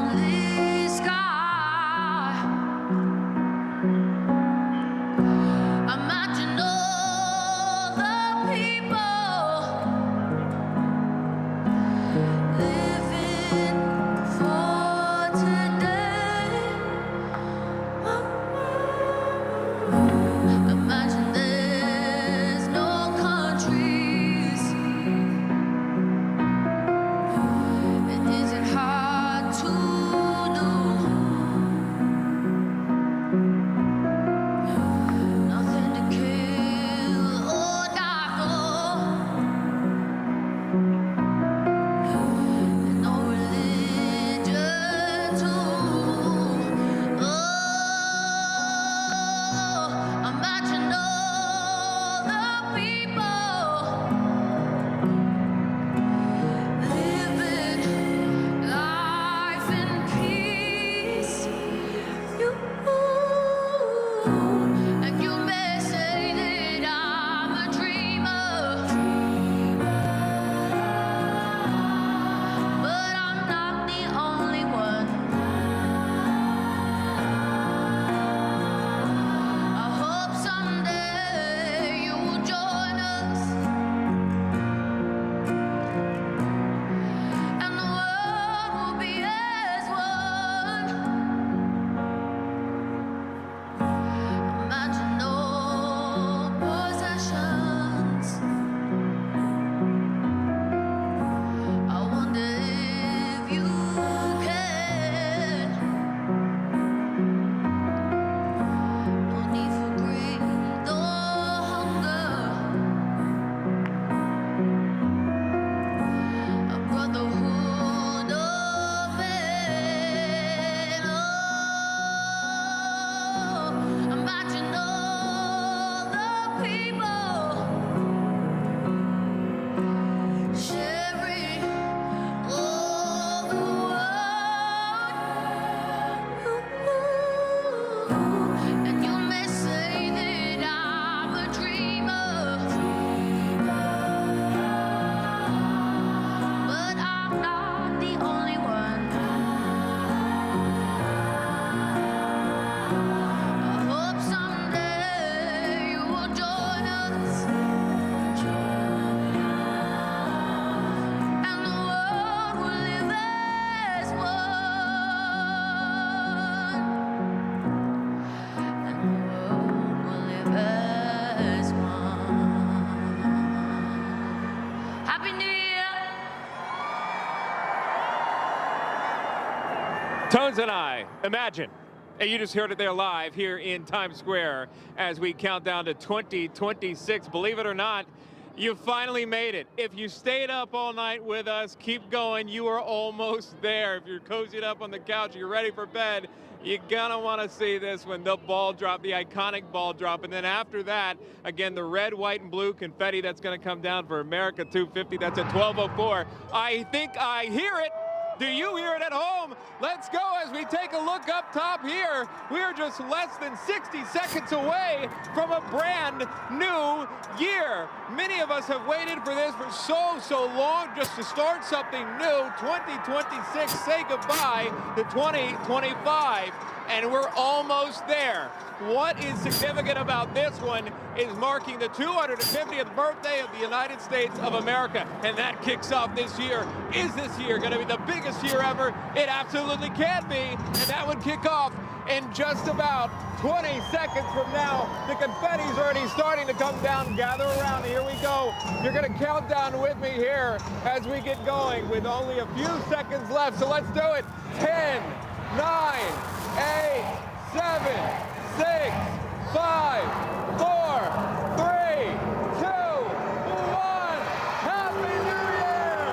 Tones and I, imagine. And you just heard it there live here in Times Square as we count down to 2026. Believe it or not, you finally made it. If you stayed up all night with us, keep going. You are almost there. If you're cozied up on the couch, you're ready for bed, you're gonna want to see this when the ball drop, the iconic ball drop. And then after that, again, the red, white, and blue confetti that's going to come down for America 250. That's at 12:04. I think I hear it. Do you hear it at home? Let's go as we take a look up top here. We are just less than 60 seconds away from a brand new year. Many of us have waited for this for so long just to start something new. 2026, say goodbye to 2025. And we're almost there. What is significant about this one is marking the 250th birthday of the United States of America. And that kicks off this year. Is this year going to be the biggest year ever? It absolutely can be. And that would kick off in just about 20 seconds from now. The confetti's already starting to come down. Gather around. Here we go. You're going to count down with me here as we get going with only a few seconds left. So let's do it. 10, 9, 8, 7, 6, 5, 4, 3, 2, 1. Happy New Year!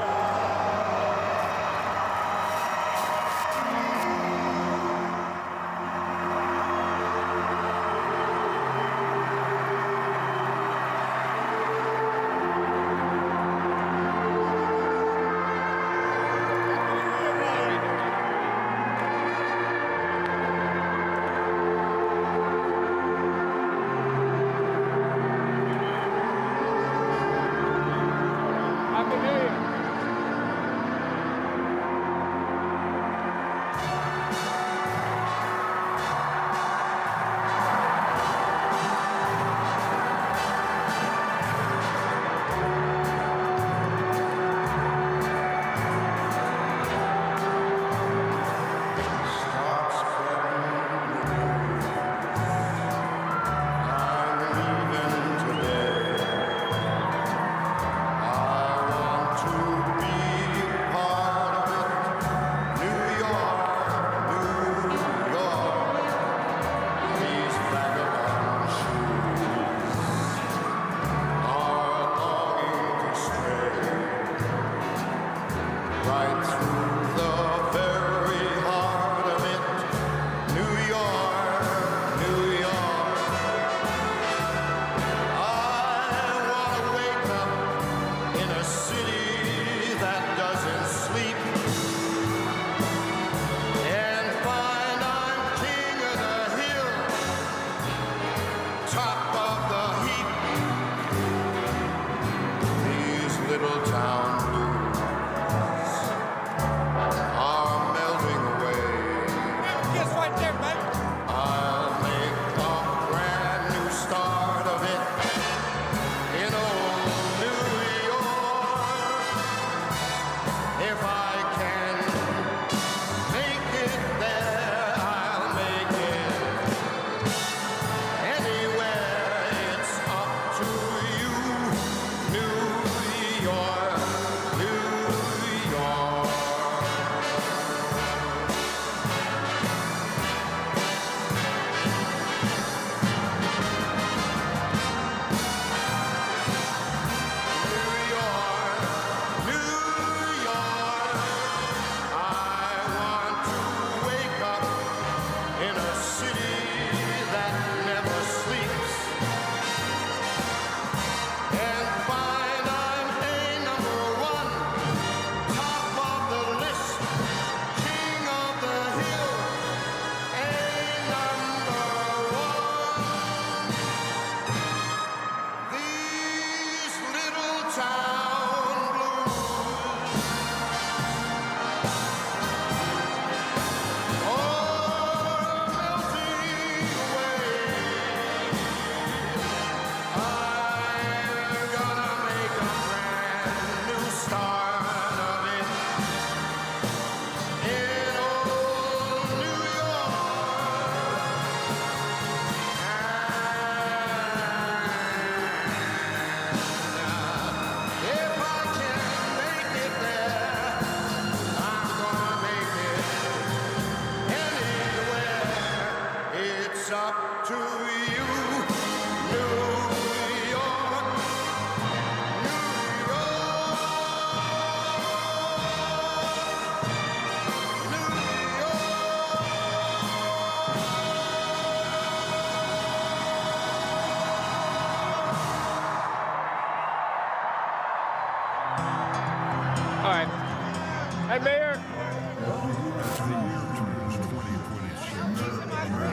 Year.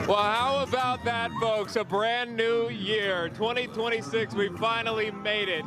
Well, how about that, folks? A brand new year, 2026. We finally made it.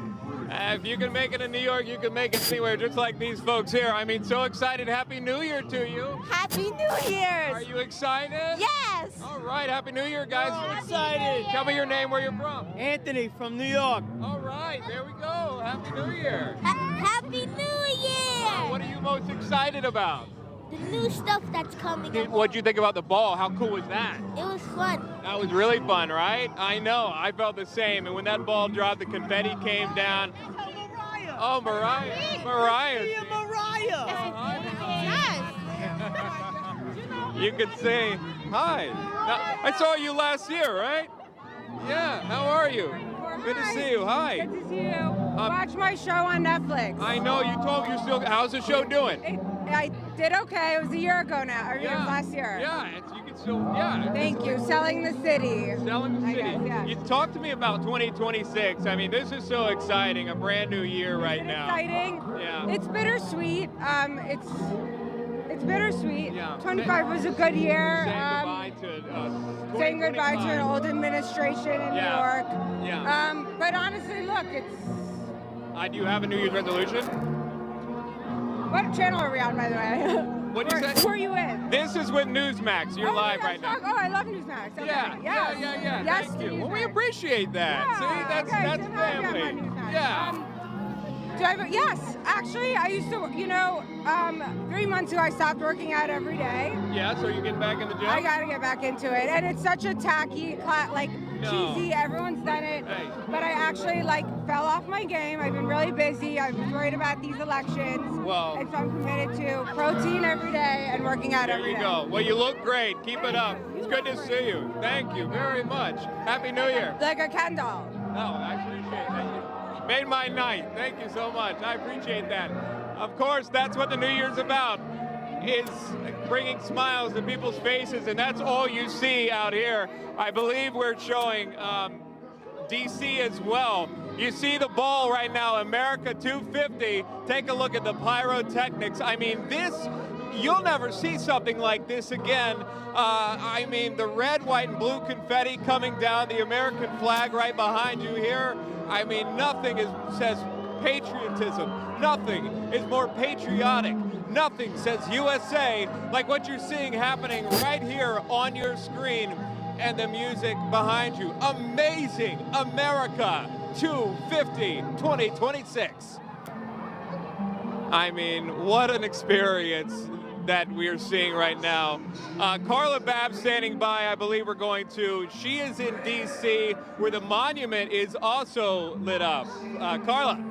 If you can make it in New York, you can make it anywhere, just like these folks here. I mean, so excited. Happy New Year to you. Happy New Year's. Are you excited? Yes. All right. Happy New Year, guys. I'm excited. Tell me your name, where you're from. Anthony from New York. All right. There we go. Happy New Year. Happy New Year. What are you most excited about? The new stuff that's coming. What'd you think about the ball? How cool was that? It was fun. That was really fun, right? I know. I felt the same. And when that ball dropped, the confetti came down. Oh, Mariah. Mariah. You could say hi. Now, I saw you last year, right? Yeah. How are you? Good to see you. Hi. Good to see you. Watch my show on Netflix. I know. You told me you're still. How's the show doing? I did okay. It was a year ago now. Or it was last year. Yeah. You can still. Yeah. Thank you. Selling the city. Selling the city. Guess, yeah. You talk to me about 2026. I mean, this is so exciting. A brand new year right now. Exciting. Yeah. It's bittersweet. It's bittersweet. Yeah. 25 was a good year. Saying goodbye to Saying goodbye to an old administration in New York. Yeah. But honestly, look, it's. Do you have a New Year's resolution? What channel are we on, by the way? What do you say? Who are you in? This is with NEWSMAX. You're live right now. Oh, I love NEWSMAX. Okay. Yeah, Yes. yeah. Yes, Thank you. Well, we NEWSMAX. appreciate that. Yeah, See, that's okay, so now I'm family. on NEWSMAX. Yeah. Yes, actually, I used to, 3 months ago, I stopped working out every day. Yeah, so you get back in the gym? I gotta get back into it. And it's such a tacky, cheesy, everyone's done it. Hey. But I actually, fell off my game. I've been really busy. I was worried about these elections. Well, and so I'm committed to protein every day and working out every day. There you go. Well, you look great. Keep it up. It's good to see you. Thank you very much. Happy New Year. Like a Ken doll. Oh, I appreciate that. Made my night. Thank you so much. I appreciate that. Of course, that's what the New Year's about, is bringing smiles to people's faces, and that's all you see out here. I believe we're showing DC as well. You see the ball right now, America 250. Take a look at the pyrotechnics. I mean, you'll never see something like this again. I mean, the red, white, and blue confetti coming down, the American flag right behind you here. I mean, nothing says patriotism. Nothing is more patriotic. Nothing says USA like what you're seeing happening right here on your screen and the music behind you. Amazing America 250 2026. I mean, what an experience that we're seeing right now. Carla Babb standing by, I believe she is in DC, where the monument is also lit up. Carla.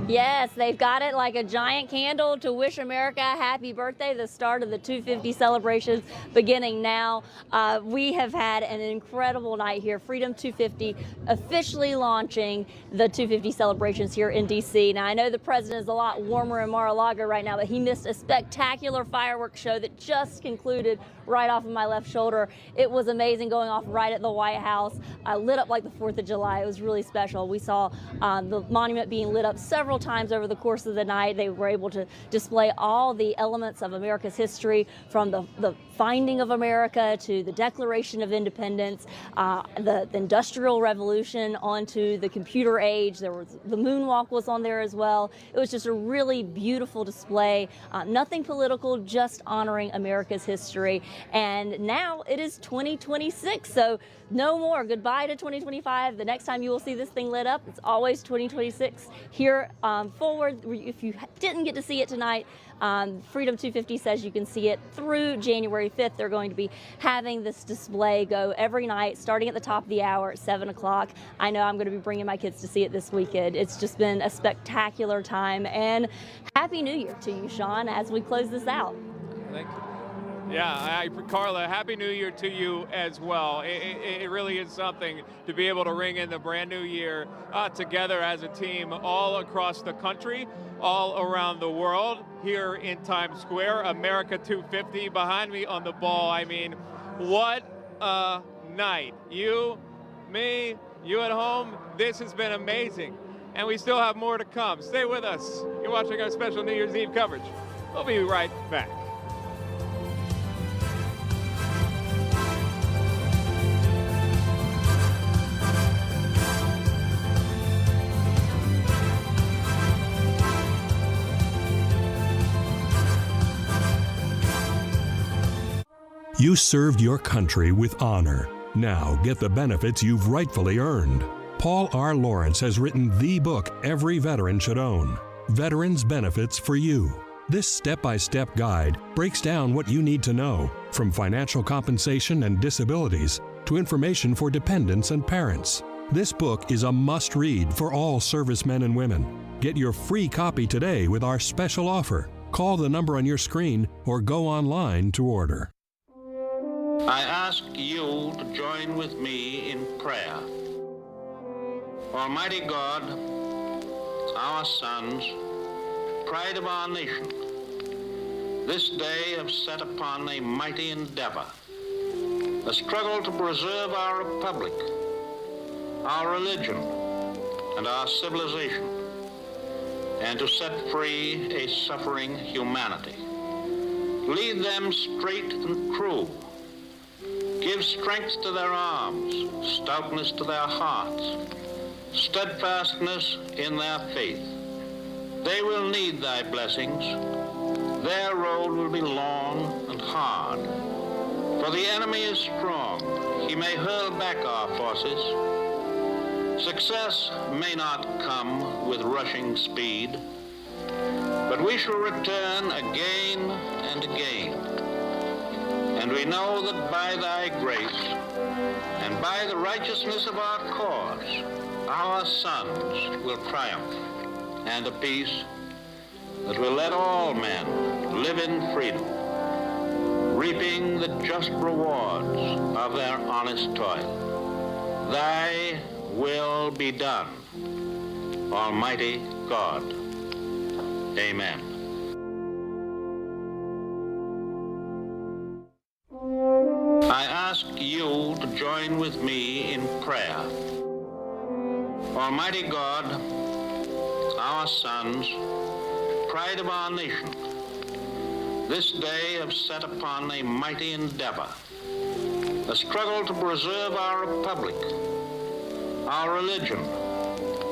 Yes, they've got it like a giant candle to wish America a happy birthday. The start of the 250 celebrations beginning now. We have had an incredible night here. Freedom 250 officially launching the 250 celebrations here in DC. Now, I know the president is a lot warmer in Mar-a-Lago right now, but he missed a spectacular fireworks show that just concluded right off of my left shoulder. It was amazing, going off right at the White House, lit up like the 4th of July. It was really special. We saw the monument being lit up several times over the course of the night. They were able to display all the elements of America's history, from the finding of America to the Declaration of Independence, the Industrial Revolution, onto the computer age. The moonwalk was on there as well. It was just a really beautiful display. Nothing political, just honoring America's history. And now it is 2026, so no more goodbye to 2025. The next time you will see this thing lit up, it's always 2026 here forward. If you didn't get to see it tonight, Freedom 250 says you can see it through January 5th. They're going to be having this display go every night, starting at the top of the hour at 7 o'clock. I know I'm going to be bringing my kids to see it this weekend. It's just been a spectacular time, and Happy New Year to you, Shaun, as we close this out. Thank you. Yeah, Carla, Happy New Year to you as well. It really is something to be able to ring in the brand new year together as a team all across the country, all around the world, here in Times Square. America 250 behind me on the ball. I mean, what a night. You, me, you at home, this has been amazing. and we still have more to come. Stay with us. You're watching our special New Year's Eve coverage. We'll be right back. You served your country with honor. Now get the benefits you've rightfully earned. Paul R. Lawrence has written the book every veteran should own, Veterans Benefits for You. This step-by-step guide breaks down what you need to know, from financial compensation and disabilities to information for dependents and parents. This book is a must-read for all servicemen and women. Get your free copy today with our special offer. Call the number on your screen or go online to order. I ask you to join with me in prayer. Almighty God, our sons, pride of our nation, this day have set upon a mighty endeavor, a struggle to preserve our republic, our religion, and our civilization, and to set free a suffering humanity. Lead them straight and true. Give strength to their arms, stoutness to their hearts, steadfastness in their faith. They will need thy blessings. Their road will be long and hard. For the enemy is strong. He may hurl back our forces. Success may not come with rushing speed, but we shall return again and again. And we know that by thy grace and by the righteousness of our cause, our sons will triumph, and a peace that will let all men live in freedom, reaping the just rewards of their honest toil. Thy will be done, Almighty God. Amen. I ask you to join with me in prayer. Almighty God, our sons, pride of our nation, this day have set upon a mighty endeavor, a struggle to preserve our republic, our religion,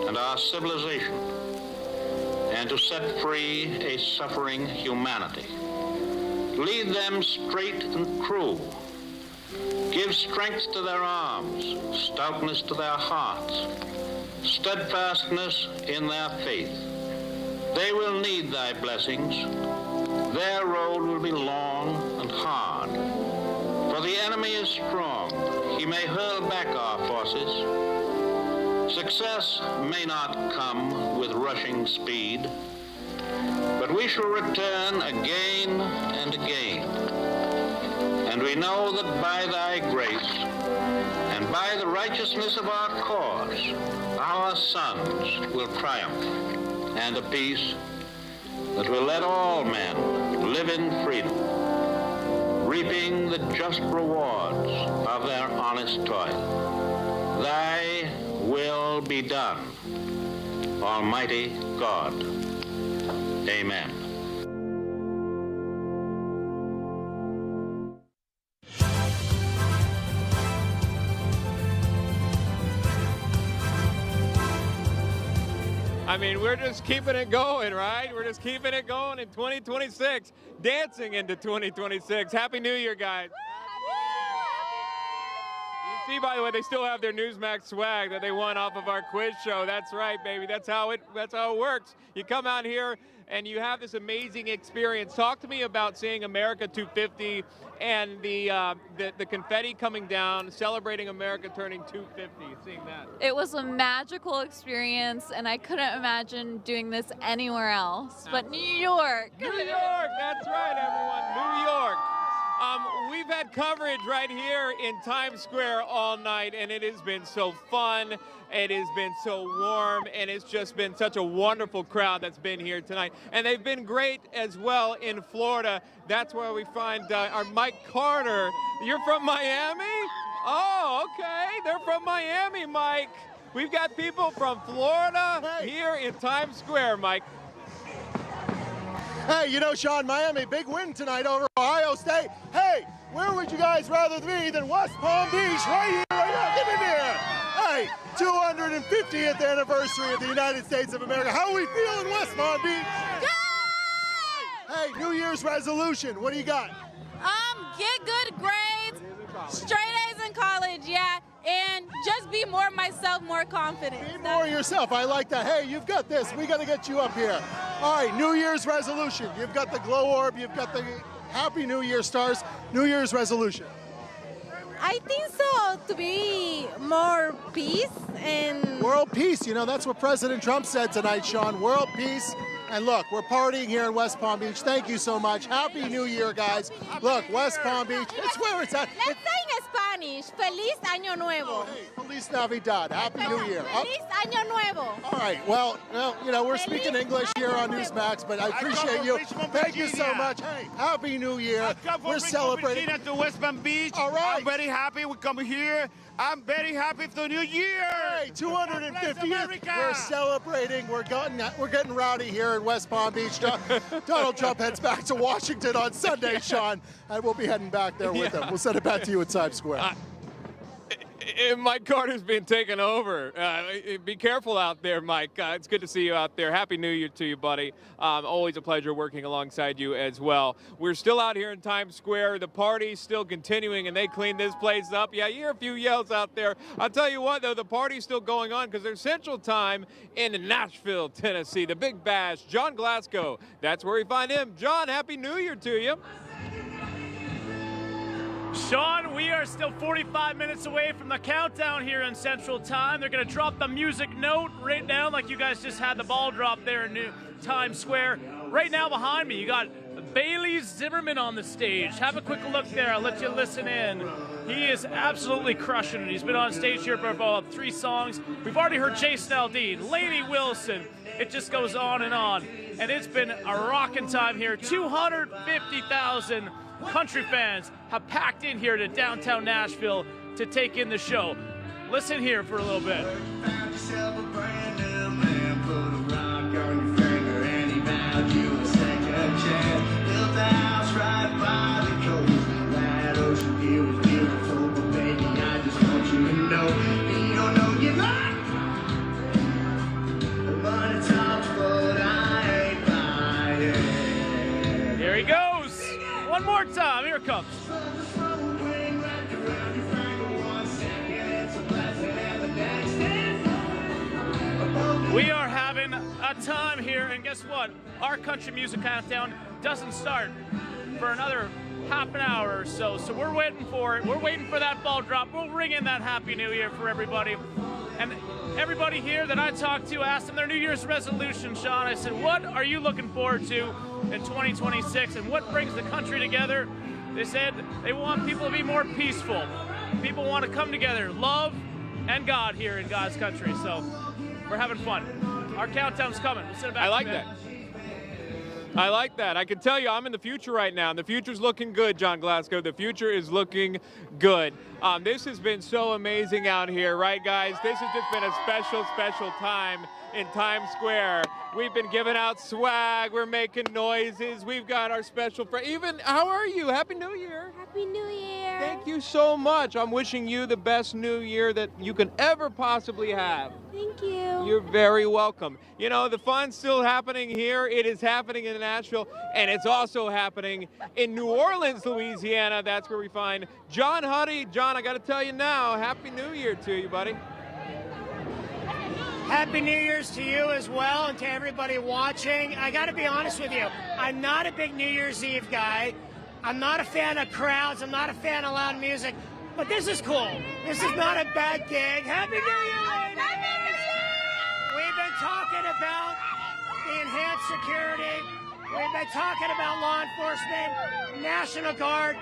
and our civilization, and to set free a suffering humanity. Lead them straight and true. Give strength to their arms, stoutness to their hearts, steadfastness in their faith. They will need thy blessings. Their road will be long and hard. For the enemy is strong. He may hurl back our forces. Success may not come with rushing speed, but we shall return again and again. And we know that by thy grace and by the righteousness of our cause, our sons will triumph, and a peace that will let all men live in freedom, reaping the just rewards of their honest toil. Thy will be done, Almighty God. Amen. I mean, we're just keeping it going, right? We're just keeping it going in 2026, dancing into 2026. Happy New Year, guys. You see, by the way, they still have their NEWSMAX swag that they won off of our quiz show. That's right, baby. That's how it works. You come out here and you have this amazing experience. Talk to me about seeing America 250 and the confetti coming down, celebrating America turning 250, seeing that. It was a magical experience, and I couldn't imagine doing this anywhere else but New York. New York, that's right, everyone, New York. We've had coverage right here in Times Square all night, and it has been so fun. It has been so warm, and it's just been such a wonderful crowd that's been here tonight. And they've been great as well in Florida. That's where we find our Mike Carter. You're from Miami? Oh, okay. They're from Miami, Mike. We've got people from Florida here in Times Square, Mike. Hey, you know, Shaun, Miami, big win tonight over Ohio State. Hey, where would you guys rather be than West Palm Beach? Right here, right now, get in here. Hey, 250th anniversary of the United States of America. How are we feeling, West Palm Beach? Good! Hey, New Year's resolution, what do you got? Get good grades, straight A's in college, yeah, and just be more myself, more confident. Be more yourself, I like that. Hey, you've got this, we got to get you up here. All right, New Year's resolution. You've got the glow orb, you've got the Happy New Year stars. New Year's resolution. I think so, to be more peace and... World peace, you know, that's what President Trump said tonight, Shaun. World peace. And look, we're partying here in West Palm Beach. Thank you so much. Happy New Year, guys. Look, West Palm Beach, it's where it's at. Let's say in Spanish, Feliz Año Nuevo. Oh, hey, Feliz Navidad. Happy New Year. Feliz Año Nuevo. All right, well, you know, we're speaking English here on NEWSMAX, but I appreciate you. Thank you so much. Hey, Happy New Year. We're celebrating. To West Palm Beach. All right. I'm very happy we come here. I'm very happy for the New Year. Hey, 250th. We're celebrating. We're getting rowdy here in West Palm Beach. Donald Trump heads back to Washington on Sunday, Shaun, and we'll be heading back there with him. We'll send it back to you at Times Square. Mike Carter's been taken over. Be careful out there, Mike. It's good to see you out there. Happy New Year to you, buddy. Always a pleasure working alongside you as well. We're still out here in Times Square. The party's still continuing, and they cleaned this place up. Yeah, you hear a few yells out there. I'll tell you what, though, the party's still going on because there's Central Time in Nashville, Tennessee. The Big Bash, Jon Glasgow. That's where we find him. Jon, Happy New Year to you. Shaun, we are still 45 minutes away from the countdown here in Central Time. They're going to drop the music note right now, like you guys just had the ball drop there in Times Square. Right now behind me, you got Bailey Zimmerman on the stage. Have a quick look there. I'll let you listen in. He is absolutely crushing it. He's been on stage here for about 3 songs. We've already heard Jason Aldean, Lainey Wilson. It just goes on. And it's been a rocking time here. 250,000 country fans have packed in here to downtown Nashville to take in the show. Listen here for a little bit. Here he goes. One more time. Here it comes. We are having a time here, and guess what? Our country music countdown doesn't start for another half an hour or so. So we're waiting for it. We're waiting for that ball drop. We'll ring in that Happy New Year for everybody. And everybody here that I talked to asked them their New Year's resolution, Shaun. I said, what are you looking forward to in 2026, and what brings the country together? They said they want people to be more peaceful. People want to come together, love and God here in God's country. So we're having fun. Our countdown's coming. We'll send it back. I like that. I like that. I can tell you I'm in the future right now, and the future's looking good, Jon Glasgow. The future is looking good. This has been so amazing out here, right, guys? This has just been a special, special time in Times Square. We've been giving out swag. We're making noises. We've got our special friend. Even, how are you? Happy New Year. Happy New Year. Thank you so much. I'm wishing you the best New Year that you can ever possibly have. Thank you. You're very welcome. You know, the fun's still happening here. It is happening in Nashville, and it's also happening in New Orleans, Louisiana. That's where we find John Huddy. John, I got to tell you now, Happy New Year to you, buddy. Happy New Year's to you as well, and to everybody watching. I got to be honest with you. I'm not a big New Year's Eve guy. I'm not a fan of crowds. I'm not a fan of loud music. But this is cool. This is not a bad gig. Happy New Year, ladies! We've been talking about the enhanced security. We've been talking about law enforcement, National Guard.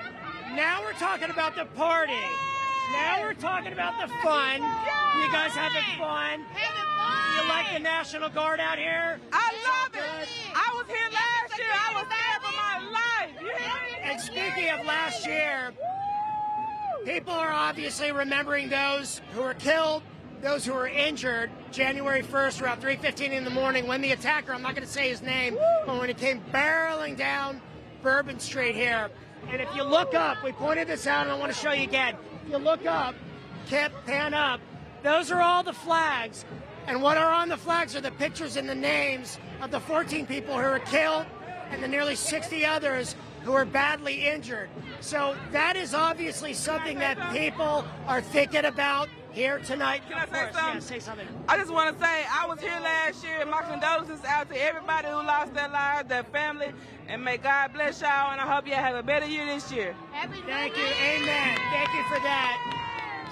Now we're talking about the party. Now we're talking about the fun. You guys having fun? You like the National Guard out here? I love it. I was here last year. I was there for my life. You hear me? And speaking of last year, people are obviously remembering those who were killed, those who were injured January 1st around 3:15 in the morning when the attacker, I'm not going to say his name, but when he came barreling down Bourbon Street here. And if you look up, we pointed this out and I want to show you again. If you look up, Kip, pan up, those are all the flags. And what are on the flags are the pictures and the names of the 14 people who were killed and the nearly 60 others who are badly injured. So that is obviously something that people are thinking about here tonight. Can I say something? Yeah, say something. I just want to say I was here last year, and my condolences out to everybody who lost their lives, their family, and may God bless y'all, and I hope y'all have a better year this year. Thank you. Amen. Thank you for that.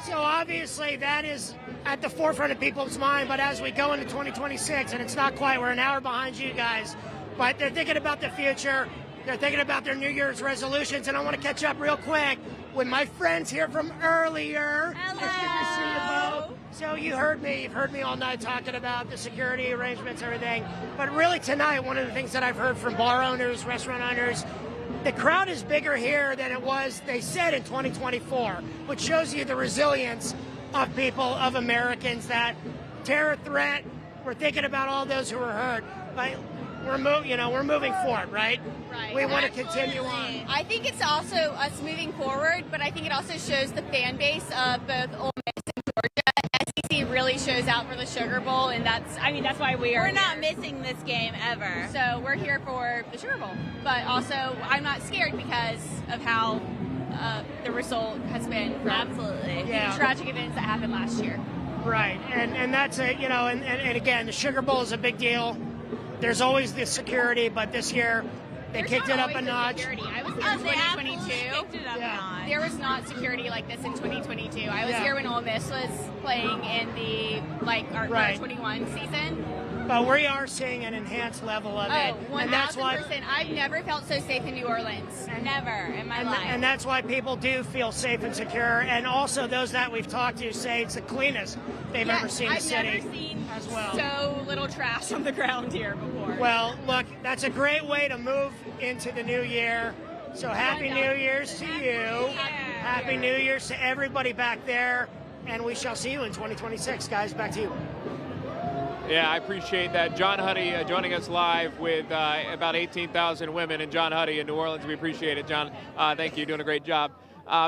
So obviously that is at the forefront of people's mind, but as we go into 2026, and it's not quite, we're an hour behind you guys, but they're thinking about the future. They're thinking about their New Year's resolutions, and I want to catch up real quick with my friends here from earlier. Hello. It's good to see you both. So you've heard me all night talking about the security arrangements, everything. But really tonight, one of the things that I've heard from bar owners, restaurant owners, the crowd is bigger here than it was, they said, in 2024, which shows you the resilience of people, of Americans, that terror threat, we're thinking about all those who were hurt, but we're moving forward, right? Right. We want to continue on. I think it's also us moving forward, but I think it also shows the fan base of both Ole Miss and Georgia. SEC really shows out for the Sugar Bowl, and that's why we're not missing this game ever. So we're here for the Sugar Bowl, but also I'm not scared because of how the result has been from the tragic events that happened last year. Right, and that's and again, the Sugar Bowl is a big deal. There's always the security, but this year they kicked it up a notch. I was here in 2022. There was not security like this in 2022. I was here when Ole Miss was playing in the our 21 season. But we are seeing an enhanced level of it. 1,000%. And that's why I've never felt so safe in New Orleans. Never in my life. And that's why people do feel safe and secure. And also those that we've talked to say it's the cleanest they've ever seen the city. I've never seen as well. So little trash on the ground here before. Well, look, that's a great way to move into the new year. So happy New Year's to you. Happy New Year's to everybody back there. And we shall see you in 2026, guys. Back to you. Yeah, I appreciate that. John Huddy joining us live with about 18,000 women in John Huddy in New Orleans. We appreciate it, John. Thank you. Doing a great job.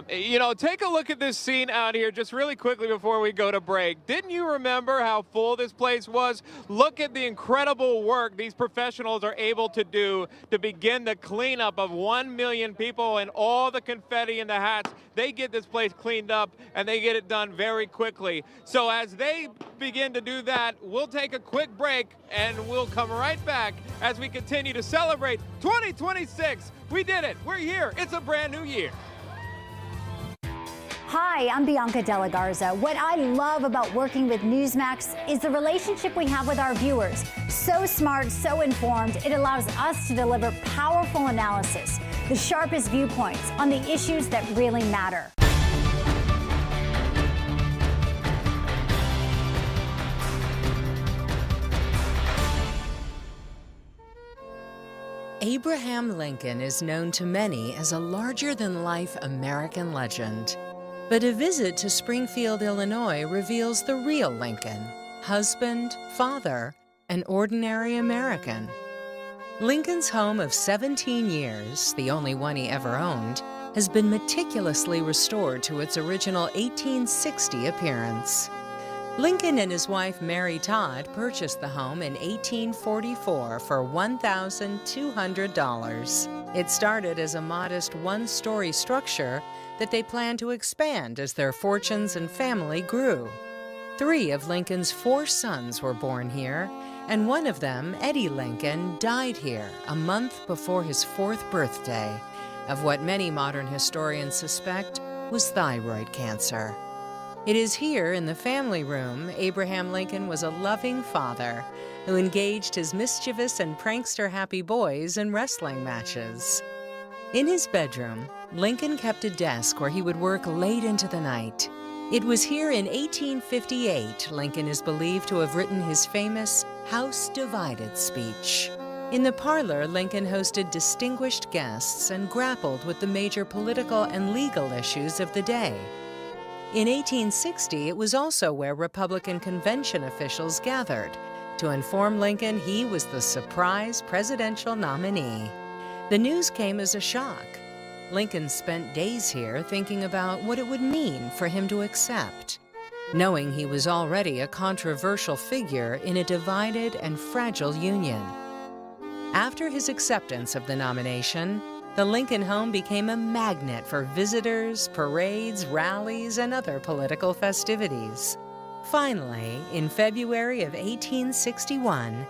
Take a look at this scene out here just really quickly before we go to break. Didn't you remember how full this place was? Look at the incredible work these professionals are able to do to begin the cleanup of 1 million people and all the confetti and the hats. They get this place cleaned up and they get it done very quickly. So as they begin to do that, we'll take a quick break and we'll come right back as we continue to celebrate 2026. We did it. We're here. It's a brand new year. Hi, I'm Bianca Della Garza. What I love about working with NEWSMAX is the relationship we have with our viewers. So smart, so informed, it allows us to deliver powerful analysis, the sharpest viewpoints on the issues that really matter. Abraham Lincoln is known to many as a larger-than-life American legend. But a visit to Springfield, Illinois reveals the real Lincoln, husband, father, an ordinary American. Lincoln's home of 17 years, the only one he ever owned, has been meticulously restored to its original 1860 appearance. Lincoln and his wife Mary Todd purchased the home in 1844 for $1,200. It started as a modest one-story structure that they planned to expand as their fortunes and family grew. 3 of Lincoln's 4 sons were born here, and one of them, Eddie Lincoln, died here a month before his 4th birthday of what many modern historians suspect was thyroid cancer. It is here in the family room Abraham Lincoln was a loving father who engaged his mischievous and prankster-happy boys in wrestling matches. In his bedroom, Lincoln kept a desk where he would work late into the night. It was here in 1858 Lincoln is believed to have written his famous House Divided speech. In the parlor, Lincoln hosted distinguished guests and grappled with the major political and legal issues of the day. In 1860, it was also where Republican convention officials gathered to inform Lincoln he was the surprise presidential nominee. The news came as a shock. Lincoln spent days here thinking about what it would mean for him to accept, knowing he was already a controversial figure in a divided and fragile union. After his acceptance of the nomination, the Lincoln home became a magnet for visitors, parades, rallies, and other political festivities. Finally, in February of 1861,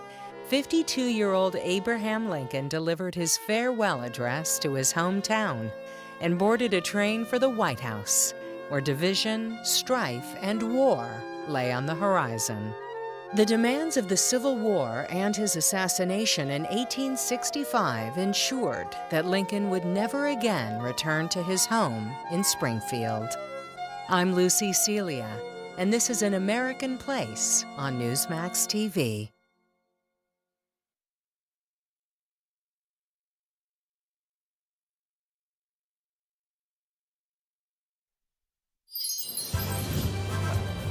52-year-old Abraham Lincoln delivered his farewell address to his hometown and boarded a train for the White House, where division, strife, and war lay on the horizon. The demands of the Civil War and his assassination in 1865 ensured that Lincoln would never again return to his home in Springfield. I'm Lucy Celia, and this is An American Place on NEWSMAX TV.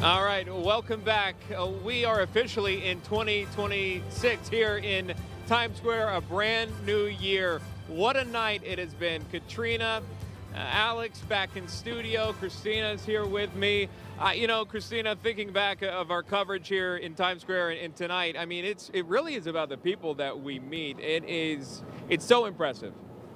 All right, welcome back. We are officially in 2026 here in Times Square, a brand new year. What a night it has been. Katrina, Alex back in studio. Christina's here with me. You know, Christina, thinking back of our coverage here in Times Square and tonight, I mean, it really is about the people that we meet. It's so impressive.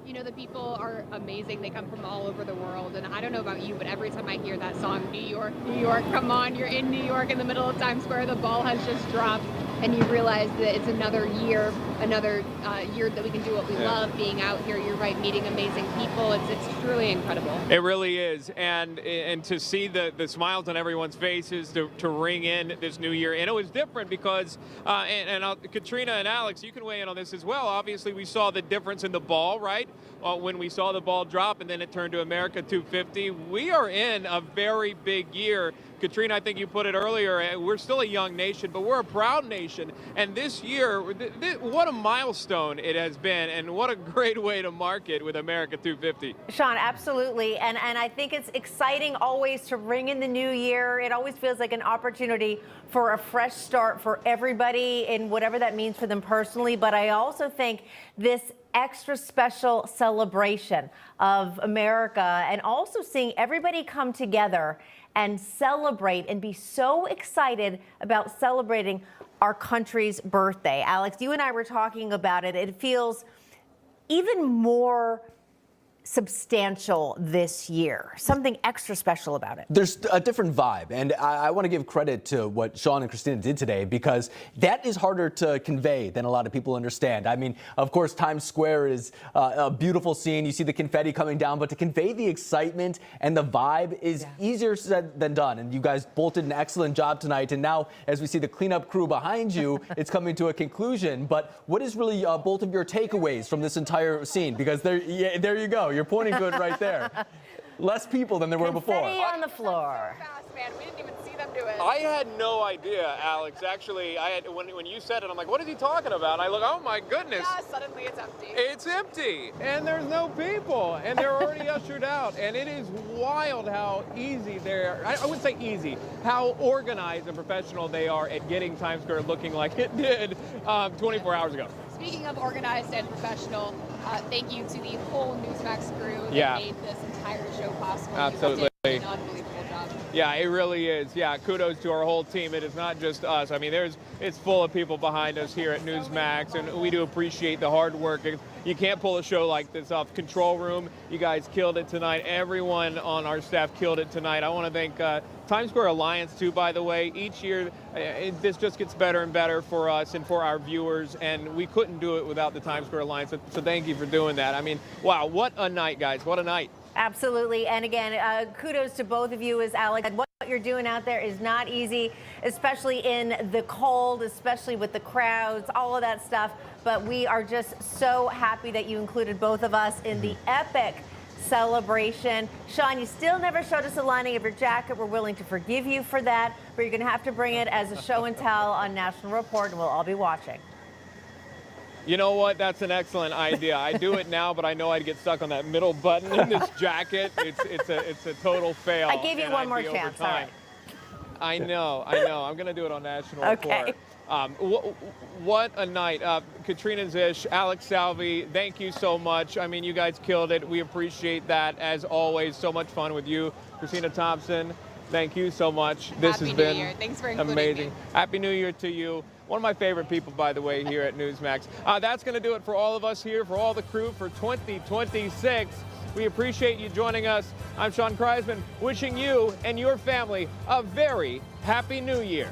You know, the people are amazing. They come from all over the world. And I don't know about you, but every time I hear that song, New York, New York, come on, you're in New York in the middle of Times Square, the ball has just dropped, and you realize that it's another year that we can do what we love, being out here, you're right, meeting amazing people. It's truly incredible. It really is. And to see the smiles on everyone's faces to ring in this new year. And it was different because, Katrina and Alex, you can weigh in on this as well. Obviously, we saw the difference in the ball, right? When we saw the ball drop and then it turned to America 250. We are in a very big year. Katrina, I think you put it earlier, we're still a young nation, but we're a proud nation. And this year, what a milestone it has been, and what a great way to mark it with America 250. Shaun, absolutely. And I think it's exciting always to ring in the new year. It always feels like an opportunity for a fresh start for everybody in whatever that means for them personally. But I also think this extra special celebration of America and also seeing everybody come together and celebrate and be so excited about celebrating our country's birthday. Alex, you and I were talking about it. It feels even more substantial this year, something extra special about it. There's a different vibe, and I want to give credit to what Shaun and Christina did today, because that is harder to convey than a lot of people understand. I mean, of course, Times Square is a beautiful scene. You see the confetti coming down, but to convey the excitement and the vibe is easier said than done. And you guys both did an excellent job tonight. And now, as we see the cleanup crew behind you, it's coming to a conclusion. But what is really both of your takeaways from this entire scene? Because there you go. You're pointing good right there. Less people than there were before. Confetti on the floor. Man, we didn't even see them do it. I had no idea, Alex. Actually, when you said it, I'm like, what is he talking about? I look, oh my goodness. Yeah, suddenly it's empty. It's empty, and there's no people, and they're already ushered out. And it is wild how easy they're, I wouldn't say easy, how organized and professional they are at getting Times Square looking like it did 24 hours ago. Speaking of organized and professional, thank you to the whole NEWSMAX crew that made this entire show possible. Absolutely. You did an unbelievable job. Yeah, it really is. Yeah, kudos to our whole team. It is not just us. I mean, it's full of people behind us here at NEWSMAX, and we do appreciate the hard work. You can't pull a show like this off. Control room, you guys killed it tonight. Everyone on our staff killed it tonight. I want to thank Times Square Alliance, too, by the way. Each year, this just gets better and better for us and for our viewers, and we couldn't do it without the Times Square Alliance, so thank you for doing that. I mean, wow, what a night, guys. What a night. Absolutely. And again, kudos to both of you. As Alex, what you're doing out there is not easy, especially in the cold, especially with the crowds, all of that stuff. But we are just so happy that you included both of us in the epic celebration. Shaun, you still never showed us the lining of your jacket. We're willing to forgive you for that, but you're going to have to bring it as a show and tell on National Report, and we'll all be watching. You know what? That's an excellent idea. I do it now, but I know I'd get stuck on that middle button in this jacket. It's a total fail. I gave you one more chance. All right. I know. I'm going to do it on National Report. What a night. Katrina Zish, Alex Salvi, thank you so much. I mean, you guys killed it. We appreciate that, as always. So much fun with you. Christina Thompson, thank you so much. This has been Year. Thanks for including amazing. me. Happy New Year to you. One of my favorite people, by the way, here at Newsmax. That's going to do it for all of us here, for all the crew for 2026. We appreciate you joining us. I'm Shaun Kraisman, wishing you and your family a very happy New Year.